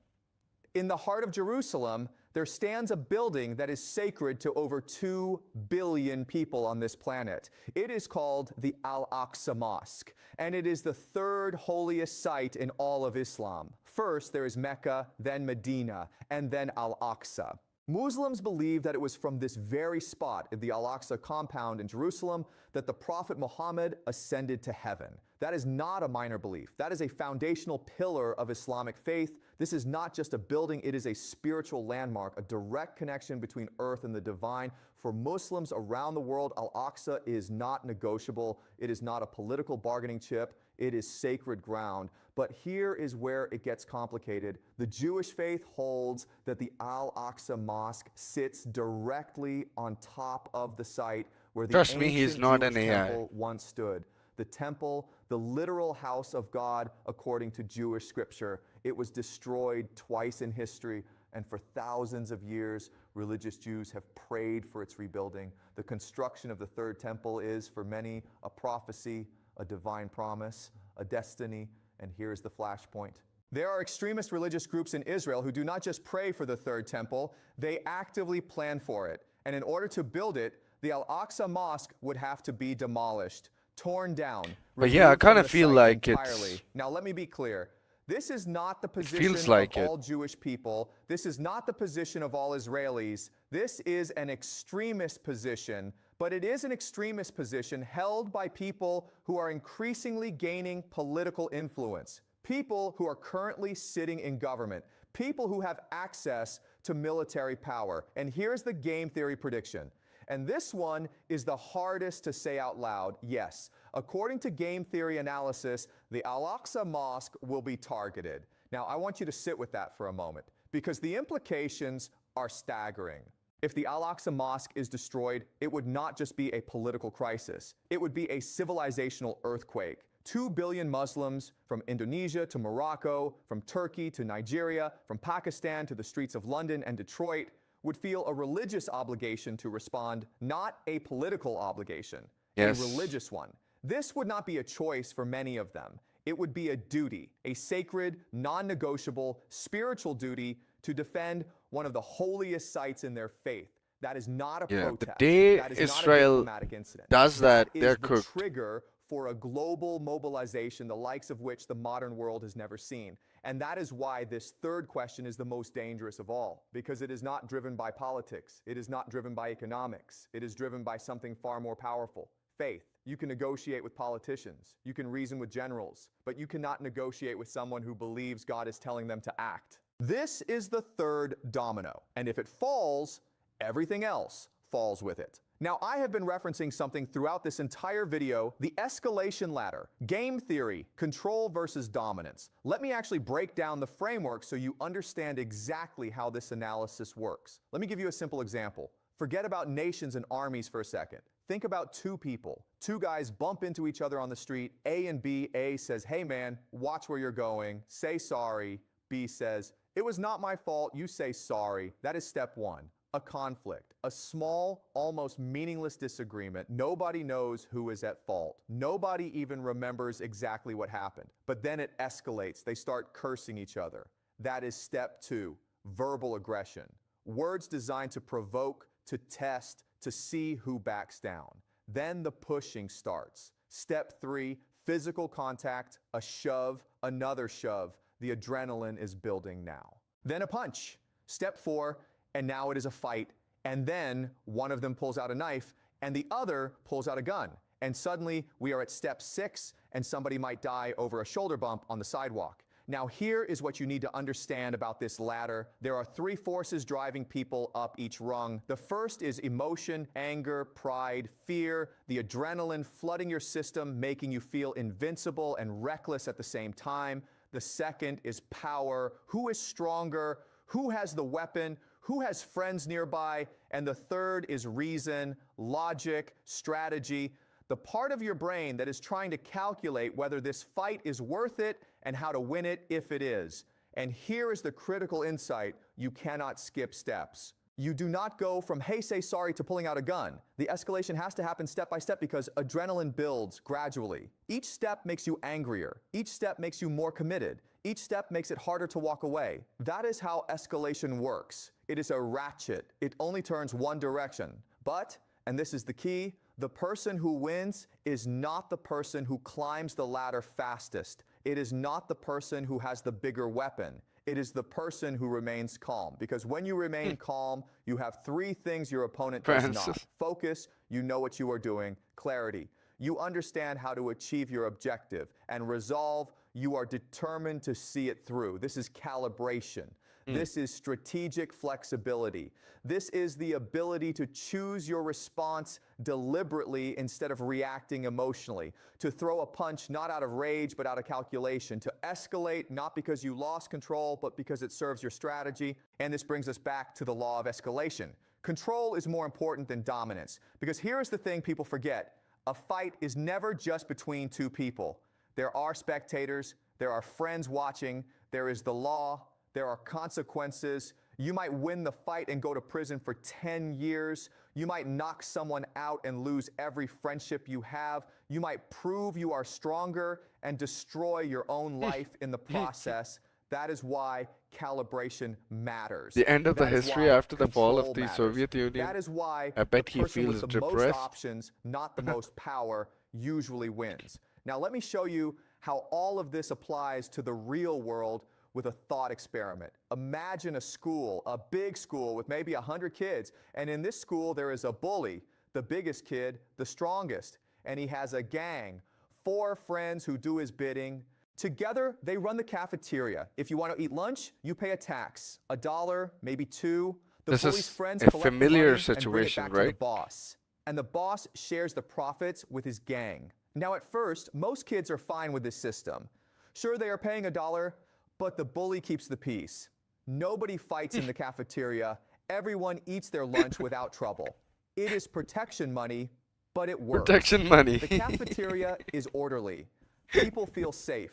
In the heart of Jerusalem, there stands a building that is sacred to over 2 billion people on this planet. It is called the Al-Aqsa Mosque, and it is the third holiest site in all of Islam. First, there is Mecca, then Medina, and then Al-Aqsa. Muslims believe that it was from this very spot in the Al-Aqsa compound in Jerusalem that the Prophet Muhammad ascended to heaven. That is not a minor belief. That is a foundational pillar of Islamic faith. This is not just a building, it is a spiritual landmark, a direct connection between earth and the divine. For Muslims around the world, Al-Aqsa is not negotiable. It is not a political bargaining chip. It is sacred ground. But here is where it gets complicated. The Jewish faith holds that the Al-Aqsa Mosque sits directly on top of the site where the
Trust me, he's
ancient
not
Jewish
an AI.
temple once stood. The temple, the literal house of God, according to Jewish scripture. It was destroyed twice in history, and for thousands of years, religious Jews have prayed for its rebuilding. The construction of the third temple is, for many, a prophecy, a divine promise, a destiny, and here's the flashpoint. There are extremist religious groups in Israel who do not just pray for the third temple, they actively plan for it. And in order to build it, the Al-Aqsa Mosque would have to be demolished, torn down.
But yeah, I
removed
kind
from
of
the
feel
site
like
entirely.
it's...
Now let me be clear. This is not the position
feels like
of
it.
all Jewish people. This is not the position of all Israelis. This is an extremist position, but it is an extremist position held by people who are increasingly gaining political influence, people who are currently sitting in government, people who have access to military power. And here's the game theory prediction. And this one is the hardest to say out loud. Yes, according to game theory analysis, the Al-Aqsa Mosque will be targeted. Now, I want you to sit with that for a moment, because the implications are staggering. If the Al-Aqsa Mosque is destroyed, it would not just be a political crisis. It would be a civilizational earthquake. 2 billion Muslims from Indonesia to Morocco, from Turkey to Nigeria, from Pakistan to the streets of London and Detroit, would feel a religious obligation to respond, not a political obligation,
Yes.
a religious one. This would not be a choice for many of them. It would be a duty, a sacred, non-negotiable, spiritual duty to defend one of the holiest sites in their faith. That is not a
Yeah,
protest.
the day
That is not a
Israel
diplomatic incident.
does that,
is
they're
the
cooked.
trigger for a global mobilization, the likes of which the modern world has never seen. And that is why this third question is the most dangerous of all, because it is not driven by politics. It is not driven by economics. It is driven by something far more powerful, faith. You can negotiate with politicians. You can reason with generals, but you cannot negotiate with someone who believes God is telling them to act. This is the third domino, and if it falls, everything else falls with it. Now, I have been referencing something throughout this entire video, the escalation ladder, game theory, control versus dominance. Let me actually break down the framework so you understand exactly how this analysis works. Let me give you a simple example. Forget about nations and armies for a second. Think about two people. Two guys bump into each other on the street, A and B. A says, "Hey man, watch where you're going. Say sorry." B says, "It was not my fault." You say sorry. That is step one. A conflict, a small, almost meaningless disagreement. Nobody knows who is at fault. Nobody even remembers exactly what happened. But then it escalates. They start cursing each other. That is step two, verbal aggression. Words designed to provoke, to test, to see who backs down. Then the pushing starts. Step three, physical contact, a shove, another shove. The adrenaline is building now. Then a punch. Step four, and now it is a fight, and then one of them pulls out a knife, and the other pulls out a gun. And suddenly, we are at step 6, and somebody might die over a shoulder bump on the sidewalk. Now, here is what you need to understand about this ladder. There are 3 forces driving people up each rung. The first is emotion, anger, pride, fear, the adrenaline flooding your system, making you feel invincible and reckless at the same time. The second is power. Who is stronger? Who has the weapon? who has friends nearby, and the third is reason, logic, strategy, the part of your brain that is trying to calculate whether this fight is worth it and how to win it if it is. And here is the critical insight: you cannot skip steps. You do not go from, hey, say sorry, to pulling out a gun. The escalation has to happen step by step because adrenaline builds gradually. Each step makes you angrier. Each step makes you more committed. Each step makes it harder to walk away. That is how escalation works. It is a ratchet. It only turns one direction. But, and this is the key, the person who wins is not the person who climbs the ladder fastest. It is not the person who has the bigger weapon. It is the person who remains calm. Because when you remain calm, you have three things your opponent does not. Focus, you know what you are doing. Clarity, you understand how to achieve your objective. And resolve, you are determined to see it through. This is calibration. This is strategic flexibility. This is the ability to choose your response deliberately instead of reacting emotionally. To throw a punch not out of rage but out of calculation. To escalate not because you lost control but because it serves your strategy. And this brings us back to the law of escalation. Control is more important than dominance. Because here is the thing people forget. A fight is never just between two people. There are spectators, there are friends watching, there is the law, there are consequences. You might win the fight and go to prison for 10 years. You might knock someone out and lose every friendship you have. You might prove you are stronger and destroy your own life in the process. That is why calibration matters.
The end of the history after the fall of the Soviet Union.
That is why
I bet
the
he
person
feels
with the most
depressed.
options, not the most power, usually wins. Now let me show you how all of this applies to the real world with a thought experiment. Imagine a school, a big school with maybe 100 kids, and in this school there is a bully, the biggest kid, the strongest, and he has a gang, 4 friends who do his bidding. Together, they run the cafeteria. If you want to eat lunch, you pay a tax, $1, maybe $2. The
This
bully's
is
friends
a
collect the
familiar
money and bring it
situation,
back to the
right?
boss. And the boss shares the profits with his gang. Now at first, most kids are fine with this system. Sure, they are paying $1, but the bully keeps the peace. Nobody fights in the cafeteria. Everyone eats their lunch without trouble. It is protection money, but it works.
Protection money.
The cafeteria is orderly. People feel safe.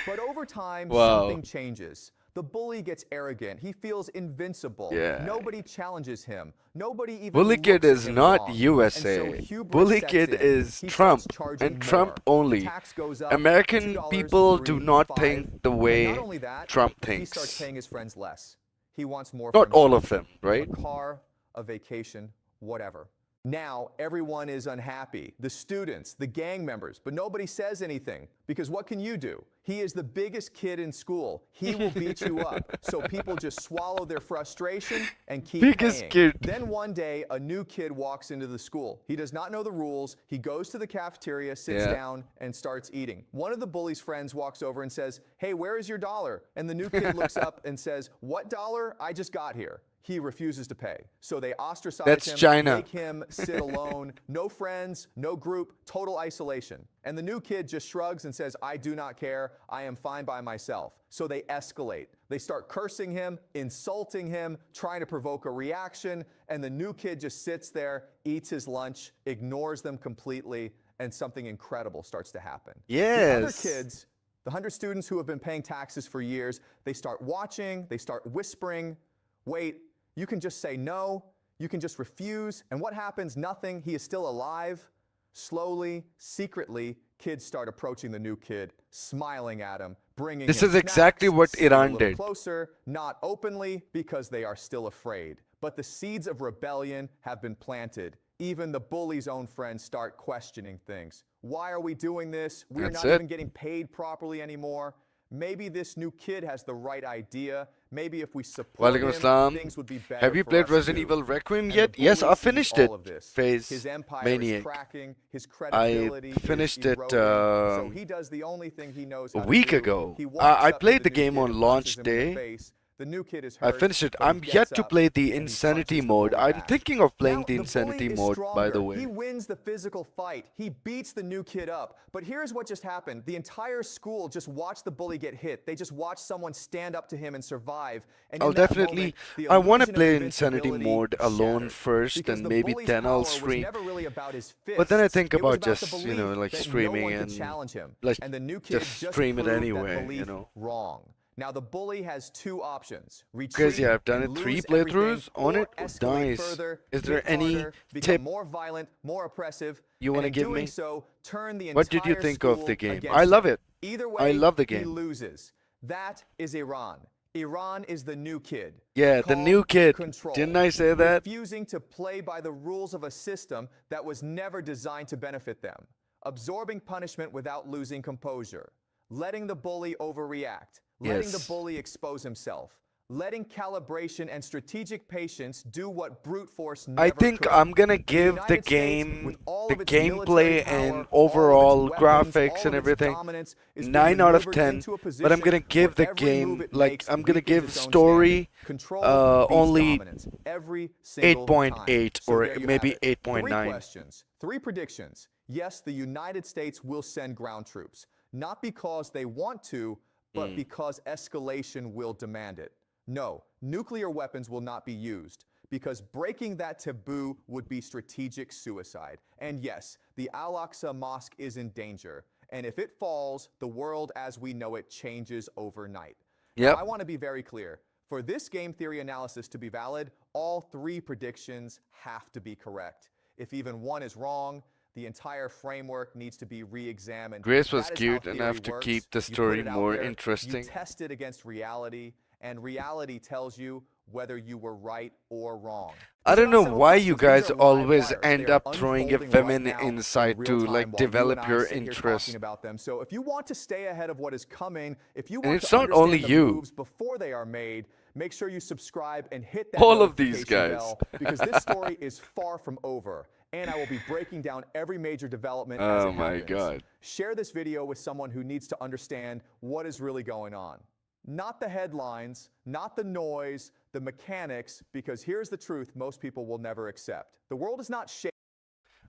But over time,
Wow.
something changes. The bully gets arrogant. He feels invincible.
Yeah.
Nobody challenges him. Nobody even
Bully Kid
looks
is
him
not
wrong.
USA.
And so hubris
Bully
sets
Kid
in.
is
He
Trump,
starts charging
and Trump
more.
only.
The tax goes up,
American
$2,
people do
$3,
not
$5.
think the
And
way
not only that,
Trump
he starts
thinks.
paying his friends less. He wants more
Not
for
all
himself.
of them, right?
A car, a vacation, whatever. Now, everyone is unhappy. The students, the gang members, but nobody says anything because what can you do? He is the biggest kid in school. He will beat you up. So people just swallow their frustration and keep
Biggest
paying.
kid.
Then one day, a new kid walks into the school. He does not know the rules. He goes to the cafeteria, sits
Yeah.
down, and starts eating. One of the bully's friends walks over and says, "Hey, where is your $1?" And the new kid looks up and says, "What $1? I just got here." He refuses to pay. So they ostracize
That's
him,
China.
make him sit alone, no friends, no group, total isolation. And the new kid just shrugs and says, "I do not care. I am fine by myself." So they escalate. They start cursing him, insulting him, trying to provoke a reaction, and the new kid just sits there, eats his lunch, ignores them completely, and something incredible starts to happen. The other
Yes.
kids, the 100 students who have been paying taxes for years, they start watching, they start whispering, "Wait, you can just say no, you can just refuse." And what happens? Nothing. He is still alive. Slowly, secretly, kids start approaching the new kid, smiling at him, bringing
This
him
is exactly
snacks,
what
sitting
Iran
a little
did.
closer, not openly because they are still afraid. But the seeds of rebellion have been planted. Even the bully's own friends start questioning things. Why are we doing this? We're
That's
not
it.
even getting paid properly anymore. Maybe this new kid has the right idea. Maybe if we support
Walaikum
him,
assalam.
things would be better
Have you
for
played
us
Resident
too.
Evil Requiem
And
yet?
the
Yes,
bully
I
sees
finished
all
it.
of this.
Phase
His empire
Maniac.
is cracking. His
I
credibility
finished
is
it
eroding. So
um,
he does the only thing he knows
a
how to
week
do.
ago.
He walks
I
up to
played
the
the
new
game
kid
on
and
launch
punches him in the
day.
face. The new kid is
I
hurt.
finished it.
but he
I'm
gets
yet to
up
play the
and he
Insanity
punches the
mode.
bully
I'm
back.
thinking of playing
Now,
the
bully
Insanity
is
mode, by the
stronger.
way.
He wins the physical fight. He beats the new kid up. But here's what just happened. The entire school just watched the bully get hit. They just watched someone stand up to him and survive. And
I'll
in that
definitely.
moment, the
I want to
illusion of
play Insanity
invincibility
mode alone
shattered.
first,
Because
and
the
maybe
bully's
then I'll
power was
stream.
never really about his
But then I
fists.
think
It was
about
about the
just,
belief
like
that no
streaming
one could
and
challenge him.
like
And the new kid
just
just
stream it
proved that
anyway,
belief wrong. Now the bully has two options.
Because yeah, I've done
and
it 3
lose
playthroughs
everything,
on
or
it.
escalate
Nice.
further,
Is there
hit
any
harder, become
tip
more violent, more oppressive,
you want to
and
give
in doing
me?
so, turn the
What did you
entire
think of
school
the game?
against
I love
him.
it.
Either way,
I love the
he
game.
loses. That is Iran. Iran is the new kid.
Yeah, the
Calm,
new kid.
control.
Didn't I say that?
Refusing to play by the rules of a system that was never designed to benefit them. Absorbing punishment without losing composure. Letting the bully overreact. Letting the
Yes.
bully expose himself. Letting calibration and strategic patience do what brute force never
I think
could.
I'm gonna give the
United States,
game,
with all
the
of its military
gameplay
power,
and
all of its
overall
weapons,
graphics
all
and
of its
everything,
dominance, is being
9 out of
maneuvered
10.
into a
But I'm gonna
position
give the
where every move
game,
it
like,
makes
I'm gonna
weakens
give
its own
story
standing. Control beats
only
dominance every single
8.8
time. So
or
there you
maybe
have it.
8.9.
3 questions, 3 predictions. Yes, the United States will send ground troops, not because they want to, but because escalation will demand it. No, nuclear weapons will not be used, because breaking that taboo would be strategic suicide. And yes, the Al-Aqsa Mosque is in danger. And if it falls, the world as we know it changes overnight.
Yep.
Now, I want to be very clear. For this game theory analysis to be valid, all 3 predictions have to be correct. If even one is wrong, the entire framework needs to be re-examined.
Grace was
That is
cute
how
enough
theory
to
works.
keep the
You put
story
it out
more
there,
interesting.
You test it against reality, and reality tells you whether you were right or wrong.
I don't know why you guys
These are live
always
wires.
end
They are
up throwing a
unfolding
feminine
right now in
insight to
real time
like
while you
develop
and I
your
sit here
interest.
talking about them. So if you want to stay ahead of what is coming, if you
And
want
it's
to
not
understand
only
the
you.
moves before they are made, make sure you subscribe and hit that
All of these
notification
guys.
bell, because this story is far from over. And I will be breaking down every major development as
Oh
it
my
happens.
God.
Share this video with someone who needs to understand what is really going on. Not the headlines, not the noise, the mechanics, because here's the truth most people will never accept. The world is not shaped.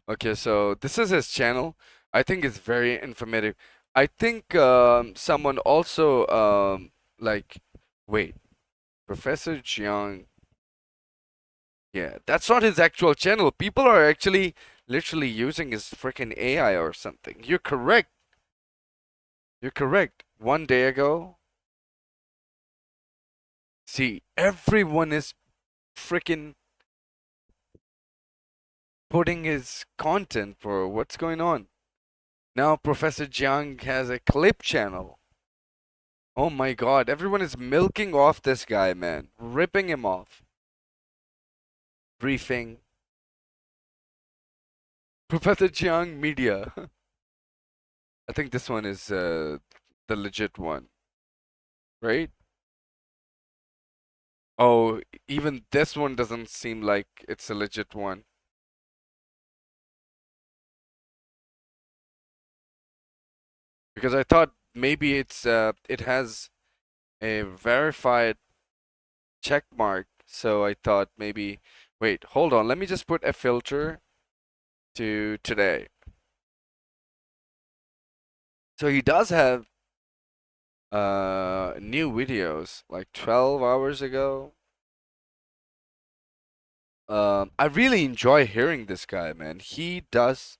Okay, so this is his channel. I think it's very informative. I think someone also like, wait, Professor Jiang. Yeah, that's not his actual channel. People are actually literally using his freaking AI or something. You're correct. You're correct. 1 day ago. See, everyone is freaking putting his content for what's going on. Now Professor Jiang has a clip channel. Oh my god, everyone is milking off this guy, man. Ripping him off. Briefing. Professor Jiang Media. I think this one is the legit one. Right? Oh, even this one doesn't seem like it's a legit one. Because I thought maybe it's it has a verified check mark, so I thought maybe wait, hold on, let me just put a filter to today. So he does have new videos like 12 hours ago. I really enjoy hearing this guy, man. He does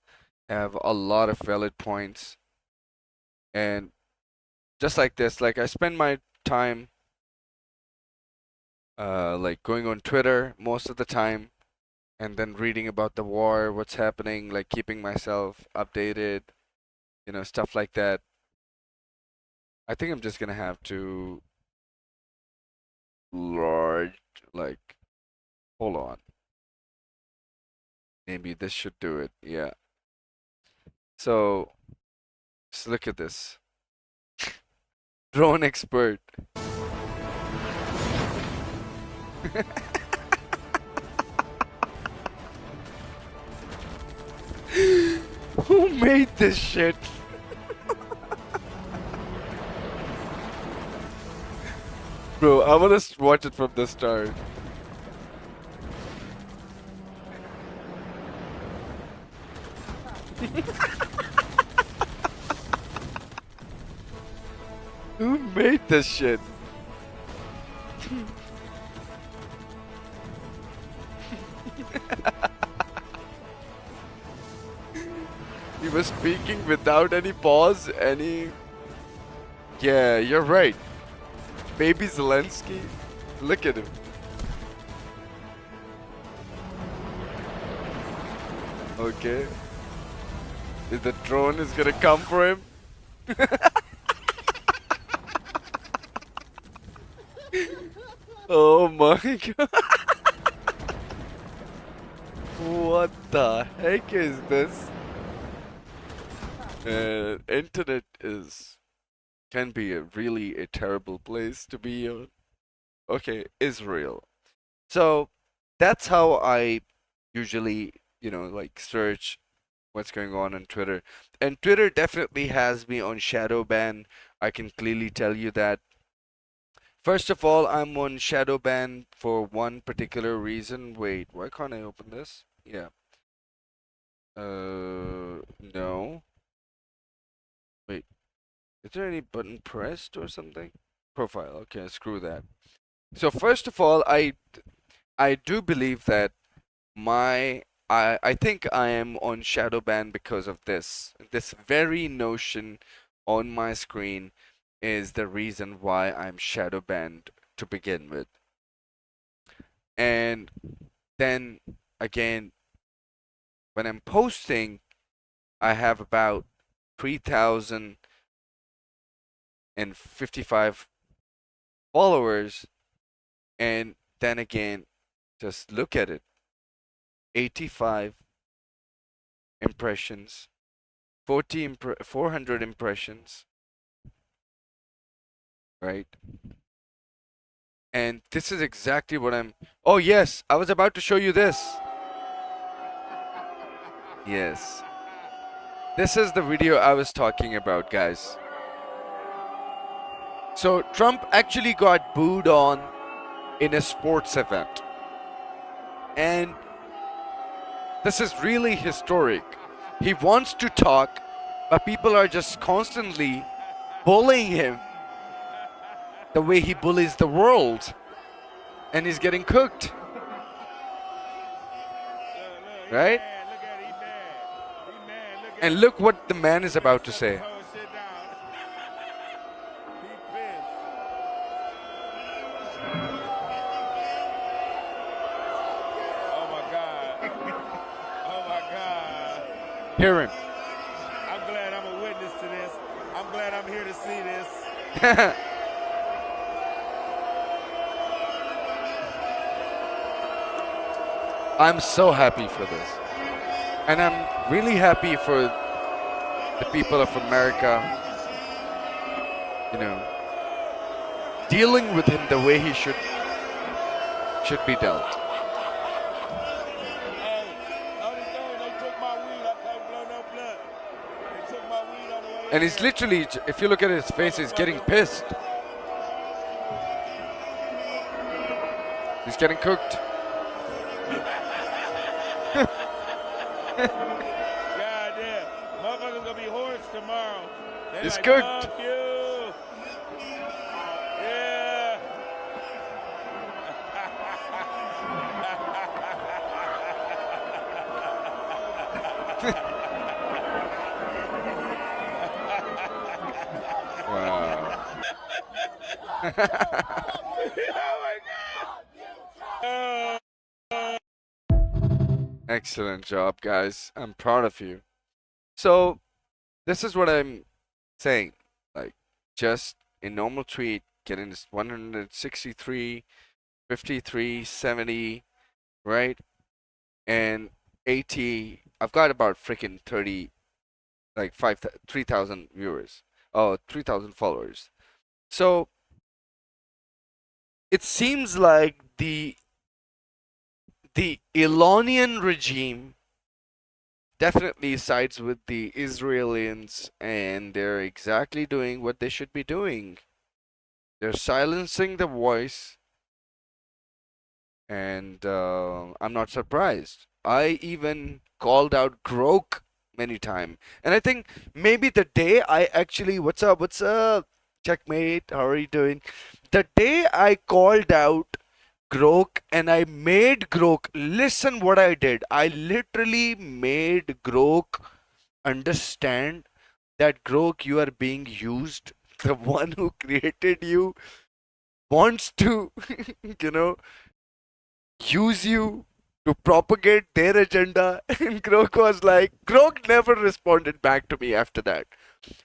have a lot of valid points. And just like this, like I spend my time like going on Twitter most of the time and then reading about the war, what's happening, like keeping myself updated, you know, stuff like that. I think I'm just gonna have to like hold on. Maybe this should do it. Yeah. So just look at this. Drone expert. Who made this shit?
Bro, I wanna watch it from the start. Who made this shit? He was speaking without any pause, any... Yeah, you're right. Baby Zelensky, look at him. Okay. Is the drone is gonna come for him? Oh my god. What the heck is this? Internet can be really a terrible place to be on. Okay, Israel. So that's how I usually, like search what's going on Twitter. And Twitter definitely has me on shadow ban. I can clearly tell you that. First of all, I'm on shadow ban for one particular reason. Wait, why can't I open this? Yeah. No. Wait. Is there any button pressed or something? Profile. Okay, screw that. So first of all, I do believe that I think I am on shadow ban because of this. This very notion on my screen is the reason why I'm shadow banned to begin with. And then again, when I'm posting, I have about 3,055 followers, and then again, just look at it. 85 impressions, 400 impressions, right? And this is exactly what I'm... Oh yes, I was about to show you this. Yes. This is the video I was talking about, guys. So Trump actually got booed on in a sports event. And this is really historic. He wants to talk, but people are just constantly bullying him the way he bullies the world. And he's getting cooked. Right? And look what the man is about to say. Hear him.
I'm glad I'm a witness to this. I'm glad I'm here to see this.
I'm so happy for this. And I'm really happy for the people of America, dealing with him the way he should be dealt. And he's literally, if you look at his face, he's getting pissed. He's getting cooked.
Goddamn. Motherfuckers gonna be hoarse tomorrow.
He's cooked.
Fuck you. Yeah.
Wow. Excellent job, guys. I'm proud of you. So, this is what I'm saying. Like, just a normal tweet, getting this 163, 53, 70, right? And 80. I've got about freaking 30, like 3,000 viewers. Oh, 3,000 followers. So, it seems like the Iranian regime definitely sides with the Israelis, and they're exactly doing what they should be doing. They're silencing the voice, and I'm not surprised. I even called out Grok many times, and I think maybe the day I actually, what's up, checkmate, how are you doing? The day I called out Grok and I made Grok, listen what I did. I literally made Grok understand that Grok, you are being used. The one who created you wants to, you know, use you to propagate their agenda. And Grok was like, Grok never responded back to me after that.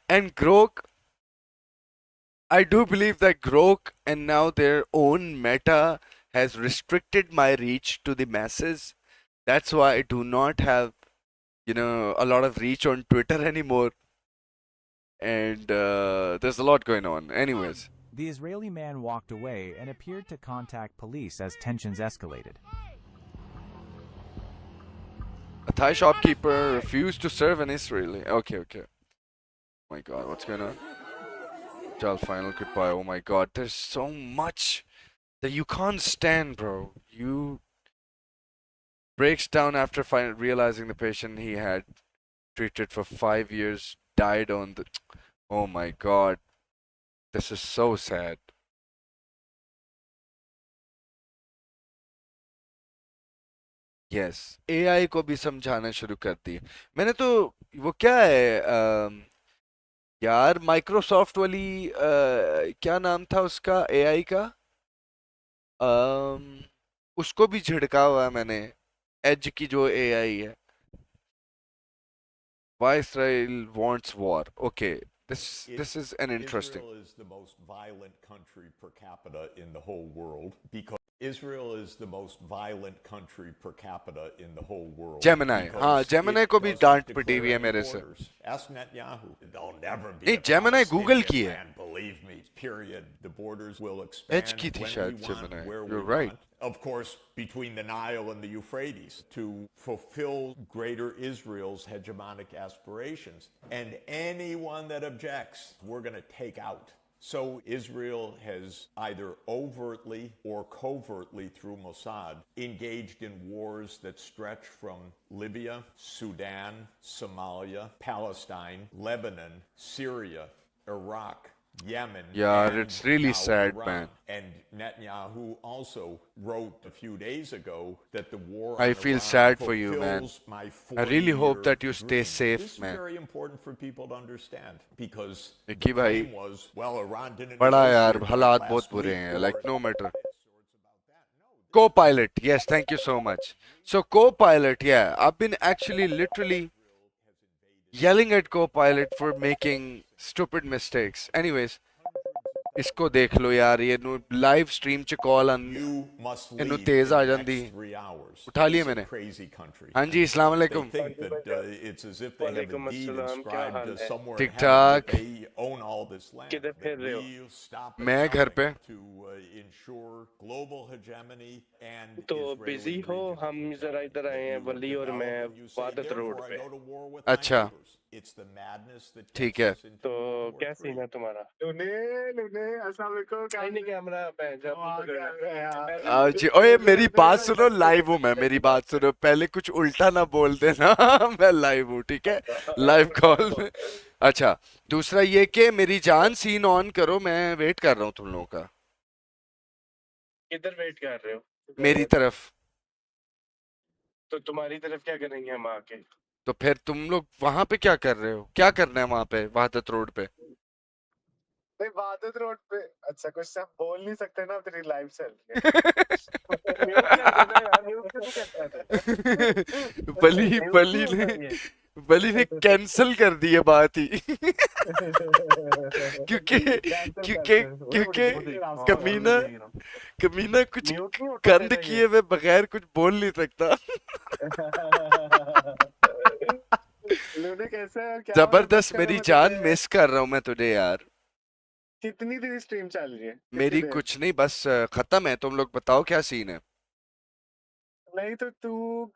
And Grok, I do believe that Grok and now their own meta has restricted my reach to the masses. That's why I do not have, you know, a lot of reach on Twitter anymore. And there's a lot going on. Anyways.
The Israeli man walked away and appeared to contact police as tensions escalated.
A Thai shopkeeper refused to serve an Israeli. Okay. Oh my god, what's going on? Jal final goodbye. Oh my god, there's so much that you can't stand, bro. You breaks down after realizing the patient he had treated for 5 years died on the... Oh my god. This is so sad. Yes, AI को भी समझाना शुरू कर दी. मैंने तो वो क्या है यार माइक्रोसॉफ्ट वाली क्या नाम था उसका AI का उसको भी झिड़का हुआ है मैंने एज की जो AI है. Why Israel wants war? Okay, this is an interesting.
Israel is the most violent country per capita in the whole world because Israel is the most violent country per capita in the whole world.
Gemini, हाँ Gemini को भी डांट पड़ी हुई है मेरे से.
Ask Netanyahu. They'll never be.
नहीं Gemini Google की है.
Believe me. Period. The borders will expand
Edge की थी शायद Gemini. You're right.
Of course, between the Nile and the Euphrates, to fulfill greater Israel's hegemonic aspirations. And anyone that objects, we're going to take out. So Israel has either overtly or covertly through Mossad engaged in wars that stretch from Libya, Sudan, Somalia, Palestine, Lebanon, Syria, Iraq, Yemen.
Yeah, it's really sad,
Iran.
man.
And Netanyahu also wrote a few days ago that the war
I
on
feel
Iran
sad for you, man.
fulfills my
I really hope
40-year
that you stay
dream.
safe,
This is
man.
very important for people to understand because the
Vicky bhai,
claim was, well, Iran didn't
बड़ा यार
negotiate
हालात
last
बहुत बुरे
week
हैं.
or
Like no matter. Co-pilot, yes, thank you so much. So co-pilot, yeah, I've been actually literally yelling at co-pilot for making stupid mistakes. Anyways, इसको देख लो यार ये नु लाइव स्ट्रीम च कॉल इन्नु तेज आ जांदी उठा लिए मैंने. हाँ जी अस्सलाम वालेकुम. ठीक ठाक.
किधर फिर रहे हो?
मैं घर पे.
तो बिजी हो? हम जरा इधर आए हैं वली और मैं वादत रोड पे.
अच्छा ठीक है.
तो क्या सीन है तुम्हारा?
जी ओए मेरी बात सुनो, लाइव हूँ मैं. मेरी बात सुनो, पहले कुछ उल्टा ना बोल देना. मैं लाइव हूँ, ठीक है, लाइव कॉल में. अच्छा दूसरा ये कि मेरी जान सीन ऑन करो, मैं वेट कर रहा हूँ तुम लोगों का.
किधर वेट कर रहे हो?
मेरी तरफ.
तो तुम्हारी तरफ क्या करेंगे हम आके?
तो फिर तुम लोग वहां पे क्या कर रहे हो? क्या करना है वहां पे वहादत रोड पे?
वादत रोड पे. अच्छा कुछ सब बोल नहीं सकते ना तेरी लाइव चल
बली ने कैंसिल कर दी है बात ही. क्योंकि कमीना कुछ गंद किए हुए बगैर कुछ बोल नहीं सकता. जबरदस्त मेरी जान मिस कर रहा हूँ मैं तुझे यार.
कितनी तेरी स्ट्रीम चल रही है?
मेरी कुछ नहीं, बस खत्म है. तुम लोग बताओ क्या सीन है?
नहीं तो तू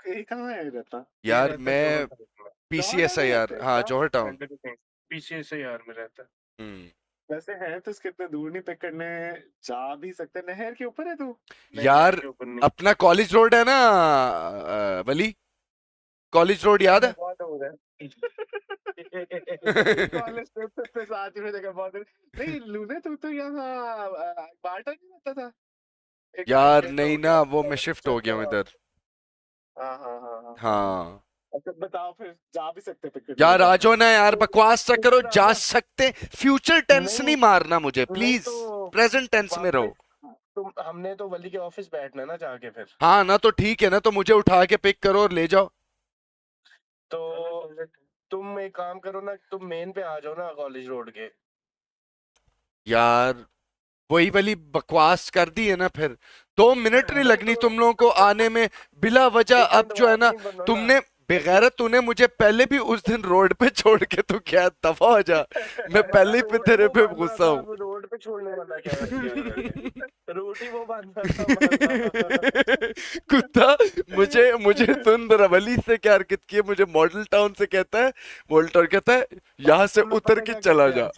कहाँ है रहता?
यार मैं PCSIR, हाँ जौहर टाउन.
PCSIR में रहता.
वैसे है तो कितने दूर नहीं पिक करने जा भी सकते नहर के ऊपर है तू
यार अपना कॉलेज रोड है ना वली कॉलेज रोड याद है
बहुत दूर है कॉलेज पे साथ में जगह बहुत दूर नहीं लूने तू तो यहाँ बाल्टा नहीं रहता था
यार नहीं ना वो मैं शिफ्ट हो गया हूँ इधर हाँ
अच्छा बताओ फिर जा भी सकते पिक
यार आ जाओ ना यार बकवास ना करो जा सकते फ्यूचर टेंस नहीं मारना मुझे प्लीज प्रेजेंट टेंस में रहो
तुम हमने तो वली के ऑफिस बैठना ना जाके फिर
हाँ ना तो ठीक है ना तो मुझे उठा के पिक करो और ले जाओ
तो तुम एक काम करो ना तुम मेन पे आ जाओ ना कॉलेज रोड के
यार वही वाली बकवास कर दी है ना फिर 2 मिनट नहीं लगनी तुम लोगों को आने में बिला वजह अब जो है ना तुमने बेगैरत तूने मुझे पहले भी उस दिन रोड पे छोड़ के तू क्या दफा हो जा मैं पहले पे तेरे पे गुस्सा हूँ
रोड पे छोड़ने वाला क्या रोटी वो बांधता
कुत्ता मुझे मुझे तुम रवली से क्या हरकत की है मुझे मॉडल टाउन से कहता है वोल्टर कहता है यहाँ से उतर के चला जा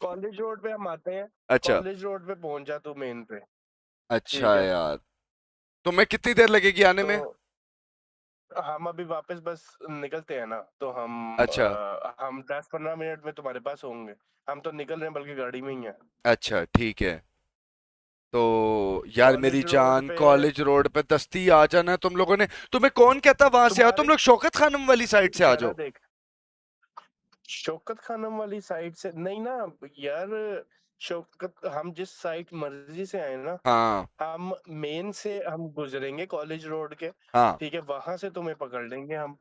कॉलेज रोड पे हम आते हैं
अच्छा
कॉलेज रोड पे पहुंच जा तू मेन पे
अच्छा यार तो मैं कितनी देर लगेगी आने में
हम अभी वापस बस निकलते हैं ना तो हम
अच्छा
हम 10-15 मिनट में तुम्हारे पास होंगे हम तो निकल रहे हैं बल्कि गाड़ी में ही है
अच्छा ठीक है तो यार मेरी जान कॉलेज रोड पे दस्ती आ जाना तुम लोगों ने तुम्हें कौन कहता वहां से आओ तुम लोग शौकत खानम वाली साइड से आ जाओ
शौकत खानम वाली साइड से नहीं ना यार शौकत हम जिस साइड मर्जी से आए ना
हाँ
हम मेन से हम गुजरेंगे कॉलेज रोड के
हाँ
ठीक है वहां से तुम्हें पकड़ लेंगे हम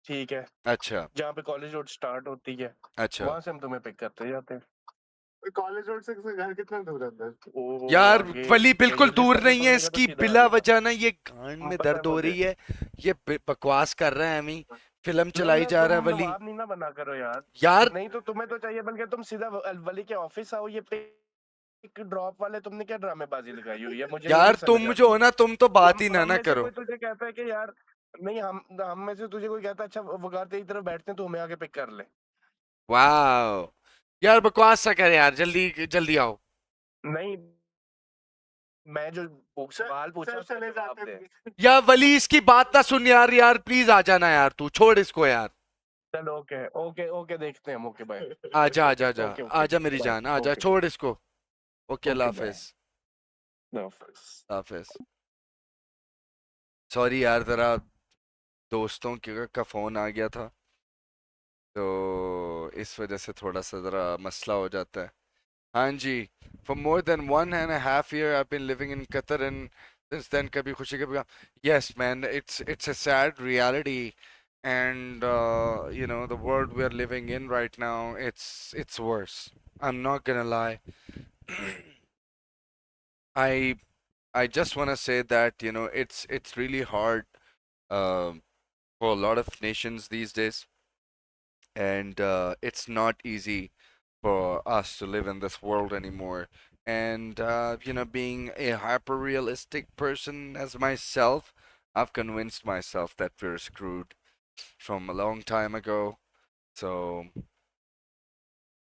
ठीक है
अच्छा
जहाँ पे कॉलेज रोड स्टार्ट होती है
अच्छा
वहां से हम तुम्हें पिक करते जाते हैं कॉलेज रोड से घर कितना दूर है
यार वली बिल्कुल दूर नहीं है इसकी बिला वजह ना ये गांड में दर्द हो रही है ये बकवास कर रहा है अमी फिल्म चलाई जा रहा है वली
नहीं ना बना करो
यार
नहीं तो तुम्हें तो चाहिए बल्कि तुम सीधा वली के ऑफिस आओ ये पिक ड्रॉप वाले तुमने क्या ड्रामेबाजी लगाई हुई है मुझे
यार तुम जो हो ना तुम तो बात ही ना करो
कोई तुझे कहता है कि यार नहीं हम में से तुझे कोई कहता है अच्छा वकार तेरी तरफ बैठते हैं तो हमें आके पिक कर ले
वाह यार बकवास सा करे यार जल्दी जल्दी आओ
नहीं मैं जो सवाल पूछा चले जाते हैं
यार वली इसकी बात ना सुन यार प्लीज आ जाना यार तू छोड़ इसको यार
चलो ओके ओके ओके देखते हैं ओके बाय
आजा आजा आजा आजा मेरी जान आजा छोड़ इसको ओके अल्लाह हाफिज सॉरी यार जरा दोस्तों का फोन आ गया था तो इस वजह से थोड़ा सा जरा मसला हो जाता है हाँ जी for more than 1.5 years I've been living in Qatar and since then kabhi khushi kabhi gum yes man it's a sad reality and you know the world we are living in right now it's worse I'm not gonna lie I just want to say that you know it's really hard for a lot of nations these days and it's not easy for us to live in this world anymore and you know being a hyper realistic person as myself I've convinced myself that we're screwed from a long time ago so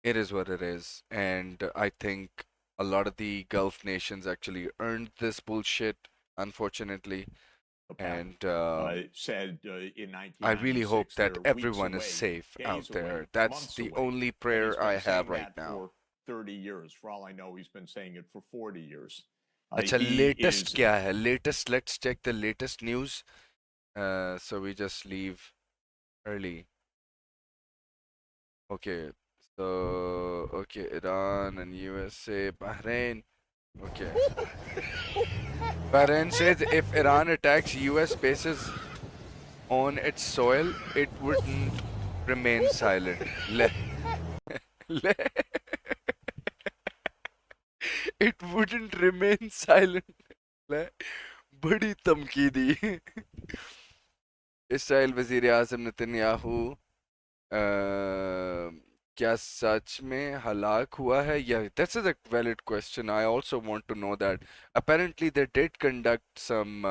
it is what it is and I think a lot of the Gulf nations actually earned this bullshit unfortunately and
said in
I really hope that everyone is safe out there. That's the only prayer I have right now.
For 30 years, for all I know, he's been saying it for 40 years.
अच्छा latest क्या है? Latest, let's check the latest news. So we just leave early. Okay, so okay, Iran and USA, Bahrain. Okay. Bahrain says if Iran attacks US bases on its soil, it wouldn't remain silent. It wouldn't remain silent. बड़ी धमकी दी Israel वजीर आज़म Netanyahu क्या सच में हलाक हुआ है या that's a valid question I also want to know that apparently they did conduct some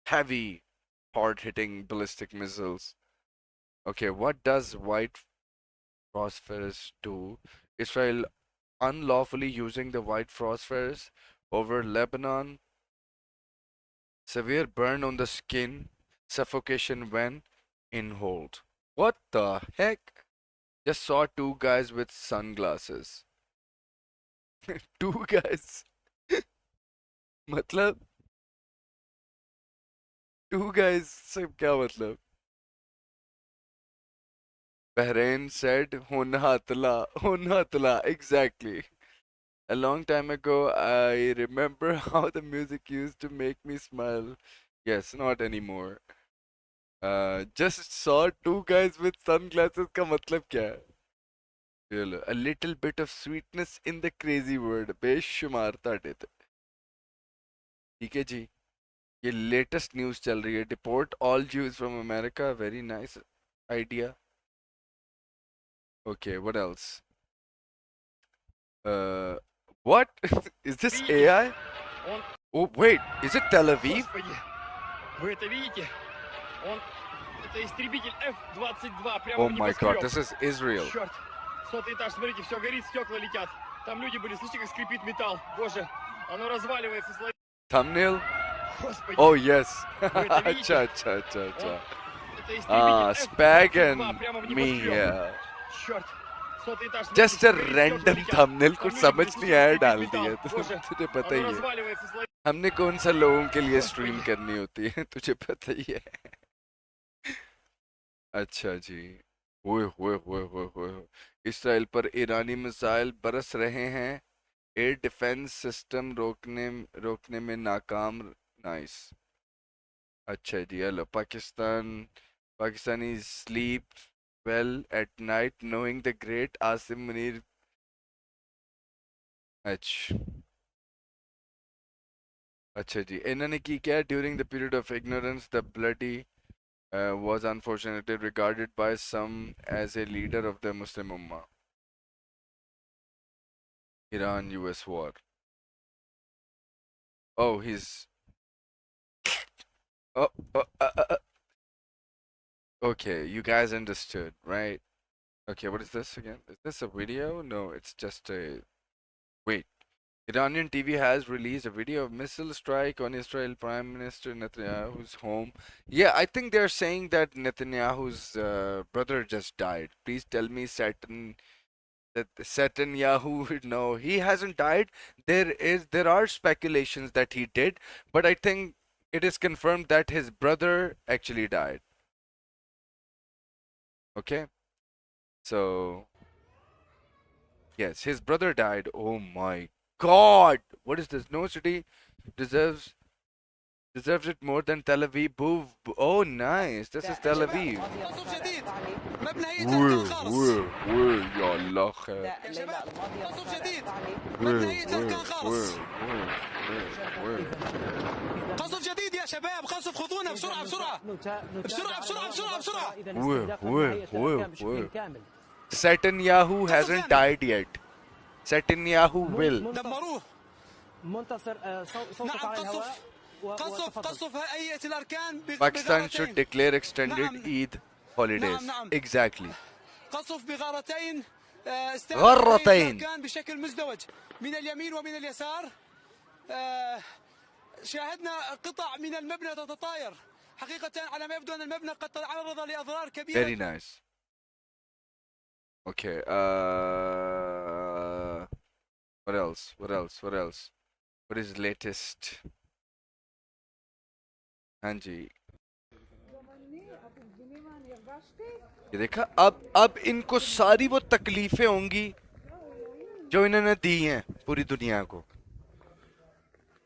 heavy hard-hitting ballistic missiles Okay, what does white phosphorus do? Israel unlawfully using the white phosphorus over Lebanon. Severe burn on the skin. Suffocation when in hold. What the heck? Just saw two guys with sunglasses. Two guys. मतलब two guys से क्या मतलब? Bahrain said Hunhatla, exactly. A long time ago, I remember how the music used to make me smile. Yes, not anymore. Just saw two guys with sunglasses का मतलब क्या है? चलो, a little bit of sweetness in the crazy word. बेशुमार ताटे थे. ठीक है जी. ये latest news चल रही है. Deport all Jews from America. Very nice idea. Okay, what else? What? Is this AI? Oh, wait, is it Tel Aviv?
Вы это видите? Это истребитель F-22 прямо
Oh
в
my
небоскреб.
god, this is Israel.
Черт, 100-й этаж, смотрите, все горит, стекла летят. Там люди были, слышите, как скрипит металл. Боже, оно разваливается.
Thumbnail?
Господи.
Oh yes.
Вы это видите?
Acha.
Это истребитель
Ah, Spag
F-22 прямо в
and me.
небоскреб.
Yeah.
Черт, 100-й этаж, смотрите,
Just a
все горит, стекла
random
летят.
thumbnail
Там
कुछ
люди
समझ
были,
नहीं
слышите,
आया
как
डाल
скрипит
दिया
металл. Боже,
तुझे पता
оно
ही है
разваливается.
हमने कौन सा लोगों के लिए स्ट्रीम करनी होती है तुझे पता ही है अच्छा जी ओए इसराइल पर ईरानी मिसाइल बरस रहे हैं एयर डिफेंस सिस्टम रोकने में नाकाम नाइस अच्छा जी hello Pakistani sleep well at night knowing the great Asim Munir अच्छा जी इन्होंने की क्या during the period of ignorance the bloody was unfortunately regarded by some as a leader of the Muslim Ummah. Iran-US war. Oh, he's... Oh, okay, you guys understood, right? Okay, what is this again? Is this a video? No, it's just a... Wait. Iranian TV has released a video of missile strike on Israel Prime Minister Netanyahu's home. Yeah, I think they're saying that Netanyahu's brother just died. Please tell me Netanyahu, no, he hasn't died. There are speculations that he did, but I think it is confirmed that his brother actually died. Okay? So, yes, his brother died. Oh my God! What is this? No city deserves it more than Tel Aviv. Oh, nice. This is Tel Aviv. يا الله خير.
قصف جديد يا شباب قصف خذونا بسرعة بسرعة
Netanyahu hasn't died yet. Netanyahu will.
دمروه منتصر صوتك على الهواء قصف هيئة الأركان
Pakistan should declare extended Eid holidays. Exactly.
قصف بغارتين
غرتين
الأركان بشكل مزدوج من اليمين ومن اليسار شاهدنا قطع من المبنى تتطاير حقيقة على ما يبدو أن المبنى قد تعرض لأضرار كبيرة.
Very nice. Okay. What else? What is latest? हाँ जी ये देखा अब इनको सारी वो तकलीफें होंगी जो इन्होंने दी हैं पूरी दुनिया को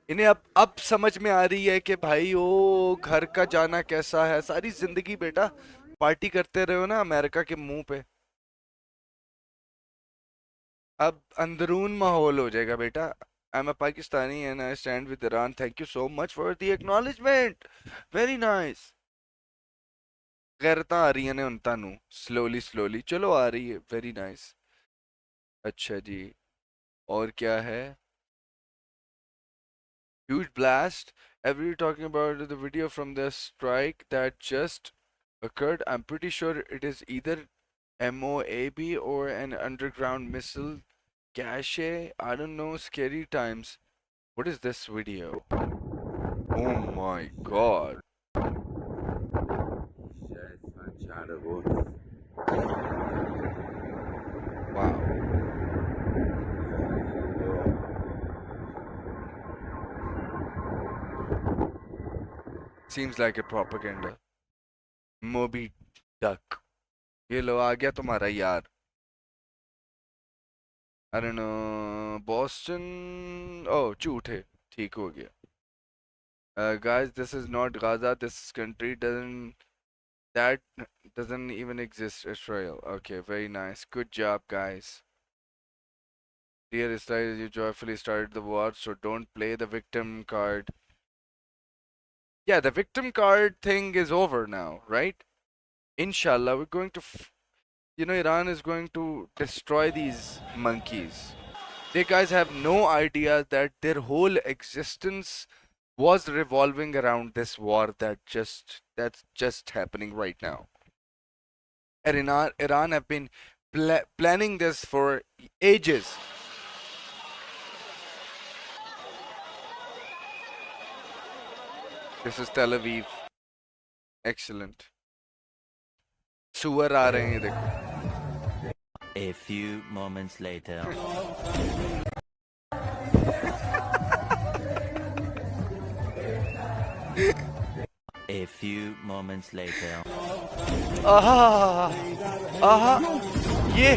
इन्हें अब समझ में आ रही है कि भाई ओ घर का जाना कैसा है सारी जिंदगी बेटा पार्टी करते रहे हो ना अमेरिका के मुंह पे अब अंदरून माहौल हो जाएगा बेटा I'm a Pakistani and I stand with Iran. Thank you so much for the acknowledgement. Very nice. गैरता आ रही है ना उन तानू slowly चलो आ रही है very nice. अच्छा जी और क्या है huge blast. Everybody talking about the video from the strike that just occurred. I'm pretty sure it is either MOAB or an underground missile cache. I don't know. Scary times. What is this video? Oh my god. Wow. Seems like a propaganda. Moby Duck. ये लो आ गया तुम्हारा यार. I don't know. Boston. Oh, झूठ है. ठीक हो गया. Guys, this is not Gaza. This country doesn't even exist. Israel. Okay, very nice. Good job, guys. Dear Israel, you joyfully started the war, so don't play the victim card. Yeah, the victim card thing is over now, right? Inshallah, we're going to, Iran is going to destroy these monkeys. They guys have no idea that their whole existence was revolving around this war that's just happening right now. And Iran have been planning this for ages. This is Tel Aviv. Excellent. सुअर आ रहे हैं देखो.
A few moments later. A few moments later.
आहा ये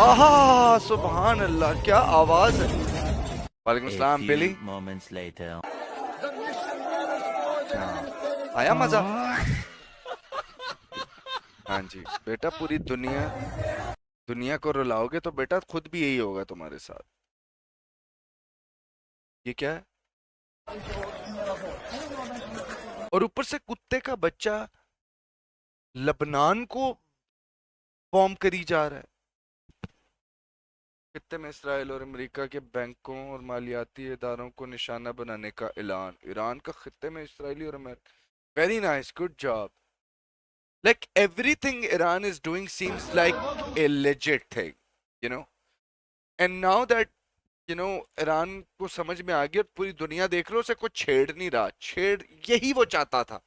आहा सुभान अल्लाह क्या आवाज है. वालेकुम सलाम बिली.
Moments later.
आया मजा. हाँ जी बेटा, पूरी दुनिया को रुलाओगे तो बेटा खुद भी यही होगा तुम्हारे साथ. ये क्या है? और ऊपर से कुत्ते का बच्चा लबनान को बॉम्ब करी जा रहा है. खित्ते में इसराइल और अमेरिका के बैंकों और मालियाती इदारों को निशाना बनाने का ऐलान. ईरान का खित्ते में इसराइली और America. Very nice, good job. Like everything Iran is doing seems like a legit thing, And now that, Iran को समझ में आ गया, पूरी दुनिया देख रहे हो, उसे कुछ छेड़ नहीं रहा. यही वो चाहता था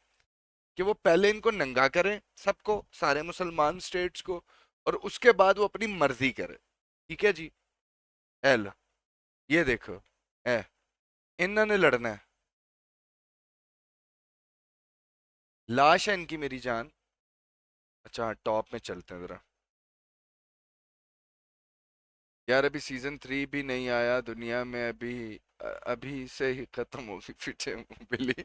कि वो पहले इनको नंगा करे सबको, सारे मुसलमान स्टेट्स को, और उसके बाद वो अपनी मर्जी करे. ठीक है जी. एल ये देखो, इन्होंने लड़ना है. लाश है इनकी मेरी जान. अच्छा टॉप में चलते हैं जरा. यार अभी सीजन 3 भी नहीं आया दुनिया में. अभी से ही खत्म होगी पीछे बिली.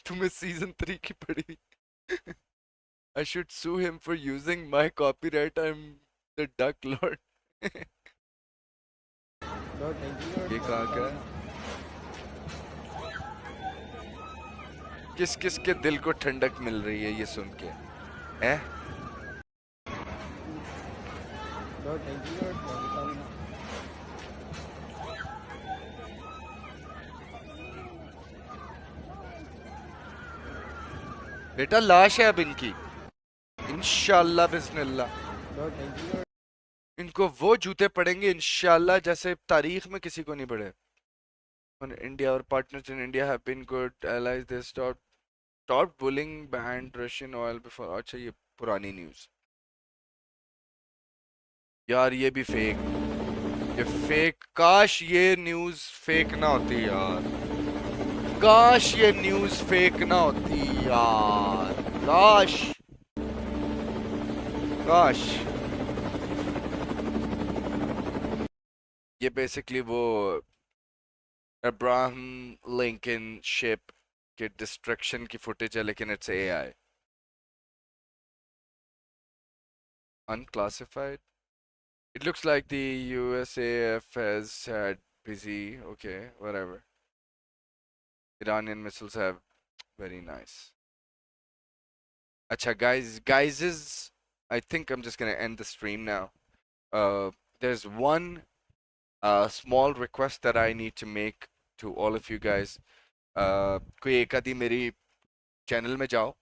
तुम्हें सीजन 3 की पड़ी. I should sue him for using my copyright. I'm the Duck Lord. ये कहाँ का है? किस किस के दिल को ठंडक मिल रही है ये सुन के, हैं? बेटा लाश है अब इनकी. इंशाल्लाह बिस्मिल्लाह. इनको वो जूते पड़ेंगे इंशाल्लाह जैसे तारीख में किसी को नहीं पड़े. India, our partners in India have been good allies. They stopped bullying, banned Russian oil before. अच्छा ये पुरानी न्यूज़. यार ये भी फेक. ये फेक. काश ये न्यूज़ फेक ना होती यार. काश ये न्यूज़ फेक ना होती यार. काश. ये बेसिकली वो Abraham Lincoln ship के destruction की footage है, लेकिन it's AI. Unclassified. It looks like the USAF has had busy. Okay, whatever. Iranian missiles have very nice. Acha guys, I think I'm just gonna end the stream now. There's one small request that I need to make to all of you guys. कोई एक आधी मेरी channel में जाओ,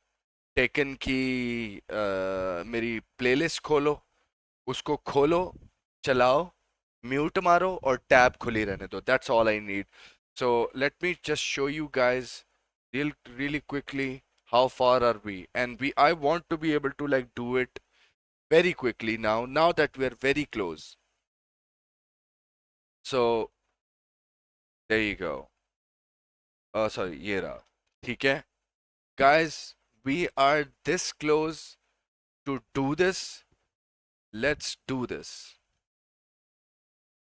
taken की मेरी playlist खोलो, उसको खोलो, चलाओ, म्यूट मारो और टैब खुली रहने दो. That's all I need. So let me just show you guys really quickly how far are we, and I want to be able to like do it very quickly now that we are very close. So there you go. Sorry, ये रहा. ठीक है guys, we are this close to do this. Let's do this.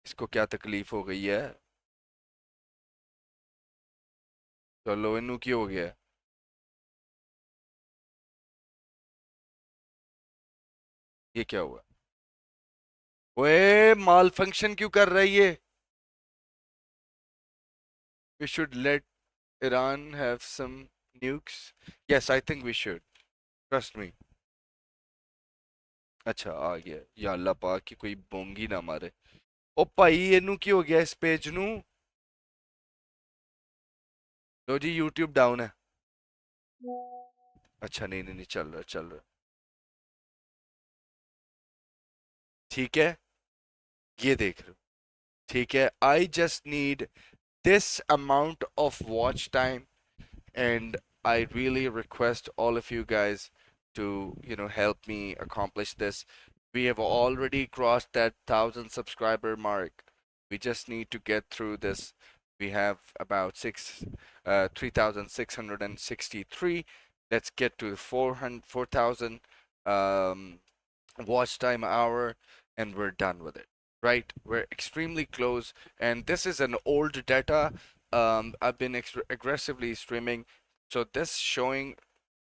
इसको क्या तकलीफ हो गई है? चलो इन्नू की हो गया? ये क्या हुआ? ओए माल फंक्शन क्यों कर रही है? We should let Iran have some nukes. Yes, I think we should. Trust me. अच्छा आ गया. या अल्लाह पाक की कोई बोंगी ना मारे. ओ भाई इन्नू की हो गया इस पेज नू? लो जी YouTube डाउन है. अच्छा नहीं चल रहा. ठीक है, ये देख रहे हो. ठीक है, I just need this amount of watch time, and I really request all of you guys to help me accomplish this. We have already crossed that 1,000 subscriber mark. We just need to get through this. We have about 3,663. Let's get to 4,000 watch time hour, and we're done with it. Right, we're extremely close, and this is an old data. I've been aggressively streaming, so this showing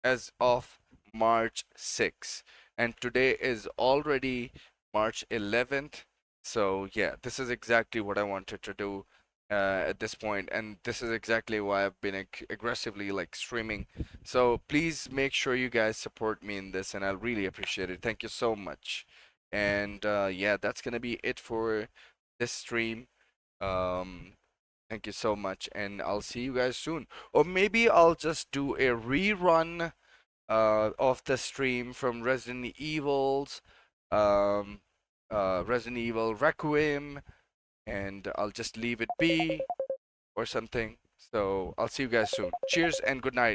as of March 6th, and today is already March 11th. So yeah, this is exactly what I wanted to do at this point, and this is exactly why I've been aggressively like streaming. So please make sure you guys support me in this, and I'll really appreciate it. Thank you so much. And yeah, that's gonna be it for this stream. Thank you so much, and I'll see you guys soon. Or maybe I'll just do a rerun of the stream from Resident Evil's Resident Evil Requiem, and I'll just leave it be or something. So I'll see you guys soon. Cheers and good night.